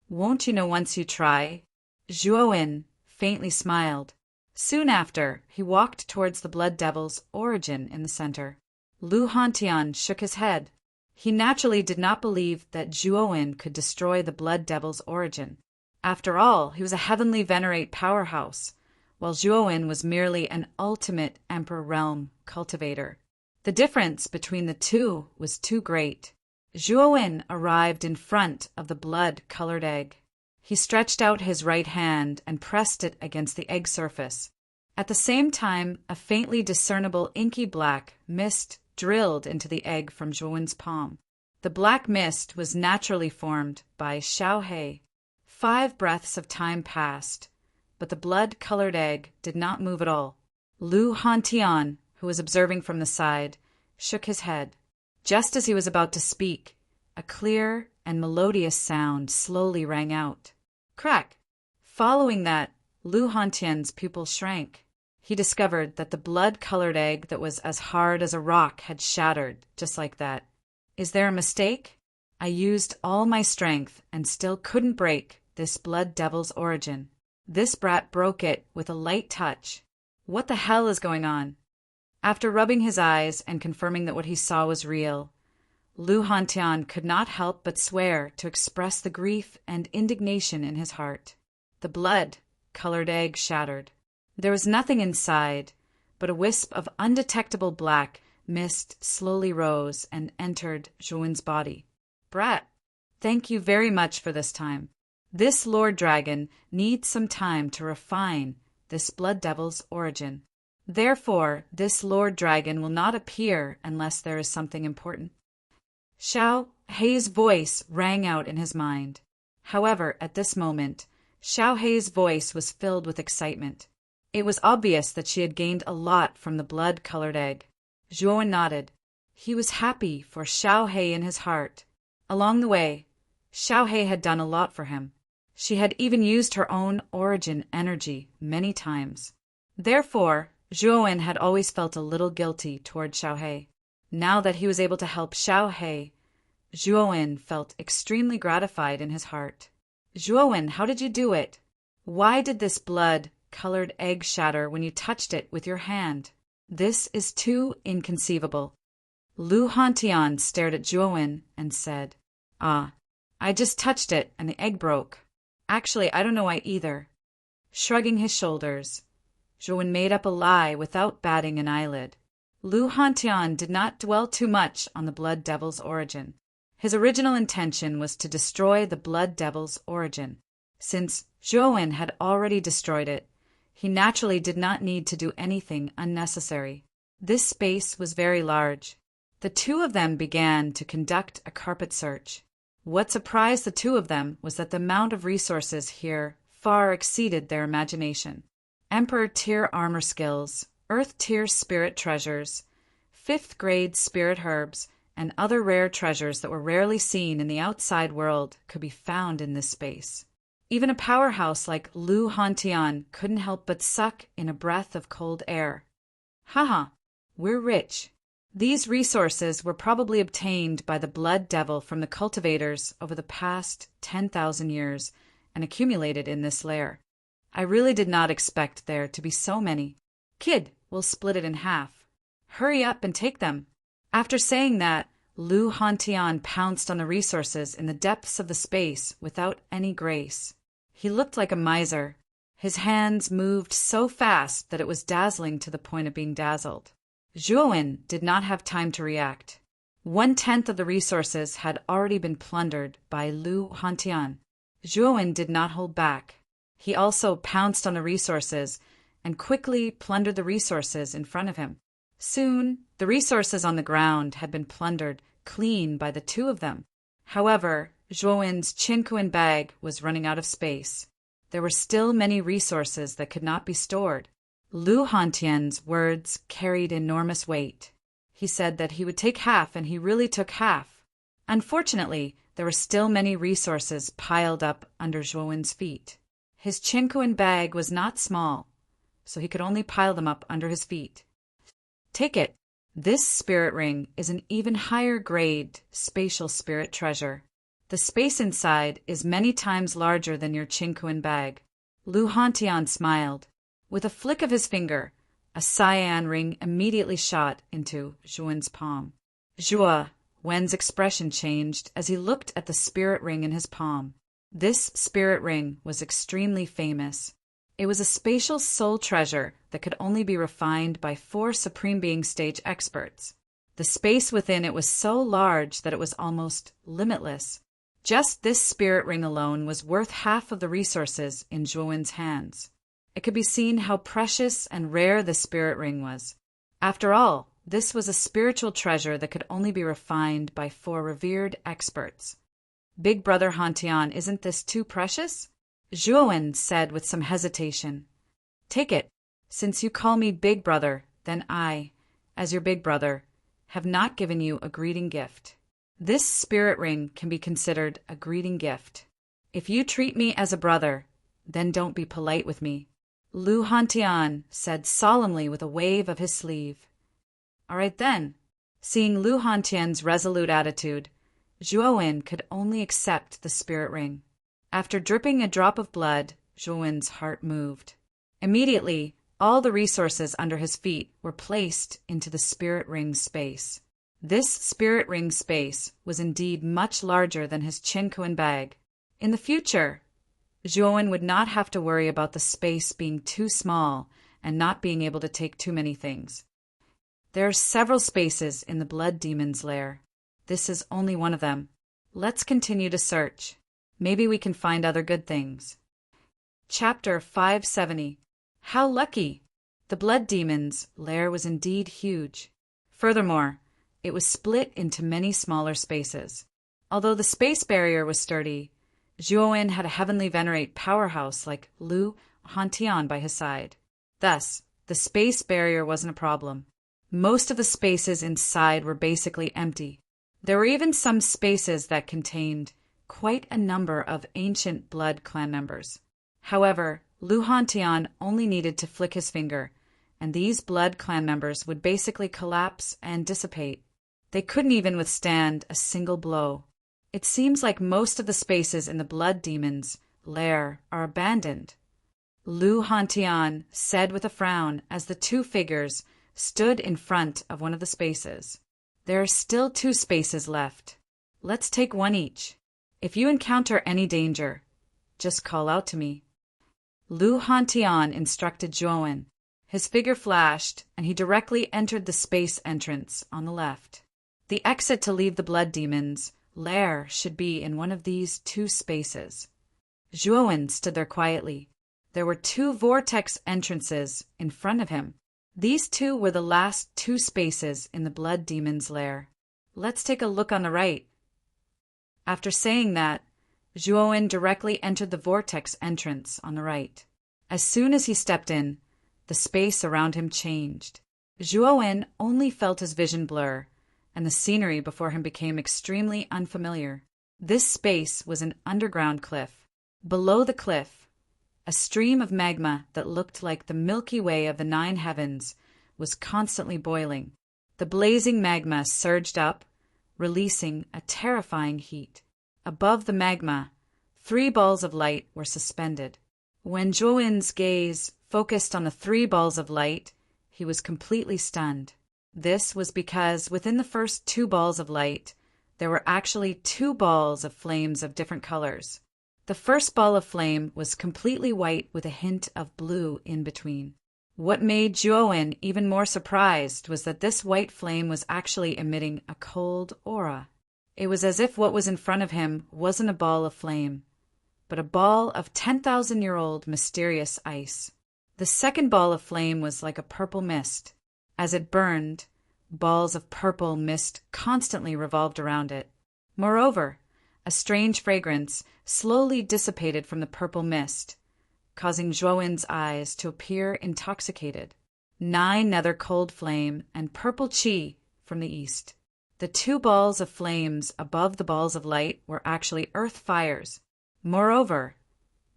Won't you know once you try?" Zhuowen faintly smiled. Soon after, he walked towards the blood devil's origin in the center. Lu Hantian shook his head. He naturally did not believe that Zhuowen could destroy the blood devil's origin. After all, he was a heavenly venerate powerhouse, while Zhuowen was merely an ultimate Emperor Realm cultivator. The difference between the two was too great. Zhuowen arrived in front of the blood-colored egg. He stretched out his right hand and pressed it against the egg surface. At the same time, a faintly discernible inky black mist drilled into the egg from Zhuowen's palm. The black mist was naturally formed by Xiaohei. 5 breaths of time passed, but the blood-colored egg did not move at all. Lu Hantian, who was observing from the side, shook his head. Just as he was about to speak, a clear and melodious sound slowly rang out. Crack! Following that, Lu Hantian's pupil shrank. He discovered that the blood-colored egg that was as hard as a rock had shattered, just like that. Is there a mistake? I used all my strength and still couldn't break this blood devil's origin. This brat broke it with a light touch. What the hell is going on? After rubbing his eyes and confirming that what he saw was real, Lu Hantian could not help but swear to express the grief and indignation in his heart. The blood-colored egg shattered. There was nothing inside, but a wisp of undetectable black mist slowly rose and entered Zhuowen's body. Brat, thank you very much for this time. This Lord Dragon needs some time to refine this blood devil's origin. Therefore, this Lord Dragon will not appear unless there is something important. Xiao Hei's voice rang out in his mind. However, at this moment, Xiao Hei's voice was filled with excitement. It was obvious that she had gained a lot from the blood-colored egg. Zhuowen nodded. He was happy for Xiao Hei in his heart. Along the way, Xiao Hei had done a lot for him. She had even used her own origin energy many times. Therefore, Zhuowen had always felt a little guilty toward Xiao Hei. Now that he was able to help Xiao Hei, Zhuowen felt extremely gratified in his heart. Zhuowen, how did you do it? Why did this blood-colored egg shatter when you touched it with your hand? This is too inconceivable. Lu Hantian stared at Zhuowen and said, I just touched it and the egg broke. Actually, I don't know why either. Shrugging his shoulders, Zhuowen made up a lie without batting an eyelid. Lu Hantian did not dwell too much on the blood devil's origin. His original intention was to destroy the blood devil's origin. Since Zhuowen had already destroyed it, he naturally did not need to do anything unnecessary. This space was very large. The two of them began to conduct a carpet search. What surprised the two of them was that the amount of resources here far exceeded their imagination. Emperor-tier armor skills, Earth-tier spirit treasures, 5th-grade spirit herbs, and other rare treasures that were rarely seen in the outside world could be found in this space. Even a powerhouse like Lu Hantian couldn't help but suck in a breath of cold air. Haha, we're rich. These resources were probably obtained by the blood devil from the cultivators over the past 10,000 years and accumulated in this lair. I really did not expect there to be so many. Kid, we'll split it in half. Hurry up and take them. After saying that, Lu Hantian pounced on the resources in the depths of the space without any grace. He looked like a miser. His hands moved so fast that it was dazzling to the point of being dazzled. Zhuowen did not have time to react. 1/10 of the resources had already been plundered by Lu Hantian. Zhuowen did not hold back. He also pounced on the resources and quickly plundered the resources in front of him. Soon, the resources on the ground had been plundered clean by the two of them. However, Zhuowen's Qinquan bag was running out of space. There were still many resources that could not be stored. Lu Hantian's words carried enormous weight. He said that he would take half, and he really took half. Unfortunately, there were still many resources piled up under Zhuowen's feet. His chinquin bag was not small, so he could only pile them up under his feet. Take it. This spirit ring is an even higher grade spatial spirit treasure. The space inside is many times larger than your chinquin bag. Lu Hantian smiled. With a flick of his finger, a cyan ring immediately shot into Zhuan's palm. Zhua, Wen's expression changed as he looked at the spirit ring in his palm. This spirit ring was extremely famous. It was a spatial soul treasure that could only be refined by 4 Supreme Being stage experts. The space within it was so large that it was almost limitless. Just this spirit ring alone was worth half of the resources in Zhuan's hands. It could be seen how precious and rare the spirit ring was. After all, this was a spiritual treasure that could only be refined by 4 revered experts. Big Brother Hantian, isn't this too precious? Zhuan said with some hesitation. Take it. Since you call me Big Brother, then I, as your big brother, have not given you a greeting gift. This spirit ring can be considered a greeting gift. If you treat me as a brother, then don't be polite with me. Lu Hantian said solemnly with a wave of his sleeve. All right then. Seeing Lu Hantian's resolute attitude, Zhuan could only accept the spirit ring. After dripping a drop of blood, Zhuan's heart moved. Immediately, all the resources under his feet were placed into the spirit ring space. This spirit ring space was indeed much larger than his chinquin bag. In the future, Zhuan would not have to worry about the space being too small and not being able to take too many things. There are several spaces in the blood demon's lair. This is only one of them. Let's continue to search. Maybe we can find other good things. Chapter 570. How lucky! The blood demon's lair was indeed huge. Furthermore, it was split into many smaller spaces. Although the space barrier was sturdy, Zhuan had a heavenly venerate powerhouse like Lu Hantian by his side. Thus, the space barrier wasn't a problem. Most of the spaces inside were basically empty. There were even some spaces that contained quite a number of ancient blood clan members. However, Lu Hantian only needed to flick his finger, and these blood clan members would basically collapse and dissipate. They couldn't even withstand a single blow. It seems like most of the spaces in the blood demon's lair are abandoned. Lu Hantian said with a frown as the 2 figures stood in front of one of the spaces. There are still 2 spaces left. Let's take one each. If you encounter any danger, just call out to me. Lu Hantian instructed Zhuan. His figure flashed, and he directly entered the space entrance on the left. The exit to leave the blood demon's lair should be in one of these 2 spaces. Zhuan stood there quietly. There were 2 vortex entrances in front of him. These 2 were the last 2 spaces in the blood demon's lair. Let's take a look on the right. After saying that, Zhuan directly entered the vortex entrance on the right. As soon as he stepped in, the space around him changed. Zhuan only felt his vision blur, and the scenery before him became extremely unfamiliar. This space was an underground cliff. Below the cliff, a stream of magma that looked like the Milky Way of the 9 heavens was constantly boiling. The blazing magma surged up, releasing a terrifying heat. Above the magma, 3 balls of light were suspended. When Zhuan's gaze focused on the 3 balls of light, he was completely stunned. This was because within the first 2 balls of light, there were actually 2 balls of flames of different colors. The first ball of flame was completely white with a hint of blue in between. What made Zhuan even more surprised was that this white flame was actually emitting a cold aura. It was as if what was in front of him wasn't a ball of flame, but a ball of 10,000-year-old mysterious ice. The second ball of flame was like a purple mist. As it burned, balls of purple mist constantly revolved around it. Moreover, a strange fragrance slowly dissipated from the purple mist, causing Zhuan's eyes to appear intoxicated. 9 nether cold flame and purple qi from the east. The 2 balls of flames above the balls of light were actually earth fires. Moreover,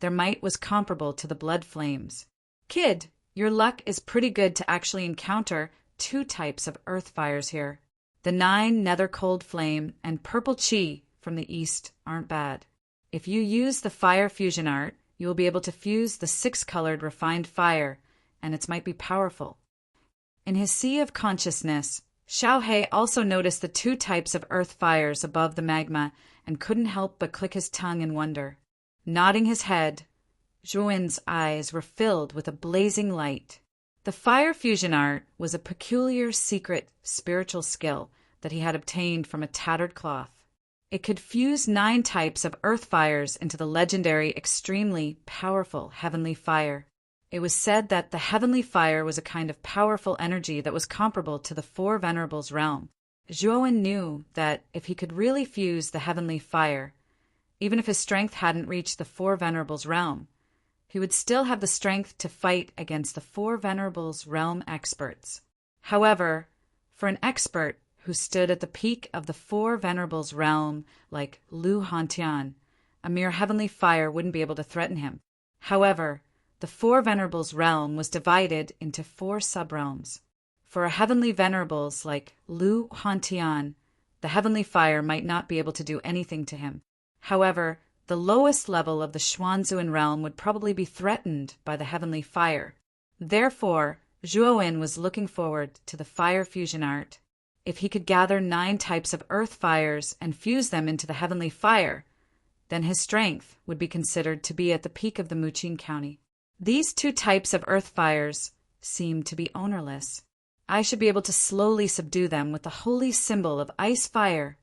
Their might was comparable to the blood flames. Kid, your luck is pretty good to actually encounter 2 types of earth fires here. The 9 nether cold flame and purple chi from the east aren't bad. If you use the fire fusion art, you will be able to fuse the 6-colored refined fire, and it might be powerful. In his sea of consciousness, Xiaohe also noticed the 2 types of earth fires above the magma and couldn't help but click his tongue in wonder. Nodding his head, Zhuowen's eyes were filled with a blazing light. The fire fusion art was a peculiar secret spiritual skill that he had obtained from a tattered cloth. It could fuse 9 types of earth fires into the legendary, extremely powerful heavenly fire. It was said that the heavenly fire was a kind of powerful energy that was comparable to the 4 Venerables realm. Zhuowen knew that if he could really fuse the heavenly fire, even if his strength hadn't reached the 4 Venerables realm, he would still have the strength to fight against the 4 Venerables realm experts. However, for an expert who stood at the peak of the 4 Venerables realm like Lu Hantian, a mere heavenly fire wouldn't be able to threaten him. However, the 4 Venerables realm was divided into 4 subrealms. For a heavenly Venerables like Lu Hantian, the heavenly fire might not be able to do anything to him. However, the lowest level of the Xuanzuan realm would probably be threatened by the heavenly fire. Therefore, Zhuowen was looking forward to the fire fusion art. If he could gather 9 types of earth fires and fuse them into the heavenly fire, then his strength would be considered to be at the peak of the Muqing County. These 2 types of earth fires seem to be ownerless. I should be able to slowly subdue them with the holy symbol of ice fire.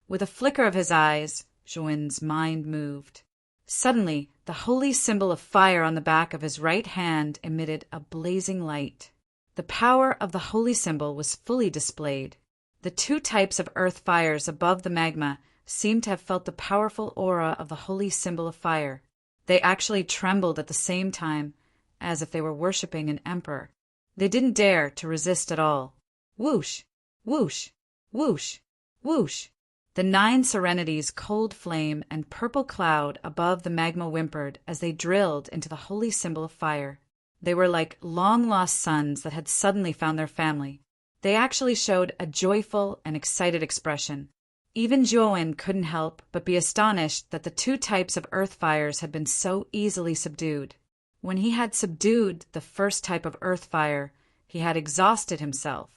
With a flicker of his eyes, Zhuowen's mind moved. Suddenly, the holy symbol of fire on the back of his right hand emitted a blazing light. The power of the holy symbol was fully displayed. The 2 types of earth fires above the magma seemed to have felt the powerful aura of the holy symbol of fire. They actually trembled at the same time, as if they were worshipping an emperor. They didn't dare to resist at all. Whoosh! Whoosh! Whoosh! Whoosh! The 9 serenities, cold flame, and purple cloud above the magma whimpered as they drilled into the holy symbol of fire. They were like long-lost sons that had suddenly found their family. They actually showed a joyful and excited expression. Even Zhuowen couldn't help but be astonished that the 2 types of earth fires had been so easily subdued. When he had subdued the first type of earth fire, he had exhausted himself.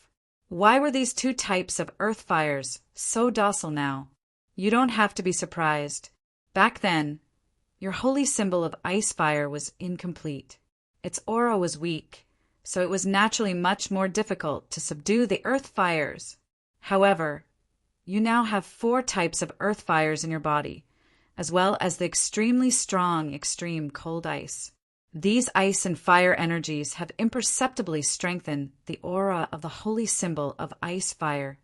Why were these 2 types of earth fires so docile now? You don't have to be surprised. Back then, your holy symbol of ice fire was incomplete. Its aura was weak, so it was naturally much more difficult to subdue the earth fires. However, you now have 4 types of earth fires in your body, as well as the extremely strong extreme cold ice. These ice and fire energies have imperceptibly strengthened the aura of the holy symbol of ice fire.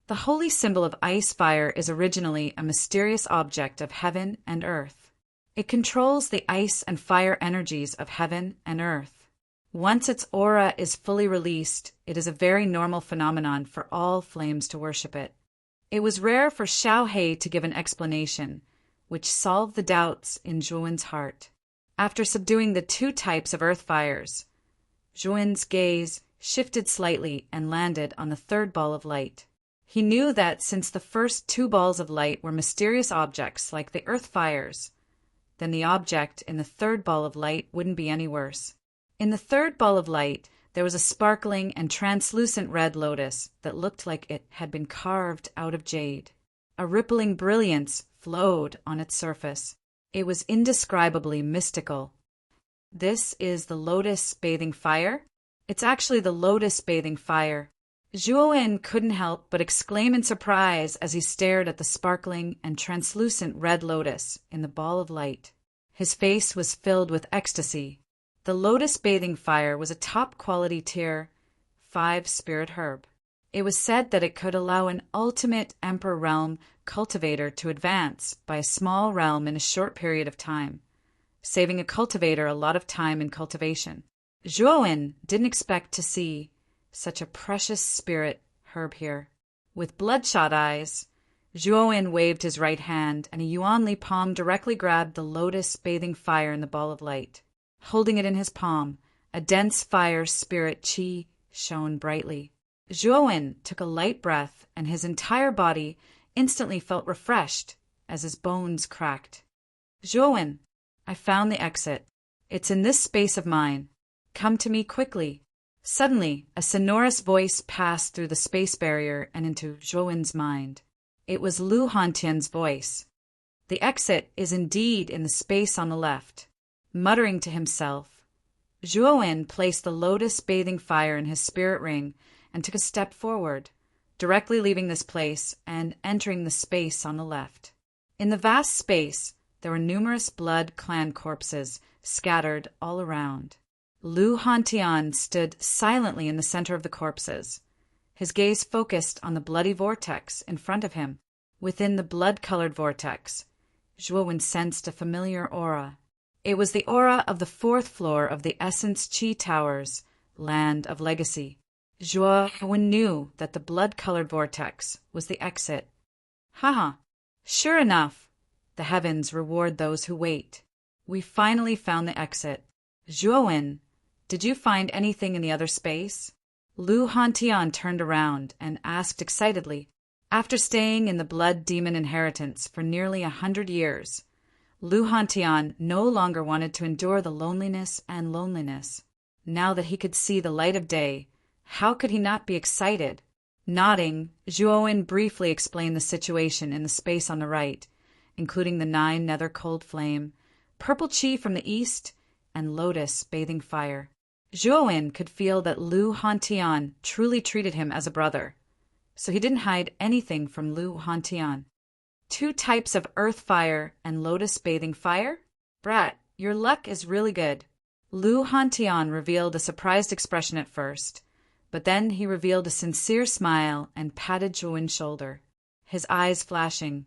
The holy symbol of ice fire is originally a mysterious object of heaven and earth. It controls the ice and fire energies of heaven and earth. Once its aura is fully released, it is a very normal phenomenon for all flames to worship it. It was rare for Xiaohe to give an explanation, which solved the doubts in Zhuowen's heart. After subduing the 2 types of earth fires, Zhuowen's gaze shifted slightly and landed on the 3rd ball of light. He knew that since the first 2 balls of light were mysterious objects like the earth fires, then the object in the 3rd ball of light wouldn't be any worse. In the 3rd ball of light, there was a sparkling and translucent red lotus that looked like it had been carved out of jade. A rippling brilliance flowed on its surface. It was indescribably mystical. This is the lotus bathing fire? It's actually the lotus bathing fire. Zhuowen couldn't help but exclaim in surprise as he stared at the sparkling and translucent red lotus in the ball of light. His face was filled with ecstasy. The lotus bathing fire was a top-quality tier 5 spirit herb. It was said that it could allow an ultimate Emperor realm cultivator to advance by a small realm in a short period of time, saving a cultivator a lot of time in cultivation. Zhuowen didn't expect to see such a precious spirit herb here. With bloodshot eyes, Zhuowen waved his right hand, and a Yuanli palm directly grabbed the lotus bathing fire in the ball of light. Holding it in his palm, a dense fire spirit qi shone brightly. Zhuowen took a light breath, and his entire body instantly felt refreshed as his bones cracked. Zhuowen, I found the exit. It's in this space of mine. Come to me quickly. Suddenly, a sonorous voice passed through the space barrier and into Zhuowen's mind. It was Lu Hantian's voice. The exit is indeed in the space on the left. Muttering to himself, Zhuowen placed the lotus bathing fire in his spirit ring and took a step forward, directly leaving this place and entering the space on the left. In the vast space, there were numerous blood clan corpses scattered all around. Lu Hantian stood silently in the center of the corpses. His gaze focused on the bloody vortex in front of him. Within the blood-colored vortex, Zhuowen sensed a familiar aura. It was the aura of the 4th floor of the Essence Qi Towers, Land of Legacy. Zhuowen knew that the blood-colored vortex was the exit. Haha, sure enough, the heavens reward those who wait. We finally found the exit. Zhuowen, did you find anything in the other space? Lu Hantian turned around and asked excitedly. After staying in the Blood Demon Inheritance for nearly 100 years, Lu Hantian no longer wanted to endure the loneliness and loneliness. Now that he could see the light of day, how could he not be excited? Nodding, Zhuowen briefly explained the situation in the space on the right, including the 9 nether cold flame, purple qi from the east, and lotus bathing fire. Zhuowen could feel that Lu Hantian truly treated him as a brother, so he didn't hide anything from Lu Hantian. 2 types of earth fire and lotus bathing fire? Brat, your luck is really good. Lu Hantian revealed a surprised expression at first, but then he revealed a sincere smile and patted Zhuowen's shoulder. His eyes flashing,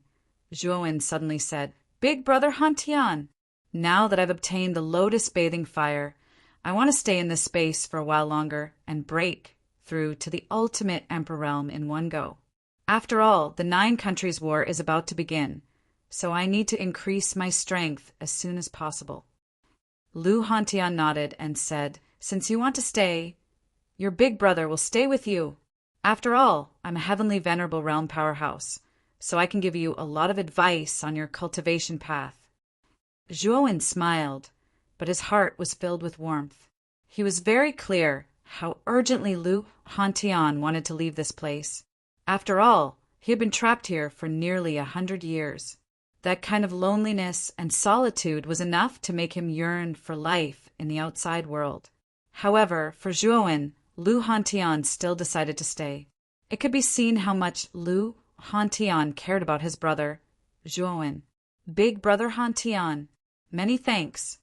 Zhuowen suddenly said, Big brother Hantian, now that I've obtained the lotus bathing fire, I want to stay in this space for a while longer and break through to the ultimate Emperor realm in one go. After all, the 9 countries war is about to begin, so I need to increase my strength as soon as possible. Lu Hantian nodded and said, Since you want to stay, your big brother will stay with you. After all, I'm a heavenly venerable realm powerhouse, so I can give you a lot of advice on your cultivation path. Zhuowen smiled, but his heart was filled with warmth. He was very clear how urgently Lu Hantian wanted to leave this place. After all, he had been trapped here for nearly 100 years. That kind of loneliness and solitude was enough to make him yearn for life in the outside world. However, for Zhuowen, Lu Hantian still decided to stay. It could be seen how much Lu Hantian cared about his brother, Zhuowen. Big brother Hantian, many thanks.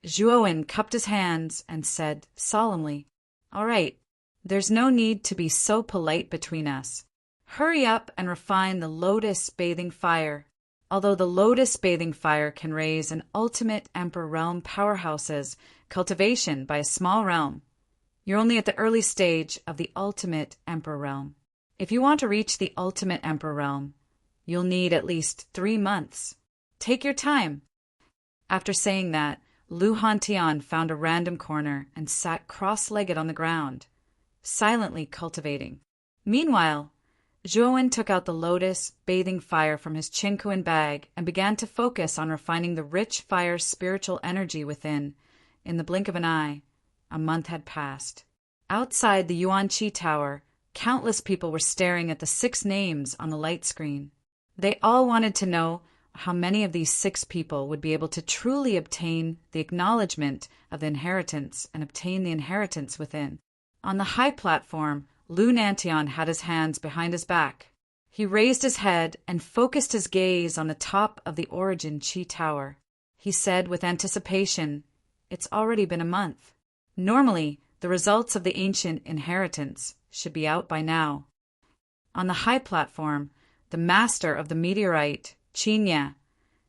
Zhuowen cupped his hands and said solemnly, All right, there's no need to be so polite between us. Hurry up and refine the lotus bathing fire. Although the lotus bathing fire can raise an ultimate Emperor realm powerhouse's cultivation by a small realm, you're only at the early stage of the ultimate Emperor realm. If you want to reach the ultimate Emperor realm, you'll need at least 3 months. Take your time. After saying that, Lu Hantian found a random corner and sat cross-legged on the ground, silently cultivating. Meanwhile, Zhuowen took out the lotus bathing fire from his Qingkuan bag and began to focus on refining the rich fire's spiritual energy within. In the blink of an eye, a month had passed. Outside the Yuanqi Tower, countless people were staring at the 6 names on the light screen. They all wanted to know how many of these 6 people would be able to truly obtain the acknowledgement of the inheritance and obtain the inheritance within. On the high platform, Lu Nantian had his hands behind his back. He raised his head and focused his gaze on the top of the Origin Qi Tower. He said with anticipation, It's already been a month. Normally, the results of the ancient inheritance should be out by now. On the high platform, the master of the meteorite, Qinya,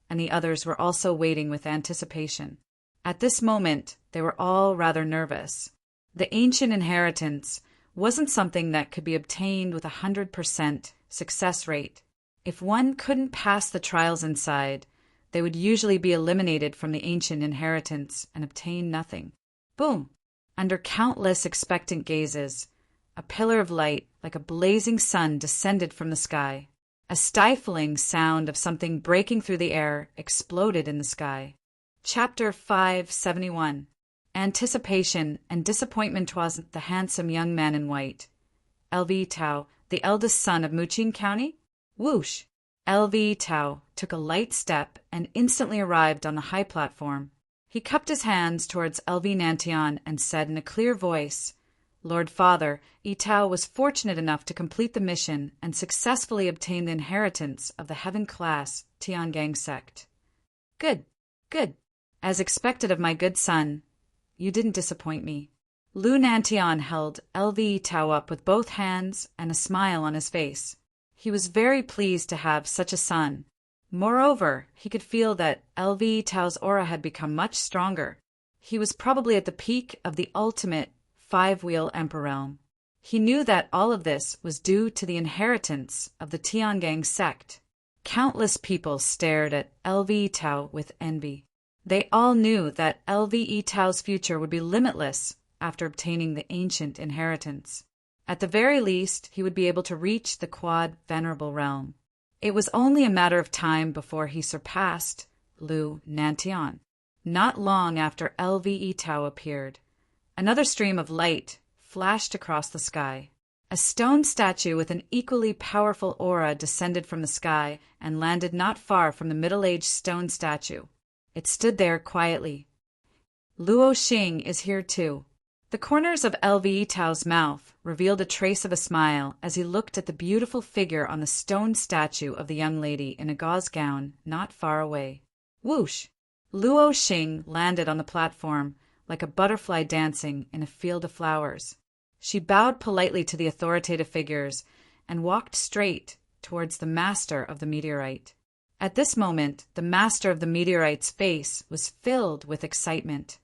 and the others were also waiting with anticipation. At this moment, they were all rather nervous. The ancient inheritance wasn't something that could be obtained with 100% success rate. If one couldn't pass the trials inside, they would usually be eliminated from the ancient inheritance and obtain nothing. Boom! Under countless expectant gazes, a pillar of light like a blazing sun descended from the sky. A stifling sound of something breaking through the air exploded in the sky. Chapter 571. Anticipation and disappointment was the handsome young man in white. L.V. Tao, the eldest son of Muchin County? Whoosh! L.V. Tao took a light step and instantly arrived on the high platform. He cupped his hands towards L.V. Nantian and said in a clear voice, "Lord Father, Tao was fortunate enough to complete the mission and successfully obtain the inheritance of the heaven-class Tiangang sect." "Good, good. As expected of my good son, you didn't disappoint me." Lu Nantian held L.V. Tao up with both hands and a smile on his face. He was very pleased to have such a son. Moreover, he could feel that L.V. Tao's aura had become much stronger. He was probably at the peak of the ultimate five-wheel emperor realm. He knew that all of this was due to the inheritance of the Tiangang sect. Countless people stared at L.V. Tao with envy. They all knew that L.V. Tao's future would be limitless after obtaining the ancient inheritance. At the very least, he would be able to reach the Quad Venerable Realm. It was only a matter of time before he surpassed Lu Nantian. Not long after L.V. Tao appeared, another stream of light flashed across the sky. A stone statue with an equally powerful aura descended from the sky and landed not far from the middle-aged stone statue. It stood there quietly. "Luo Xing is here too." The corners of L.V. Tao's mouth revealed a trace of a smile as he looked at the beautiful figure on the stone statue of the young lady in a gauze gown not far away. Whoosh! Luo Xing landed on the platform like a butterfly dancing in a field of flowers. She bowed politely to the authoritative figures and walked straight towards the master of the meteorite. At this moment, the master of the meteorite's face was filled with excitement.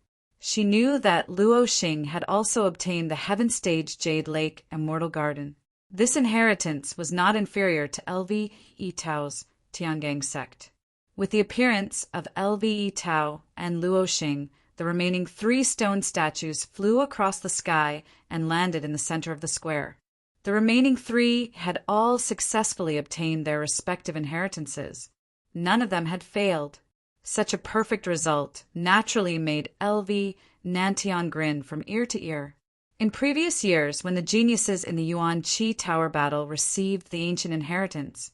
She knew that Luo Xing had also obtained the Heaven Stage Jade Lake Immortal Garden. This inheritance was not inferior to L.V. Tao's Tiangang sect. With the appearance of L.V. Tao and Luo Xing, the remaining 3 stone statues flew across the sky and landed in the center of the square. The remaining 3 had all successfully obtained their respective inheritances. None of them had failed. Such a perfect result naturally made L.V. Nantian grin from ear to ear. In previous years, when the geniuses in the Yuan Qi Tower battle received the ancient inheritance,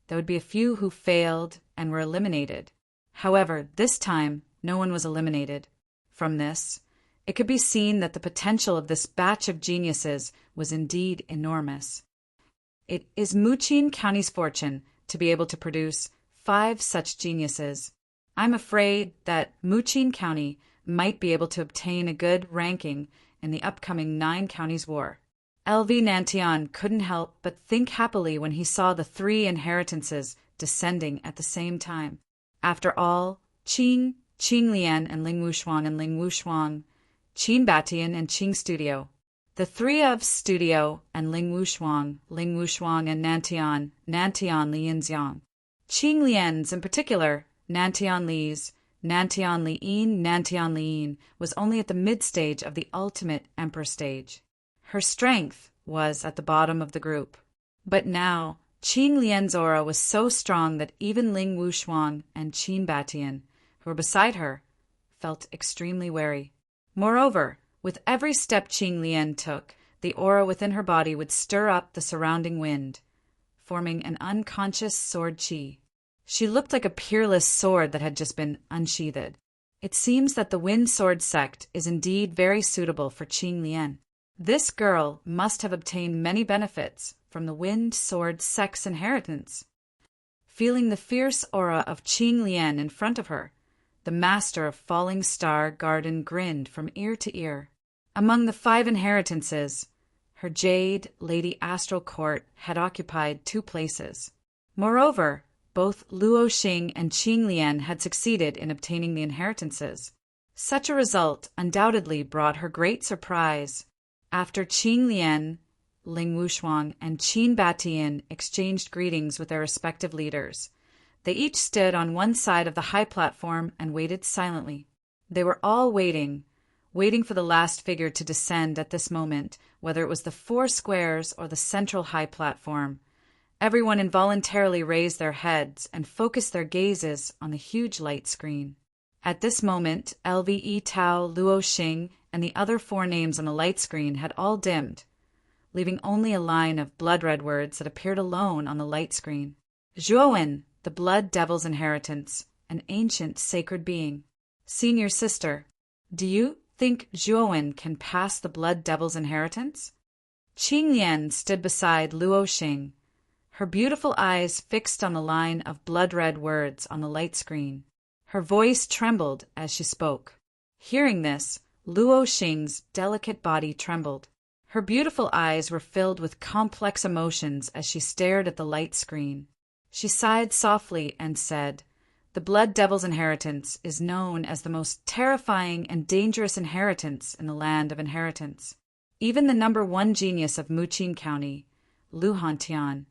there would be a few who failed and were eliminated. However, this time, no one was eliminated. From this, it could be seen that the potential of this batch of geniuses was indeed enormous. It is Muchin County's fortune to be able to produce 5 such geniuses. I'm afraid that Muchin County might be able to obtain a good ranking in the upcoming 9 counties war. L.V. Nantian couldn't help but think happily when he saw the 3 inheritances descending at the same time. After all, Qing Lian, and Ling Wushuang, Qin Batian, and Qing Studio. The 3 of Studio and Ling Wushuang and Nantian Li Yinxiang. Qing Lian's in particular, Nantian Liyin, was only at the mid-stage of the ultimate emperor stage. Her strength was at the bottom of the group. But now, Qing Lian's aura was so strong that even Ling Wushuang and Qin Batian, who were beside her, felt extremely wary. Moreover, with every step Qing Lian took, the aura within her body would stir up the surrounding wind, forming an unconscious sword qi. She looked like a peerless sword that had just been unsheathed. It seems that the Wind Sword sect is indeed very suitable for Qing Lian. This girl must have obtained many benefits from the Wind Sword sect's inheritance. Feeling the fierce aura of Qing Lian in front of her, the master of Falling Star Garden grinned from ear to ear. Among the 5 inheritances, her Jade Lady Astral Court had occupied 2 places. Moreover, both Luo Xing and Qing Lian had succeeded in obtaining the inheritances. Such a result undoubtedly brought her great surprise. After Qing Lian, Ling Wushuang and Qin Batian exchanged greetings with their respective leaders. They each stood on one side of the high platform and waited silently. They were all waiting for the last figure to descend at this moment, whether it was the four squares or the central high platform. Everyone involuntarily raised their heads and focused their gazes on the huge light screen. At this moment, LV Tao, Luo Xing, and the other four names on the light screen had all dimmed, leaving only a line of blood-red words that appeared alone on the light screen. Zhuowen, the Blood Devil's inheritance, an ancient sacred being. Senior sister, do you think Zhuowen can pass the Blood Devil's inheritance? Qing Lian stood beside Luo Xing, her beautiful eyes fixed on the line of blood-red words on the light screen. Her voice trembled as she spoke. Hearing this, Luo Xing's delicate body trembled. Her beautiful eyes were filled with complex emotions as she stared at the light screen. She sighed softly and said, "The Blood Devil's inheritance is known as the most terrifying and dangerous inheritance in the land of inheritance. Even the number one genius of Muqin County, Lu Hantian,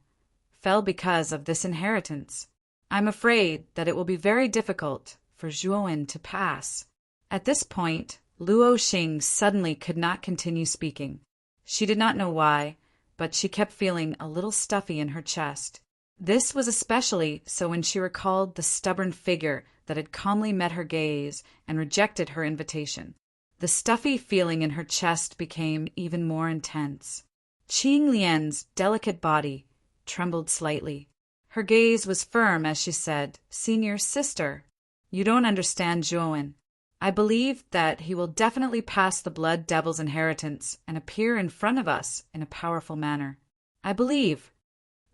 fell because of this inheritance. I'm afraid that it will be very difficult for Zhuowen to pass." At this point, Luo Xing suddenly could not continue speaking. She did not know why, but she kept feeling a little stuffy in her chest. This was especially so when she recalled the stubborn figure that had calmly met her gaze and rejected her invitation. The stuffy feeling in her chest became even more intense. Qing Lian's delicate body trembled slightly. Her gaze was firm as she said, "Senior sister, you don't understand Zhuowen. I believe that he will definitely pass the Blood Devil's inheritance and appear in front of us in a powerful manner. I believe."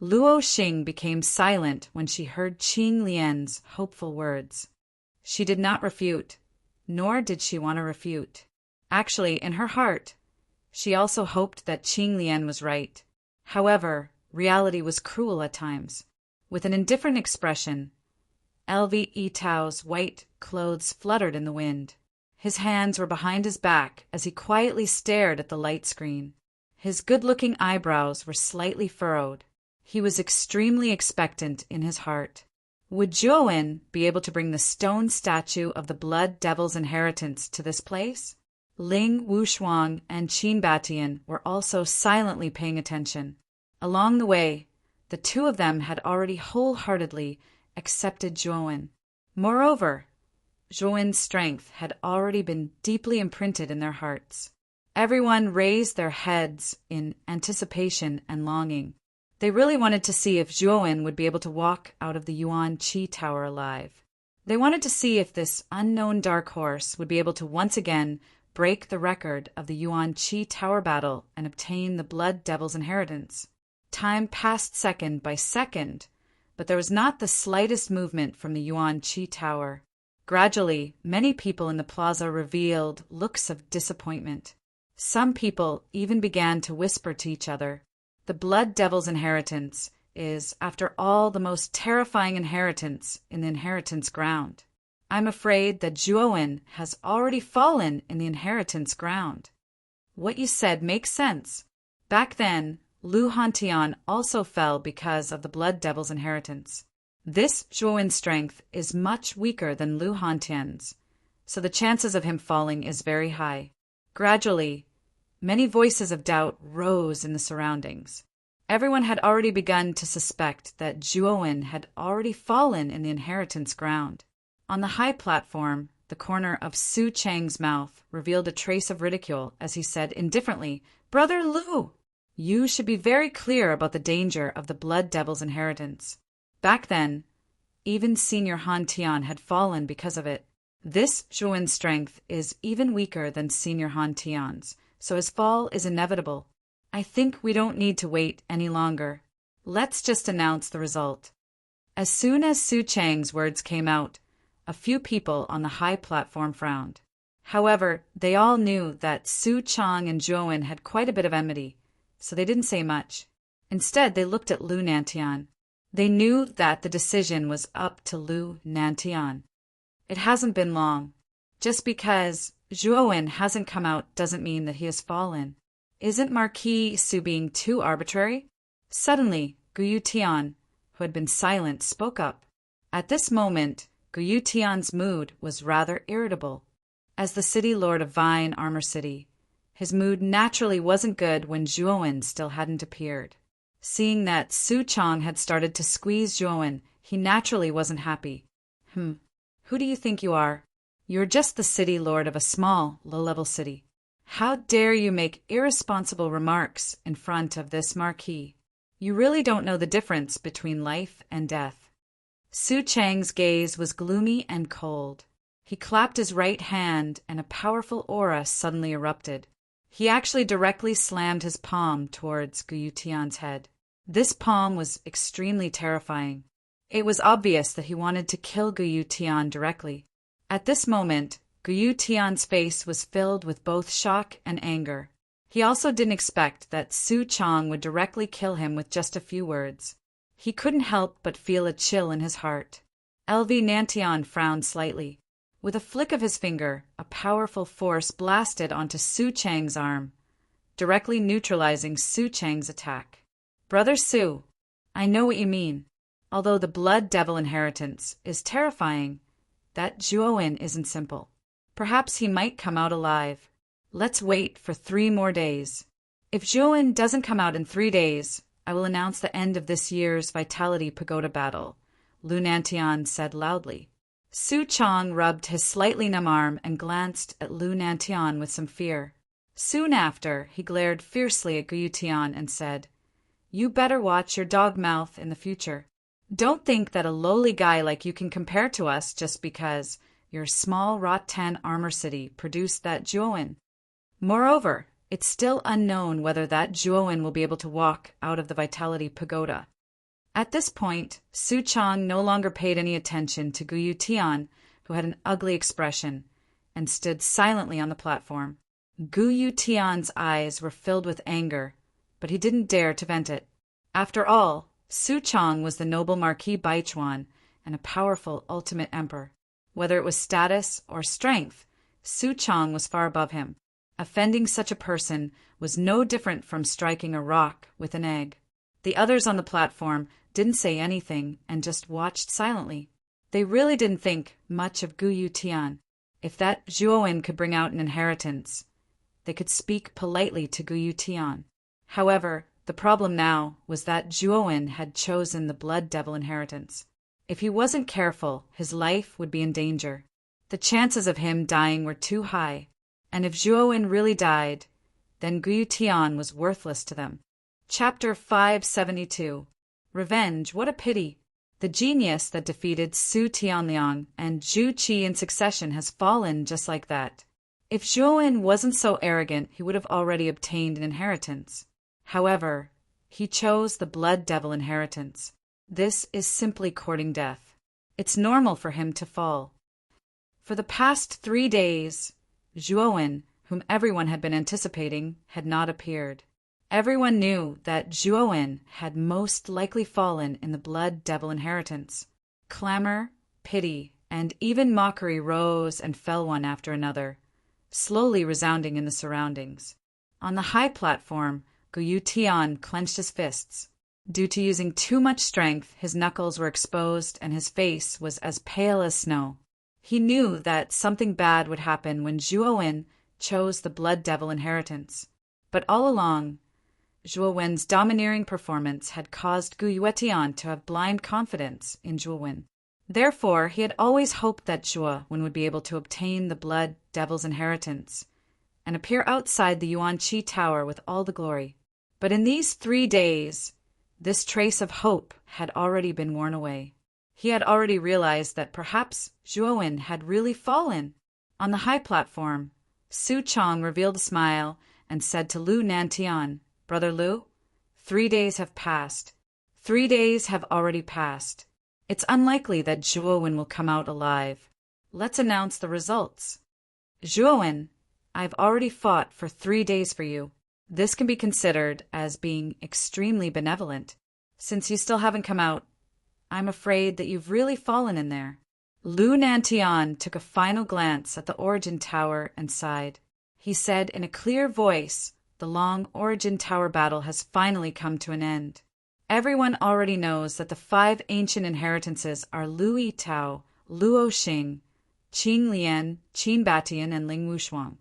Luo Xing became silent when she heard Qing Lian's hopeful words. She did not refute, nor did she want to refute. Actually, in her heart, she also hoped that Qing Lian was right. However, reality was cruel at times. With an indifferent expression, LV Tao's white clothes fluttered in the wind. His hands were behind his back as he quietly stared at the light screen. His good-looking eyebrows were slightly furrowed. He was extremely expectant in his heart. Would Zhuowen be able to bring the stone statue of the Blood Devil's inheritance to this place? Ling Wushuang and Qin Batian were also silently paying attention. Along the way, the two of them had already wholeheartedly accepted Zhuowen. Moreover, Zhuowen's strength had already been deeply imprinted in their hearts. Everyone raised their heads in anticipation and longing. They really wanted to see if Zhuowen would be able to walk out of the Yuan Qi Tower alive. They wanted to see if this unknown dark horse would be able to once again break the record of the Yuan Qi Tower battle and obtain the Blood Devil's inheritance. Time passed second by second, but there was not the slightest movement from the Yuan Qi Tower. Gradually, many people in the plaza revealed looks of disappointment. Some people even began to whisper to each other, "The Blood Devil's inheritance is, after all, the most terrifying inheritance in the inheritance ground. I'm afraid that Zhuowen has already fallen in the inheritance ground." What you said makes sense. Back then, Lu Hantian also fell because of the Blood Devil's inheritance. This Zhuowen's strength is much weaker than Lu Hantian's, so the chances of him falling is very high. Gradually, many voices of doubt rose in the surroundings. Everyone had already begun to suspect that Zhuowen had already fallen in the inheritance ground. On the high platform, the corner of Su Chang's mouth revealed a trace of ridicule as he said indifferently, "Brother Lu, you should be very clear about the danger of the Blood Devil's inheritance. Back then, even Senior Han Tian had fallen because of it. This Zhuowen's strength is even weaker than Senior Han Tian's, so his fall is inevitable. I think we don't need to wait any longer. Let's just announce the result." As soon as Su Chang's words came out, a few people on the high platform frowned. However, they all knew that Su Chang and Zhuowen had quite a bit of enmity, so they didn't say much. Instead, they looked at Lu Nantian. They knew that the decision was up to Lu Nantian. It hasn't been long. Just because Zhuowen hasn't come out doesn't mean that he has fallen. Isn't Marquis Su being too arbitrary? Suddenly, Guyu Tian, who had been silent, spoke up. At this moment, Guyu Tian's mood was rather irritable. As the city lord of Vine Armor City, his mood naturally wasn't good when Zhuowen still hadn't appeared. Seeing that Su Chong had started to squeeze Zhuowen, he naturally wasn't happy. Who do you think you are? You're just the city lord of a small, low-level city. How dare you make irresponsible remarks in front of this marquis? You really don't know the difference between life and death. Su Chang's gaze was gloomy and cold. He clapped his right hand and a powerful aura suddenly erupted. He actually directly slammed his palm towards Guyu Tian's head. This palm was extremely terrifying. It was obvious that he wanted to kill Guyu Tian directly. At this moment, Guyu Tian's face was filled with both shock and anger. He also didn't expect that Su Chong would directly kill him with just a few words. He couldn't help but feel a chill in his heart. LV Nantian frowned slightly. With a flick of his finger, a powerful force blasted onto Su Chang's arm, directly neutralizing Su Chang's attack. Brother Su, I know what you mean. Although the Blood Devil inheritance is terrifying, that Zhuowen isn't simple. Perhaps he might come out alive. Let's wait for 3 more days. If Zhuowen doesn't come out in 3 days, I will announce the end of this year's Vitality Pagoda battle, Lu Nantian said loudly. Su Chong rubbed his slightly numb arm and glanced at Lu Nantian with some fear. Soon after, he glared fiercely at Guyu Tian and said, "You better watch your dog mouth in the future. Don't think that a lowly guy like you can compare to us just because your small Rot-10 armor city produced that Zhuowen. Moreover, it's still unknown whether that Zhuowen will be able to walk out of the Vitality Pagoda." At this point, Su Chong no longer paid any attention to Guyu Tian, who had an ugly expression, and stood silently on the platform. Guyu Tian's eyes were filled with anger, but he didn't dare to vent it. After all, Su Chong was the noble Marquis Baichuan and a powerful ultimate emperor. Whether it was status or strength, Su Chong was far above him. Offending such a person was no different from striking a rock with an egg. The others on the platform didn't say anything and just watched silently. They really didn't think much of Guyu Tian. If that Zhuowen could bring out an inheritance, they could speak politely to Guyu Tian. However, the problem now was that Zhuowen had chosen the Blood Devil inheritance. If he wasn't careful, his life would be in danger. The chances of him dying were too high, and if Zhuowen really died, then Guyu Tian was worthless to them. Chapter 572. Revenge, what a pity. The genius that defeated Su Tianliang and Zhu Qi in succession has fallen just like that. If Zhuowen wasn't so arrogant, he would have already obtained an inheritance. However, he chose the Blood Devil inheritance. This is simply courting death. It's normal for him to fall. For the past 3 days, Zhuowen, whom everyone had been anticipating, had not appeared. Everyone knew that Zhuowen had most likely fallen in the Blood Devil inheritance. Clamor, pity, and even mockery rose and fell one after another, slowly resounding in the surroundings. On the high platform, Guyu Tian clenched his fists. Due to using too much strength, his knuckles were exposed and his face was as pale as snow. He knew that something bad would happen when Zhuowen chose the Blood Devil inheritance. But all along, Zhuowen's domineering performance had caused Guyu Tian to have blind confidence in Zhuowen. Therefore, he had always hoped that Zhuowen would be able to obtain the Blood Devil's inheritance and appear outside the Yuanqi Tower with all the glory. But in these 3 days, this trace of hope had already been worn away. He had already realized that perhaps Zhuowen had really fallen. On the high platform, Su Chong revealed a smile and said to Lu Nantian, "Brother Lu, 3 days have passed. 3 days have already passed. It's unlikely that Zhuowen will come out alive. Let's announce the results. Zhuowen, I've already fought for 3 days for you. This can be considered as being extremely benevolent. Since you still haven't come out, I'm afraid that you've really fallen in there." Lu Nantian took a final glance at the Origin Tower and sighed. He said in a clear voice, the long Origin Tower battle has finally come to an end. Everyone already knows that the 5 ancient inheritances are Lu Yitao, Luo Xing, Qing Lian, Qin Batian, and Ling Wushuang.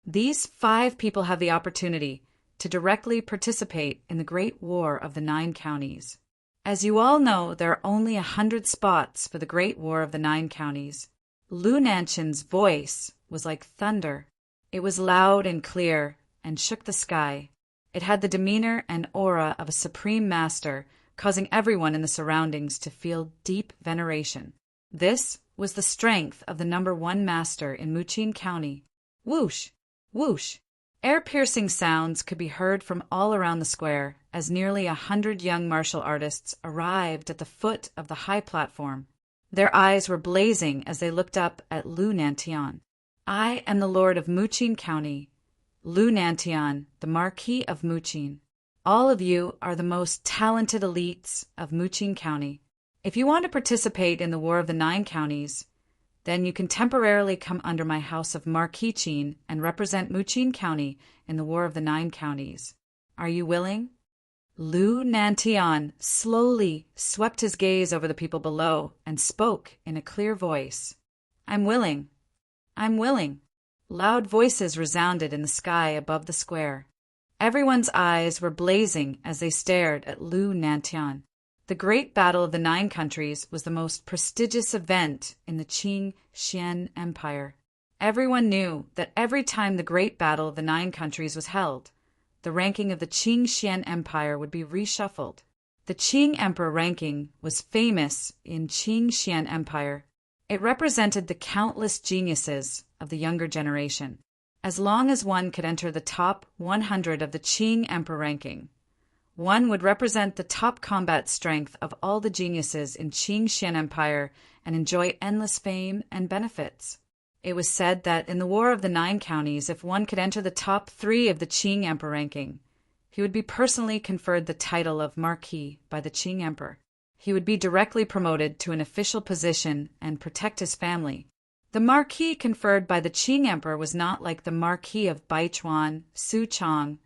These 5 people have the opportunity to directly participate in the Great War of the 9 Counties. As you all know, there are only 100 spots for the Great War of the 9 Counties. Lu Nanqian's voice was like thunder. It was loud and clear and shook the sky. It had the demeanor and aura of a supreme master, causing everyone in the surroundings to feel deep veneration. This was the strength of the number 1 master in Muqin County. Whoosh! Whoosh! Air-piercing sounds could be heard from all around the square as nearly 100 young martial artists arrived at the foot of the high platform. Their eyes were blazing as they looked up at Lu Nantian. I am the Lord of Muqin County, Lu Nantian, the Marquis of Muqin. All of you are the most talented elites of Muqin County. If you want to participate in the War of the 9 Counties, then you can temporarily come under my house of Marquis Qin and represent Muqin County in the War of the 9 Counties. Are you willing? Lu Nantian slowly swept his gaze over the people below and spoke in a clear voice. I'm willing. I'm willing. Loud voices resounded in the sky above the square. Everyone's eyes were blazing as they stared at Lu Nantian. The Great Battle of the 9 Countries was the most prestigious event in the Qing Xian Empire. Everyone knew that every time the Great Battle of the 9 Countries was held, the ranking of the Qing Xian Empire would be reshuffled. The Qing Emperor ranking was famous in Qing Xian Empire. It represented the countless geniuses of the younger generation. As long as one could enter the top 100 of the Qing Emperor ranking, one would represent the top combat strength of all the geniuses in Qing Xian Empire and enjoy endless fame and benefits. It was said that in the War of the 9 Counties, if one could enter the top 3 of the Qing Emperor ranking, he would be personally conferred the title of Marquis by the Qing Emperor. He would be directly promoted to an official position and protect his family. The Marquis conferred by the Qing Emperor was not like the Marquis of Baichuan, Suchong,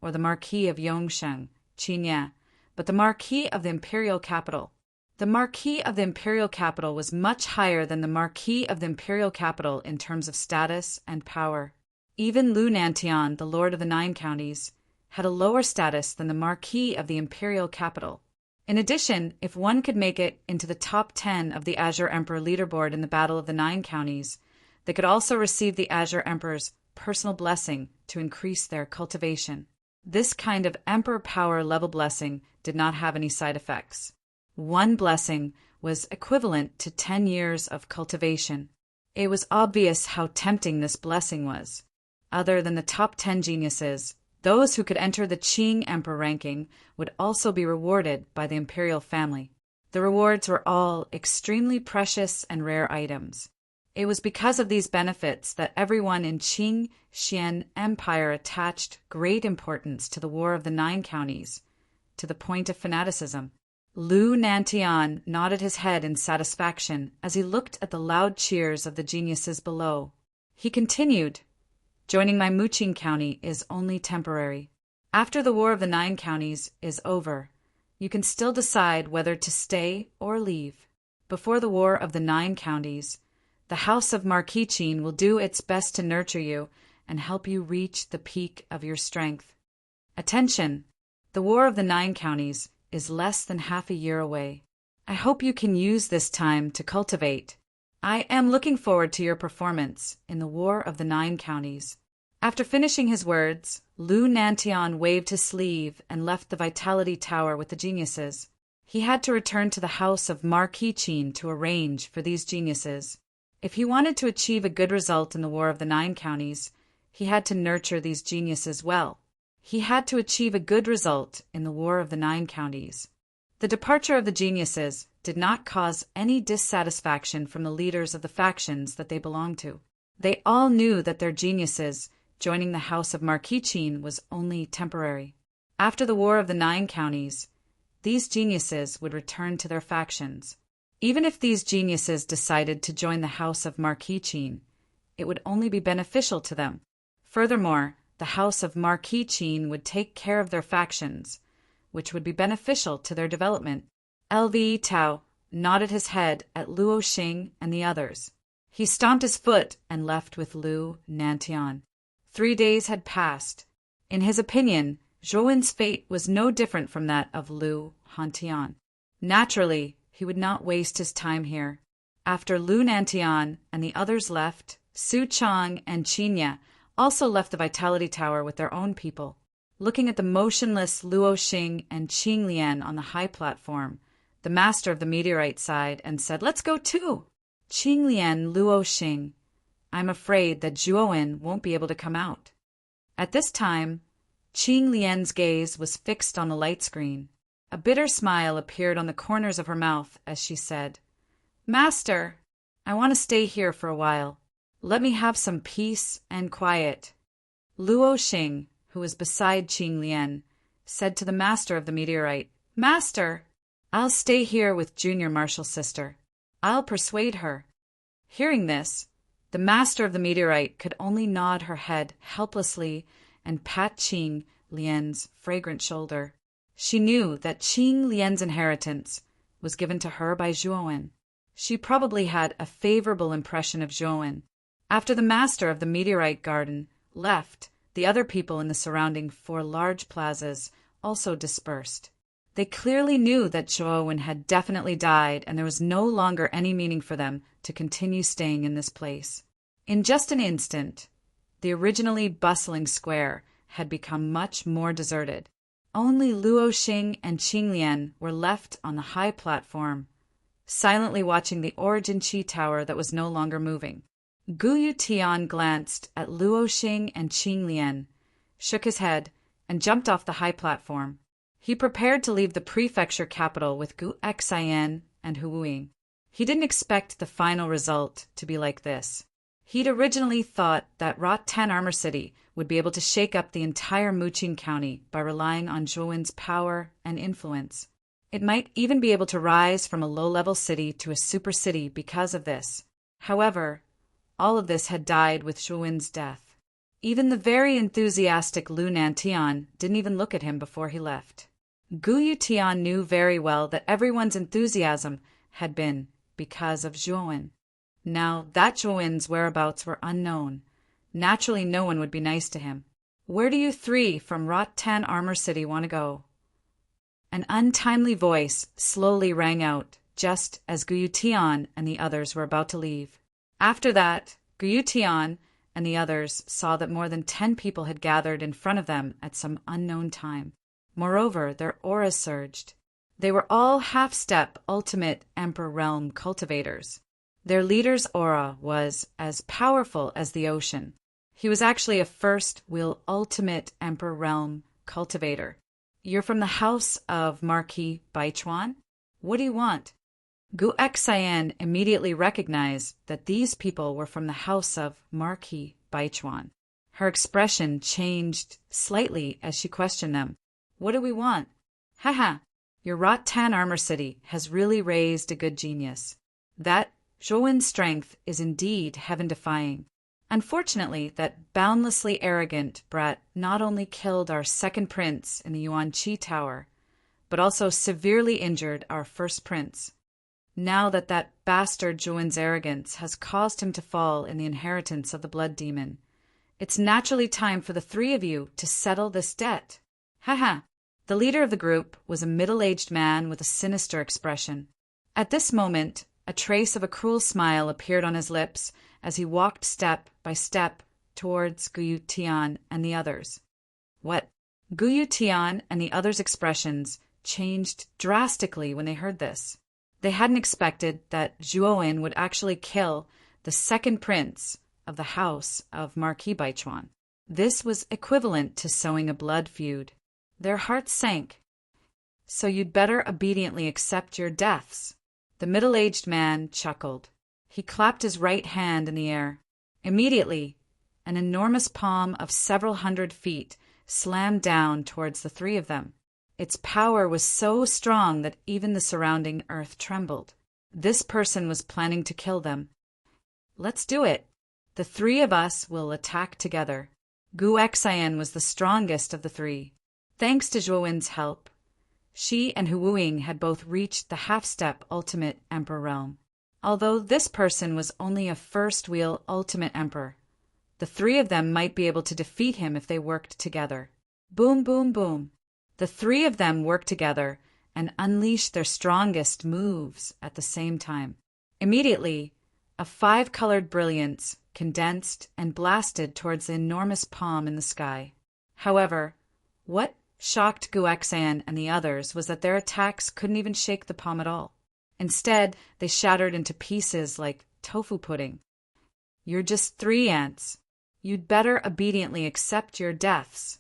or the Marquis of Yongsheng, Qinya, but the Marquis of the Imperial Capital. The Marquis of the Imperial Capital was much higher than the Marquis of the Imperial Capital in terms of status and power. Even Lu Nantian, the Lord of the 9 Counties, had a lower status than the Marquis of the Imperial Capital. In addition, if one could make it into the top 10 of the Azure Emperor leaderboard in the Battle of the 9 Counties, they could also receive the Azure Emperor's personal blessing to increase their cultivation. This kind of Emperor Power level blessing did not have any side effects. One blessing was equivalent to 10 years of cultivation. It was obvious how tempting this blessing was. Other than the top 10 geniuses, those who could enter the Qing Emperor ranking would also be rewarded by the imperial family. The rewards were all extremely precious and rare items. It was because of these benefits that everyone in Qing Xian Empire attached great importance to the War of the 9 Counties, to the point of fanaticism. Lu Nantian nodded his head in satisfaction as he looked at the loud cheers of the geniuses below. He continued, "Joining my Muqin County is only temporary. After the War of the 9 Counties is over, you can still decide whether to stay or leave. Before the War of the 9 Counties, the House of Marquis Qin will do its best to nurture you and help you reach the peak of your strength. Attention! The War of the 9 Counties is less than half a year away. I hope you can use this time to cultivate. I am looking forward to your performance in the War of the 9 Counties." After finishing his words, Lu Nantian waved his sleeve and left the Vitality Tower with the geniuses. He had to return to the House of Marquis Qin to arrange for these geniuses. If he wanted to achieve a good result in the War of the 9 Counties, he had to nurture these geniuses well. He had to achieve a good result in the War of the 9 Counties. The departure of the geniuses did not cause any dissatisfaction from the leaders of the factions that they belonged to. They all knew that their geniuses joining the House of Marquis Qin was only temporary. After the War of the 9 Counties, these geniuses would return to their factions. Even if these geniuses decided to join the House of Marquis Qin, it would only be beneficial to them. Furthermore, the house of Marquis Qin would take care of their factions, which would be beneficial to their development. LV Tao nodded his head at Luo Xing and the others. He stomped his foot and left with Lu Nantian. 3 days had passed. In his opinion, Zhouwen's fate was no different from that of Lu Hantian. Naturally, he would not waste his time here. After Lu Nantian and the others left, Su Chang and Qinya also left the Vitality Tower with their own people. Looking at the motionless Luo Xing and Qing Lian on the high platform, the master of the meteorite sighed and said, "Let's go too." Qing Lian, Luo Xing, "I'm afraid that Zhuowen won't be able to come out." At this time, Qing Lian's gaze was fixed on the light screen. A bitter smile appeared on the corners of her mouth as she said, "Master, I want to stay here for a while. Let me have some peace and quiet." Luo Xing, who was beside Qing Lian, said to the master of the meteorite, "Master, I'll stay here with Junior Marshal's sister. I'll persuade her." Hearing this, the master of the meteorite could only nod her head helplessly and pat Qing Lian's fragrant shoulder. She knew that Qing Lian's inheritance was given to her by Zhuowen. She probably had a favorable impression of Zhuowen. After the master of the meteorite garden left, the other people in the surrounding 4 large plazas also dispersed. They clearly knew that Zhuowen had definitely died, and there was no longer any meaning for them to continue staying in this place. In just an instant, the originally bustling square had become much more deserted. Only Luo Xing and Qing Lian were left on the high platform, silently watching the Origin Qi Tower that was no longer moving. Guyu Tian glanced at Luo Xing and Qing Lian, shook his head, and jumped off the high platform. He prepared to leave the prefecture capital with Gu Xian and Hu Ying. He didn't expect the final result to be like this. He'd originally thought that Rotan Armor City would be able to shake up the entire Muqing County by relying on Zhuowen's power and influence. It might even be able to rise from a low-level city to a super city because of this. However, all of this had died with Zhuowen's death. Even the very enthusiastic Lu Nantian didn't even look at him before he left. Guyu Tian knew very well that everyone's enthusiasm had been because of Zhuowen. Now that Zhuowen's whereabouts were unknown, naturally no one would be nice to him. "Where do you 3 from Rotan Armor City want to go?" An untimely voice slowly rang out just as Guyu Tian and the others were about to leave. After that, Guyu Tian and the others saw that more than 10 people had gathered in front of them at some unknown time. Moreover, their auras surged. They were all half-step Ultimate Emperor Realm cultivators. Their leader's aura was as powerful as the ocean. He was actually a first-wheel Ultimate Emperor Realm cultivator. "You're from the house of Marquis Baichuan? What do you want?" Gu Xian immediately recognized that these people were from the house of Marquis Baichuan. Her expression changed slightly as she questioned them. "What do we want?" "Haha, your Rotan Armor City has really raised a good genius. That Zhuowen's strength is indeed heaven-defying. Unfortunately, that boundlessly arrogant brat not only killed our second prince in the Yuan Qi Tower, but also severely injured our first prince. Now that bastard Zhuowen's arrogance has caused him to fall in the inheritance of the blood demon, it's naturally time for the 3 of you to settle this debt. Haha." The leader of the group was a middle-aged man with a sinister expression. At this moment, a trace of a cruel smile appeared on his lips as he walked step by step towards Guyu Tian and the others. What? Guyu Tian and the others' expressions changed drastically when they heard this. They hadn't expected that Zhuowen would actually kill the second prince of the house of Marquis Baichuan. This was equivalent to sowing a blood feud. Their hearts sank. "So you'd better obediently accept your deaths." The middle-aged man chuckled. He clapped his right hand in the air. Immediately, an enormous palm of several hundred feet slammed down towards the 3 of them. Its power was so strong that even the surrounding earth trembled. This person was planning to kill them. "Let's do it. The 3 of us will attack together. Gu Xian was the strongest of the three. Thanks to Zhuowen's help, she and Hu Wuing had both reached the half-step ultimate emperor realm. Although this person was only a first-wheel ultimate emperor, the three of them might be able to defeat him if they worked together. Boom, boom, boom. The three of them worked together and unleashed their strongest moves at the same time. Immediately, a five-colored brilliance condensed and blasted towards the enormous palm in the sky. However, what shocked Gu Xian and the others was that their attacks couldn't even shake the palm at all. Instead, they shattered into pieces like tofu pudding. You're just 3 ants. You'd better obediently accept your deaths.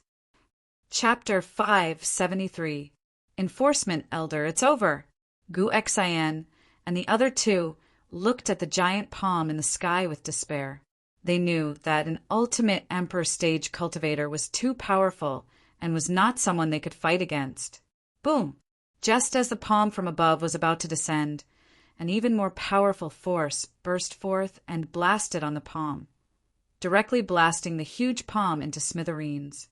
Chapter 573. Enforcement, Elder, it's over. Gu Xian and the other two looked at the giant palm in the sky with despair. They knew that an ultimate emperor stage cultivator was too powerful and was not someone they could fight against. Boom! Just as the palm from above was about to descend, an even more powerful force burst forth and blasted on the palm, directly blasting the huge palm into smithereens.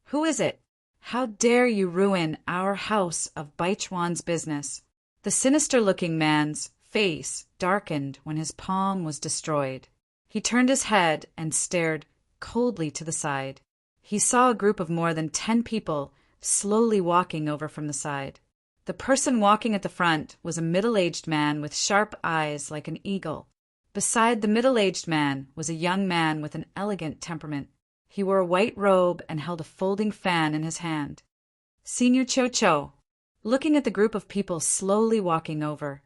Who is it? How dare you ruin our house of Baichuan's business? The sinister-looking man's face darkened when his palm was destroyed. He turned his head and stared coldly to the side. He saw a group of more than 10 people slowly walking over from the side. The person walking at the front was a middle-aged man with sharp eyes like an eagle. Beside the middle-aged man was a young man with an elegant temperament. He wore a white robe and held a folding fan in his hand. Senior Qiu Qiu. Looking at the group of people slowly walking over,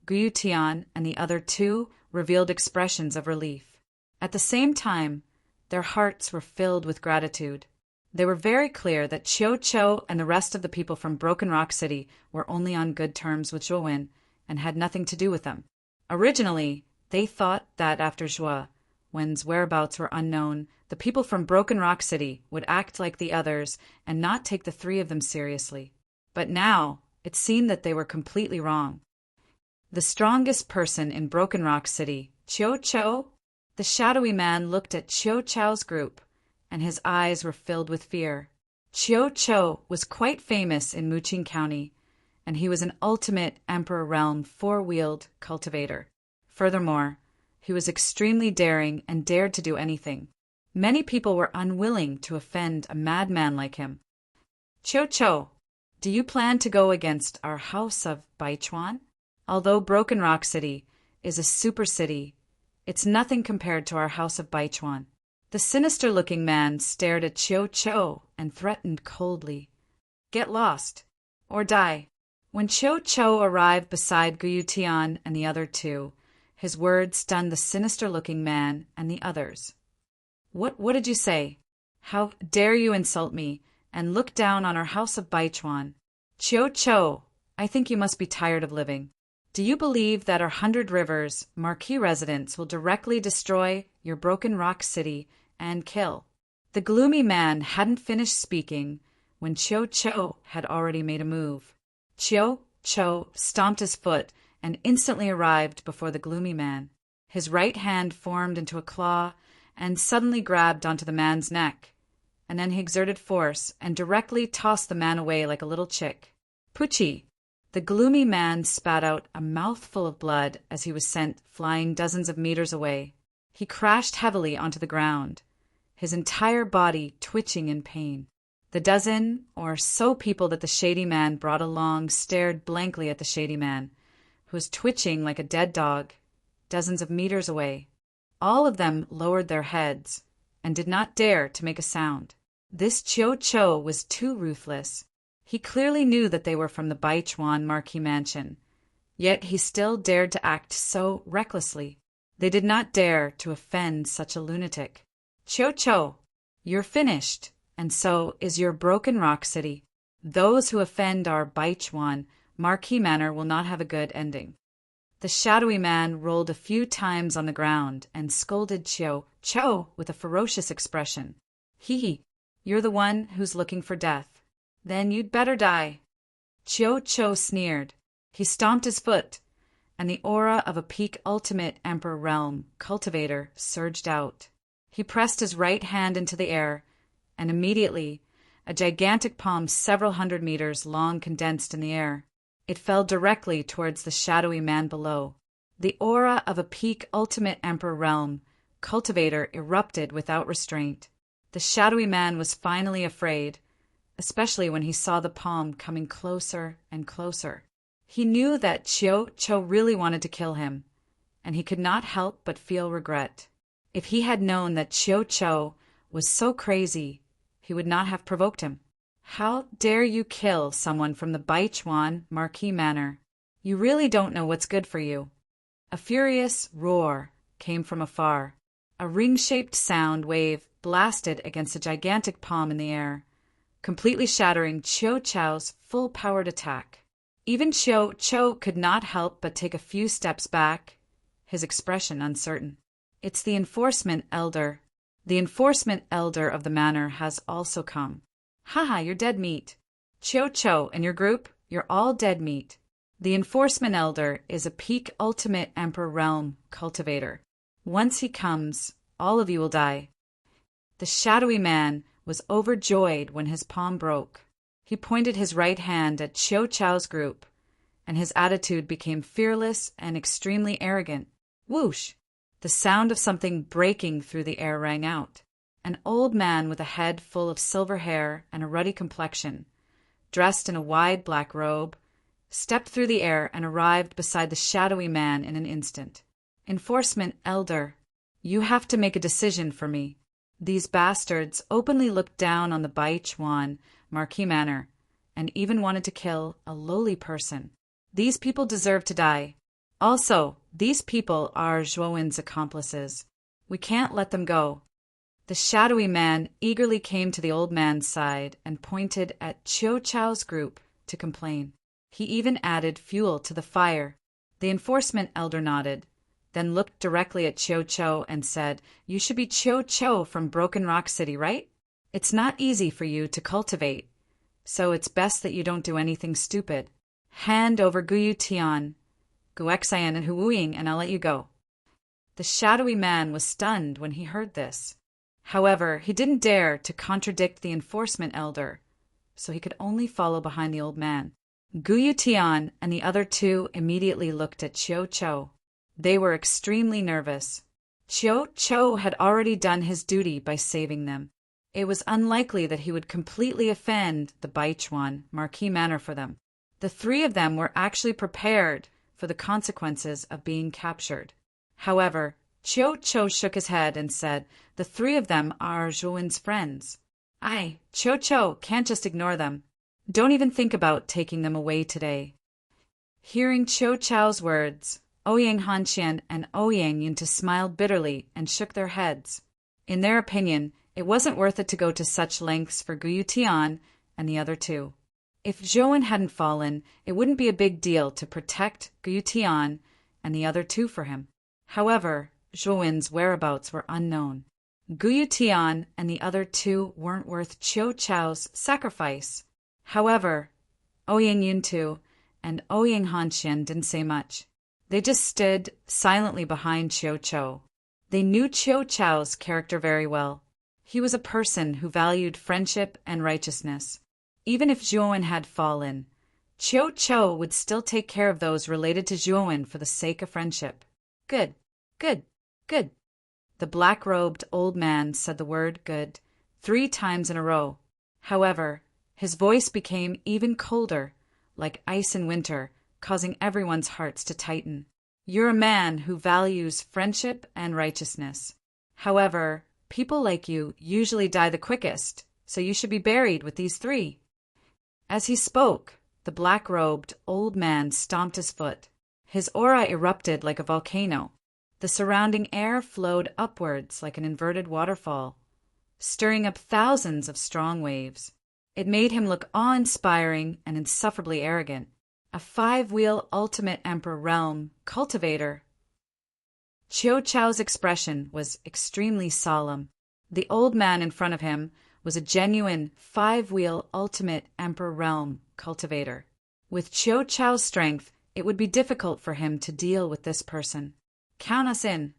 Gu Tian and the other two revealed expressions of relief. At the same time, their hearts were filled with gratitude. They were very clear that Qiu Qiu and the rest of the people from Broken Rock City were only on good terms with Zhuowen and had nothing to do with them. Originally, they thought that after Zhuowen's whereabouts were unknown, the people from Broken Rock City would act like the others and not take the three of them seriously. But now, it seemed that they were completely wrong. The strongest person in Broken Rock City, Qiu Qiu. The shadowy man looked at Qiu Qiu's group, and his eyes were filled with fear. Qiu Qiu was quite famous in Muqing County, and he was an ultimate Emperor Realm 4-wheeled cultivator. Furthermore, he was extremely daring and dared to do anything. Many people were unwilling to offend a madman like him. Qiu Qiu, do you plan to go against our house of Baichuan? Although Broken Rock City is a super city, it's nothing compared to our house of Baichuan. The sinister-looking man stared at Qiu Qiu and threatened coldly. Get lost, or die. When Qiu Qiu arrived beside Gu Tian and the other two, his words stunned the sinister-looking man and the others. What did you say? How dare you insult me and look down on our house of Baichuan? Qiu Qiu, I think you must be tired of living. Do you believe that our 100 Rivers marquee residents will directly destroy your Broken Rock City and kill? The gloomy man hadn't finished speaking when Qiu Qiu had already made a move. Qiu Qiu stomped his foot and instantly arrived before the gloomy man. His right hand formed into a claw and suddenly grabbed onto the man's neck, and then he exerted force and directly tossed the man away like a little chick. Poochie! The gloomy man spat out a mouthful of blood as he was sent flying dozens of meters away. He crashed heavily onto the ground, his entire body twitching in pain. The dozen or so people that the shady man brought along stared blankly at the shady man, who was twitching like a dead dog, dozens of meters away. All of them lowered their heads and did not dare to make a sound. This Qiu Qiu was too ruthless. He clearly knew that they were from the Baichuan Marquis Mansion, yet he still dared to act so recklessly. They did not dare to offend such a lunatic. Qiu Qiu, you're finished, and so is your Broken Rock City. Those who offend our Baichuan Marquis Manor will not have a good ending. The shadowy man rolled a few times on the ground and scolded Qiu Qiu with a ferocious expression. Hee, you're the one who's looking for death. Then you'd better die. Qiu Qiu sneered. He stomped his foot, and the aura of a peak ultimate Emperor Realm cultivator surged out. He pressed his right hand into the air, and immediately a gigantic palm several hundred meters long condensed in the air. It fell directly towards the shadowy man below. The aura of a peak ultimate emperor realm cultivator erupted without restraint. The shadowy man was finally afraid, especially when he saw the palm coming closer and closer. He knew that Cho really wanted to kill him, and he could not help but feel regret. If he had known that Cho was so crazy, he would not have provoked him. How dare you kill someone from the Baichuan Marquis Manor? You really don't know what's good for you. A furious roar came from afar. A ring-shaped sound wave blasted against a gigantic palm in the air, completely shattering Cho's full-powered attack. Even Cho could not help but take a few steps back, his expression uncertain. It's the enforcement elder. The enforcement elder of the manor has also come. Haha, you're dead meat. Cho and your group, you're all dead meat. The enforcement elder is a peak ultimate emperor realm cultivator. Once he comes, all of you will die. The shadowy man was overjoyed when his palm broke. He pointed his right hand at Cho's group, and his attitude became fearless and extremely arrogant. Whoosh! The sound of something breaking through the air rang out. An old man with a head full of silver hair and a ruddy complexion, dressed in a wide black robe, stepped through the air and arrived beside the shadowy man in an instant. Enforcement elder, you have to make a decision for me. These bastards openly looked down on the Baichuan Marquis Manor and even wanted to kill a lowly person. These people deserve to die. Also, these people are Zhuowen's accomplices. We can't let them go. The shadowy man eagerly came to the old man's side and pointed at Cho's group to complain. He even added fuel to the fire. The enforcement elder nodded, then looked directly at Cho and said, "You should be Cho from Broken Rock City, right? It's not easy for you to cultivate, so it's best that you don't do anything stupid. Hand over Guyu Tian, Guexayan and Huuying, and I'll let you go." The shadowy man was stunned when he heard this. However, he didn't dare to contradict the enforcement elder, so he could only follow behind the old man. Guyu Tian and the other two immediately looked at Cho. They were extremely nervous. Cho had already done his duty by saving them. It was unlikely that he would completely offend the Baichuan Marquis Manor for them. The three of them were actually prepared for the consequences of being captured. However, Cho shook his head and said, "The three of them are Zhuowen's friends. Cho can't just ignore them. Don't even think about taking them away today." Hearing Cho's words, Ouyang Hanqian and Ouyang Yunta smiled bitterly and shook their heads. In their opinion, it wasn't worth it to go to such lengths for Guyu Tian and the other two. If Zhuowen hadn't fallen, it wouldn't be a big deal to protect Guyu Tian and the other two for him. However, Zhuowen's whereabouts were unknown. Guyu Tian and the other two weren't worth Cho's sacrifice. However, Ouyang Yuntu and Ouyang Hanqian didn't say much. They just stood silently behind Cho. They knew Cho's character very well. He was a person who valued friendship and righteousness. Even if Zhuowen had fallen, Cho would still take care of those related to Zhuowen for the sake of friendship. Good. The black-robed old man said the word good 3 times in a row. However, his voice became even colder, like ice in winter, causing everyone's hearts to tighten. You're a man who values friendship and righteousness. However, people like you usually die the quickest, so you should be buried with these 3. As he spoke, the black-robed old man stomped his foot. His aura erupted like a volcano. The surrounding air flowed upwards like an inverted waterfall, stirring up thousands of strong waves. It made him look awe-inspiring and insufferably arrogant. A 5-wheel ultimate emperor realm cultivator. Cho's expression was extremely solemn. The old man in front of him was a genuine 5-wheel ultimate emperor realm cultivator. With Cho's strength, it would be difficult for him to deal with this person. Count us in.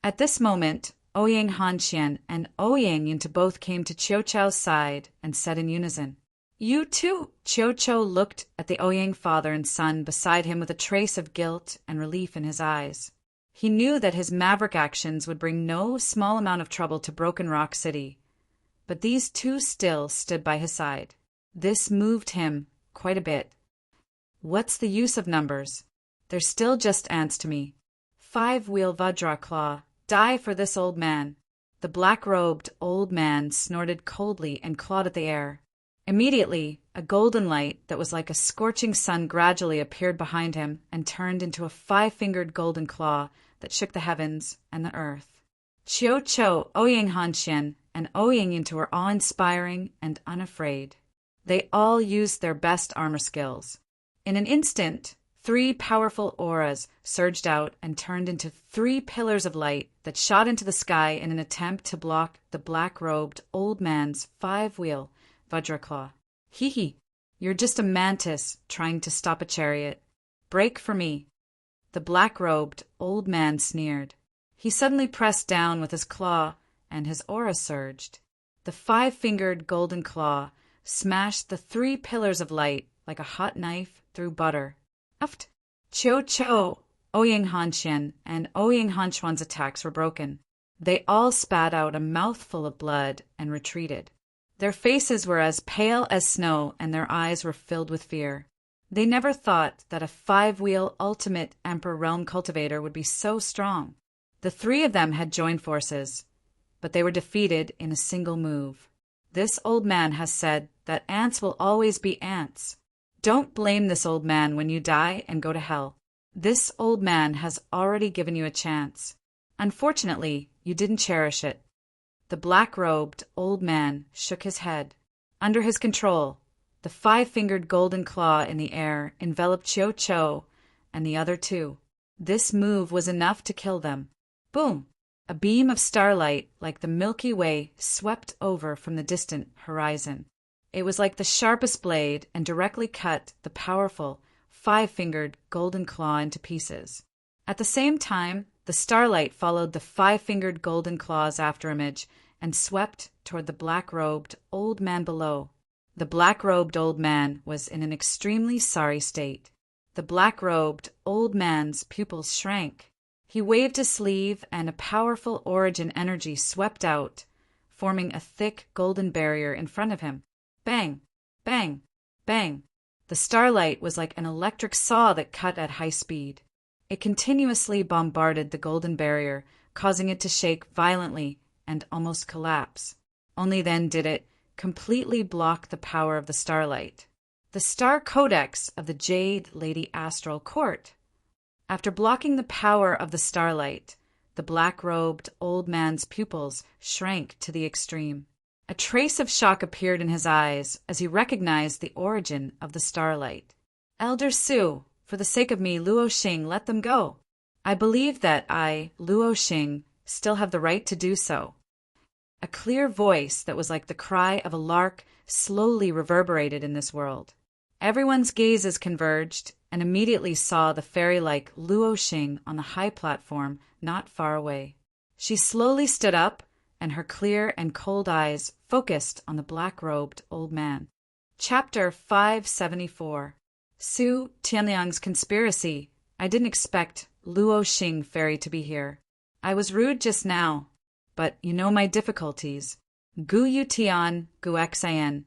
At this moment, Ouyang Hanxian and Ouyang Yinta both came to Chiu Chou's side and said in unison, "You too!" Chiu Chou looked at the Ouyang father and son beside him with a trace of guilt and relief in his eyes. He knew that his maverick actions would bring no small amount of trouble to Broken Rock City, but these two still stood by his side. This moved him quite a bit. What's the use of numbers? They're still just ants to me. 5-wheel Vajra Claw, die for this old man. The black-robed old man snorted coldly and clawed at the air. Immediately, a golden light that was like a scorching sun gradually appeared behind him and turned into a 5-fingered golden claw that shook the heavens and the earth. Chiu Chou, Ouyang Hanxian, and Ouyang Yinta were awe-inspiring and unafraid. They all used their best armor skills. In an instant, 3 powerful auras surged out and turned into 3 pillars of light that shot into the sky in an attempt to block the black-robed old man's 5-wheel Vajraclaw. Hee, you're just a mantis trying to stop a chariot. Break for me. The black-robed old man sneered. He suddenly pressed down with his claw, and his aura surged. The 5-fingered golden claw smashed the 3 pillars of light like a hot knife through butter. Uft! Chiu Chou, Ouyang Hanxian, and Ouyang Hanchuan's attacks were broken. They all spat out a mouthful of blood and retreated. Their faces were as pale as snow, and their eyes were filled with fear. They never thought that a 5-wheel ultimate Emperor Realm cultivator would be so strong. The 3 of them had joined forces, but they were defeated in a single move. This old man has said that ants will always be ants. Don't blame this old man when you die and go to hell. This old man has already given you a chance. Unfortunately, you didn't cherish it. The black-robed old man shook his head. Under his control, the 5-fingered golden claw in the air enveloped Chiu Chou and the other 2. This move was enough to kill them. Boom! A beam of starlight like the Milky Way swept over from the distant horizon. It was like the sharpest blade and directly cut the powerful 5-fingered golden claw into pieces. At the same time, the starlight followed the 5-fingered golden claw's afterimage and swept toward the black-robed old man below. The black-robed old man was in an extremely sorry state. The black-robed old man's pupils shrank. He waved his sleeve, and a powerful origin energy swept out, forming a thick golden barrier in front of him. Bang! Bang! Bang! The starlight was like an electric saw that cut at high speed. It continuously bombarded the golden barrier, causing it to shake violently and almost collapse. Only then did it completely block the power of the starlight. The Star Codex of the Jade Lady Astral Court. After blocking the power of the starlight, the black-robed old man's pupils shrank to the extreme. A trace of shock appeared in his eyes as he recognized the origin of the starlight. Elder Su, for the sake of me, Luo Xing, let them go. I believe that I, Luo Xing, still have the right to do so. A clear voice that was like the cry of a lark slowly reverberated in this world. Everyone's gazes converged and immediately saw the fairy-like Luo Xing on the high platform not far away. She slowly stood up, and her clear and cold eyes focused on the black-robed old man. Chapter 574. Su Tianliang's Conspiracy. I didn't expect Luo Xing Fairy to be here. I was rude just now, but you know my difficulties. Gu Yutian, Gu Xian,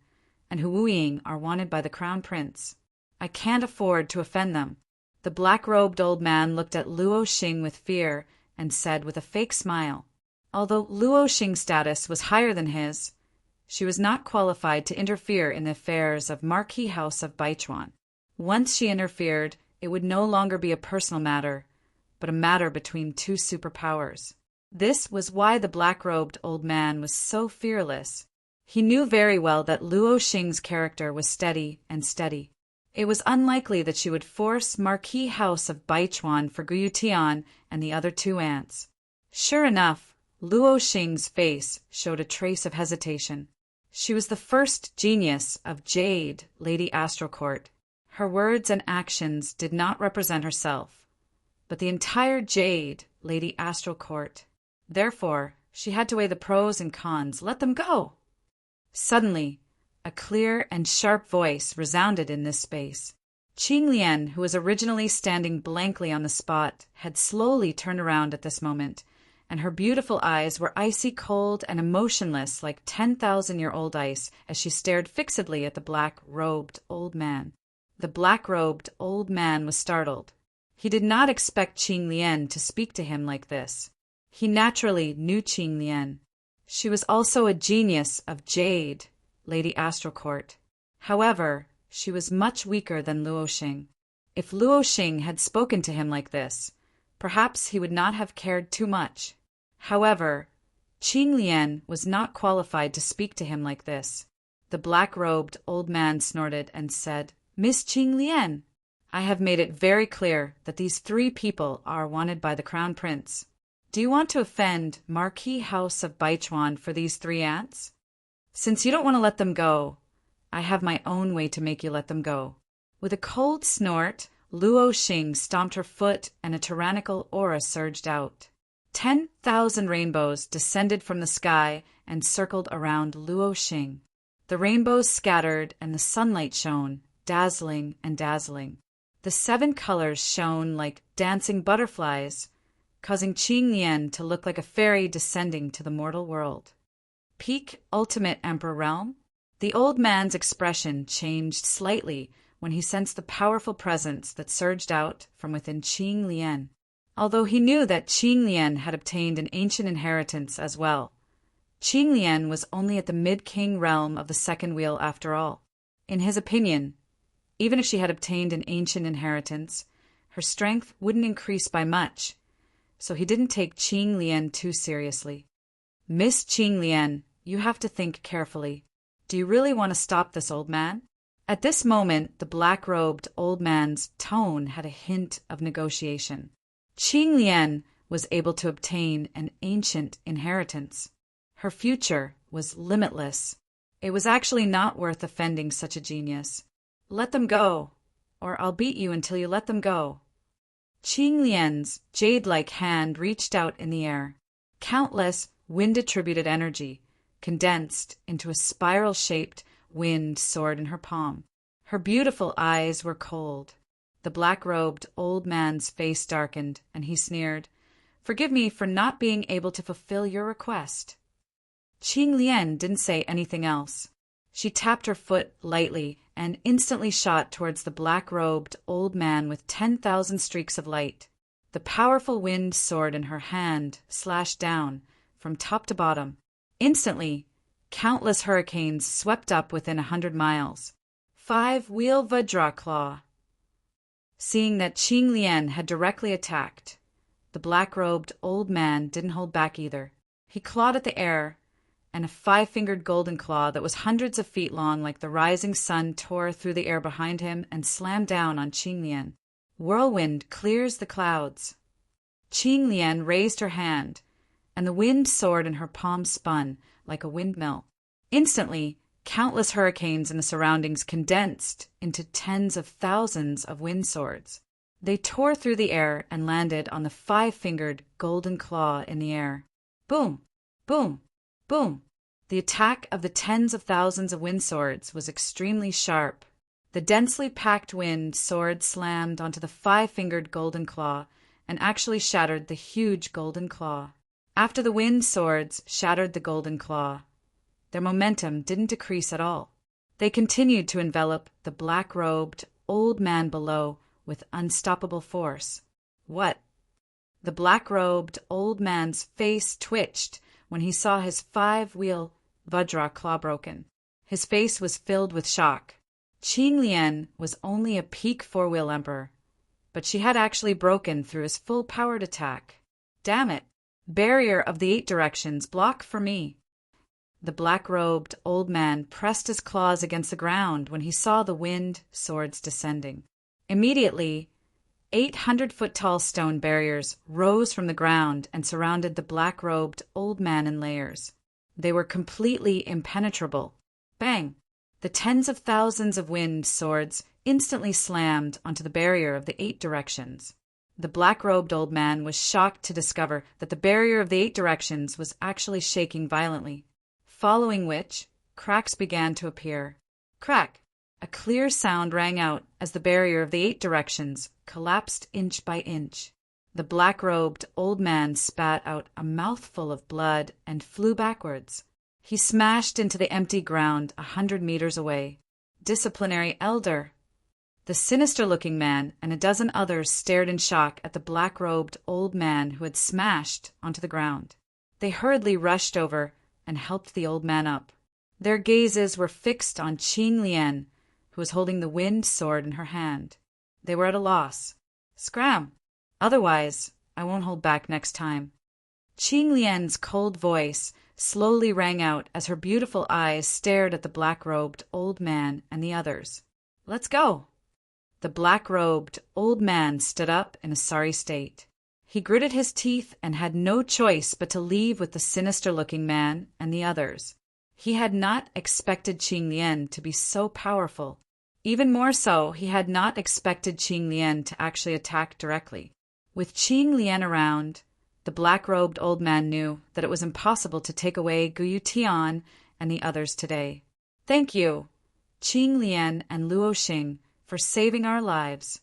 and Hu Wuying are wanted by the Crown Prince. I can't afford to offend them. The black-robed old man looked at Luo Xing with fear and said with a fake smile, although Luo Xing's status was higher than his, she was not qualified to interfere in the affairs of Marquis House of Baichuan. Once she interfered, it would no longer be a personal matter, but a matter between 2 superpowers. This was why the black-robed old man was so fearless. He knew very well that Luo Xing's character was steady and steady. It was unlikely that she would force Marquis House of Baichuan for Gu Yutian and the other 2 ants. Sure enough, Luo Xing's face showed a trace of hesitation. She was the first genius of Jade Lady Astral Court. Her words and actions did not represent herself, but the entire Jade Lady Astral Court. Therefore, She had to weigh the pros and cons. Let them go! Suddenly, a clear and sharp voice resounded in this space. Qing Lian, who was originally standing blankly on the spot, had slowly turned around at this moment, and her beautiful eyes were icy cold and emotionless like 10,000-year-old ice as she stared fixedly at the black-robed old man. The black-robed old man was startled. He did not expect Qing Lian to speak to him like this. He naturally knew Qing Lian. She was also a genius of jade, Lady Astrocourt. However, she was much weaker than Luo Xing. If Luo Xing had spoken to him like this, perhaps he would not have cared too much. However, Qing Lian was not qualified to speak to him like this. The black-robed old man snorted and said, "Miss Qing Lian, I have made it very clear that these 3 people are wanted by the Crown Prince. Do you want to offend Marquis House of Baichuan for these 3 ants? Since you don't want to let them go, I have my own way to make you let them go." With a cold snort, Luo Xing stomped her foot and a tyrannical aura surged out. 10,000 rainbows descended from the sky and circled around Luo Xing. The rainbows scattered and the sunlight shone, dazzling and dazzling. The 7 colors shone like dancing butterflies, causing Qing Lian to look like a fairy descending to the mortal world. Peak Ultimate Emperor Realm? The old man's expression changed slightly when he sensed the powerful presence that surged out from within Qing Lian. Although he knew that Qing Lian had obtained an ancient inheritance as well, Qing Lian was only at the mid-king realm of the second wheel after all. In his opinion, even if she had obtained an ancient inheritance, her strength wouldn't increase by much, so he didn't take Qing Lian too seriously. "Miss Qing Lian, you have to think carefully. Do you really want to stop this old man?" At this moment, the black-robed old man's tone had a hint of negotiation. Qing Lian was able to obtain an ancient inheritance. Her future was limitless. It was actually not worth offending such a genius. "Let them go, or I'll beat you until you let them go." Qing Lian's jade-like hand reached out in the air. Countless wind-attributed energy condensed into a spiral-shaped wind sword in her palm. Her beautiful eyes were cold. The black-robed old man's face darkened, and he sneered, "Forgive me for not being able to fulfill your request." Qing Lian didn't say anything else. She tapped her foot lightly and instantly shot towards the black-robed old man with 10,000 streaks of light. The powerful wind sword in her hand slashed down from top to bottom. Instantly, countless hurricanes swept up within 100 miles. 5-wheel Vajra Claw. Seeing that Qing Lian had directly attacked, the black-robed old man didn't hold back either. He clawed at the air, and a 5-fingered golden claw that was hundreds of feet long like the rising sun tore through the air behind him and slammed down on Qing Lian. Whirlwind clears the clouds. Qing Lian raised her hand, and the wind sword in her palm spun like a windmill. Instantly, countless hurricanes in the surroundings condensed into tens of thousands of wind swords. They tore through the air and landed on the 5-fingered golden claw in the air. Boom! Boom! Boom! The attack of the tens of thousands of wind swords was extremely sharp. The densely packed wind sword slammed onto the 5-fingered golden claw and actually shattered the huge golden claw. After the wind swords shattered the golden claw, their momentum didn't decrease at all. They continued to envelop the black-robed old man below with unstoppable force. What? The black-robed old man's face twitched when he saw his 5-wheel Vajra claw broken. His face was filled with shock. Qing Lian was only a peak 4-wheel emperor, but she had actually broken through his full-powered attack. Damn it! Barrier of the 8 directions, block for me. The black-robed old man pressed his claws against the ground when he saw the wind swords descending. Immediately, 800-foot-tall stone barriers rose from the ground and surrounded the black-robed old man in layers. They were completely impenetrable. Bang! The tens of thousands of wind swords instantly slammed onto the barrier of the 8 directions. The black-robed old man was shocked to discover that the barrier of the 8 directions was actually shaking violently, following which cracks began to appear. Crack! A clear sound rang out as the barrier of the 8 directions collapsed inch by inch. The black-robed old man spat out a mouthful of blood and flew backwards. He smashed into the empty ground 100 meters away. Disciplinary elder! The sinister-looking man and a dozen others stared in shock at the black-robed old man who had smashed onto the ground. They hurriedly rushed over and helped the old man up. Their gazes were fixed on Qing Lian, who was holding the wind sword in her hand. They were at a loss. Scram! Otherwise, I won't hold back next time. Qing Lian's cold voice slowly rang out as her beautiful eyes stared at the black-robed old man and the others. Let's go! The black-robed old man stood up in a sorry state. He gritted his teeth and had no choice but to leave with the sinister-looking man and the others. He had not expected Qing Lian to be so powerful. Even more so, he had not expected Qing Lian to actually attack directly. With Qing Lian around, the black-robed old man knew that it was impossible to take away Guyu Tian and the others today. Thank you, Qing Lian and Luo Xing, for saving our lives.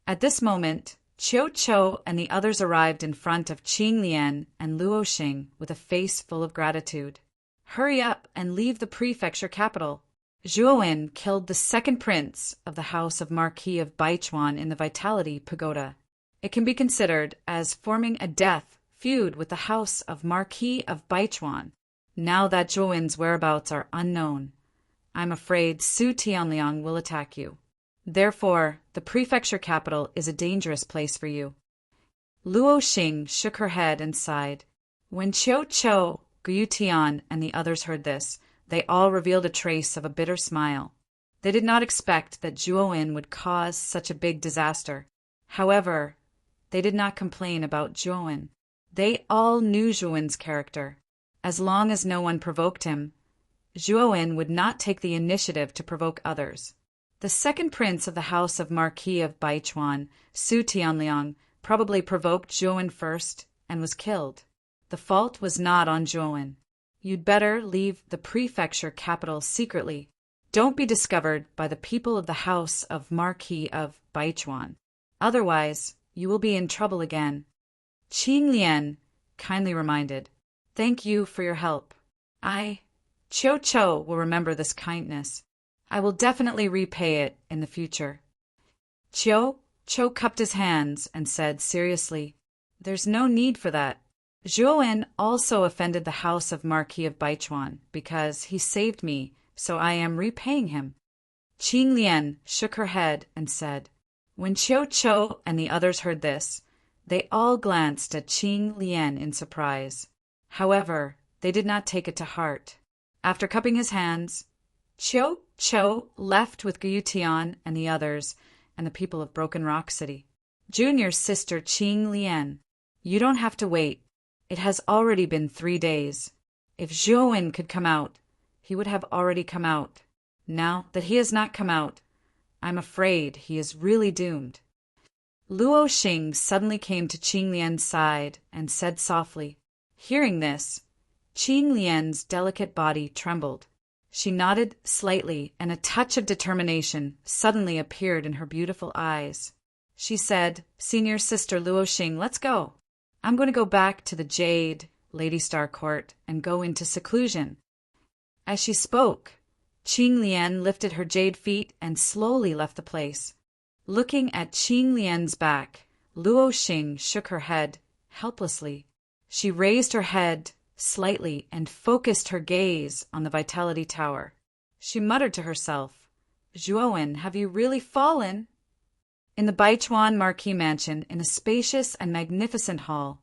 At this moment, Qiu Qiu and the others arrived in front of Qing Lian and Luo Xing with a face full of gratitude. Hurry up and leave the prefecture capital. Zhuowen killed the second prince of the house of Marquis of Baichuan in the Vitality Pagoda. It can be considered as forming a death feud with the house of Marquis of Baichuan. Now that Zhuowen's whereabouts are unknown, I'm afraid Su Tianliang will attack you. Therefore, the prefecture capital is a dangerous place for you. Luo Xing shook her head and sighed. When Qiu Qiu, Guyu Tian, and the others heard this, they all revealed a trace of a bitter smile. They did not expect that Zhuowen would cause such a big disaster. However, they did not complain about Zhuowen. They all knew Zhuowen's character. As long as no one provoked him, Zhuowen would not take the initiative to provoke others. The second prince of the house of Marquis of Baichuan, Su Tianliang, probably provoked Zhuowen first and was killed. The fault was not on Zhuowen. You'd better leave the prefecture capital secretly. Don't be discovered by the people of the house of Marquis of Baichuan. Otherwise, you will be in trouble again. Qing Lian kindly reminded, Thank you for your help. Qiu Qiu will remember this kindness. I will definitely repay it in the future. Qiu cupped his hands and said seriously, There's no need for that. Zhuowen also offended the house of Marquis of Baichuan because he saved me, so I am repaying him. Qing Lian shook her head and said, When Qiu Qiu and the others heard this, they all glanced at Qing Lian in surprise. However, they did not take it to heart. After cupping his hands, Qiu Qiu left with Guyu Tian and the others and the people of Broken Rock City. Junior sister Qing Lian, you don't have to wait. It has already been 3 days. If Zhuowen could come out, he would have already come out. Now that he has not come out, I'm afraid he is really doomed. Luo Xing suddenly came to Qing Lian's side and said softly. Hearing this, Qing Lian's delicate body trembled. She nodded slightly, and a touch of determination suddenly appeared in her beautiful eyes. She said, Senior sister Luo Xing, let's go. I'm going to go back to the Jade Lady Star Court and go into seclusion. As she spoke, Qing Lian lifted her jade feet and slowly left the place. Looking at Qing Lian's back, Luo Xing shook her head helplessly. She raised her head slightly and focused her gaze on the Vitality Tower. She muttered to herself, Zhuowen, have you really fallen? In the Baichuan Marquis Mansion, in a spacious and magnificent hall,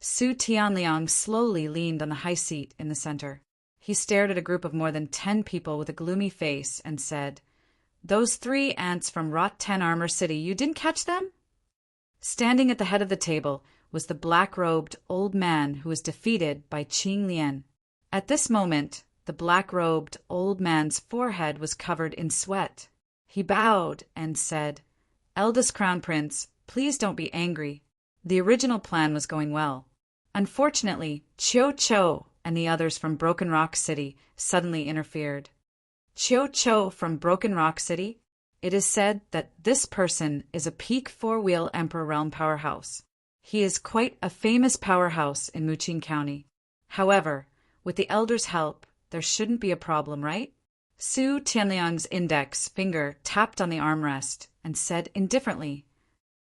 Su Tianliang slowly leaned on the high seat in the center. He stared at a group of more than 10 people with a gloomy face and said, Those 3 ants from Rot 10 Armor City, you didn't catch them? Standing at the head of the table was the black-robed old man who was defeated by Qing Lian. At this moment, the black-robed old man's forehead was covered in sweat. He bowed and said, Eldest Crown Prince, Please don't be angry. The original plan was going well. Unfortunately, Cho and the others from Broken Rock City suddenly interfered. Cho from Broken Rock City? It is said that this person is a peak four-wheel Emperor Realm powerhouse. He is quite a famous powerhouse in Muqing County. However, with the Elder's help, there shouldn't be a problem, right? Su Tianliang's index finger tapped on the armrest and said indifferently,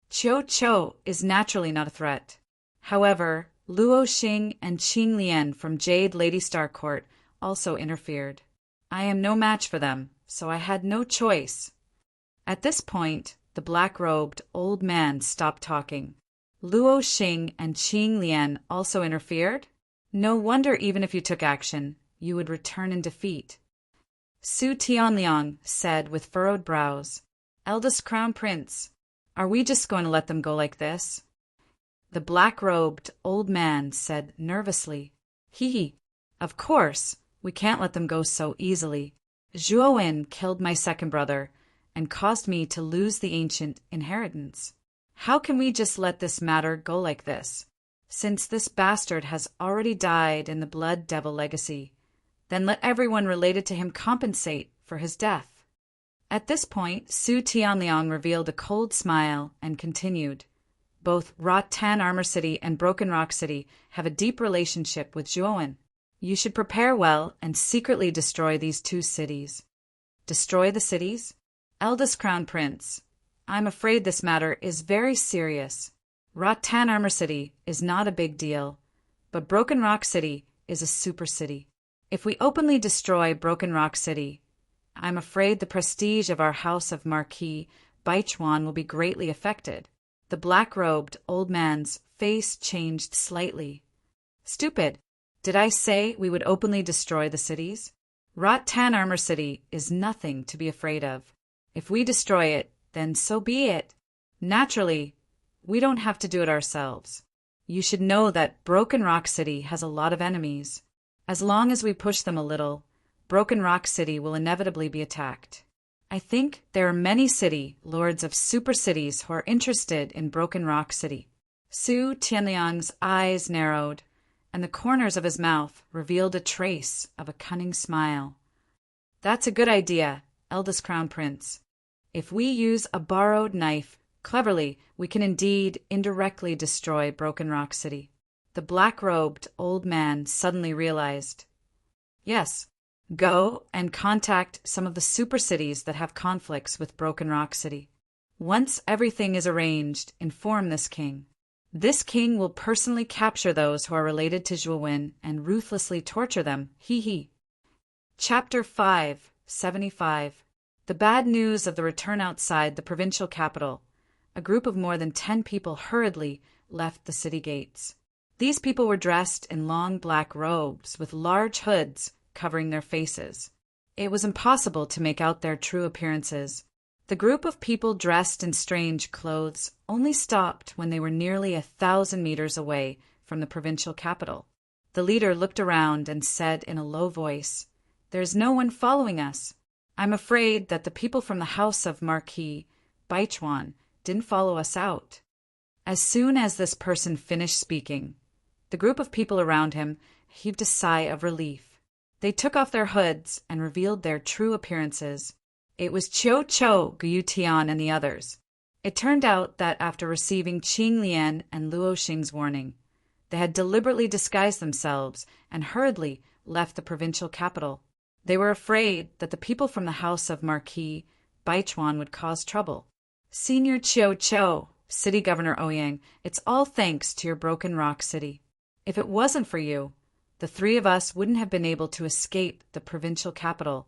Cho is naturally not a threat. However, Luo Xing and Qing Lian from Jade Lady Star Court also interfered. I am no match for them, so I had no choice. At this point, the black-robed old man stopped talking. Luo Xing and Qing Lian also interfered? No wonder even if you took action, you would return in defeat. Su Tianliang said with furrowed brows, Eldest Crown Prince, are we just going to let them go like this? The black-robed old man said nervously, Hee, of course, we can't let them go so easily. Zhuowen killed my second brother and caused me to lose the ancient inheritance. How can we just let this matter go like this? Since this bastard has already died in the Blood Devil legacy, then let everyone related to him compensate for his death. At this point, Su Tianliang revealed a cold smile and continued, Both Rotan Armor City and Broken Rock City have a deep relationship with Zhuowen. You should prepare well and secretly destroy these two cities. Destroy the cities? Eldest Crown Prince, I'm afraid this matter is very serious. Rotan Armor City is not a big deal, but Broken Rock City is a super city. If we openly destroy Broken Rock City, I'm afraid the prestige of our House of Marquis Baichuan will be greatly affected. The black-robed old man's face changed slightly. Stupid. Did I say we would openly destroy the cities? Rotan Armor City is nothing to be afraid of. If we destroy it, then so be it. Naturally, we don't have to do it ourselves. You should know that Broken Rock City has a lot of enemies. As long as we push them a little, Broken Rock City will inevitably be attacked. I think there are many city lords of super cities who are interested in Broken Rock City. Su Tianliang's eyes narrowed, and the corners of his mouth revealed a trace of a cunning smile. That's a good idea, Eldest Crown Prince. If we use a borrowed knife cleverly, we can indeed indirectly destroy Broken Rock City. The black-robed old man suddenly realized. Yes, go and contact some of the super cities that have conflicts with Broken Rock City. Once everything is arranged, inform this king. This king will personally capture those who are related to Zhuowen and ruthlessly torture them. Chapter 575. The bad news of the return outside the provincial capital. A group of more than 10 people hurriedly left the city gates. These people were dressed in long black robes with large hoods covering their faces. It was impossible to make out their true appearances. The group of people dressed in strange clothes only stopped when they were nearly 1,000 meters away from the provincial capital. The leader looked around and said in a low voice, There's no one following us. I'm afraid that the people from the House of Marquis Baichuan didn't follow us out. As soon as this person finished speaking, the group of people around him heaved a sigh of relief. They took off their hoods and revealed their true appearances. It was Cho, Guyu Tian, and the others. It turned out that after receiving Qing Lian and Luo Xing's warning, they had deliberately disguised themselves and hurriedly left the provincial capital. They were afraid that the people from the House of Marquis Baichuan would cause trouble. Senior Cho, City Governor Ouyang, it's all thanks to your Broken Rock City. If it wasn't for you, the three of us wouldn't have been able to escape the provincial capital.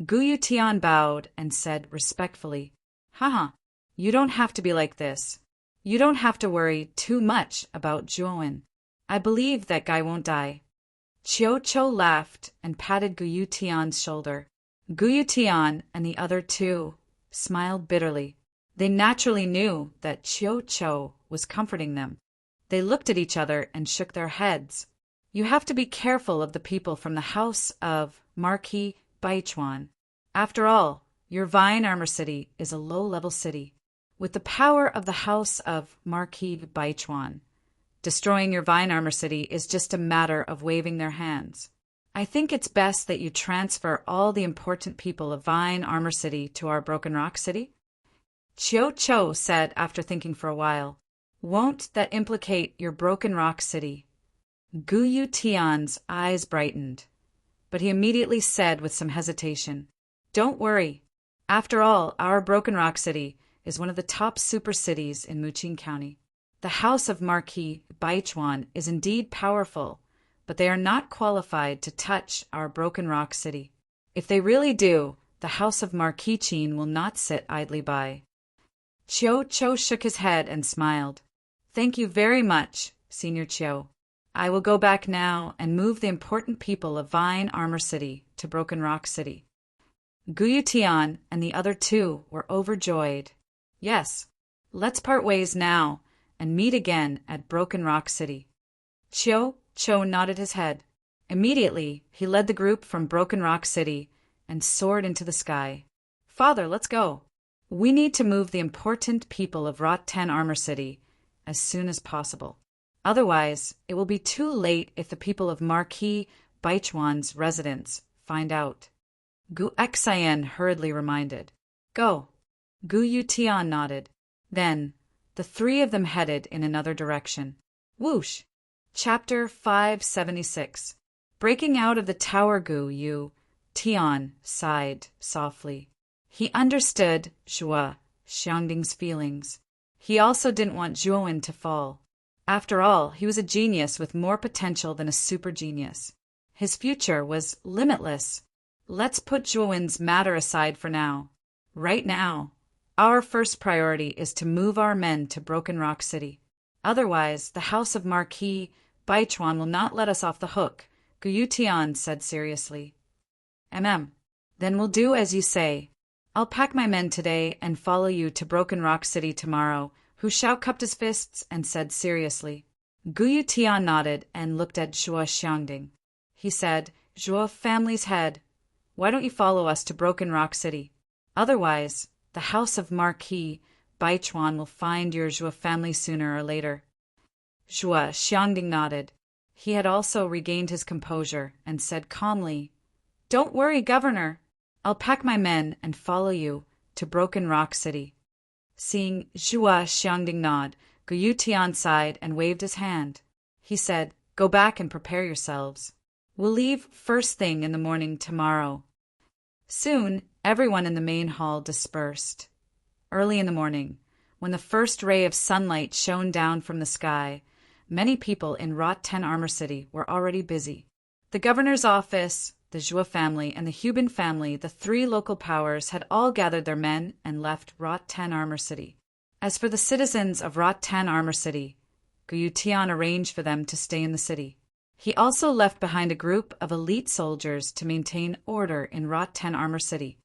Guyu Tian bowed and said respectfully, Haha, you don't have to be like this. You don't have to worry too much about Zhuowen. I believe that guy won't die. Cho laughed and patted Guyu Tian's shoulder. Guyu Tian and the other two smiled bitterly. They naturally knew that Cho was comforting them. They looked at each other and shook their heads. You have to be careful of the people from the House of Marquis Baichuan. After all, your Vine Armor City is a low-level city. with the power of the house of Marquis Baichuan. Destroying your Vine Armor City is just a matter of waving their hands. I think it's best that you transfer all the important people of Vine Armor City to our Broken Rock City. Chiu Cho said after thinking for a while. Won't that implicate your Broken Rock City? Gu Tian's eyes brightened, but he immediately said with some hesitation, Don't worry. After all, our Broken Rock City is one of the top super cities in Muqing County. The House of Marquis Baichuan is indeed powerful, but they are not qualified to touch our Broken Rock City. If they really do, the House of Marquis Qin will not sit idly by. Chiu Cho shook his head and smiled. Thank you very much, Senior Chiu. I will go back now and move the important people of Vine Armor City to Broken Rock City. Gu Tian and the other two were overjoyed. Yes, let's part ways now and meet again at Broken Rock City. Chiu Cho nodded his head. Immediately, he led the group from Broken Rock City and soared into the sky. Father, let's go. We need to move the important people of Rot 10 Armor City as soon as possible. Otherwise, it will be too late if the people of Marquis Baichuan's residence find out. Gu Xian hurriedly reminded. Go. Gu Tian nodded. Then, the three of them headed in another direction. Whoosh! Chapter 576. Breaking out of the tower, Gu Tian sighed softly. He understood Zhuo Xiangding's feelings. He also didn't want Zhuowen to fall. After all, he was a genius with more potential than a super genius. His future was limitless. Let's put Zhuowen's matter aside for now. Right now, our first priority is to move our men to Broken Rock City. Otherwise, the House of Marquis Baichuan will not let us off the hook, Gu Tian said seriously. Then we'll do as you say. I'll pack my men today and follow you to Broken Rock City tomorrow, Hu Xiao cupped his fists and said seriously. Gu Tian nodded and looked at Zhuo Xiangding. He said, Zhuo family's head, why don't you follow us to Broken Rock City? Otherwise, the House of Marquis Baichuan will find your Zhuo family sooner or later. Zhuo Xiangding nodded. He had also regained his composure and said calmly, Don't worry, Governor. I'll pack my men and follow you to Broken Rock City. Seeing Zhuo Xiangding nod, Gu Tian sighed and waved his hand. He said, Go back and prepare yourselves. We'll leave first thing in the morning tomorrow. Soon, everyone in the main hall dispersed. Early in the morning, when the first ray of sunlight shone down from the sky, many people in Rot 10 Armor City were already busy. The governor's office, the Zhuo family, and the Hubin family, the three local powers, had all gathered their men and left Rot 10 Armor City. As for the citizens of Rot 10 Armor City, Gu Tian arranged for them to stay in the city. He also left behind a group of elite soldiers to maintain order in Rot 10 Armor City.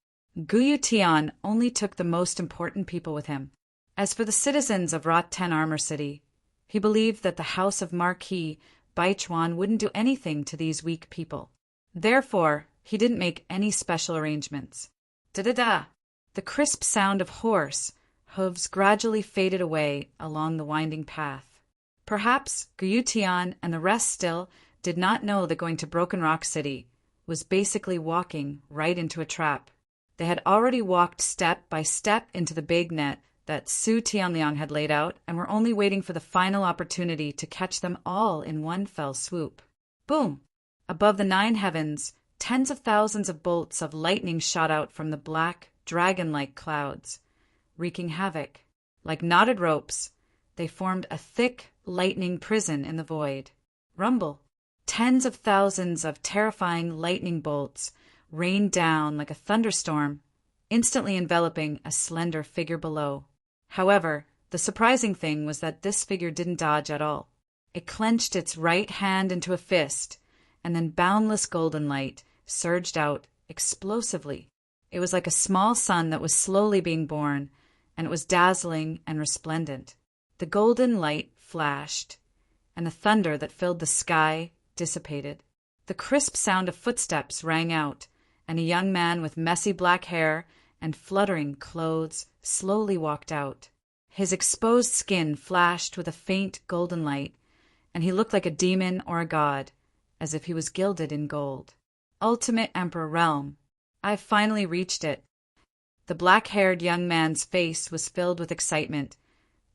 Gu Tian only took the most important people with him. As for the citizens of Rot 10 Armor City, he believed that the House of Marquis Baichuan wouldn't do anything to these weak people. Therefore, he didn't make any special arrangements. Da-da-da! The crisp sound of horse hooves gradually faded away along the winding path. Perhaps Gu Tian and the rest still did not know that going to Broken Rock City was basically walking right into a trap. They had already walked step by step into the big net that Su Tianliang had laid out and were only waiting for the final opportunity to catch them all in one fell swoop. Boom! Above the 9 heavens, tens of thousands of bolts of lightning shot out from the black, dragon-like clouds, wreaking havoc. Like knotted ropes, they formed a thick, lightning prison in the void. Rumble! Tens of thousands of terrifying lightning bolts rained down like a thunderstorm, instantly enveloping a slender figure below. However, the surprising thing was that this figure didn't dodge at all. It clenched its right hand into a fist, and then boundless golden light surged out explosively. It was like a small sun that was slowly being born, and it was dazzling and resplendent. The golden light flashed, and the thunder that filled the sky dissipated. The crisp sound of footsteps rang out, and a young man with messy black hair and fluttering clothes slowly walked out. His exposed skin flashed with a faint golden light, and he looked like a demon or a god, as if he was gilded in gold. Ultimate Emperor Realm. I've finally reached it. The black-haired young man's face was filled with excitement,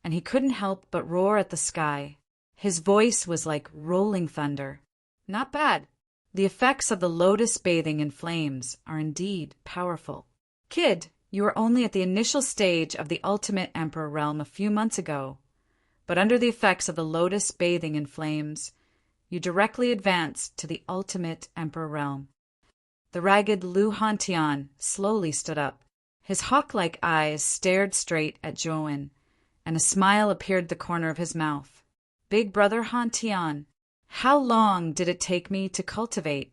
and he couldn't help but roar at the sky. His voice was like rolling thunder. Not bad. The effects of the lotus bathing in flames are indeed powerful. Kid, you were only at the initial stage of the Ultimate Emperor Realm a few months ago, but under the effects of the lotus bathing in flames, you directly advanced to the Ultimate Emperor Realm. The ragged Lu Hantian slowly stood up. His hawk-like eyes stared straight at Zhuowen, and a smile appeared at the corner of his mouth. Big brother Hantian, how long did it take me to cultivate?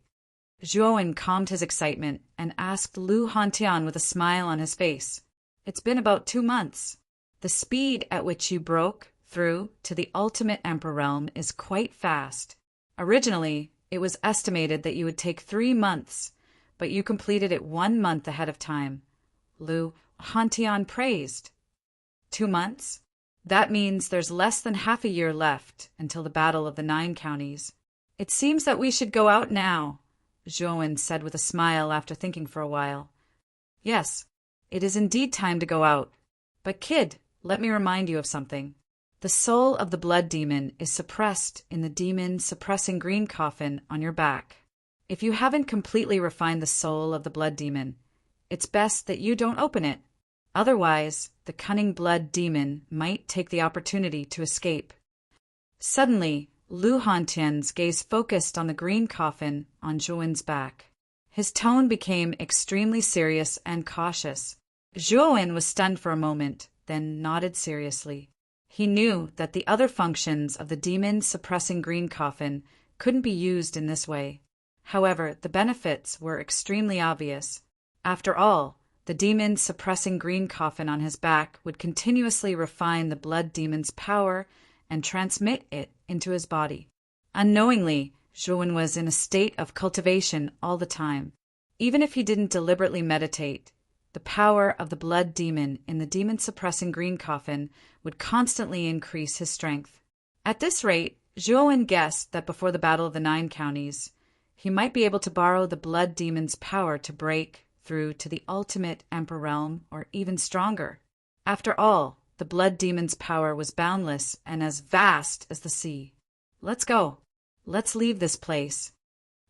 Zhuowen calmed his excitement and asked Lu Hantian with a smile on his face. It's been about 2 months. The speed at which you broke through to the Ultimate Emperor Realm is quite fast. Originally, it was estimated that you would take 3 months, but you completed it 1 month ahead of time. Lu Hantian praised. 2 months? That means there's less than half a year left until the Battle of the 9 Counties. It seems that we should go out now, Zhuowen said with a smile after thinking for a while. Yes, it is indeed time to go out. But kid, let me remind you of something. The soul of the blood demon is suppressed in the demon-suppressing green coffin on your back. If you haven't completely refined the soul of the blood demon, it's best that you don't open it. Otherwise, the cunning blood demon might take the opportunity to escape. Suddenly, Lu Hantian's gaze focused on the green coffin on Zhuowen's back. His tone became extremely serious and cautious. Zhuowen was stunned for a moment, then nodded seriously. He knew that the other functions of the demon-suppressing green coffin couldn't be used in this way. However, the benefits were extremely obvious. After all, the demon-suppressing green coffin on his back would continuously refine the blood demon's power and transmit it into his body. Unknowingly, Zhuowen was in a state of cultivation all the time. Even if he didn't deliberately meditate, the power of the blood demon in the demon-suppressing green coffin would constantly increase his strength. At this rate, Zhuowen guessed that before the Battle of the 9 Counties, he might be able to borrow the blood demon's power to break through to the Ultimate Emperor Realm, or even stronger. After all, the blood demon's power was boundless and as vast as the sea. Let's go. Let's leave this place.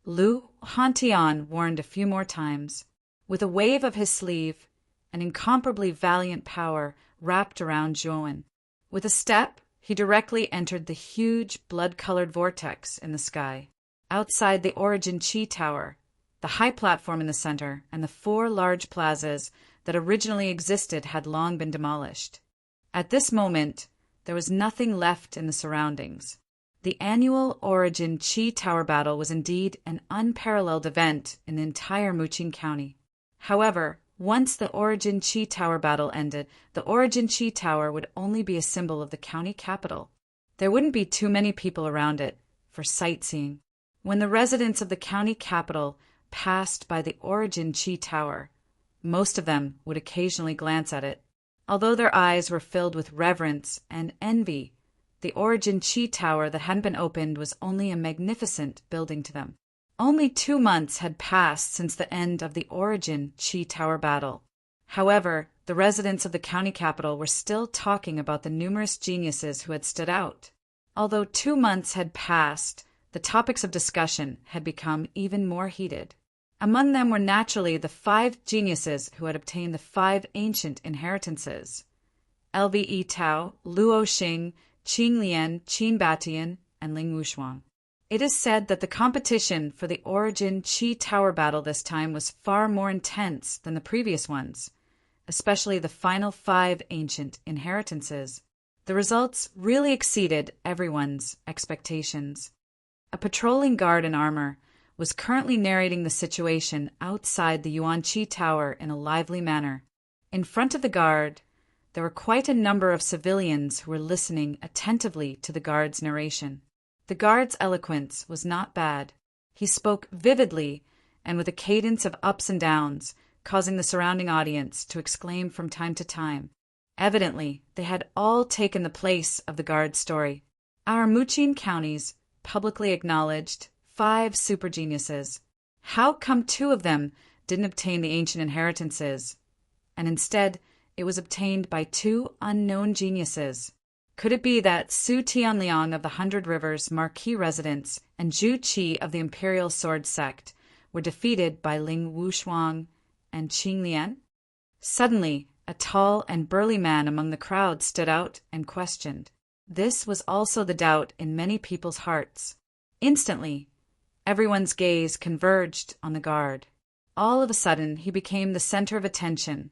Lu Hantian warned a few more times. With a wave of his sleeve, an incomparably valiant power wrapped around Zhuowen. With a step, he directly entered the huge blood-colored vortex in the sky. Outside the Origin Chi Tower, the high platform in the center, and the 4 large plazas that originally existed had long been demolished. At this moment, there was nothing left in the surroundings. The annual Origin Chi Tower battle was indeed an unparalleled event in the entire Muqing County. However, once the Origin Chi Tower battle ended, the Origin Chi Tower would only be a symbol of the county capital. There wouldn't be too many people around it for sightseeing. When the residents of the county capital passed by the Origin Chi Tower, most of them would occasionally glance at it. Although their eyes were filled with reverence and envy, the Origin Chi Tower that hadn't been opened was only a magnificent building to them. Only 2 months had passed since the end of the Origin Chi Tower battle. However, the residents of the county capital were still talking about the numerous geniuses who had stood out. Although 2 months had passed, the topics of discussion had become even more heated. Among them were naturally the 5 geniuses who had obtained the 5 ancient inheritances: Lve Tao, Luo Xing, Qing Lian, Qin Batian, and Ling Wushuang. It is said that the competition for the Origin Chi Tower battle this time was far more intense than the previous ones, especially the final 5 ancient inheritances. The results really exceeded everyone's expectations. A patrolling guard in armor was currently narrating the situation outside the Yuanqi Tower in a lively manner. In front of the guard, there were quite a number of civilians who were listening attentively to the guard's narration. The guard's eloquence was not bad. He spoke vividly and with a cadence of ups and downs, causing the surrounding audience to exclaim from time to time, Evidently, they had all taken the place of the guard's story. Our Muchin counties publicly acknowledged 5 super geniuses. How come 2 of them didn't obtain the ancient inheritances, and instead it was obtained by 2 unknown geniuses? Could it be that Su Tianliang of the 100 Rivers marquis residence and Zhu Qi of the Imperial Sword Sect were defeated by Ling Wushuang and Qing Lian? Suddenly, a tall and burly man among the crowd stood out and questioned. This was also the doubt in many people's hearts. Instantly, everyone's gaze converged on the guard. All of a sudden, he became the center of attention,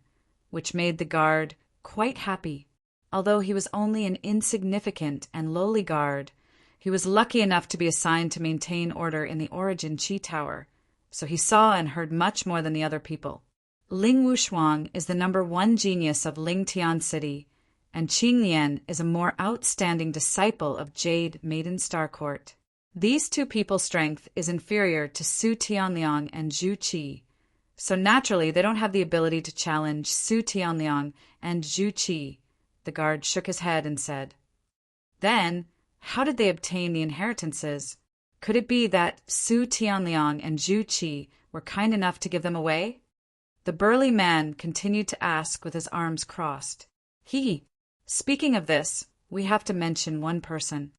which made the guard quite happy. Although he was only an insignificant and lowly guard, he was lucky enough to be assigned to maintain order in the Origin Qi Tower, so he saw and heard much more than the other people. Ling Wushuang is the #1 genius of Lingtian City, and Qing Lian is a more outstanding disciple of Jade Maiden Star Court. These 2 people's strength is inferior to Su Tianliang and Zhu Qi, so naturally they don't have the ability to challenge Su Tianliang and Zhu Qi. The guard shook his head and said, "Then, how did they obtain the inheritances? Could it be that Su Tianliang and Zhu Qi were kind enough to give them away?" The burly man continued to ask with his arms crossed. Speaking of this, we have to mention one person.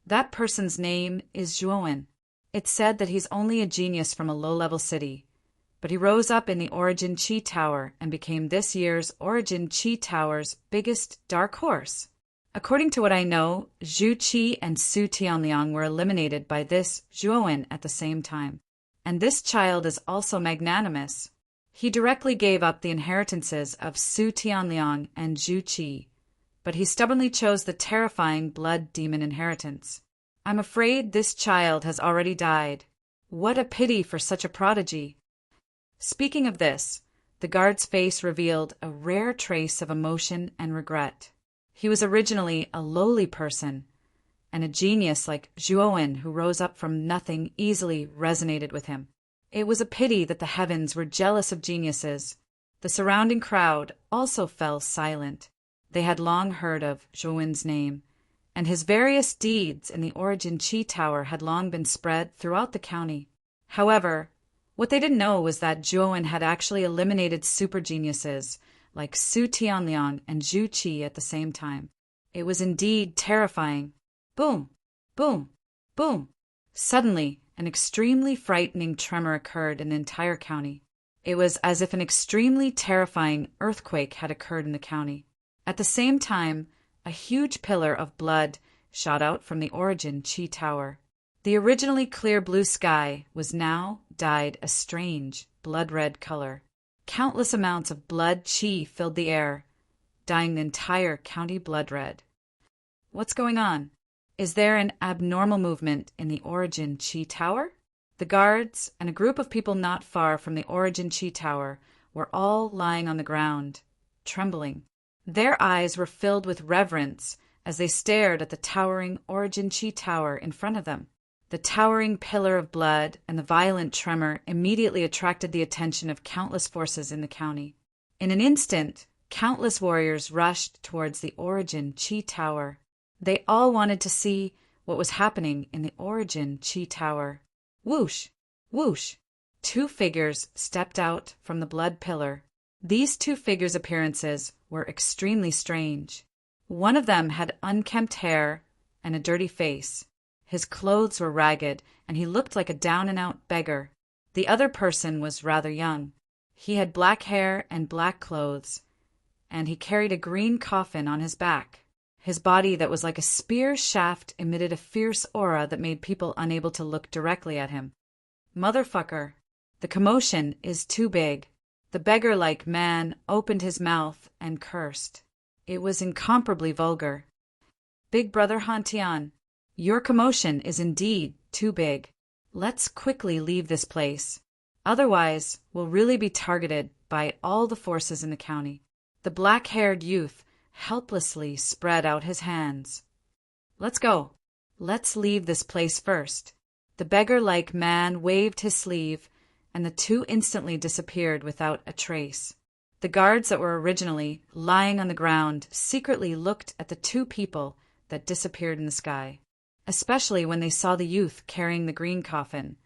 That person's name is Zhuowen. It's said that he's only a genius from a low-level city, but he rose up in the Origin Qi Tower and became this year's Origin Qi Tower's biggest dark horse. According to what I know, Zhu Qi and Su Tianliang were eliminated by this Zhuowen at the same time. And this child is also magnanimous. He directly gave up the inheritances of Su Tianliang and Zhu Qi, but he stubbornly chose the terrifying blood demon inheritance. I'm afraid this child has already died. What a pity for such a prodigy. Speaking of this, the guard's face revealed a rare trace of emotion and regret. He was originally a lowly person, and a genius like Zhuowen, who rose up from nothing, easily resonated with him. It was a pity that the heavens were jealous of geniuses. The surrounding crowd also fell silent. They had long heard of Zhuowen's name, and his various deeds in the Origin Qi Tower had long been spread throughout the county. However, what they didn't know was that Zhuowen had actually eliminated super geniuses like Su Tianliang and Zhu Qi at the same time. It was indeed terrifying. Boom! Boom! Boom! Suddenly, an extremely frightening tremor occurred in the entire county. It was as if an extremely terrifying earthquake had occurred in the county. At the same time, a huge pillar of blood shot out from the Origin Qi Tower. The originally clear blue sky was now dyed a strange, blood-red color. Countless amounts of blood qi filled the air, dyeing the entire county blood-red. What's going on? Is there an abnormal movement in the Origin Qi Tower? The guards and a group of people not far from the Origin Qi Tower were all lying on the ground, trembling. Their eyes were filled with reverence as they stared at the towering Origin Qi Tower in front of them. The towering pillar of blood and the violent tremor immediately attracted the attention of countless forces in the county. In an instant, countless warriors rushed towards the Origin Qi Tower. They all wanted to see what was happening in the Origin Qi Tower. Whoosh! Whoosh! 2 figures stepped out from the blood pillar. These 2 figures' appearances were extremely strange. One of them had unkempt hair and a dirty face. His clothes were ragged, and he looked like a down-and-out beggar. The other person was rather young. He had black hair and black clothes, and he carried a green coffin on his back. His body that was like a spear shaft emitted a fierce aura that made people unable to look directly at him. Motherfucker! The commotion is too big. The beggar-like man opened his mouth and cursed. It was incomparably vulgar. Big Brother Hantian, your commotion is indeed too big. Let's quickly leave this place. Otherwise, we'll really be targeted by all the forces in the county. The black-haired youth helplessly spread out his hands. Let's go. Let's leave this place first. The beggar-like man waved his sleeve, and the 2 instantly disappeared without a trace. The guards that were originally lying on the ground secretly looked at the two people that disappeared in the sky, especially when they saw the youth carrying the green coffin.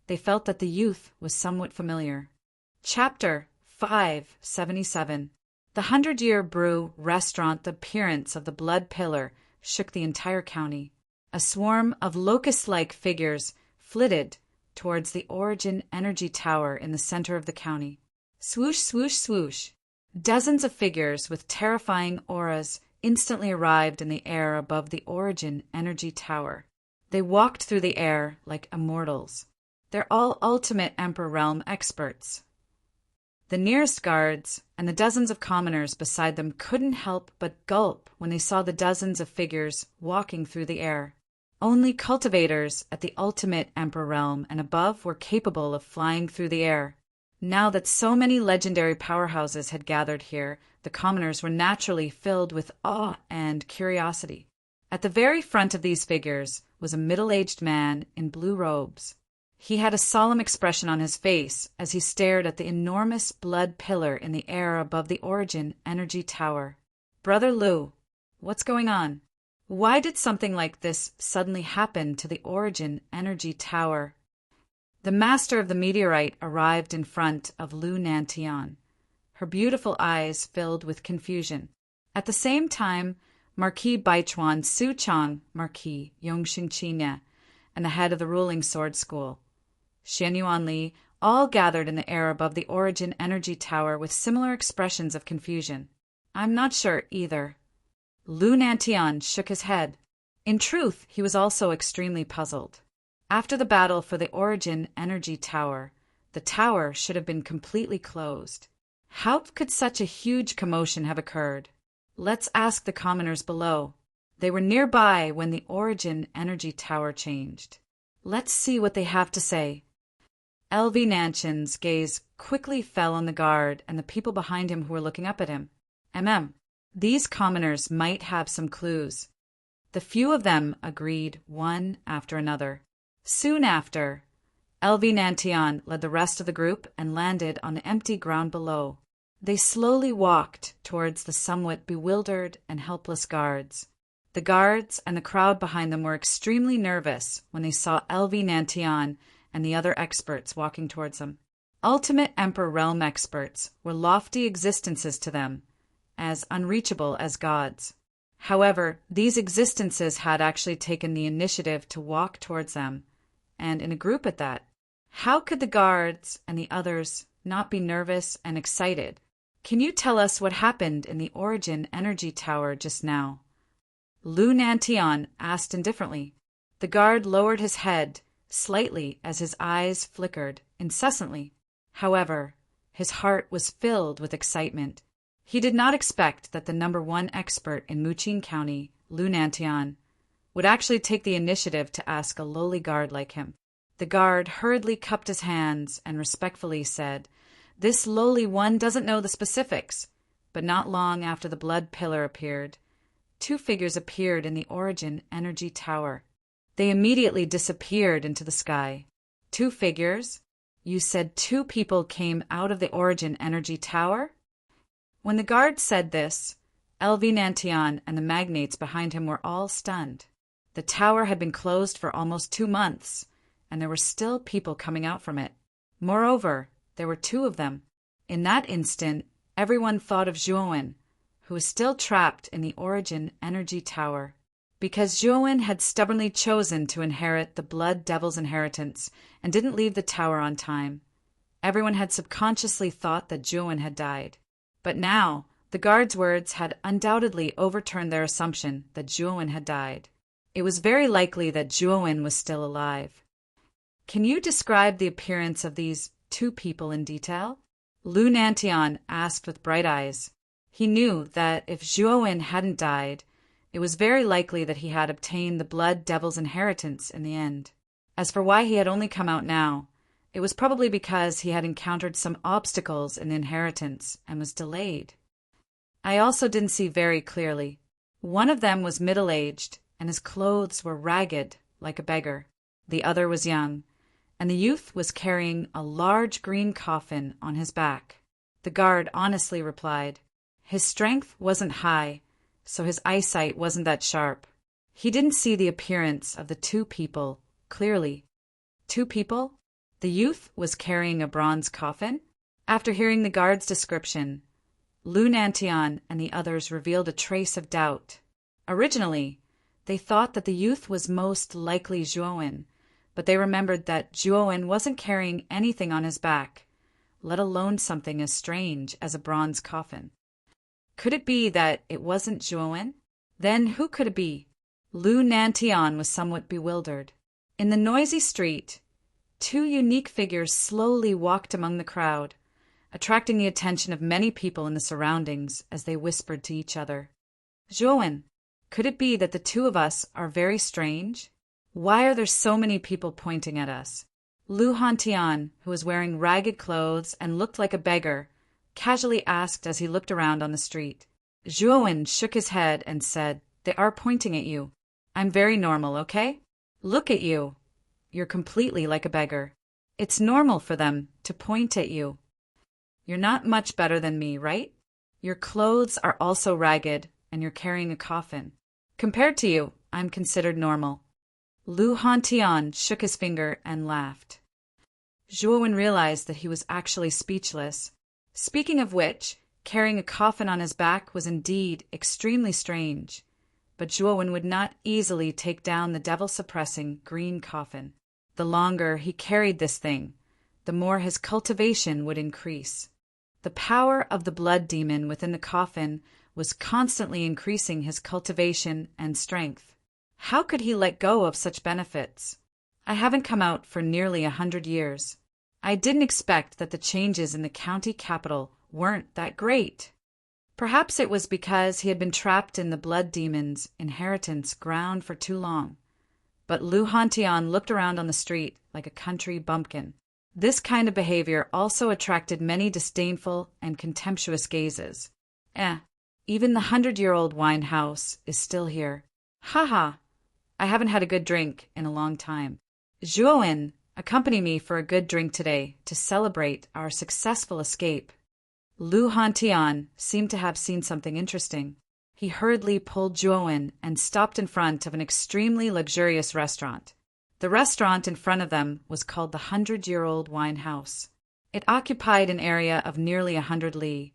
They felt that the youth was somewhat familiar. Chapter 577. The 100-Year Brew Restaurant. The appearance of the blood pillar shook the entire county. A swarm of locust-like figures flitted towards the Origin Energy Tower in the center of the county. Swoosh, swoosh, swoosh. Dozens of figures with terrifying auras instantly arrived in the air above the Origin Energy Tower. They walked through the air like immortals. They're all ultimate Emperor Realm experts. The nearest guards and the dozens of commoners beside them couldn't help but gulp when they saw the dozens of figures walking through the air. Only cultivators at the ultimate Emperor Realm and above were capable of flying through the air. Now that so many legendary powerhouses had gathered here, the commoners were naturally filled with awe and curiosity. At the very front of these figures was a middle-aged man in blue robes. He had a solemn expression on his face as he stared at the enormous blood pillar in the air above the Origin Energy Tower. Brother Lu, what's going on? Why did something like this suddenly happen to the Origin Energy Tower? The master of the meteorite arrived in front of Lu Nantian, her beautiful eyes filled with confusion. At the same time, Marquis Baichuan Suchang, Marquis Yongxingqinya, and the head of the ruling sword school, Xian Yuan Li, all gathered in the air above the Origin Energy Tower with similar expressions of confusion. I'm not sure either. Lu Nantian shook his head. In truth, he was also extremely puzzled. After the battle for the Origin Energy Tower, the tower should have been completely closed. How could such a huge commotion have occurred? Let's ask the commoners below. They were nearby when the Origin Energy Tower changed. Let's see what they have to say. L.V. Nanchan's gaze quickly fell on the guard and the people behind him who were looking up at him. These commoners might have some clues. The few of them agreed one after another. Soon after, L.V. Nantian led the rest of the group and landed on the empty ground below. They slowly walked towards the somewhat bewildered and helpless guards. The guards and the crowd behind them were extremely nervous when they saw L.V. Nantian and the other experts walking towards them. Ultimate Emperor Realm experts were lofty existences to them, as unreachable as gods. However, these existences had actually taken the initiative to walk towards them, and in a group at that. How could the guards and the others not be nervous and excited? Can you tell us what happened in the Origin Energy Tower just now? Lu Nantian asked indifferently. The guard lowered his head slightly as his eyes flickered incessantly. However, his heart was filled with excitement. He did not expect that the #1 expert in Muqing County, Lu Nantian, would actually take the initiative to ask a lowly guard like him. The guard hurriedly cupped his hands and respectfully said, "This lowly one doesn't know the specifics." But not long after the blood pillar appeared, 2 figures appeared in the Origin Energy Tower. They immediately disappeared into the sky. 2 figures? You said 2 people came out of the Origin Energy Tower? When the guard said this, L.V. Nantian and the magnates behind him were all stunned. The tower had been closed for almost 2 months, and there were still people coming out from it. Moreover, there were 2 of them. In that instant, everyone thought of Zhuowen, who was still trapped in the Origin Energy Tower. Because Zhuowen had stubbornly chosen to inherit the Blood Devil's inheritance and didn't leave the tower on time, everyone had subconsciously thought that Zhuowen had died. But now, the guard's words had undoubtedly overturned their assumption that Zhuowen had died. It was very likely that Zhuowen was still alive. Can you describe the appearance of these 2 people in detail? Lu Nantian asked with bright eyes. He knew that if Zhuowen hadn't died, it was very likely that he had obtained the Blood Devil's inheritance in the end. As for why he had only come out now, it was probably because he had encountered some obstacles in the inheritance and was delayed. I also didn't see very clearly. One of them was middle-aged, and his clothes were ragged, like a beggar. The other was young, and the youth was carrying a large green coffin on his back. The guard honestly replied. His strength wasn't high, so his eyesight wasn't that sharp. He didn't see the appearance of the two people clearly. Two people? The youth was carrying a bronze coffin? After hearing the guard's description, Lu Nantian and the others revealed a trace of doubt. Originally, they thought that the youth was most likely Zhuowen, but they remembered that Zhuowen wasn't carrying anything on his back, let alone something as strange as a bronze coffin. Could it be that it wasn't Zhuowen? Then who could it be? Lu Nantian was somewhat bewildered. In the noisy street, two unique figures slowly walked among the crowd, attracting the attention of many people in the surroundings as they whispered to each other. Zhuowen, could it be that the two of us are very strange? Why are there so many people pointing at us? Lu Hantian, who was wearing ragged clothes and looked like a beggar, casually asked as he looked around on the street. Zhuowen shook his head and said, They are pointing at you. I'm very normal, okay? Look at you. You're completely like a beggar. It's normal for them to point at you. You're not much better than me, right? Your clothes are also ragged, and you're carrying a coffin. Compared to you, I'm considered normal. Lu Hantian shook his finger and laughed. Zhuowen realized that he was actually speechless. Speaking of which, carrying a coffin on his back was indeed extremely strange, but Zhuowen would not easily take down the devil-suppressing green coffin. The longer he carried this thing, the more his cultivation would increase. The power of the blood demon within the coffin was constantly increasing his cultivation and strength. How could he let go of such benefits? I haven't come out for nearly 100 years. I didn't expect that the changes in the county capital weren't that great. Perhaps it was because he had been trapped in the blood demon's inheritance ground for too long. But Lu Hantian looked around on the street like a country bumpkin. This kind of behavior also attracted many disdainful and contemptuous gazes. Even the 100-year-old wine house is still here. Ha! I haven't had a good drink in a long time. Zhuowen, accompany me for a good drink today to celebrate our successful escape. Lu Hantian seemed to have seen something interesting. He hurriedly pulled Zhuowen and stopped in front of an extremely luxurious restaurant. The restaurant in front of them was called the 100-year-old Wine House. It occupied an area of nearly 100 li.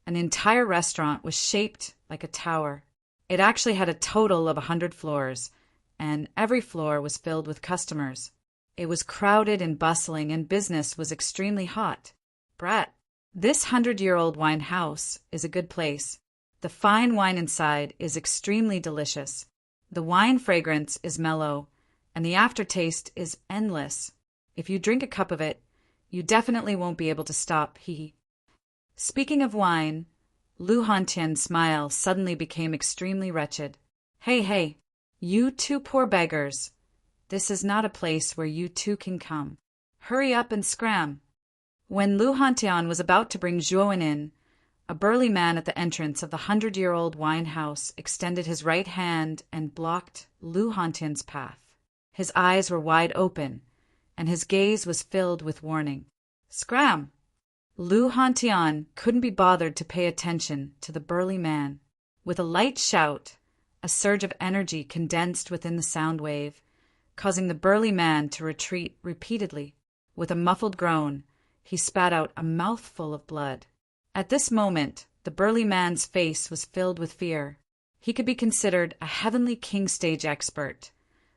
An entire restaurant was shaped like a tower. It actually had a total of 100 floors, and every floor was filled with customers. It was crowded and bustling, and business was extremely hot. Brat, this 100-year-old wine house is a good place. The fine wine inside is extremely delicious. The wine fragrance is mellow, and the aftertaste is endless. If you drink a cup of it, you definitely won't be able to stop. Speaking of wine, Lu Hantian's smile suddenly became extremely wretched. Hey, you two poor beggars. This is not a place where you two can come. Hurry up and scram. When Lu Hantian was about to bring Zhuowen in, a burly man at the entrance of the 100-year-old wine house extended his right hand and blocked Lu Hantian's path. His eyes were wide open, and his gaze was filled with warning. Scram! Lu Hantian couldn't be bothered to pay attention to the burly man. With a light shout, a surge of energy condensed within the sound wave, causing the burly man to retreat repeatedly. With a muffled groan, he spat out a mouthful of blood. At this moment, the burly man's face was filled with fear. He could be considered a heavenly king stage expert,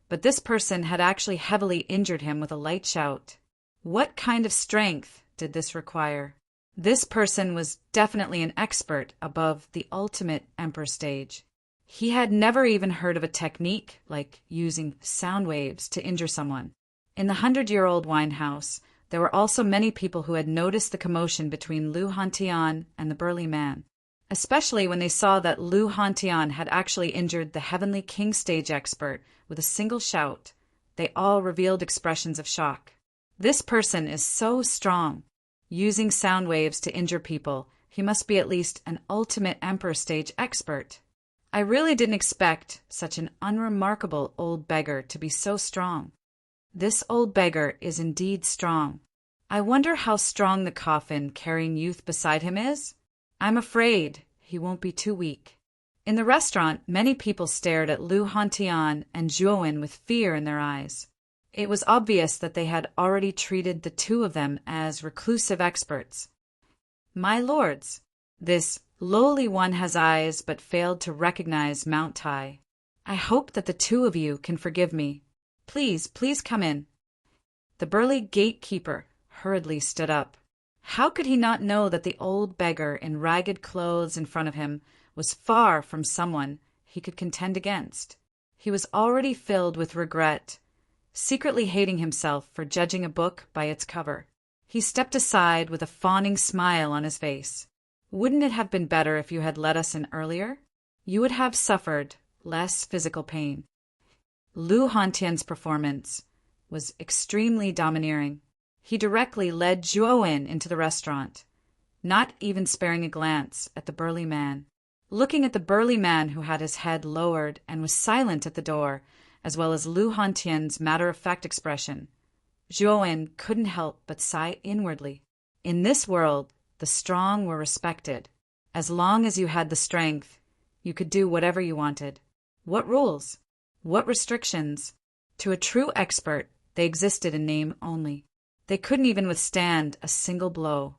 but this person had actually heavily injured him with a light shout. What kind of strength did this require? This person was definitely an expert above the ultimate emperor stage. He had never even heard of a technique like using sound waves to injure someone. In the 100-year-old wine house, there were also many people who had noticed the commotion between Lu Hantian and the burly man, especially when they saw that Lu Hantian had actually injured the heavenly king stage expert with a single shout. They all revealed expressions of shock. This person is so strong. Using sound waves to injure people, he must be at least an ultimate emperor stage expert. I really didn't expect such an unremarkable old beggar to be so strong. This old beggar is indeed strong. I wonder how strong the coffin carrying youth beside him is? I'm afraid he won't be too weak. In the restaurant, many people stared at Lu Hantian and Zhuowen with fear in their eyes. It was obvious that they had already treated the two of them as reclusive experts. My lords, this lowly one has eyes but failed to recognize Mount Tai. I hope that the two of you can forgive me. Please, please come in. The burly gatekeeper hurriedly stood up. How could he not know that the old beggar in ragged clothes in front of him was far from someone he could contend against? He was already filled with regret, secretly hating himself for judging a book by its cover. He stepped aside with a fawning smile on his face. Wouldn't it have been better if you had let us in earlier? You would have suffered less physical pain. Lu Hantian's performance was extremely domineering. He directly led Zhuowen into the restaurant, not even sparing a glance at the burly man. Looking at the burly man who had his head lowered and was silent at the door, as well as Lu Hantian's matter-of-fact expression, Zhuowen couldn't help but sigh inwardly. In this world, the strong were respected. As long as you had the strength, you could do whatever you wanted. What rules? What restrictions? To a true expert, they existed in name only. They couldn't even withstand a single blow.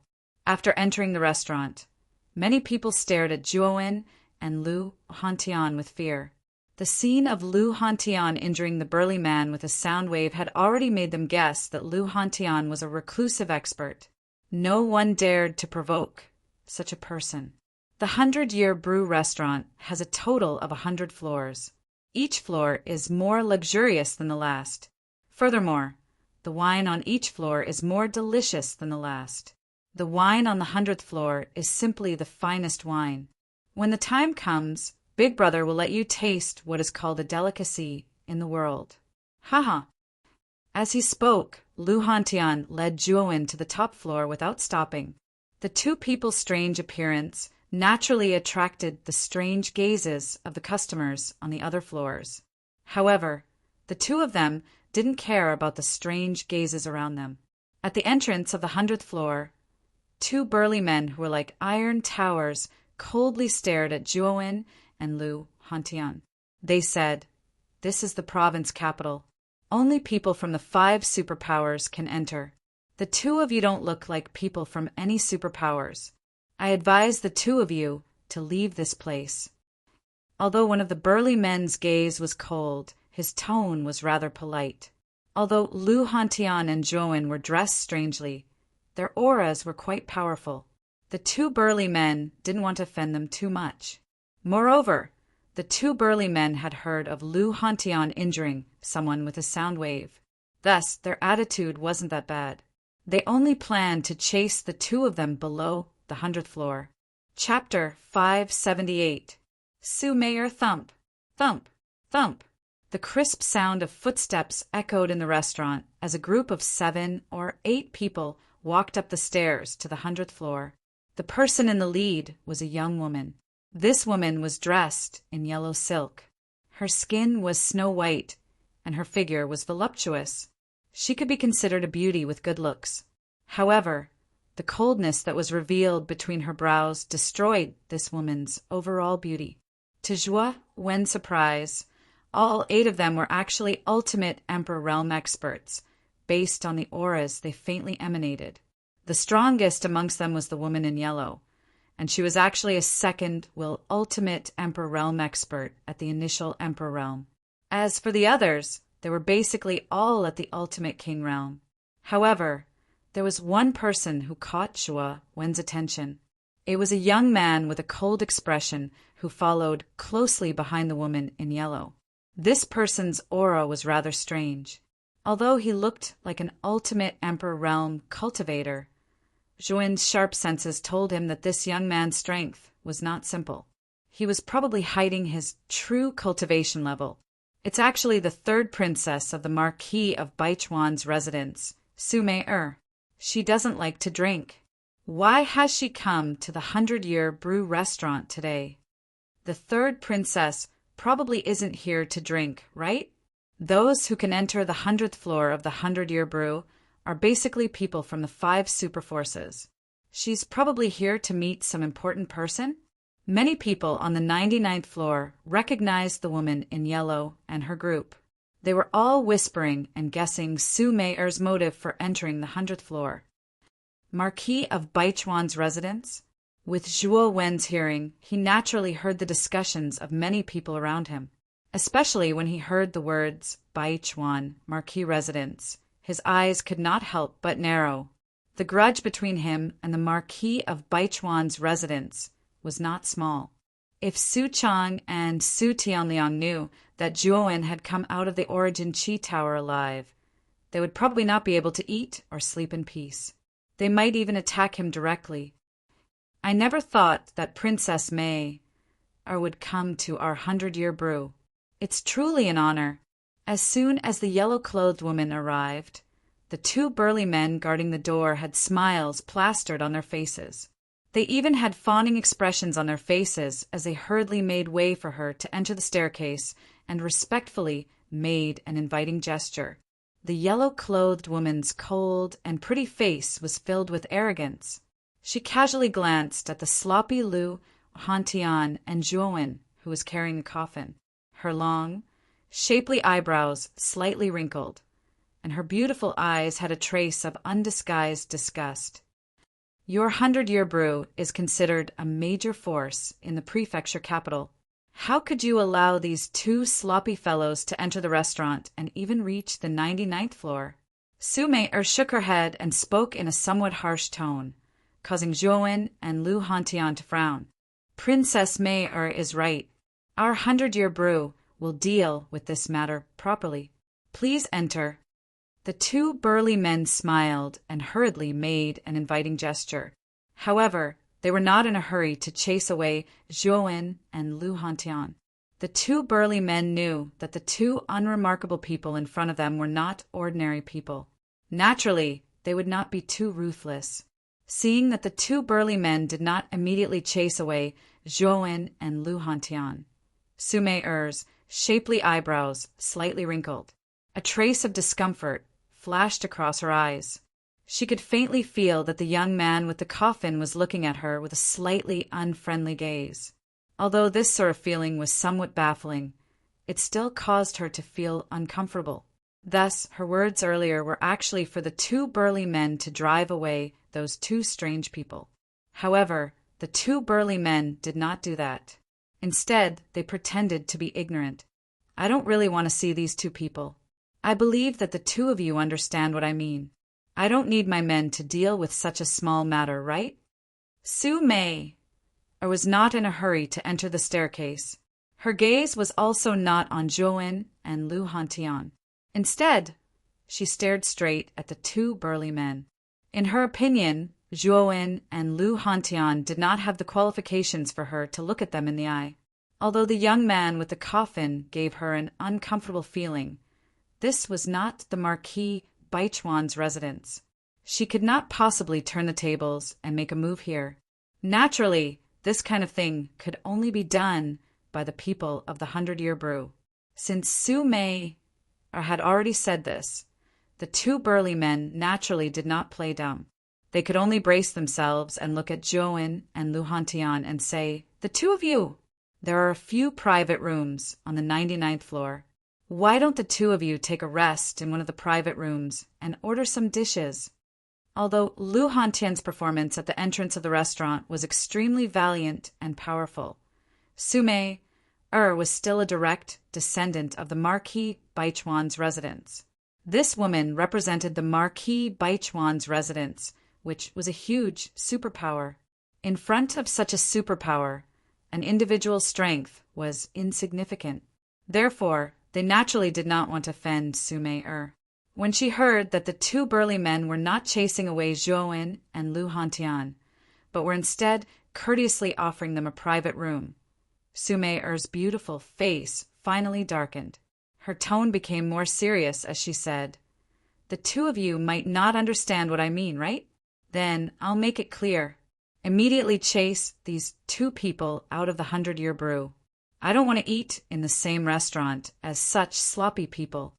After entering the restaurant, many people stared at Zhuowen and Lu Hantian with fear. The scene of Lu Hantian injuring the burly man with a sound wave had already made them guess that Lu Hantian was a reclusive expert. No one dared to provoke such a person. The 100-Year Brew restaurant has a total of 100 floors. Each floor is more luxurious than the last. Furthermore, the wine on each floor is more delicious than the last. The wine on the 100th floor is simply the finest wine. When the time comes, Big Brother will let you taste what is called a delicacy in the world. Haha. As he spoke, Lu Hantian led Zhuowen to the top floor without stopping. The two people's strange appearance naturally attracted the strange gazes of the customers on the other floors. However, the two of them didn't care about the strange gazes around them. At the entrance of the 100th floor, two burly men who were like iron towers coldly stared at Zhuowen and Lu Hantian. They said, "This is the province capital. Only people from the 5 superpowers can enter. The two of you don't look like people from any superpowers. I advise the two of you to leave this place." Although one of the burly men's gaze was cold, his tone was rather polite. Although Lu Hantian and Zhuowen were dressed strangely, their auras were quite powerful. The two burly men didn't want to offend them too much. Moreover, the two burly men had heard of Lu Hantian injuring someone with a sound wave. Thus, their attitude wasn't that bad. They only planned to chase the two of them below the 100th floor. Chapter 578. Su Mayor Thump, Thump, Thump. The crisp sound of footsteps echoed in the restaurant as a group of 7 or 8 people walked up the stairs to the 100th floor. The person in the lead was a young woman. This woman was dressed in yellow silk. Her skin was snow white, and her figure was voluptuous. She could be considered a beauty with good looks. However, the coldness that was revealed between her brows destroyed this woman's overall beauty. To Zhuowen's surprise, all 8 of them were actually ultimate Emperor Realm experts, based on the auras they faintly emanated. The strongest amongst them was the woman in yellow, and she was actually a second ultimate Emperor Realm expert at the initial Emperor Realm. As for the others, they were basically all at the ultimate King Realm. However, there was one person who caught Zhuowen's attention. It was a young man with a cold expression who followed closely behind the woman in yellow. This person's aura was rather strange. Although he looked like an ultimate Emperor Realm cultivator, Zhuowen's sharp senses told him that this young man's strength was not simple. He was probably hiding his true cultivation level. It's actually the 3rd princess of the Marquis of Baichuan's residence, Su Mei. She doesn't like to drink. Why has she come to the 100-Year Brew restaurant today? The 3rd princess probably isn't here to drink, right? Those who can enter the 100th floor of the 100-Year Brew are basically people from the 5 super forces. She's probably here to meet some important person? Many people on the 99th floor recognized the woman in yellow and her group. They were all whispering and guessing Su Mei's motive for entering the 100th floor. Marquis of Baichuan's residence? With Zhuo Wen's hearing, he naturally heard the discussions of many people around him, especially when he heard the words Baichuan, Marquis residence. His eyes could not help but narrow. The grudge between him and the Marquis of Baichuan's residence was not small. If Su Chang and Su Tianliang knew that Zhuo Wen had come out of the Origin Qi Tower alive, they would probably not be able to eat or sleep in peace. They might even attack him directly. I never thought that Princess May would come to our 100-year brew. It's truly an honor. As soon as the yellow-clothed woman arrived, the 2 burly men guarding the door had smiles plastered on their faces. They even had fawning expressions on their faces as they hurriedly made way for her to enter the staircase and respectfully made an inviting gesture. The yellow-clothed woman's cold and pretty face was filled with arrogance. She casually glanced at the sloppy Lu Hantian and Zhuo Wen, who was carrying the coffin. Her long, shapely eyebrows slightly wrinkled, and her beautiful eyes had a trace of undisguised disgust. Your 100-year brew is considered a major force in the prefecture capital. How could you allow these 2 sloppy fellows to enter the restaurant and even reach the 99th floor? Su Mei shook her head and spoke in a somewhat harsh tone, causing Zhuo Wen and Lu Hantian to frown. Princess Mei is right. Our 100-year brew will deal with this matter properly. Please enter. The 2 burly men smiled and hurriedly made an inviting gesture. However, they were not in a hurry to chase away Zhuo Wen and Lu Hantian. The 2 burly men knew that the 2 unremarkable people in front of them were not ordinary people. Naturally, they would not be too ruthless. Seeing that the 2 burly men did not immediately chase away Zhuo Wen and Lu Hantian, Su Mei's shapely eyebrows slightly wrinkled. A trace of discomfort flashed across her eyes. She could faintly feel that the young man with the coffin was looking at her with a slightly unfriendly gaze. Although this sort of feeling was somewhat baffling, it still caused her to feel uncomfortable. Thus, her words earlier were actually for the 2 burly men to drive away those 2 strange people. However, the 2 burly men did not do that. Instead, they pretended to be ignorant. I don't really want to see these 2 people. I believe that the 2 of you understand what I mean. I don't need my men to deal with such a small matter, right? Su Mei was not in a hurry to enter the staircase. Her gaze was also not on Zhuo Wen and Lu Hantian. Instead, she stared straight at the 2 burly men. In her opinion, Zhuo Wen and Lu Hantian did not have the qualifications for her to look at them in the eye. Although the young man with the coffin gave her an uncomfortable feeling, this was not the Marquis Baichuan's residence. She could not possibly turn the tables and make a move here. Naturally, this kind of thing could only be done by the people of the 100-year brew. Since Su Mei had already said this, the 2 burly men naturally did not play dumb. They could only brace themselves and look at Zhuo Wen and Lu Hantian and say, "The 2 of you! There are a few private rooms on the 99th floor. Why don't the 2 of you take a rest in one of the private rooms and order some dishes?" Although Lu Hantian's performance at the entrance of the restaurant was extremely valiant and powerful, Su Mei was still a direct descendant of the Marquis Baichuan's residence. This woman represented the Marquis Baichuan's residence, which was a huge superpower. In front of such a superpower, an individual's strength was insignificant. Therefore, they naturally did not want to offend Su Mei. When she heard that the 2 burly men were not chasing away Zhuo Wen and Lu Hantian, but were instead courteously offering them a private room, Su Mei's beautiful face finally darkened. Her tone became more serious as she said, "The 2 of you might not understand what I mean, right? Then I'll make it clear. Immediately chase these 2 people out of the 100-year brew. I don't want to eat in the same restaurant as such sloppy people."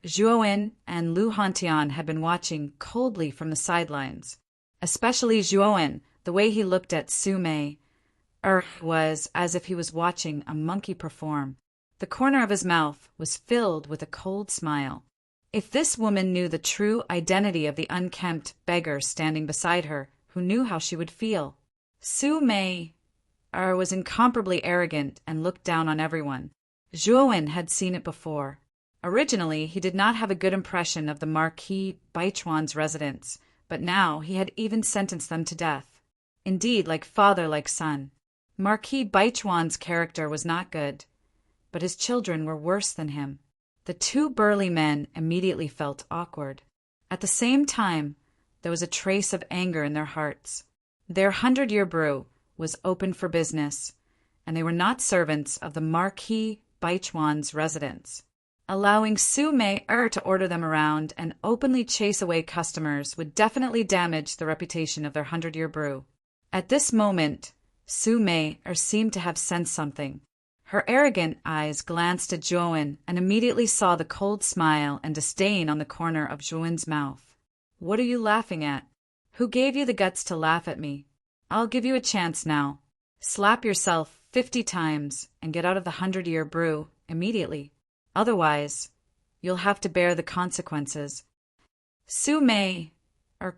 Zhuowen and Lu Hantian had been watching coldly from the sidelines. Especially Zhuowen, the way he looked at Su Mei was as if he was watching a monkey perform. The corner of his mouth was filled with a cold smile. If this woman knew the true identity of the unkempt beggar standing beside her, who knew how she would feel? Su Mei was incomparably arrogant and looked down on everyone. Zhuowen had seen it before. Originally, he did not have a good impression of the Marquis Baichuan's residents, but now he had even sentenced them to death. Indeed, like father, like son. Marquis Baichuan's character was not good, but his children were worse than him. The two burly men immediately felt awkward. At the same time, there was a trace of anger in their hearts. Their 100-year brew was open for business, and they were not servants of the Marquis Baichuan's residence. Allowing Su Mei to order them around and openly chase away customers would definitely damage the reputation of their 100-year brew. At this moment, Su Mei seemed to have sensed something. Her arrogant eyes glanced at Zhuowen and immediately saw the cold smile and disdain on the corner of Zhuowen's mouth. "What are you laughing at? Who gave you the guts to laugh at me? I'll give you a chance now. Slap yourself 50 times and get out of the 100-year brew immediately. Otherwise, you'll have to bear the consequences." Su Mei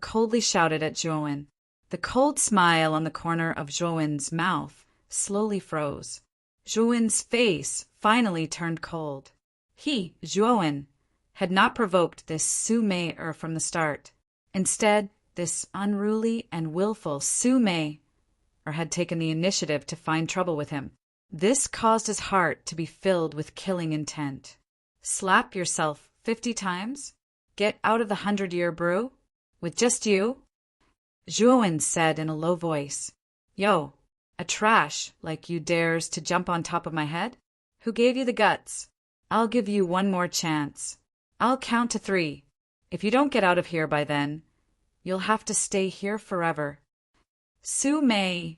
coldly shouted at Zhuowen. The cold smile on the corner of Zhuowen's mouth slowly froze. Zhuowen's face finally turned cold. He, Zhuowen, had not provoked this Su Mei from the start. Instead, this unruly and willful Su Mei had taken the initiative to find trouble with him. This caused his heart to be filled with killing intent. Slap yourself 50 times? Get out of the 100-year brew? With just you? Zhuowen said in a low voice. "Yo, a trash like you dares to jump on top of my head? Who gave you the guts? I'll give you one more chance. I'll count to 3. If you don't get out of here by then, you'll have to stay here forever." Su Mei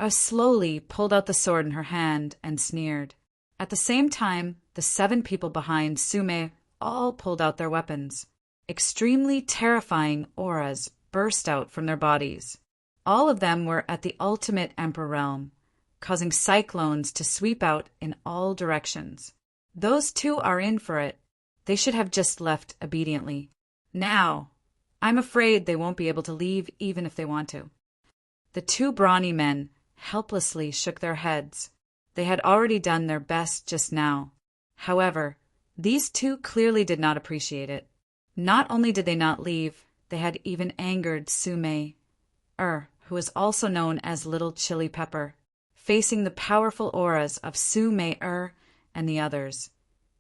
slowly pulled out the sword in her hand and sneered. At the same time, the 7 people behind Su Mei all pulled out their weapons. Extremely terrifying auras burst out from their bodies. All of them were at the ultimate Emperor realm, causing cyclones to sweep out in all directions. Those 2 are in for it. They should have just left obediently. Now, I'm afraid they won't be able to leave even if they want to. The 2 brawny men helplessly shook their heads. They had already done their best just now. However, these 2 clearly did not appreciate it. Not only did they not leave, they had even angered Su Mei, who is also known as Little Chili Pepper, facing the powerful auras of Su Mei and the others.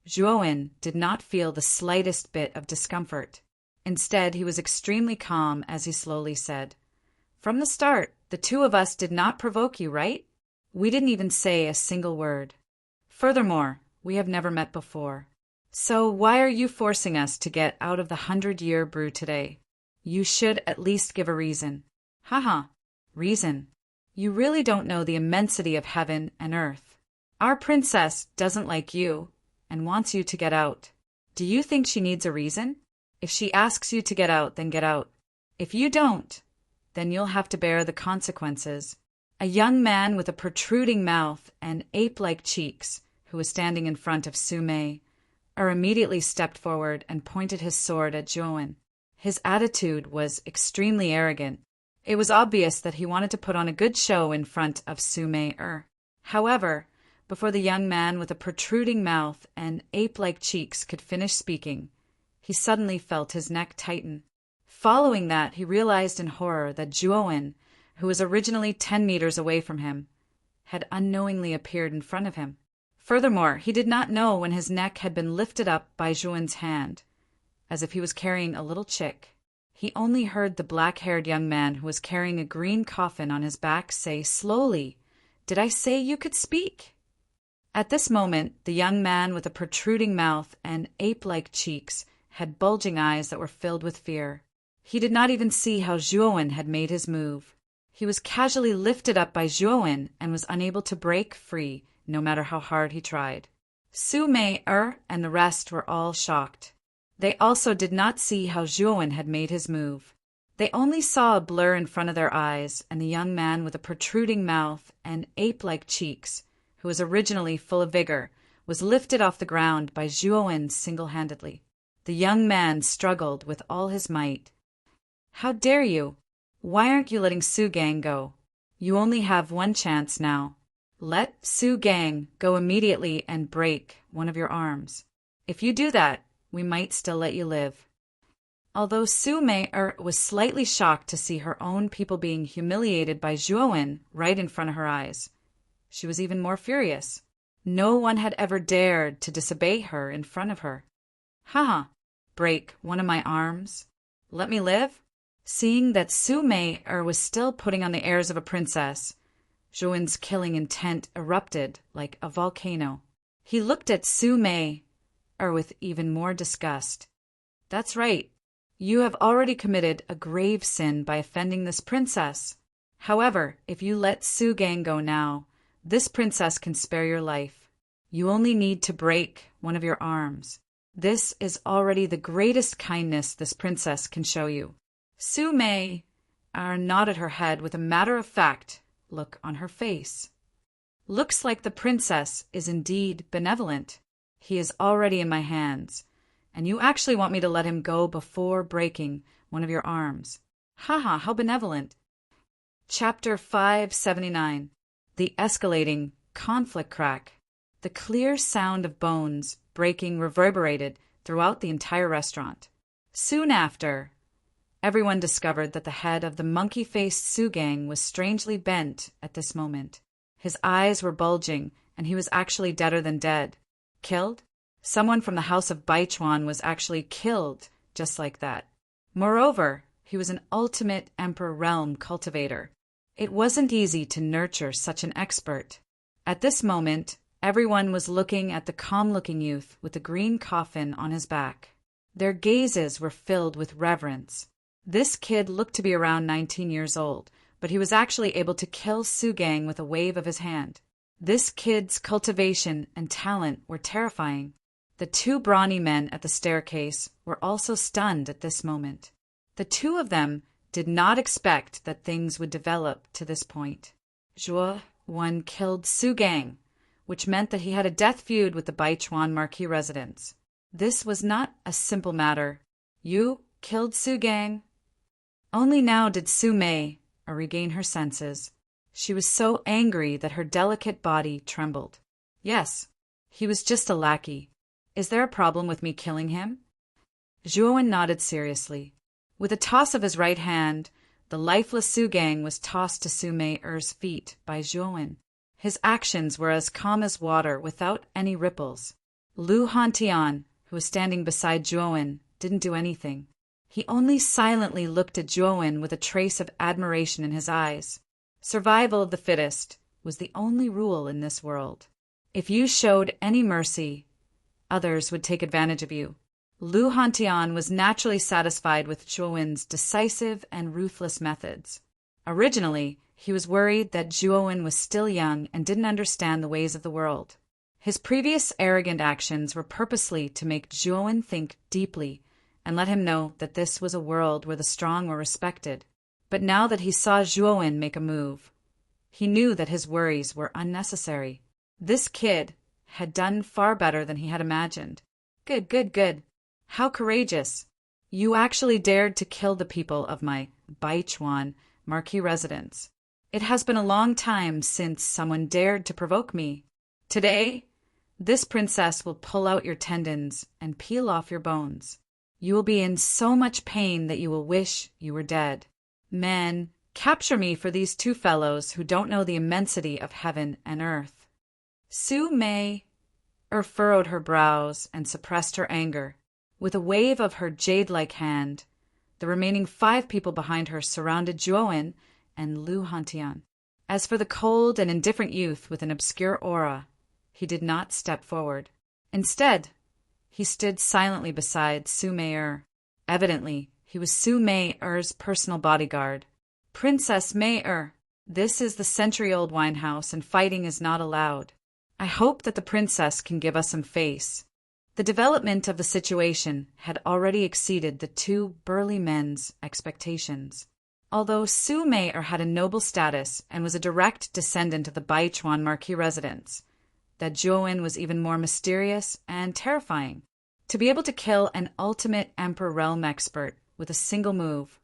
Zhuowen did not feel the slightest bit of discomfort. Instead, he was extremely calm as he slowly said, "From the start, the 2 of us did not provoke you, right? We didn't even say a single word. Furthermore, we have never met before. So why are you forcing us to get out of the 100-year brew today? You should at least give a reason." "Haha, reason. You really don't know the immensity of heaven and earth. Our princess doesn't like you and wants you to get out. Do you think she needs a reason? If she asks you to get out, then get out. If you don't, then you'll have to bear the consequences." A young man with a protruding mouth and ape-like cheeks, who was standing in front of Su Mei, immediately stepped forward and pointed his sword at Zhuowen. His attitude was extremely arrogant. It was obvious that he wanted to put on a good show in front of Su Mei. However, before the young man with a protruding mouth and ape-like cheeks could finish speaking, he suddenly felt his neck tighten. Following that, he realized in horror that Zhuowen, who was originally 10 meters away from him, had unknowingly appeared in front of him. Furthermore, he did not know when his neck had been lifted up by Zhuowen's hand, as if he was carrying a little chick. He only heard the black-haired young man who was carrying a green coffin on his back say slowly, "Did I say you could speak?" At this moment, the young man with a protruding mouth and ape-like cheeks had bulging eyes that were filled with fear. He did not even see how Zhuowen had made his move. He was casually lifted up by Zhuowen and was unable to break free, no matter how hard he tried. Su Mei and the rest were all shocked. They also did not see how Zhuowen had made his move. They only saw a blur in front of their eyes and the young man with a protruding mouth and ape-like cheeks, who was originally full of vigor, was lifted off the ground by Zhuowen single-handedly. The young man struggled with all his might. "How dare you? Why aren't you letting Su Gang go? You only have one chance now. Let Su Gang go immediately and break one of your arms. If you do that, we might still let you live." Although Su Mei-er was slightly shocked to see her own people being humiliated by Zhuowen right in front of her eyes, she was even more furious. No one had ever dared to disobey her in front of her. "Haha, break one of my arms? Let me live?" Seeing that Su Mei-er was still putting on the airs of a princess, Zhuowen's killing intent erupted like a volcano. He looked at Su Mei-er with even more disgust. "That's right. You have already committed a grave sin by offending this princess. However, if you let Su Gang go now, this princess can spare your life. You only need to break one of your arms. This is already the greatest kindness this princess can show you." Su Mei-er nodded her head with a matter-of-fact look on her face. "Looks like the princess is indeed benevolent. He is already in my hands, and you actually want me to let him go before breaking one of your arms. Haha, how benevolent." Chapter 579. The Escalating Conflict Crack. The clear sound of bones breaking reverberated throughout the entire restaurant. Soon after, everyone discovered that the head of the monkey-faced Su Gang was strangely bent at this moment. His eyes were bulging, and he was actually deader than dead. Killed? Someone from the house of Baichuan was actually killed just like that. Moreover, he was an ultimate Emperor Realm cultivator. It wasn't easy to nurture such an expert. At this moment, everyone was looking at the calm-looking youth with the green coffin on his back. Their gazes were filled with reverence. This kid looked to be around 19 years old, but he was actually able to kill Su Gang with a wave of his hand. This kid's cultivation and talent were terrifying. The two brawny men at the staircase were also stunned at this moment. The two of them did not expect that things would develop to this point. Zhuowen killed Su Gang, which meant that he had a death feud with the Baichuan marquis residents. This was not a simple matter. "You killed Su Gang?" Only now did Su Mei-er regain her senses. She was so angry that her delicate body trembled. "Yes, he was just a lackey. Is there a problem with me killing him?" Zhuowen nodded seriously. With a toss of his right hand, the lifeless Su Gang was tossed to Su Mei-er's feet by Zhuowen. His actions were as calm as water, without any ripples. Lu Hantian, who was standing beside Zhuowen, didn't do anything. He only silently looked at Zhuowen with a trace of admiration in his eyes. Survival of the fittest was the only rule in this world. If you showed any mercy, others would take advantage of you. Lu Hantian was naturally satisfied with Zhuowen's decisive and ruthless methods. Originally, he was worried that Zhuowen was still young and didn't understand the ways of the world. His previous arrogant actions were purposely to make Zhuowen think deeply and let him know that this was a world where the strong were respected. But now that he saw Zhuowen make a move, he knew that his worries were unnecessary. This kid had done far better than he had imagined. Good, good, good. How courageous. You actually dared to kill the people of my Baichuan marquis residence. It has been a long time since someone dared to provoke me. Today, this princess will pull out your tendons and peel off your bones. You will be in so much pain that you will wish you were dead. Men, capture me for these two fellows who don't know the immensity of heaven and earth." Su Mei-er furrowed her brows and suppressed her anger. With a wave of her jade-like hand, the remaining 5 people behind her surrounded Zhuowen and Lu Hantian. As for the cold and indifferent youth with an obscure aura, he did not step forward. Instead, he stood silently beside Su Mei-er. Evidently, he was Su Mei-er's personal bodyguard. "Princess Mei-er, this is the century-old winehouse and fighting is not allowed. I hope that the princess can give us some face. The development of the situation had already exceeded the two burly men's expectations. Although Su Mei-er had a noble status and was a direct descendant of the Baichuan marquis residence, that Zhuo-wen was even more mysterious and terrifying. To be able to kill an ultimate Emperor Realm expert with a single move,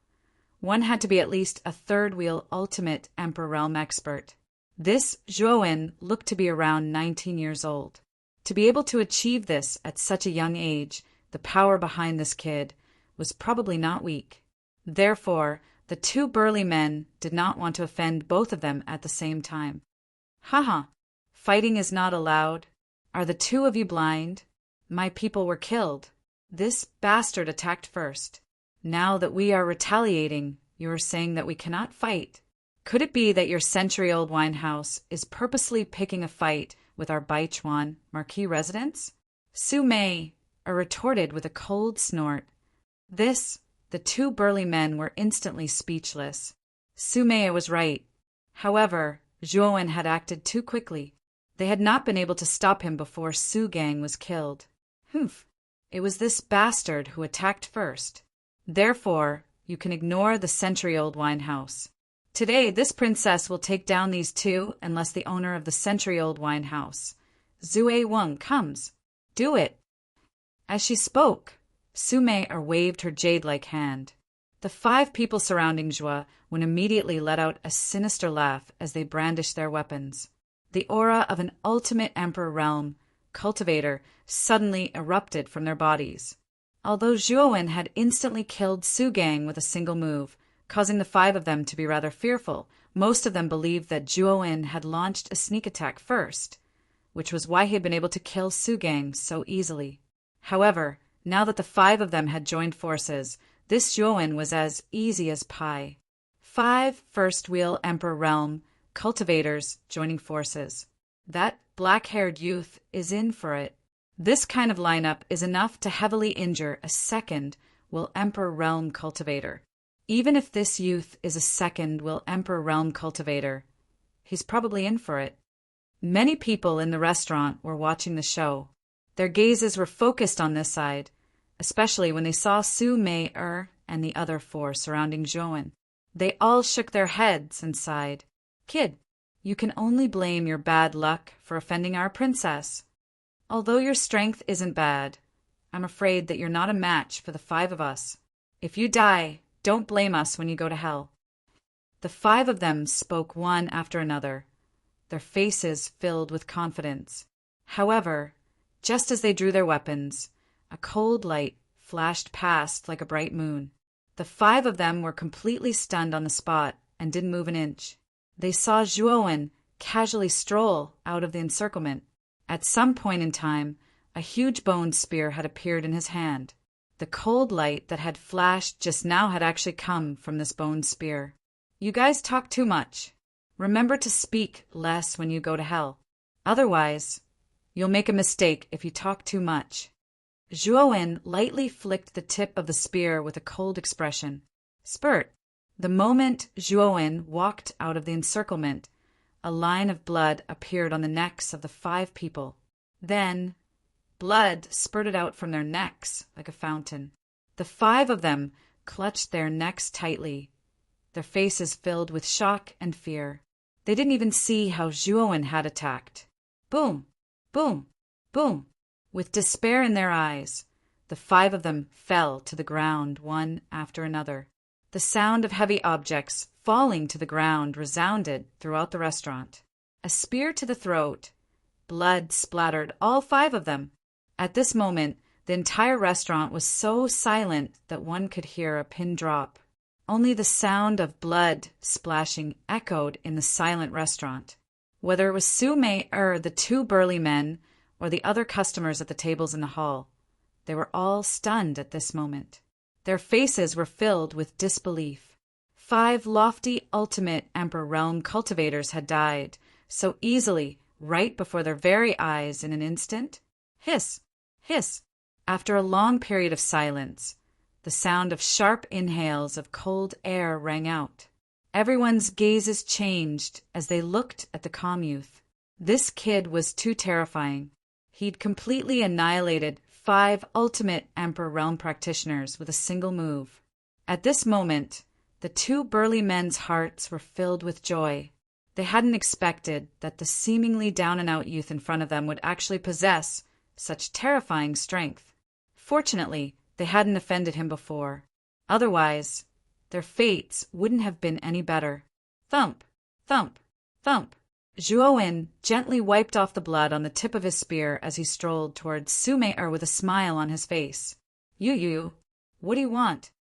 one had to be at least a third-wheel ultimate Emperor Realm expert. This Zhuo-wen looked to be around 19 years old. To be able to achieve this at such a young age, the power behind this kid was probably not weak. Therefore, the two burly men did not want to offend both of them at the same time. Haha, fighting is not allowed. Are the two of you blind? My people were killed. This bastard attacked first. Now that we are retaliating, you are saying that we cannot fight. Could it be that your century-old wine house is purposely picking a fight with our Baichuan marquis residence? Su Mei-er retorted with a cold snort. The two burly men were instantly speechless. Su Mei-er was right. However, Zhuo-wen had acted too quickly. They had not been able to stop him before Su Gang was killed. Humph! It was this bastard who attacked first. Therefore, you can ignore the century-old wine house. Today, this princess will take down these two unless the owner of the century-old wine house, Zue Weng, comes. Do it. As she spoke, Su Mei-er waved her jade-like hand. The 5 people surrounding Zhuo-wen immediately let out a sinister laugh as they brandished their weapons. The aura of an ultimate Emperor Realm cultivator suddenly erupted from their bodies. Although Zhuo-wen had instantly killed Su Gang with a single move, causing the 5 of them to be rather fearful, most of them believed that Zhuo-wen had launched a sneak attack first, which was why he had been able to kill Su Gang so easily. However, now that the 5 of them had joined forces, this Zhuo-wen was as easy as pie. 5 first-wheel Emperor Realm cultivators joining forces. That black-haired youth is in for it. This kind of lineup is enough to heavily injure a second-will Emperor Realm cultivator. Even if this youth is a second-will Emperor Realm cultivator, he's probably in for it. Many people in the restaurant were watching the show. Their gazes were focused on this side, especially when they saw Su Mei-er and the other 4 surrounding Zhuo-wen. They all shook their heads and sighed. Kid, you can only blame your bad luck for offending our princess. Although your strength isn't bad, I'm afraid that you're not a match for the 5 of us. If you die, don't blame us when you go to hell. The 5 of them spoke one after another, their faces filled with confidence. However, just as they drew their weapons, a cold light flashed past like a bright moon. The 5 of them were completely stunned on the spot and didn't move an inch. They saw Zhuo-wen casually stroll out of the encirclement. At some point in time, a huge bone spear had appeared in his hand. The cold light that had flashed just now had actually come from this bone spear. You guys talk too much. Remember to speak less when you go to hell. Otherwise, you'll make a mistake if you talk too much. Zhuo-wen lightly flicked the tip of the spear with a cold expression. Spurt. The moment Zhuo-wen walked out of the encirclement, a line of blood appeared on the necks of the 5 people. Then, blood spurted out from their necks like a fountain. The 5 of them clutched their necks tightly, their faces filled with shock and fear. They didn't even see how Zhuo-wen had attacked. Boom! Boom! Boom! With despair in their eyes, the 5 of them fell to the ground one after another. The sound of heavy objects falling to the ground resounded throughout the restaurant. A spear to the throat. Blood splattered all 5 of them. At this moment, the entire restaurant was so silent that one could hear a pin drop. Only the sound of blood splashing echoed in the silent restaurant. Whether it was Su Mei-er, the 2 burly men, or the other customers at the tables in the hall, they were all stunned at this moment. Their faces were filled with disbelief. 5 lofty ultimate Emperor Realm cultivators had died so easily right before their very eyes in an instant. Hiss! Hiss! After a long period of silence, the sound of sharp inhales of cold air rang out. Everyone's gazes changed as they looked at the calm youth. This kid was too terrifying. He'd completely annihilated 5 ultimate Emperor Realm practitioners with a single move. At this moment, the two burly men's hearts were filled with joy. They hadn't expected that the seemingly down-and-out youth in front of them would actually possess such terrifying strength. Fortunately, they hadn't offended him before. Otherwise, their fates wouldn't have been any better. Thump, thump, thump. Zhuowen gently wiped off the blood on the tip of his spear as he strolled towards Su Mei-er with a smile on his face. You, what do you want?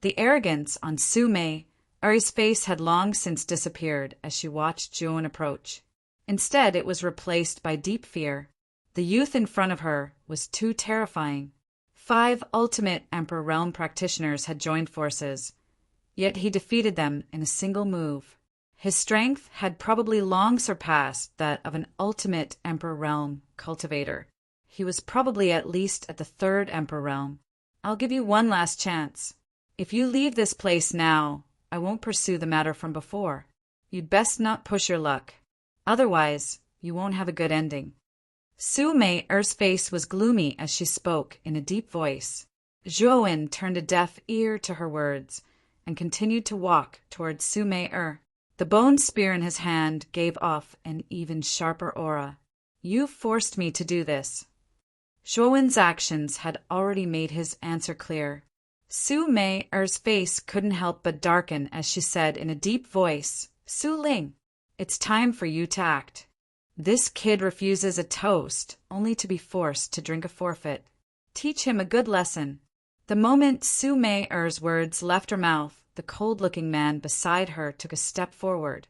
The arrogance on Su Mei-er's face had long since disappeared as she watched Zhuowen approach. Instead, it was replaced by deep fear. The youth in front of her was too terrifying. 5 ultimate Emperor Realm practitioners had joined forces, yet he defeated them in a single move. His strength had probably long surpassed that of an ultimate Emperor Realm cultivator. He was probably at least at the 3rd Emperor Realm. I'll give you one last chance. If you leave this place now, I won't pursue the matter from before. You'd best not push your luck. Otherwise, you won't have a good ending. Su Mei-er's face was gloomy as she spoke in a deep voice. Zhuowen turned a deaf ear to her words and continued to walk towards Su Mei-er. The bone spear in his hand gave off an even sharper aura. You forced me to do this. Zhuowen's actions had already made his answer clear. Su Mei-er's face couldn't help but darken as she said in a deep voice, Su Ling, it's time for you to act. This kid refuses a toast, only to be forced to drink a forfeit. Teach him a good lesson. The moment Su Mei-er's words left her mouth, the cold-looking man beside her took a step forward,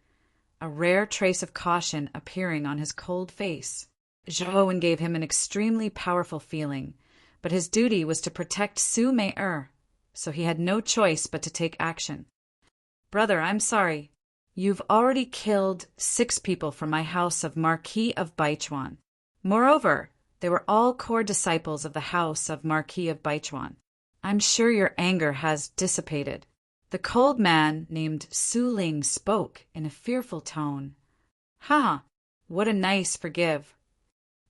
a rare trace of caution appearing on his cold face. Zhuowen gave him an extremely powerful feeling, but his duty was to protect Su Mei-er, so he had no choice but to take action. Brother, I'm sorry. You've already killed 6 people from my house of Marquis of Baichuan. Moreover, they were all core disciples of the house of Marquis of Baichuan. I'm sure your anger has dissipated. The cold man named Su Ling spoke in a fearful tone. Ha! What a nice forgive.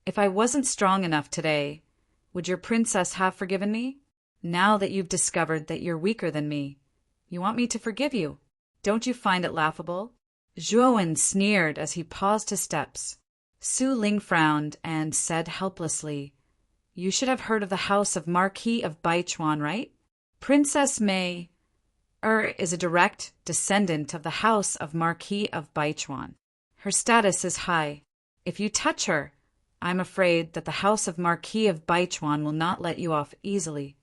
If I wasn't strong enough today, would your princess have forgiven me? Now that you've discovered that you're weaker than me, you want me to forgive you. Don't you find it laughable? Zhuowen sneered as he paused his steps. Su Ling frowned and said helplessly, You should have heard of the house of Marquis of Baichuan, right? Princess Mei-er is a direct descendant of the house of Marquis of Baichuan. Her status is high. If you touch her, I'm afraid that the house of Marquis of Baichuan will not let you off easily.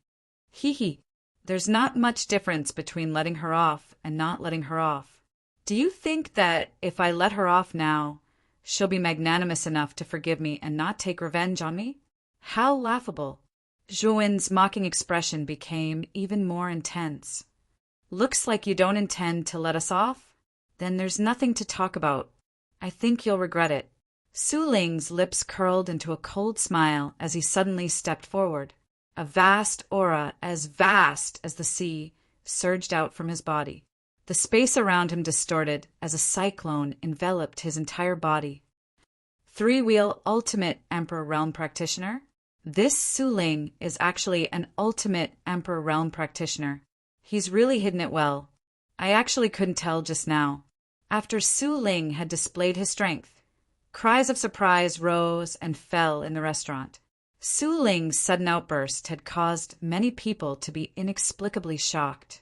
Hee. There's not much difference between letting her off and not letting her off. Do you think that if I let her off now, she'll be magnanimous enough to forgive me and not take revenge on me? How laughable. Zhuowen's mocking expression became even more intense. Looks like you don't intend to let us off? Then there's nothing to talk about. I think you'll regret it. Su Ling's lips curled into a cold smile as he suddenly stepped forward. A vast aura, as vast as the sea, surged out from his body. The space around him distorted as a cyclone enveloped his entire body. 3-wheel ultimate Emperor Realm practitioner? This Su Ling is actually an ultimate Emperor Realm practitioner. He's really hidden it well. I actually couldn't tell just now. After Su Ling had displayed his strength, cries of surprise rose and fell in the restaurant. Su Ling's sudden outburst had caused many people to be inexplicably shocked.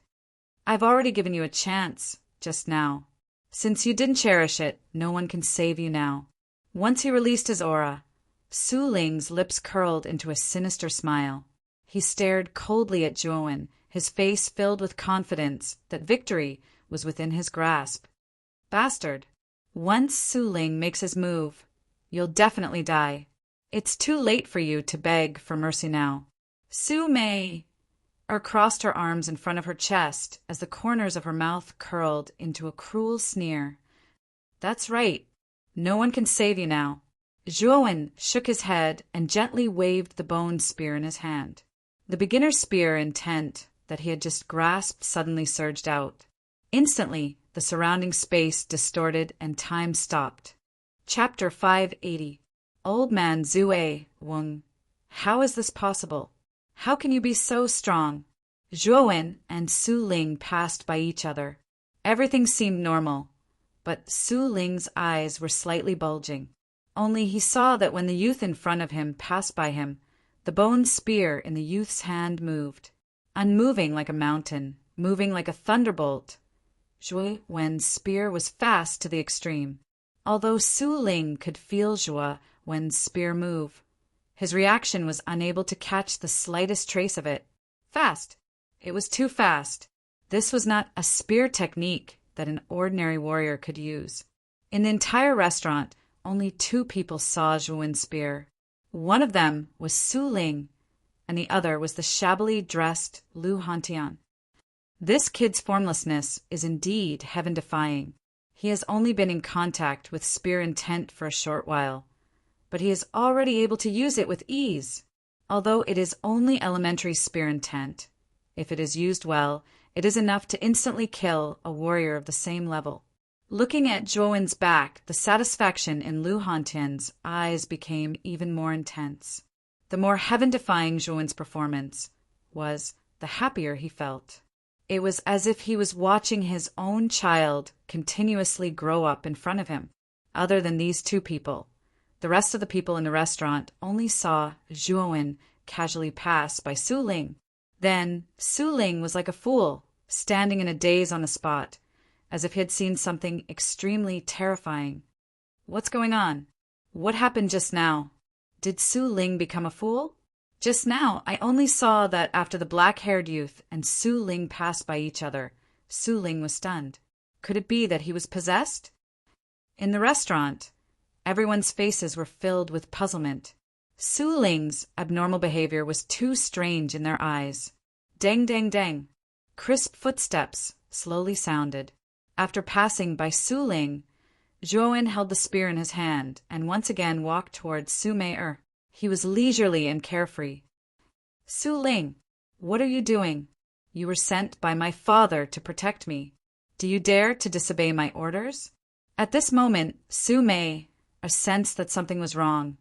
I've already given you a chance, just now. Since you didn't cherish it, no one can save you now. Once he released his aura, Su Ling's lips curled into a sinister smile. He stared coldly at Zhuowen, his face filled with confidence that victory was within his grasp. Bastard. Once Su Ling makes his move, you'll definitely die. It's too late for you to beg for mercy now. Su Mei-er crossed her arms in front of her chest as the corners of her mouth curled into a cruel sneer. That's right. No one can save you now. Zhuowen shook his head and gently waved the bone spear in his hand. The beginner's spear intent that he had just grasped suddenly surged out. Instantly, the surrounding space distorted and time stopped. Chapter 580. Old man Zue Weng How is this possible? How can you be so strong? Zhuowen and Su Ling passed by each other. Everything seemed normal, but Su Ling's eyes were slightly bulging. Only he saw that when the youth in front of him passed by him, the bone spear in the youth's hand moved, unmoving like a mountain, moving like a thunderbolt. Zhuowen's spear was fast to the extreme. Although Su Ling could feel Zhuowen's spear move, his reaction was unable to catch the slightest trace of it. Fast. It was too fast. This was not a spear technique that an ordinary warrior could use. In the entire restaurant, only 2 people saw Zhuowen's spear. One of them was Su Ling, and the other was the shabbily dressed Lu Hantian. This kid's formlessness is indeed heaven-defying. He has only been in contact with spear intent for a short while, but he is already able to use it with ease. Although it is only elementary spear intent, if it is used well, it is enough to instantly kill a warrior of the same level. Looking at Zhuowen's back, the satisfaction in Lu Hantian's eyes became even more intense. The more heaven-defying Zhuowen's performance was, the happier he felt. It was as if he was watching his own child continuously grow up in front of him. Other than these 2 people, the rest of the people in the restaurant only saw Zhuowen casually pass by Su Ling. Then Su Ling was like a fool, standing in a daze on the spot, as if he had seen something extremely terrifying. What's going on? What happened just now? Did Su Ling become a fool? Just now, I only saw that after the black-haired youth and Su Ling passed by each other, Su Ling was stunned. Could it be that he was possessed? In the restaurant, everyone's faces were filled with puzzlement. Su Ling's abnormal behavior was too strange in their eyes. Dang, dang, dang. Crisp footsteps slowly sounded. After passing by Su Ling, Zhuowen held the spear in his hand and once again walked towards Su Mei. He was leisurely and carefree. Su Ling, what are you doing? You were sent by my father to protect me. Do you dare to disobey my orders? At this moment, Su Mei sensed that something was wrong,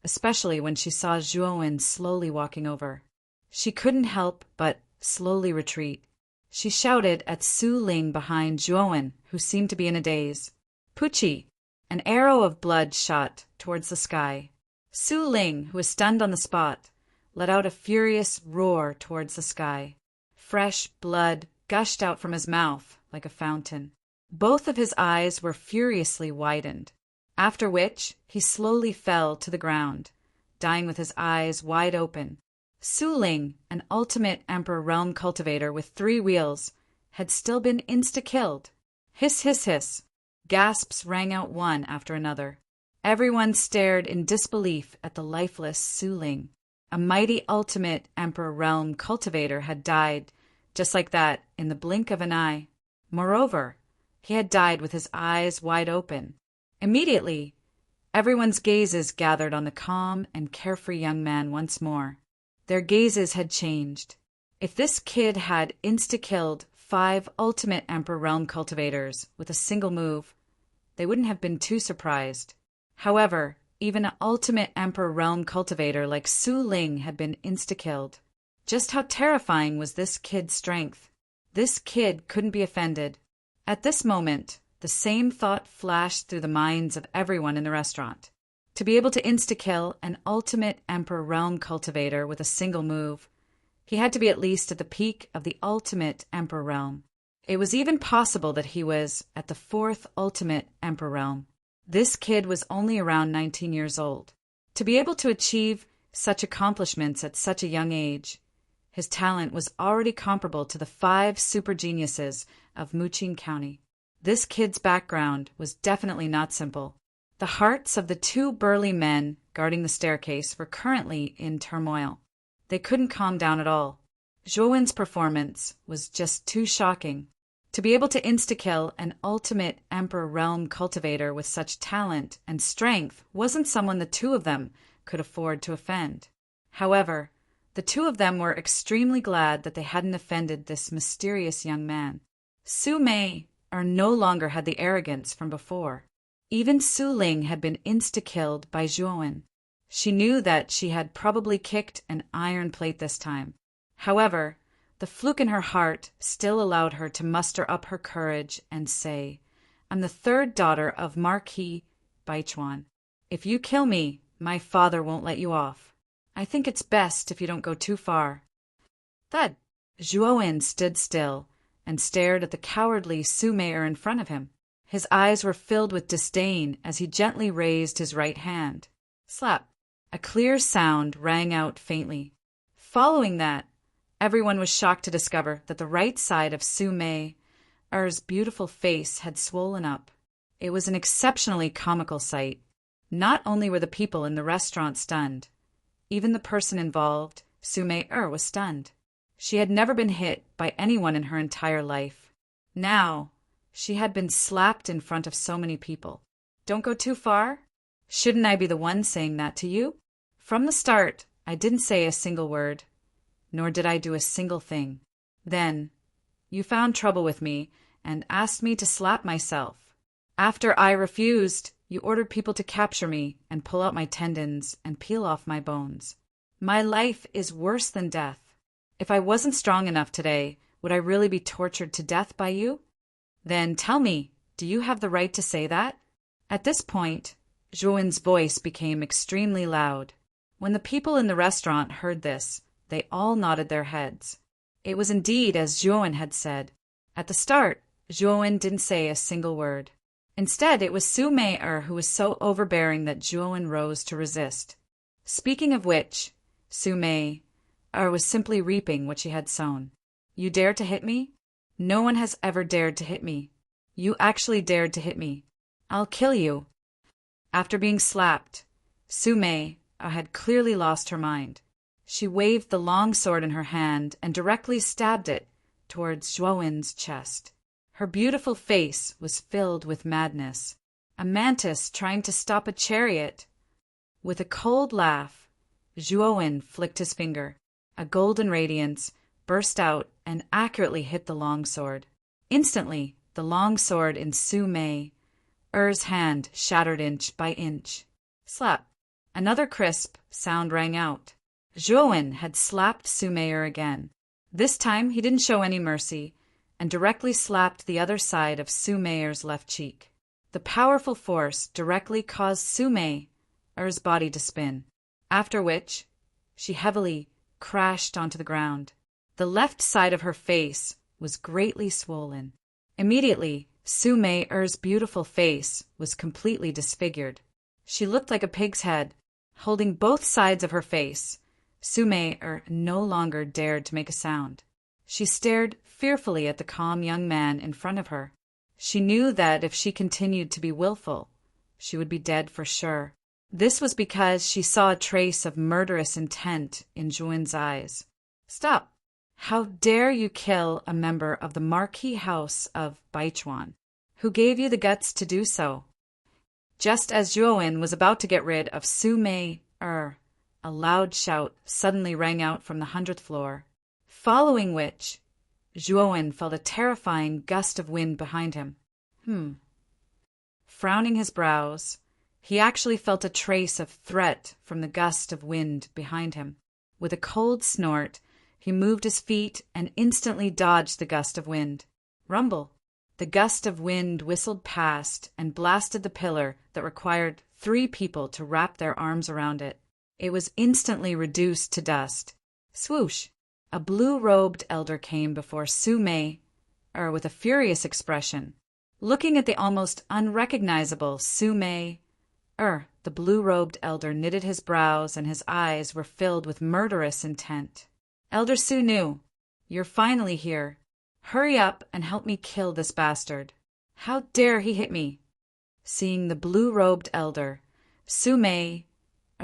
especially when she saw Zhuowen slowly walking over. She couldn't help but slowly retreat. She shouted at Su Ling behind Zhuowen, who seemed to be in a daze. Puchi! An arrow of blood shot towards the sky. Su Ling, who was stunned on the spot, let out a furious roar towards the sky. Fresh blood gushed out from his mouth like a fountain. Both of his eyes were furiously widened, after which he slowly fell to the ground, dying with his eyes wide open. Su Ling, an ultimate Emperor Realm cultivator with 3 wheels, had still been insta-killed. Hiss, hiss, hiss. Gasps rang out one after another. Everyone stared in disbelief at the lifeless Su Ling. A mighty ultimate Emperor Realm cultivator had died, just like that, in the blink of an eye. Moreover, he had died with his eyes wide open. Immediately, everyone's gazes gathered on the calm and carefree young man once more. Their gazes had changed. If this kid had insta-killed 5 ultimate Emperor Realm cultivators with a single move, they wouldn't have been too surprised. However, even an ultimate Emperor Realm cultivator like Su Ling had been insta-killed. Just how terrifying was this kid's strength? This kid couldn't be offended. At this moment, the same thought flashed through the minds of everyone in the restaurant. To be able to insta-kill an ultimate Emperor Realm cultivator with a single move, he had to be at least at the peak of the ultimate Emperor Realm. It was even possible that he was at the 4th ultimate Emperor Realm. This kid was only around 19 years old. To be able to achieve such accomplishments at such a young age, his talent was already comparable to the 5 super geniuses of Muqing County. This kid's background was definitely not simple. The hearts of the 2 burly men guarding the staircase were currently in turmoil. They couldn't calm down at all. Zhuowen's performance was just too shocking. To be able to insta-kill an ultimate Emperor Realm cultivator with such talent and strength wasn't someone the 2 of them could afford to offend. However, the 2 of them were extremely glad that they hadn't offended this mysterious young man. Su Mei no longer had the arrogance from before. Even Su Ling had been insta-killed by Zhuowen. She knew that she had probably kicked an iron plate this time. However, the fluke in her heart still allowed her to muster up her courage and say, "I'm the third daughter of Marquis Baichuan. If you kill me, my father won't let you off. I think it's best if you don't go too far." Thud! Zhuowen stood still and stared at the cowardly Su-Mei in front of him. His eyes were filled with disdain as he gently raised his right hand. Slap! A clear sound rang out faintly. Following that, everyone was shocked to discover that the right side of Su-Mei's beautiful face had swollen up. It was an exceptionally comical sight. Not only were the people in the restaurant stunned, even the person involved, Su-Mei was stunned. She had never been hit by anyone in her entire life. Now, she had been slapped in front of so many people. Don't go too far? Shouldn't I be the one saying that to you? From the start, I didn't say a single word, nor did I do a single thing. Then, you found trouble with me and asked me to slap myself. After I refused, you ordered people to capture me and pull out my tendons and peel off my bones. My life is worse than death. If I wasn't strong enough today, would I really be tortured to death by you? Then tell me, do you have the right to say that? At this point, Zhuowen's voice became extremely loud. When the people in the restaurant heard this, they all nodded their heads. It was indeed as Zhuowen had said. At the start, Zhuowen didn't say a single word. Instead, it was Su-Mei who was so overbearing that Zhuowen rose to resist. Speaking of which, Su-Mei was simply reaping what she had sown. You dare to hit me? No one has ever dared to hit me. You actually dared to hit me. I'll kill you. After being slapped, Su-Mei had clearly lost her mind. She waved the long sword in her hand and directly stabbed it towards Zhuowen's chest. Her beautiful face was filled with madness. A mantis trying to stop a chariot. With a cold laugh, Zhuowen flicked his finger. A golden radiance burst out and accurately hit the longsword. Instantly, the longsword in Su-Mei's hand shattered inch by inch. Slap! Another crisp sound rang out. Zhuowen had slapped Su-Mei again. This time he didn't show any mercy and directly slapped the other side of Su-Mei's left cheek. The powerful force directly caused Su-Mei's body to spin, after which she heavily crashed onto the ground. The left side of her face was greatly swollen. Immediately, Su-Mei's beautiful face was completely disfigured. She looked like a pig's head. Holding both sides of her face, Su-Mei no longer dared to make a sound. She stared fearfully at the calm young man in front of her. She knew that if she continued to be willful, she would be dead for sure. This was because she saw a trace of murderous intent in Zhuowen's eyes. Stop! How dare you kill a member of the Marquis House of Baichuan? Who gave you the guts to do so? Just as Zhuowen was about to get rid of Su-Mei, a loud shout suddenly rang out from the 100th floor, following which Zhuowen felt a terrifying gust of wind behind him. Frowning his brows, he actually felt a trace of threat from the gust of wind behind him. With a cold snort, he moved his feet and instantly dodged the gust of wind. Rumble! The gust of wind whistled past and blasted the pillar that required 3 people to wrap their arms around it. It was instantly reduced to dust. Swoosh! A blue-robed elder came before Su-Mei with a furious expression. Looking at the almost unrecognizable Su-Mei, the blue-robed elder knitted his brows and his eyes were filled with murderous intent. Elder Su-Nu, you're finally here. Hurry up and help me kill this bastard. How dare he hit me? Seeing the blue-robed elder, Su-Mei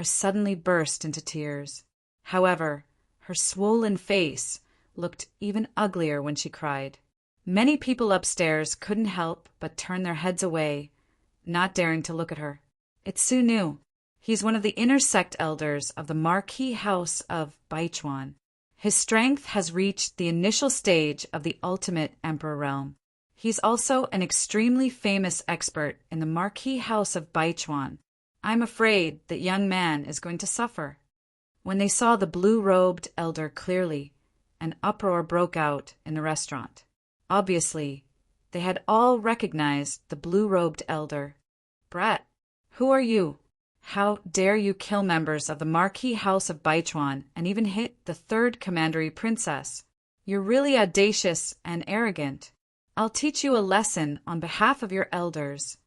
suddenly burst into tears. However, her swollen face looked even uglier when she cried. Many people upstairs couldn't help but turn their heads away, not daring to look at her. It's Su-Nu. He's one of the inner sect elders of the Marquis House of Baichuan. His strength has reached the initial stage of the ultimate emperor realm. He's also an extremely famous expert in the Marquis House of Baichuan. I'm afraid that young man is going to suffer." When they saw the blue-robed elder clearly, an uproar broke out in the restaurant. Obviously, they had all recognized the blue-robed elder. "Brat, who are you? How dare you kill members of the Marquis House of Baichuan and even hit the third commandery princess? You're really audacious and arrogant. I'll teach you a lesson on behalf of your elders."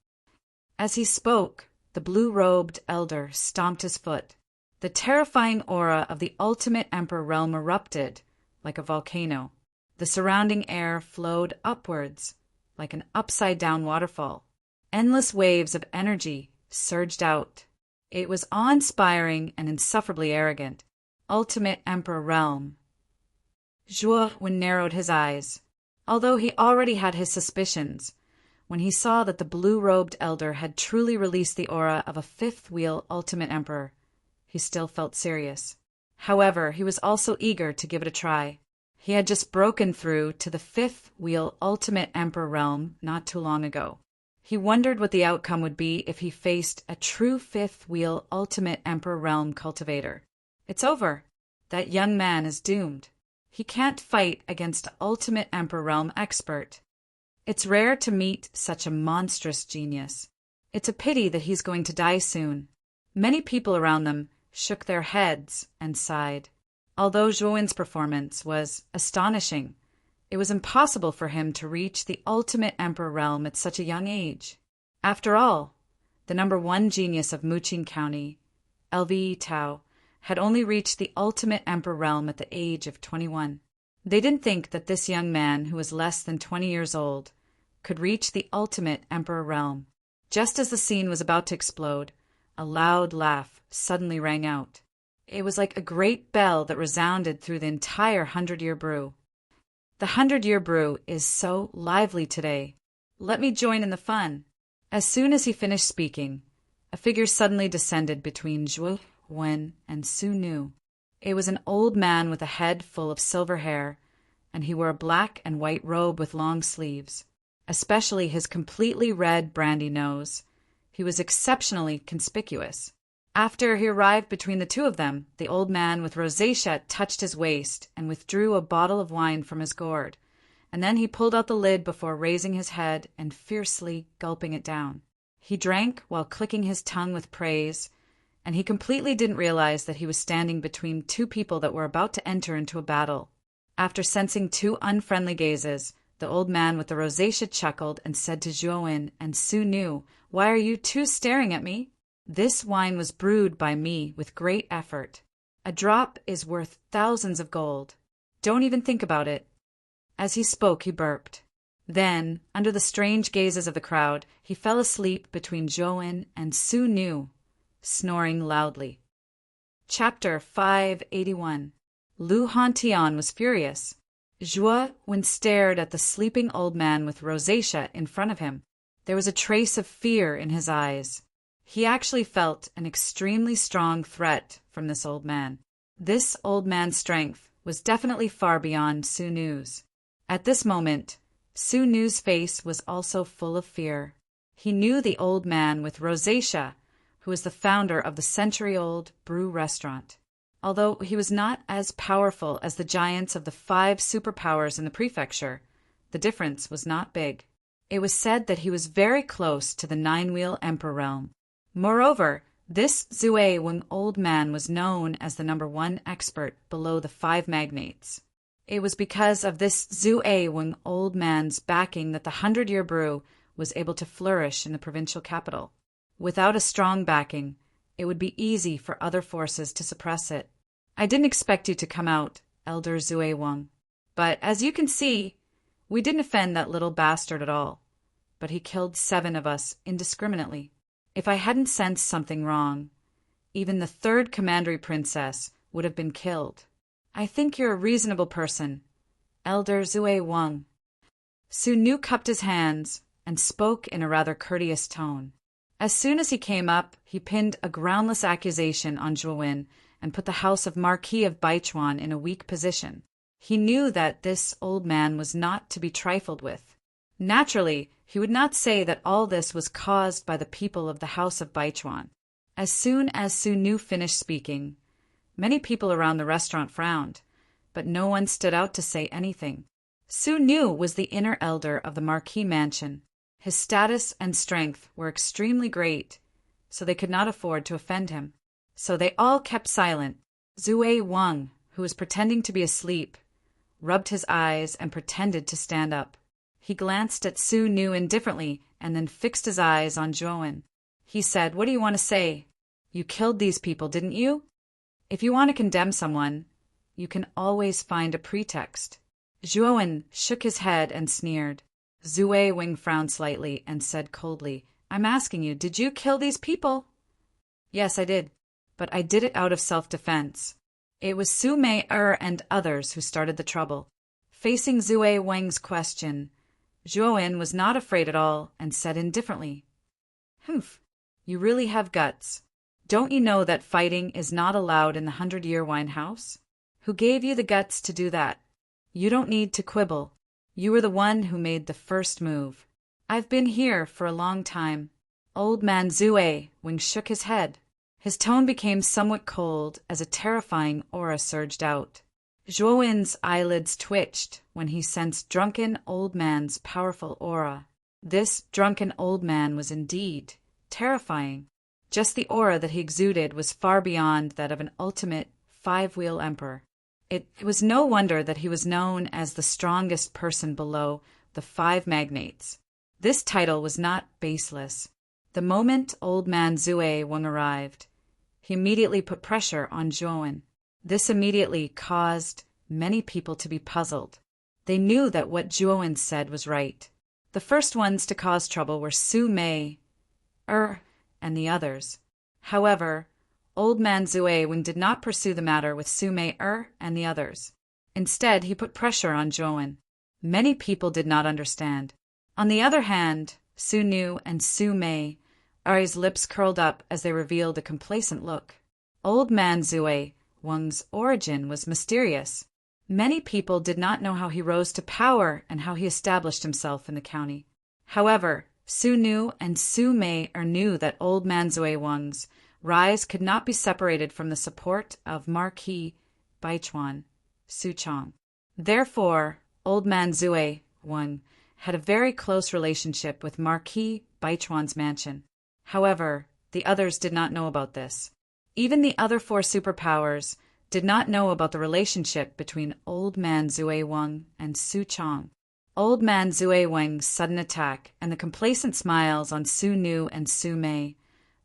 As he spoke, the blue-robed elder stomped his foot. The terrifying aura of the ultimate emperor realm erupted like a volcano. The surrounding air flowed upwards like an upside-down waterfall. Endless waves of energy surged out. It was awe-inspiring and insufferably arrogant. Ultimate Emperor Realm. Zhuo Wen narrowed his eyes. Although he already had his suspicions, when he saw that the blue-robed elder had truly released the aura of a fifth-wheel Ultimate Emperor, he still felt serious. However, he was also eager to give it a try. He had just broken through to the fifth-wheel Ultimate Emperor realm not too long ago. He wondered what the outcome would be if he faced a true fifth-wheel Ultimate Emperor realm cultivator. It's over. That young man is doomed. He can't fight against Ultimate Emperor realm expert. It's rare to meet such a monstrous genius. It's a pity that he's going to die soon. Many people around them shook their heads and sighed. Although Zhuowen's performance was astonishing, it was impossible for him to reach the Ultimate Emperor realm at such a young age. After all, the #1 genius of Muqing County, LVE Tao, had only reached the Ultimate Emperor realm at the age of 21. They didn't think that this young man, who was less than 20 years old, could reach the Ultimate Emperor realm. Just as the scene was about to explode, a loud laugh suddenly rang out. It was like a great bell that resounded through the entire 100-Year Brew. The 100-Year Brew is so lively today. Let me join in the fun. As soon as he finished speaking, a figure suddenly descended between Zhuo Wen and Su Nu. It was an old man with a head full of silver hair, and he wore a black and white robe with long sleeves. Especially his completely red brandy nose. He was exceptionally conspicuous. After he arrived between the two of them, the old man with rosacea touched his waist and withdrew a bottle of wine from his gourd, and then he pulled out the lid before raising his head and fiercely gulping it down. He drank while clicking his tongue with praise, and he completely didn't realize that he was standing between two people that were about to enter into a battle. After sensing two unfriendly gazes, the old man with the rosacea chuckled and said to Zhuowen and Su Nu, "Why are you two staring at me? This wine was brewed by me with great effort. A drop is worth thousands of gold. Don't even think about it." As he spoke, he burped. Then, under the strange gazes of the crowd, he fell asleep between Zhuowen and Su Nu, snoring loudly. Chapter 581. Lu Hantian was furious. Zhuo Wen stared at the sleeping old man with rosacea in front of him. There was a trace of fear in his eyes. He actually felt an extremely strong threat from this old man. This old man's strength was definitely far beyond Su Nu's. At this moment, Su Nu's face was also full of fear. He knew the old man with rosacea, who was the founder of the century-old brew restaurant. Although he was not as powerful as the giants of the 5 superpowers in the prefecture, the difference was not big. It was said that he was very close to the 9-wheel Emperor realm. Moreover, this Zue Weng old man was known as the #1 expert below the 5 magnates. It was because of this Zue Weng old man's backing that the 100-Year Brew was able to flourish in the provincial capital. Without a strong backing, it would be easy for other forces to suppress it. I didn't expect you to come out, Elder Zue Weng. But as you can see, we didn't offend that little bastard at all. But he killed 7 of us indiscriminately. If I hadn't sensed something wrong, even the 3rd commandery princess would have been killed. I think you're a reasonable person, Elder Zue Weng. Su Nu cupped his hands and spoke in a rather courteous tone. As soon as he came up, he pinned a groundless accusation on Zhuowen and put the house of Marquis of Baichuan in a weak position. He knew that this old man was not to be trifled with. Naturally, he would not say that all this was caused by the people of the house of Baichuan. As soon as Su Nu finished speaking, many people around the restaurant frowned, but no one stood out to say anything. Su Nu was the inner elder of the Marquis mansion. His status and strength were extremely great, so they could not afford to offend him. So they all kept silent. Zue Wang, who was pretending to be asleep, rubbed his eyes and pretended to stand up. He glanced at Su Nu indifferently and then fixed his eyes on Zhuowen. He said, "What do you want to say? You killed these people, didn't you? If you want to condemn someone, you can always find a pretext." Zhuowen shook his head and sneered. Zue Wing frowned slightly and said coldly, "I'm asking you, did you kill these people?" "Yes, I did, but I did it out of self-defense. It was Su Mei and others who started the trouble." Facing Zue Wang's question, Zhuowen was not afraid at all and said indifferently, "Humph, you really have guts. Don't you know that fighting is not allowed in the 100-Year Wine House? Who gave you the guts to do that? You don't need to quibble. You were the one who made the first move. I've been here for a long time." Old man Zue Wing shook his head. His tone became somewhat cold as a terrifying aura surged out. Zhuowen's eyelids twitched when he sensed drunken old man's powerful aura. This drunken old man was indeed terrifying. Just the aura that he exuded was far beyond that of an ultimate five-wheel emperor. It was no wonder that he was known as the strongest person below the five magnates. This title was not baseless. The moment old man Zue Wang arrived, he immediately put pressure on Zhuowen. This immediately caused many people to be puzzled. They knew that what Zhuowen said was right. The first ones to cause trouble were Su Mei, and the others. However, old man Zue Wing did not pursue the matter with Su Mei and the others. Instead, he put pressure on Zhuowen. Many people did not understand. On the other hand, Su Nu and Su Mei, Ari's lips curled up as they revealed a complacent look. Old man Zue Wang's origin was mysterious. Many people did not know how he rose to power and how he established himself in the county. However, Su Nu and Su Mei knew that old man Zue Wang's rise could not be separated from the support of Marquis Baichuan, Su Chong. Therefore, old man Zue Wang had a very close relationship with Marquis Baichuan's mansion. However, the others did not know about this. Even the other four superpowers did not know about the relationship between old man Zue Wang and Su Chong. Old man Zue Wang's sudden attack and the complacent smiles on Su Nu and Su Mei,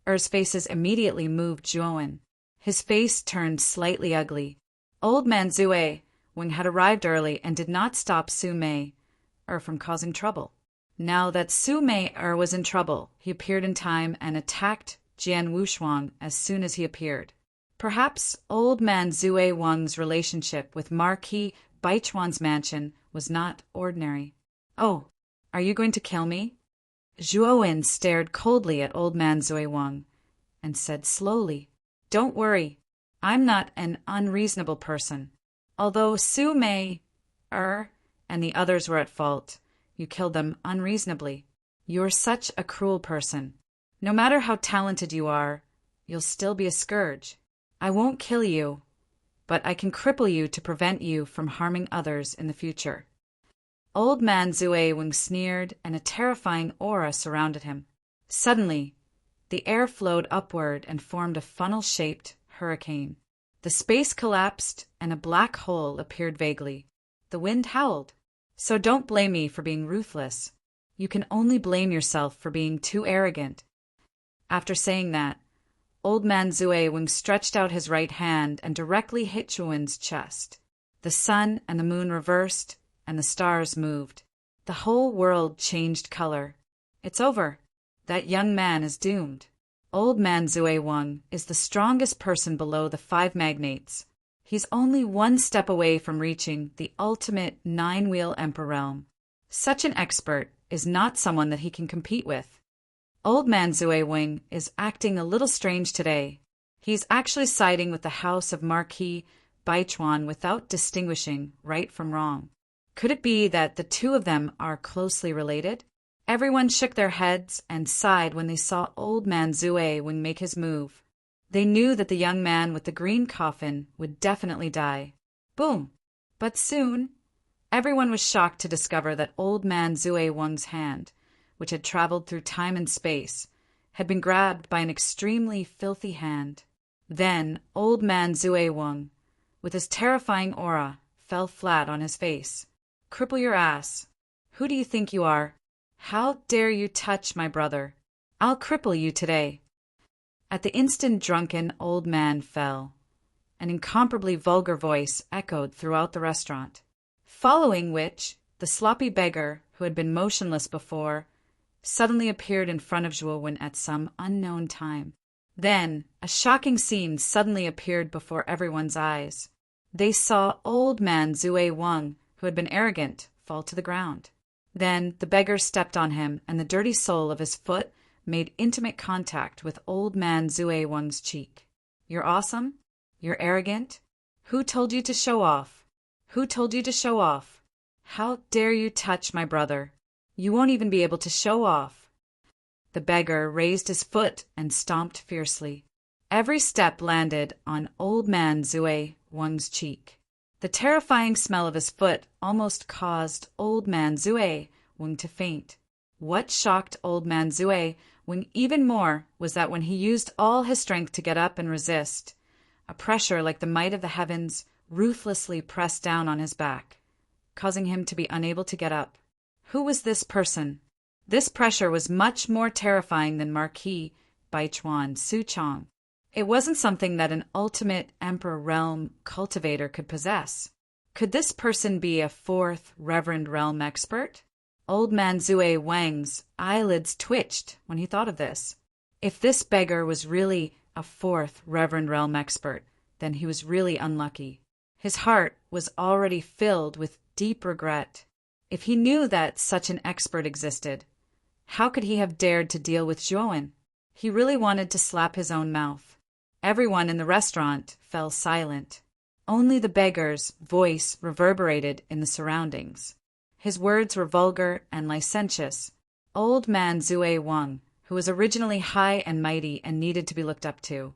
Er's faces immediately moved Zhuowen. His face turned slightly ugly. Old man Zue Wang had arrived early and did not stop Su Mei from causing trouble. Now that Su Mei was in trouble, he appeared in time and attacked Jian Wushuang as soon as he appeared. Perhaps old man Zue Wang's relationship with Marquis Baichuan's mansion was not ordinary. "Oh, are you going to kill me?" Zhuowen stared coldly at old man Zue Wang and said slowly, "Don't worry, I'm not an unreasonable person. Although Su Mei and the others were at fault, you killed them unreasonably. You're such a cruel person. No matter how talented you are, you'll still be a scourge. I won't kill you, but I can cripple you to prevent you from harming others in the future." Old man Zue Wing sneered, and a terrifying aura surrounded him. Suddenly, the air flowed upward and formed a funnel-shaped hurricane. The space collapsed, and a black hole appeared vaguely. The wind howled. So don't blame me for being ruthless. You can only blame yourself for being too arrogant. After saying that, old man Zue Wing stretched out his right hand and directly hit Zhuowen's chest. The sun and the moon reversed, and the stars moved. The whole world changed color. It's over. That young man is doomed. Old man Zue Wang is the strongest person below the five magnates. He's only one step away from reaching the ultimate nine-wheel emperor realm. Such an expert is not someone that he can compete with. Old man Zue Wing is acting a little strange today. He's actually siding with the house of Marquis Baichuan without distinguishing right from wrong. Could it be that the two of them are closely related? Everyone shook their heads and sighed when they saw Old Man Zue make his move. They knew that the young man with the green coffin would definitely die. Boom! But soon, everyone was shocked to discover that Old Man Zue Wang's hand, which had traveled through time and space, had been grabbed by an extremely filthy hand. Then Old Man Zue Wang, with his terrifying aura, fell flat on his face. Cripple your ass. Who do you think you are? How dare you touch my brother? I'll cripple you today. At the instant drunken old man fell. An incomparably vulgar voice echoed throughout the restaurant, following which the sloppy beggar, who had been motionless before, suddenly appeared in front of Zhuo at some unknown time. Then a shocking scene suddenly appeared before everyone's eyes. They saw Old Man Zue Wang, who had been arrogant, fall to the ground. Then the beggar stepped on him, and the dirty sole of his foot made intimate contact with Old Man Zue Wang's cheek. You're awesome? You're arrogant? Who told you to show off? Who told you to show off? How dare you touch my brother? You won't even be able to show off. The beggar raised his foot and stomped fiercely. Every step landed on Old Man Zue Wang's cheek. The terrifying smell of his foot almost caused Old Man Zue Wang to faint. What shocked Old Man Zue Wang even more was that when he used all his strength to get up and resist, a pressure like the might of the heavens ruthlessly pressed down on his back, causing him to be unable to get up. Who was this person? This pressure was much more terrifying than Marquis Baichuan Su Chong. It wasn't something that an ultimate Emperor Realm cultivator could possess. Could this person be a fourth Reverend Realm expert? Old Man Zue Wang's eyelids twitched when he thought of this. If this beggar was really a fourth Reverend Realm expert, then he was really unlucky. His heart was already filled with deep regret. If he knew that such an expert existed, how could he have dared to deal with Zhuowen? He really wanted to slap his own mouth. Everyone in the restaurant fell silent. Only the beggar's voice reverberated in the surroundings. His words were vulgar and licentious. Old Man Zue Wang, who was originally high and mighty and needed to be looked up to,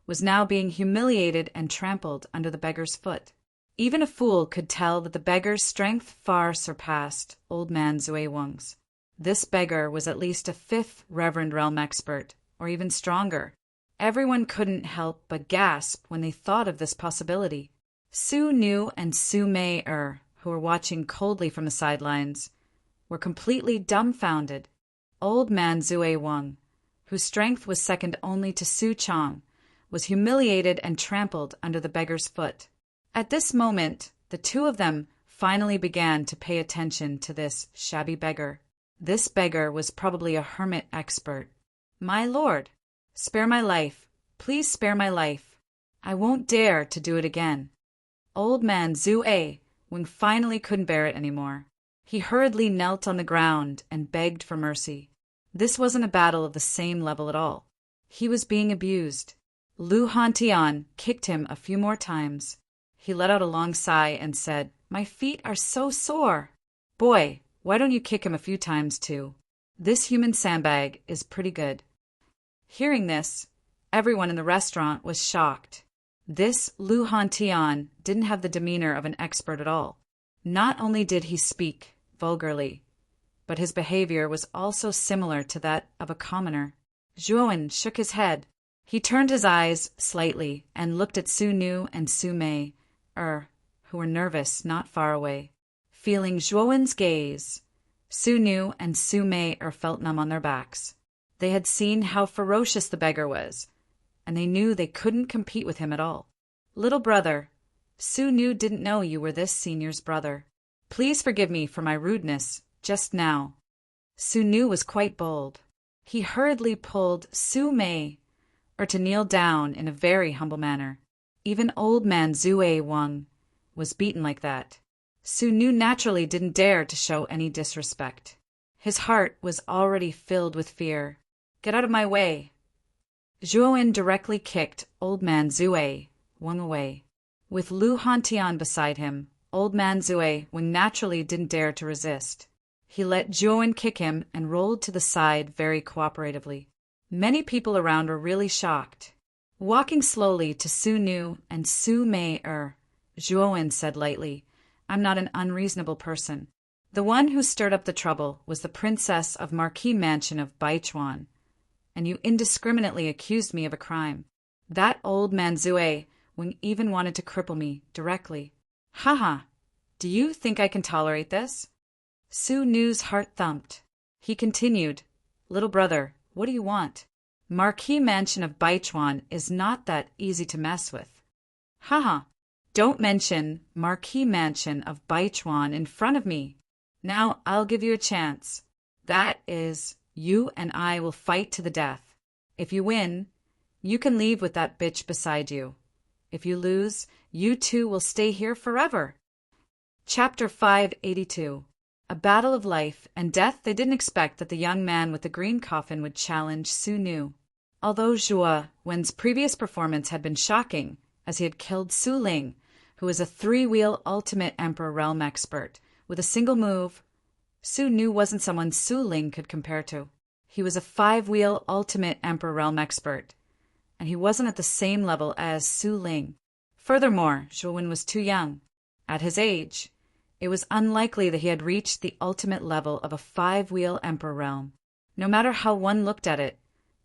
was now being humiliated and trampled under the beggar's foot. Even a fool could tell that the beggar's strength far surpassed Old Man Zue Wang's. This beggar was at least a fifth Reverend Realm expert, or even stronger. Everyone couldn't help but gasp when they thought of this possibility. Su Nu and Su Mei, who were watching coldly from the sidelines, were completely dumbfounded. Old Man Zue Wang, whose strength was second only to Su Chong, was humiliated and trampled under the beggar's foot. At this moment, the two of them finally began to pay attention to this shabby beggar. This beggar was probably a hermit expert. My lord, spare my life. Please spare my life. I won't dare to do it again. Old Man Zue Wang finally couldn't bear it anymore. He hurriedly knelt on the ground and begged for mercy. This wasn't a battle of the same level at all. He was being abused. Lu Hantian kicked him a few more times. He let out a long sigh and said, My feet are so sore. Boy, why don't you kick him a few times too? This human sandbag is pretty good. Hearing this, everyone in the restaurant was shocked. This Lu Hantian didn't have the demeanor of an expert at all. Not only did he speak vulgarly, but his behavior was also similar to that of a commoner. Zhuowen shook his head. He turned his eyes slightly and looked at Su Nu and Su Mei, who were nervous not far away. Feeling Zhuowen's gaze, Su Nu and Su Mei felt numb on their backs. They had seen how ferocious the beggar was, and they knew they couldn't compete with him at all. Little brother, Su Nu didn't know you were this senior's brother. Please forgive me for my rudeness just now. Su Nu was quite bold. He hurriedly pulled Su Mei to kneel down in a very humble manner. Even Old Man Zue Wang was beaten like that. Su Nu naturally didn't dare to show any disrespect. His heart was already filled with fear. Get out of my way. Zhuowen directly kicked Old Man Zue Wang away. With Lu Hantian beside him, Old Man Zue Wang naturally didn't dare to resist. He let Zhuowen kick him and rolled to the side very cooperatively. Many people around were really shocked. Walking slowly to Su Nu and Su Mei Zhuowen said lightly, "I'm not an unreasonable person. The one who stirred up the trouble was the princess of Marquis Mansion of Baichuan, and you indiscriminately accused me of a crime. That old man Zue even wanted to cripple me directly. Haha, do you think I can tolerate this?" Su Nu's heart thumped. He continued, "Little brother, what do you want? Marquis Mansion of Baichuan is not that easy to mess with." "Haha, don't mention Marquis Mansion of Baichuan in front of me. Now I'll give you a chance. That is, you and I will fight to the death. If you win, you can leave with that bitch beside you. If you lose, you two will stay here forever." Chapter 582. A battle of life and death. They didn't expect that the young man with the green coffin would challenge Su Nu. Although Zhuo Wen's previous performance had been shocking, as he had killed Su Ling, who was a three-wheel ultimate Emperor Realm expert, with a single move, Su Nu wasn't someone Su Ling could compare to. He was a five-wheel ultimate Emperor Realm expert, and he wasn't at the same level as Su Ling. Furthermore, Zhuo Wen was too young. At his age, it was unlikely that he had reached the ultimate level of a five-wheel Emperor Realm. No matter how one looked at it,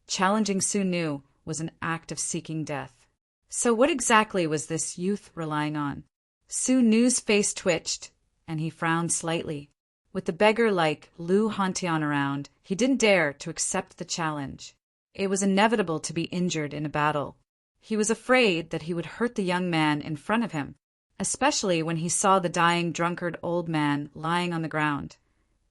challenging Su Nu was an act of seeking death. So what exactly was this youth relying on? Su Nu's face twitched, and he frowned slightly. With the beggar like Lu Hantian around, he didn't dare to accept the challenge. It was inevitable to be injured in a battle. He was afraid that he would hurt the young man in front of him, especially when he saw the dying drunkard old man lying on the ground.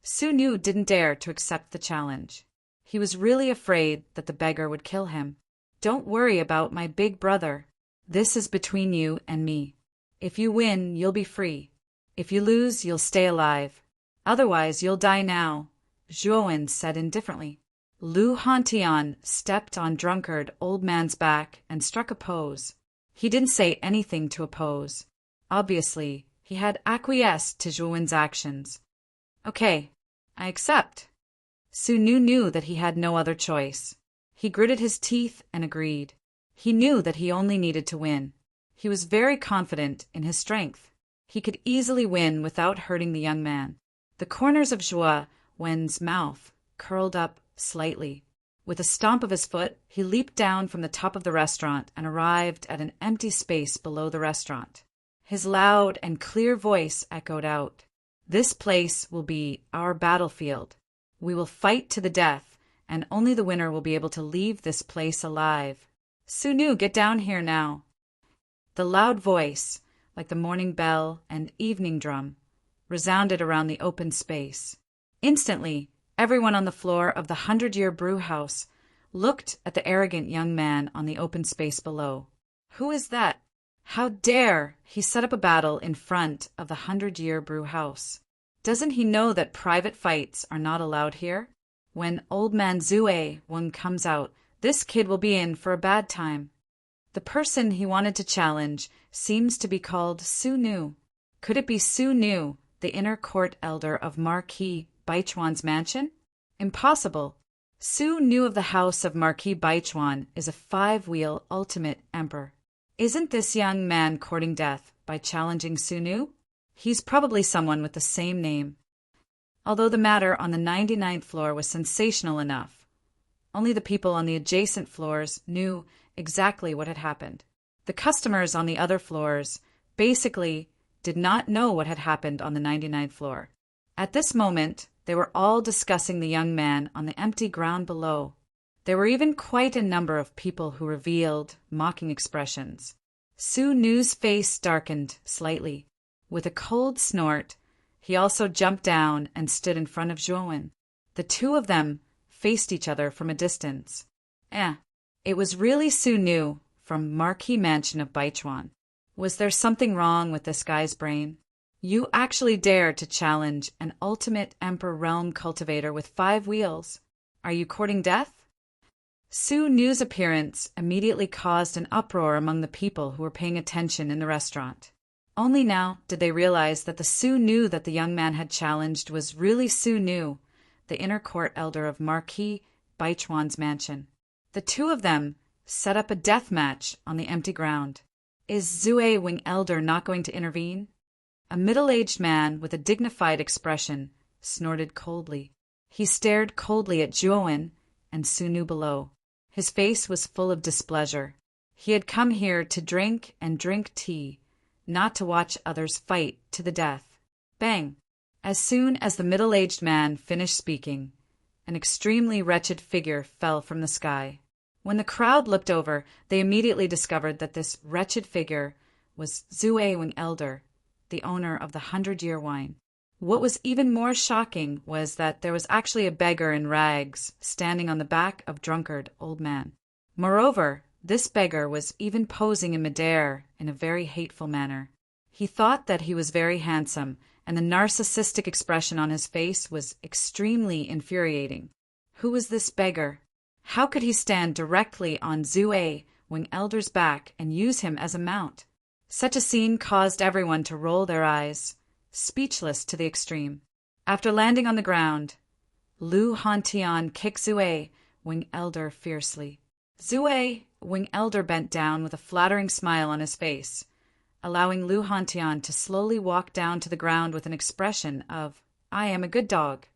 Su Nu didn't dare to accept the challenge. He was really afraid that the beggar would kill him. "Don't worry about my big brother. This is between you and me. If you win, you'll be free. If you lose, you'll stay alive. Otherwise, you'll die now," Zhuowen said indifferently. Lu Hantian stepped on drunkard old man's back and struck a pose. He didn't say anything to oppose. Obviously, he had acquiesced to Zhuowen's actions. "Okay, I accept." Su Nu knew that he had no other choice. He gritted his teeth and agreed. He knew that he only needed to win. He was very confident in his strength. He could easily win without hurting the young man. The corners of Zhuo Wen's mouth curled up slightly. With a stomp of his foot, he leaped down from the top of the restaurant and arrived at an empty space below the restaurant. His loud and clear voice echoed out, "This place will be our battlefield. We will fight to the death, and only the winner will be able to leave this place alive. Su Nu, get down here now." The loud voice, like the morning bell and evening drum, resounded around the open space. Instantly, everyone on the floor of the 100-Year Brew House looked at the arrogant young man on the open space below. Who is that? How dare he set up a battle in front of the 100-Year Brew House? Doesn't he know that private fights are not allowed here? When old man Zue Weng comes out, this kid will be in for a bad time. The person he wanted to challenge seems to be called Su Nu. Could it be Su Nu, the inner court elder of Marquis Baichuan's mansion? Impossible. Su Nu of the house of Marquis Baichuan is a five-wheel ultimate emperor. Isn't this young man courting death by challenging Su Nu? He's probably someone with the same name. Although the matter on the 99th floor was sensational enough, only the people on the adjacent floors knew exactly what had happened. The customers on the other floors basically did not know what had happened on the 99th floor. At this moment, they were all discussing the young man on the empty ground below. There were even quite a number of people who revealed mocking expressions. Su Nu's face darkened slightly. With a cold snort, he also jumped down and stood in front of Zhuowen. The two of them faced each other from a distance. It was really Su Nu from Marquis Mansion of Baichuan. Was there something wrong with this guy's brain? You actually dared to challenge an ultimate Emperor Realm cultivator with 5 wheels. Are you courting death? Su Nu's appearance immediately caused an uproar among the people who were paying attention in the restaurant. Only now did they realize that the Su Nu that the young man had challenged was really Su Nu, the inner court elder of Marquis Baichuan's mansion. The two of them set up a death match on the empty ground. Is Zue Wing Elder not going to intervene? A middle-aged man with a dignified expression snorted coldly. He stared coldly at Zhuowen and Su Nu below. His face was full of displeasure. He had come here to drink and drink tea, not to watch others fight to the death. Bang! As soon as the middle-aged man finished speaking, an extremely wretched figure fell from the sky. When the crowd looked over, they immediately discovered that this wretched figure was Zue Wing Elder, the owner of the 100-year wine. What was even more shocking was that there was actually a beggar in rags standing on the back of drunkard old man. Moreover, this beggar was even posing in midair in a very hateful manner. He thought that he was very handsome, and the narcissistic expression on his face was extremely infuriating. Who was this beggar? How could he stand directly on Zue Wing Elder's back and use him as a mount? Such a scene caused everyone to roll their eyes, speechless to the extreme. After landing on the ground, Lu Hantian kicked Zue Wing Elder fiercely. Zue Wing Elder bent down with a flattering smile on his face, allowing Lu Hantian to slowly walk down to the ground with an expression of, "I am a good dog."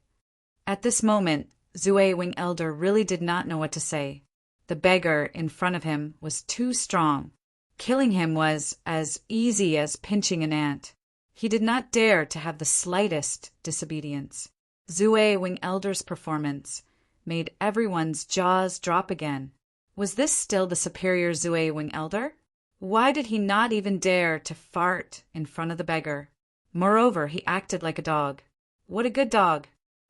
At this moment, Zue Wing Elder really did not know what to say. The beggar in front of him was too strong. Killing him was as easy as pinching an ant. He did not dare to have the slightest disobedience. Zue Wing Elder's performance made everyone's jaws drop again. Was this still the superior Zue Wing Elder? Why did he not even dare to fart in front of the beggar? Moreover, he acted like a dog. What a good dog!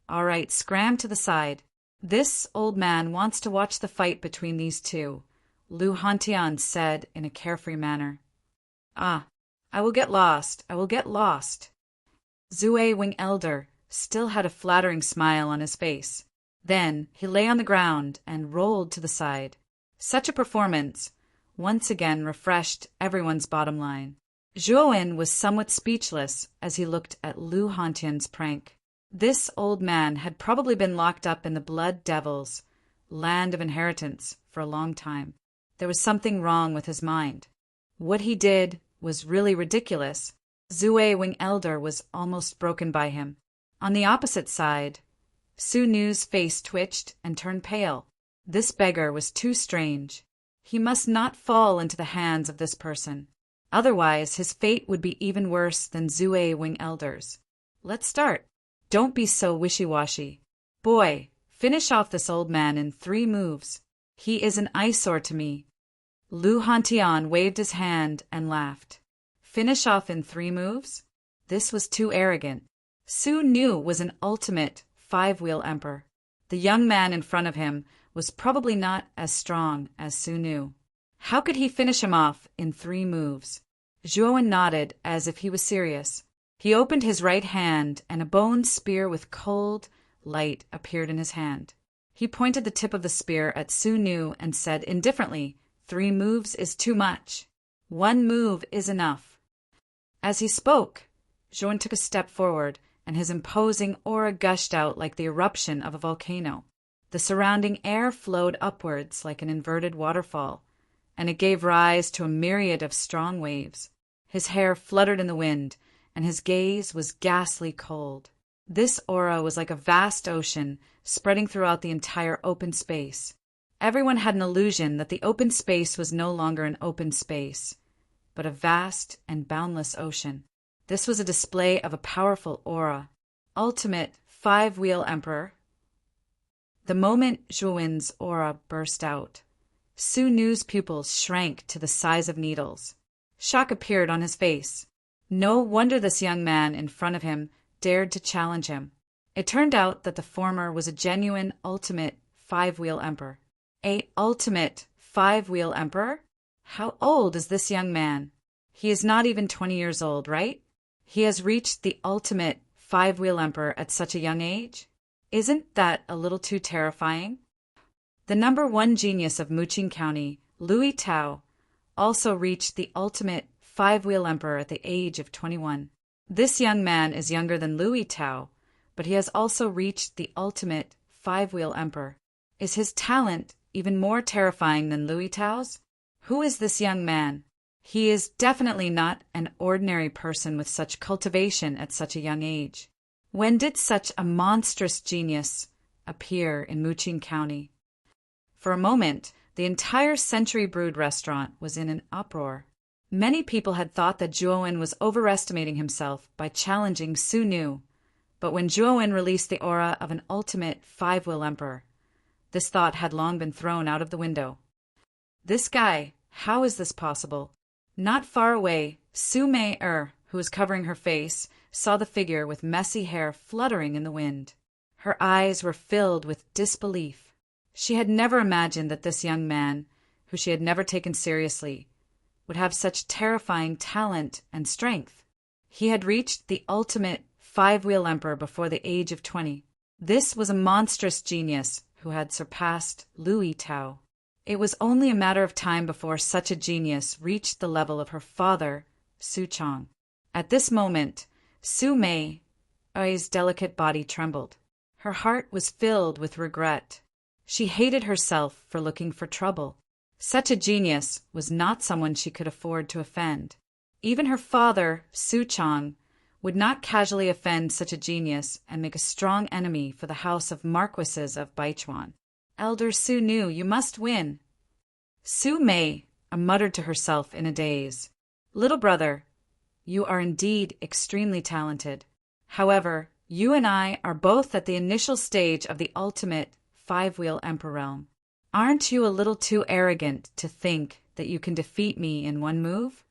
All right, scram to the side. This old man wants to watch the fight between these two, Lu Hantian said in a carefree manner. Ah, I will get lost, I will get lost. Zue Wing Elder still had a flattering smile on his face. Then he lay on the ground and rolled to the side. Such a performance once again refreshed everyone's bottom line. Zhuowen was somewhat speechless as he looked at Lu Hantian's prank. This old man had probably been locked up in the Blood Devil's land of inheritance for a long time. There was something wrong with his mind. What he did was really ridiculous. Zue Wing Elder was almost broken by him. On the opposite side, Su Nu's face twitched and turned pale. This beggar was too strange. He must not fall into the hands of this person. Otherwise, his fate would be even worse than Zue Wing Elder's. Let's start. Don't be so wishy-washy. Boy, finish off this old man in 3 moves. He is an eyesore to me. Lu Hantian waved his hand and laughed. Finish off in 3 moves? This was too arrogant. Su Nu was an ultimate 5-wheel emperor. The young man in front of him was probably not as strong as Su Nu. How could he finish him off in 3 moves? Zhuowen nodded as if he was serious. He opened his right hand, and a bone spear with cold light appeared in his hand. He pointed the tip of the spear at Su Nu and said indifferently, 3 moves is too much. 1 move is enough. As he spoke, Zhuowen took a step forward, and his imposing aura gushed out like the eruption of a volcano. The surrounding air flowed upwards like an inverted waterfall, and it gave rise to a myriad of strong waves. His hair fluttered in the wind, and his gaze was ghastly cold. This aura was like a vast ocean spreading throughout the entire open space. Everyone had an illusion that the open space was no longer an open space, but a vast and boundless ocean. This was a display of a powerful aura. Ultimate 5-wheel emperor. The moment Zhuowen's aura burst out, Su Nu's pupils shrank to the size of needles. Shock appeared on his face. No wonder this young man in front of him dared to challenge him. It turned out that the former was a genuine ultimate 5-wheel emperor. A ultimate 5-wheel emperor? How old is this young man? He is not even 20 years old, right? He has reached the ultimate 5-wheel emperor at such a young age? Isn't that a little too terrifying? The number 1 genius of Muqing County, Louis Tao, also reached the ultimate five-wheel emperor at the age of 21. This young man is younger than Louis Tao, but he has also reached the ultimate five-wheel emperor. Is his talent even more terrifying than Louis Tao's? Who is this young man? He is definitely not an ordinary person with such cultivation at such a young age. When did such a monstrous genius appear in Muqing County? For a moment, the entire Century Brood restaurant was in an uproar. Many people had thought that Zhuowen was overestimating himself by challenging Su Nu, but when Zhuowen released the aura of an ultimate five-wheel emperor, this thought had long been thrown out of the window. This guy, how is this possible? Not far away, Su Mei, who was covering her face, saw the figure with messy hair fluttering in the wind. Her eyes were filled with disbelief. She had never imagined that this young man, who she had never taken seriously, would have such terrifying talent and strength. He had reached the ultimate five-wheel emperor before the age of 20. This was a monstrous genius who had surpassed Louis Tao. It was only a matter of time before such a genius reached the level of her father, Su Chong. At this moment, Su Mei's delicate body trembled. Her heart was filled with regret. She hated herself for looking for trouble. Such a genius was not someone she could afford to offend. Even her father, Su Chong, would not casually offend such a genius and make a strong enemy for the house of Marquises of Baichuan. Elder Su Nu, you must win. Su Mei muttered to herself in a daze. Little brother, you are indeed extremely talented. However, you and I are both at the initial stage of the ultimate five-wheel emperor realm. Aren't you a little too arrogant to think that you can defeat me in one move?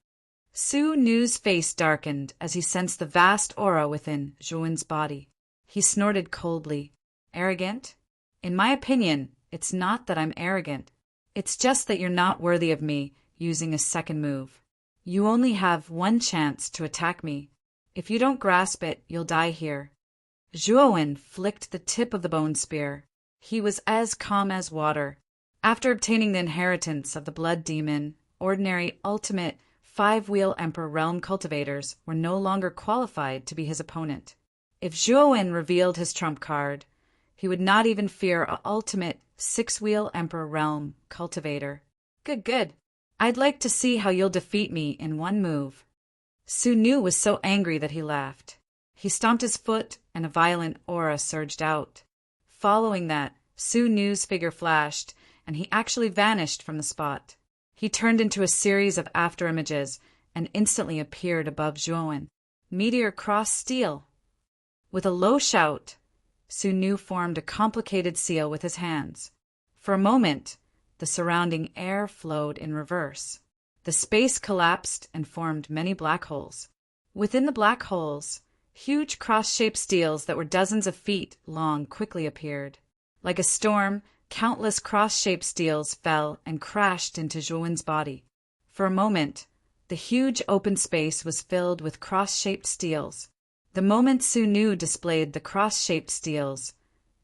Su Nu's face darkened as he sensed the vast aura within Zhuowen's body. He snorted coldly. Arrogant? In my opinion, it's not that I'm arrogant. It's just that you're not worthy of me using a second move. You only have one chance to attack me. If you don't grasp it, you'll die here. Zhuowen flicked the tip of the bone spear. He was as calm as water. After obtaining the inheritance of the blood demon, ordinary ultimate five-wheel emperor realm cultivators were no longer qualified to be his opponent. If Zhuowen revealed his trump card, he would not even fear an ultimate six-wheel emperor realm cultivator. Good. I'd like to see how you'll defeat me in one move. Su Nu was so angry that he laughed. He stomped his foot and a violent aura surged out. Following that, Su Nu's figure flashed, and he actually vanished from the spot. He turned into a series of afterimages and instantly appeared above Zhuowen. Meteor cross steel. With a low shout, Su Nu formed a complicated seal with his hands. For a moment, the surrounding air flowed in reverse. The space collapsed and formed many black holes. Within the black holes, huge cross-shaped steels that were dozens of feet long quickly appeared. Like a storm, countless cross-shaped steels fell and crashed into Zhuowen's body. For a moment, the huge open space was filled with cross-shaped steels. The moment Su Nu displayed the cross-shaped steels,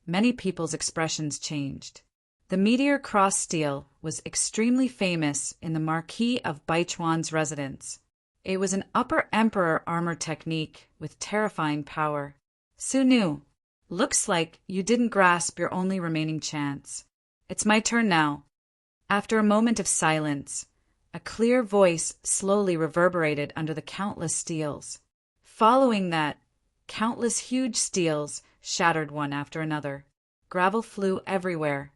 many people's expressions changed. The meteor cross steel was extremely famous in the Marquis of Baichuan's residence. It was an upper emperor armor technique with terrifying power. Su Nu, looks like you didn't grasp your only remaining chance. It's my turn now. After a moment of silence, a clear voice slowly reverberated under the countless steels. Following that, countless huge steels shattered one after another. Gravel flew everywhere,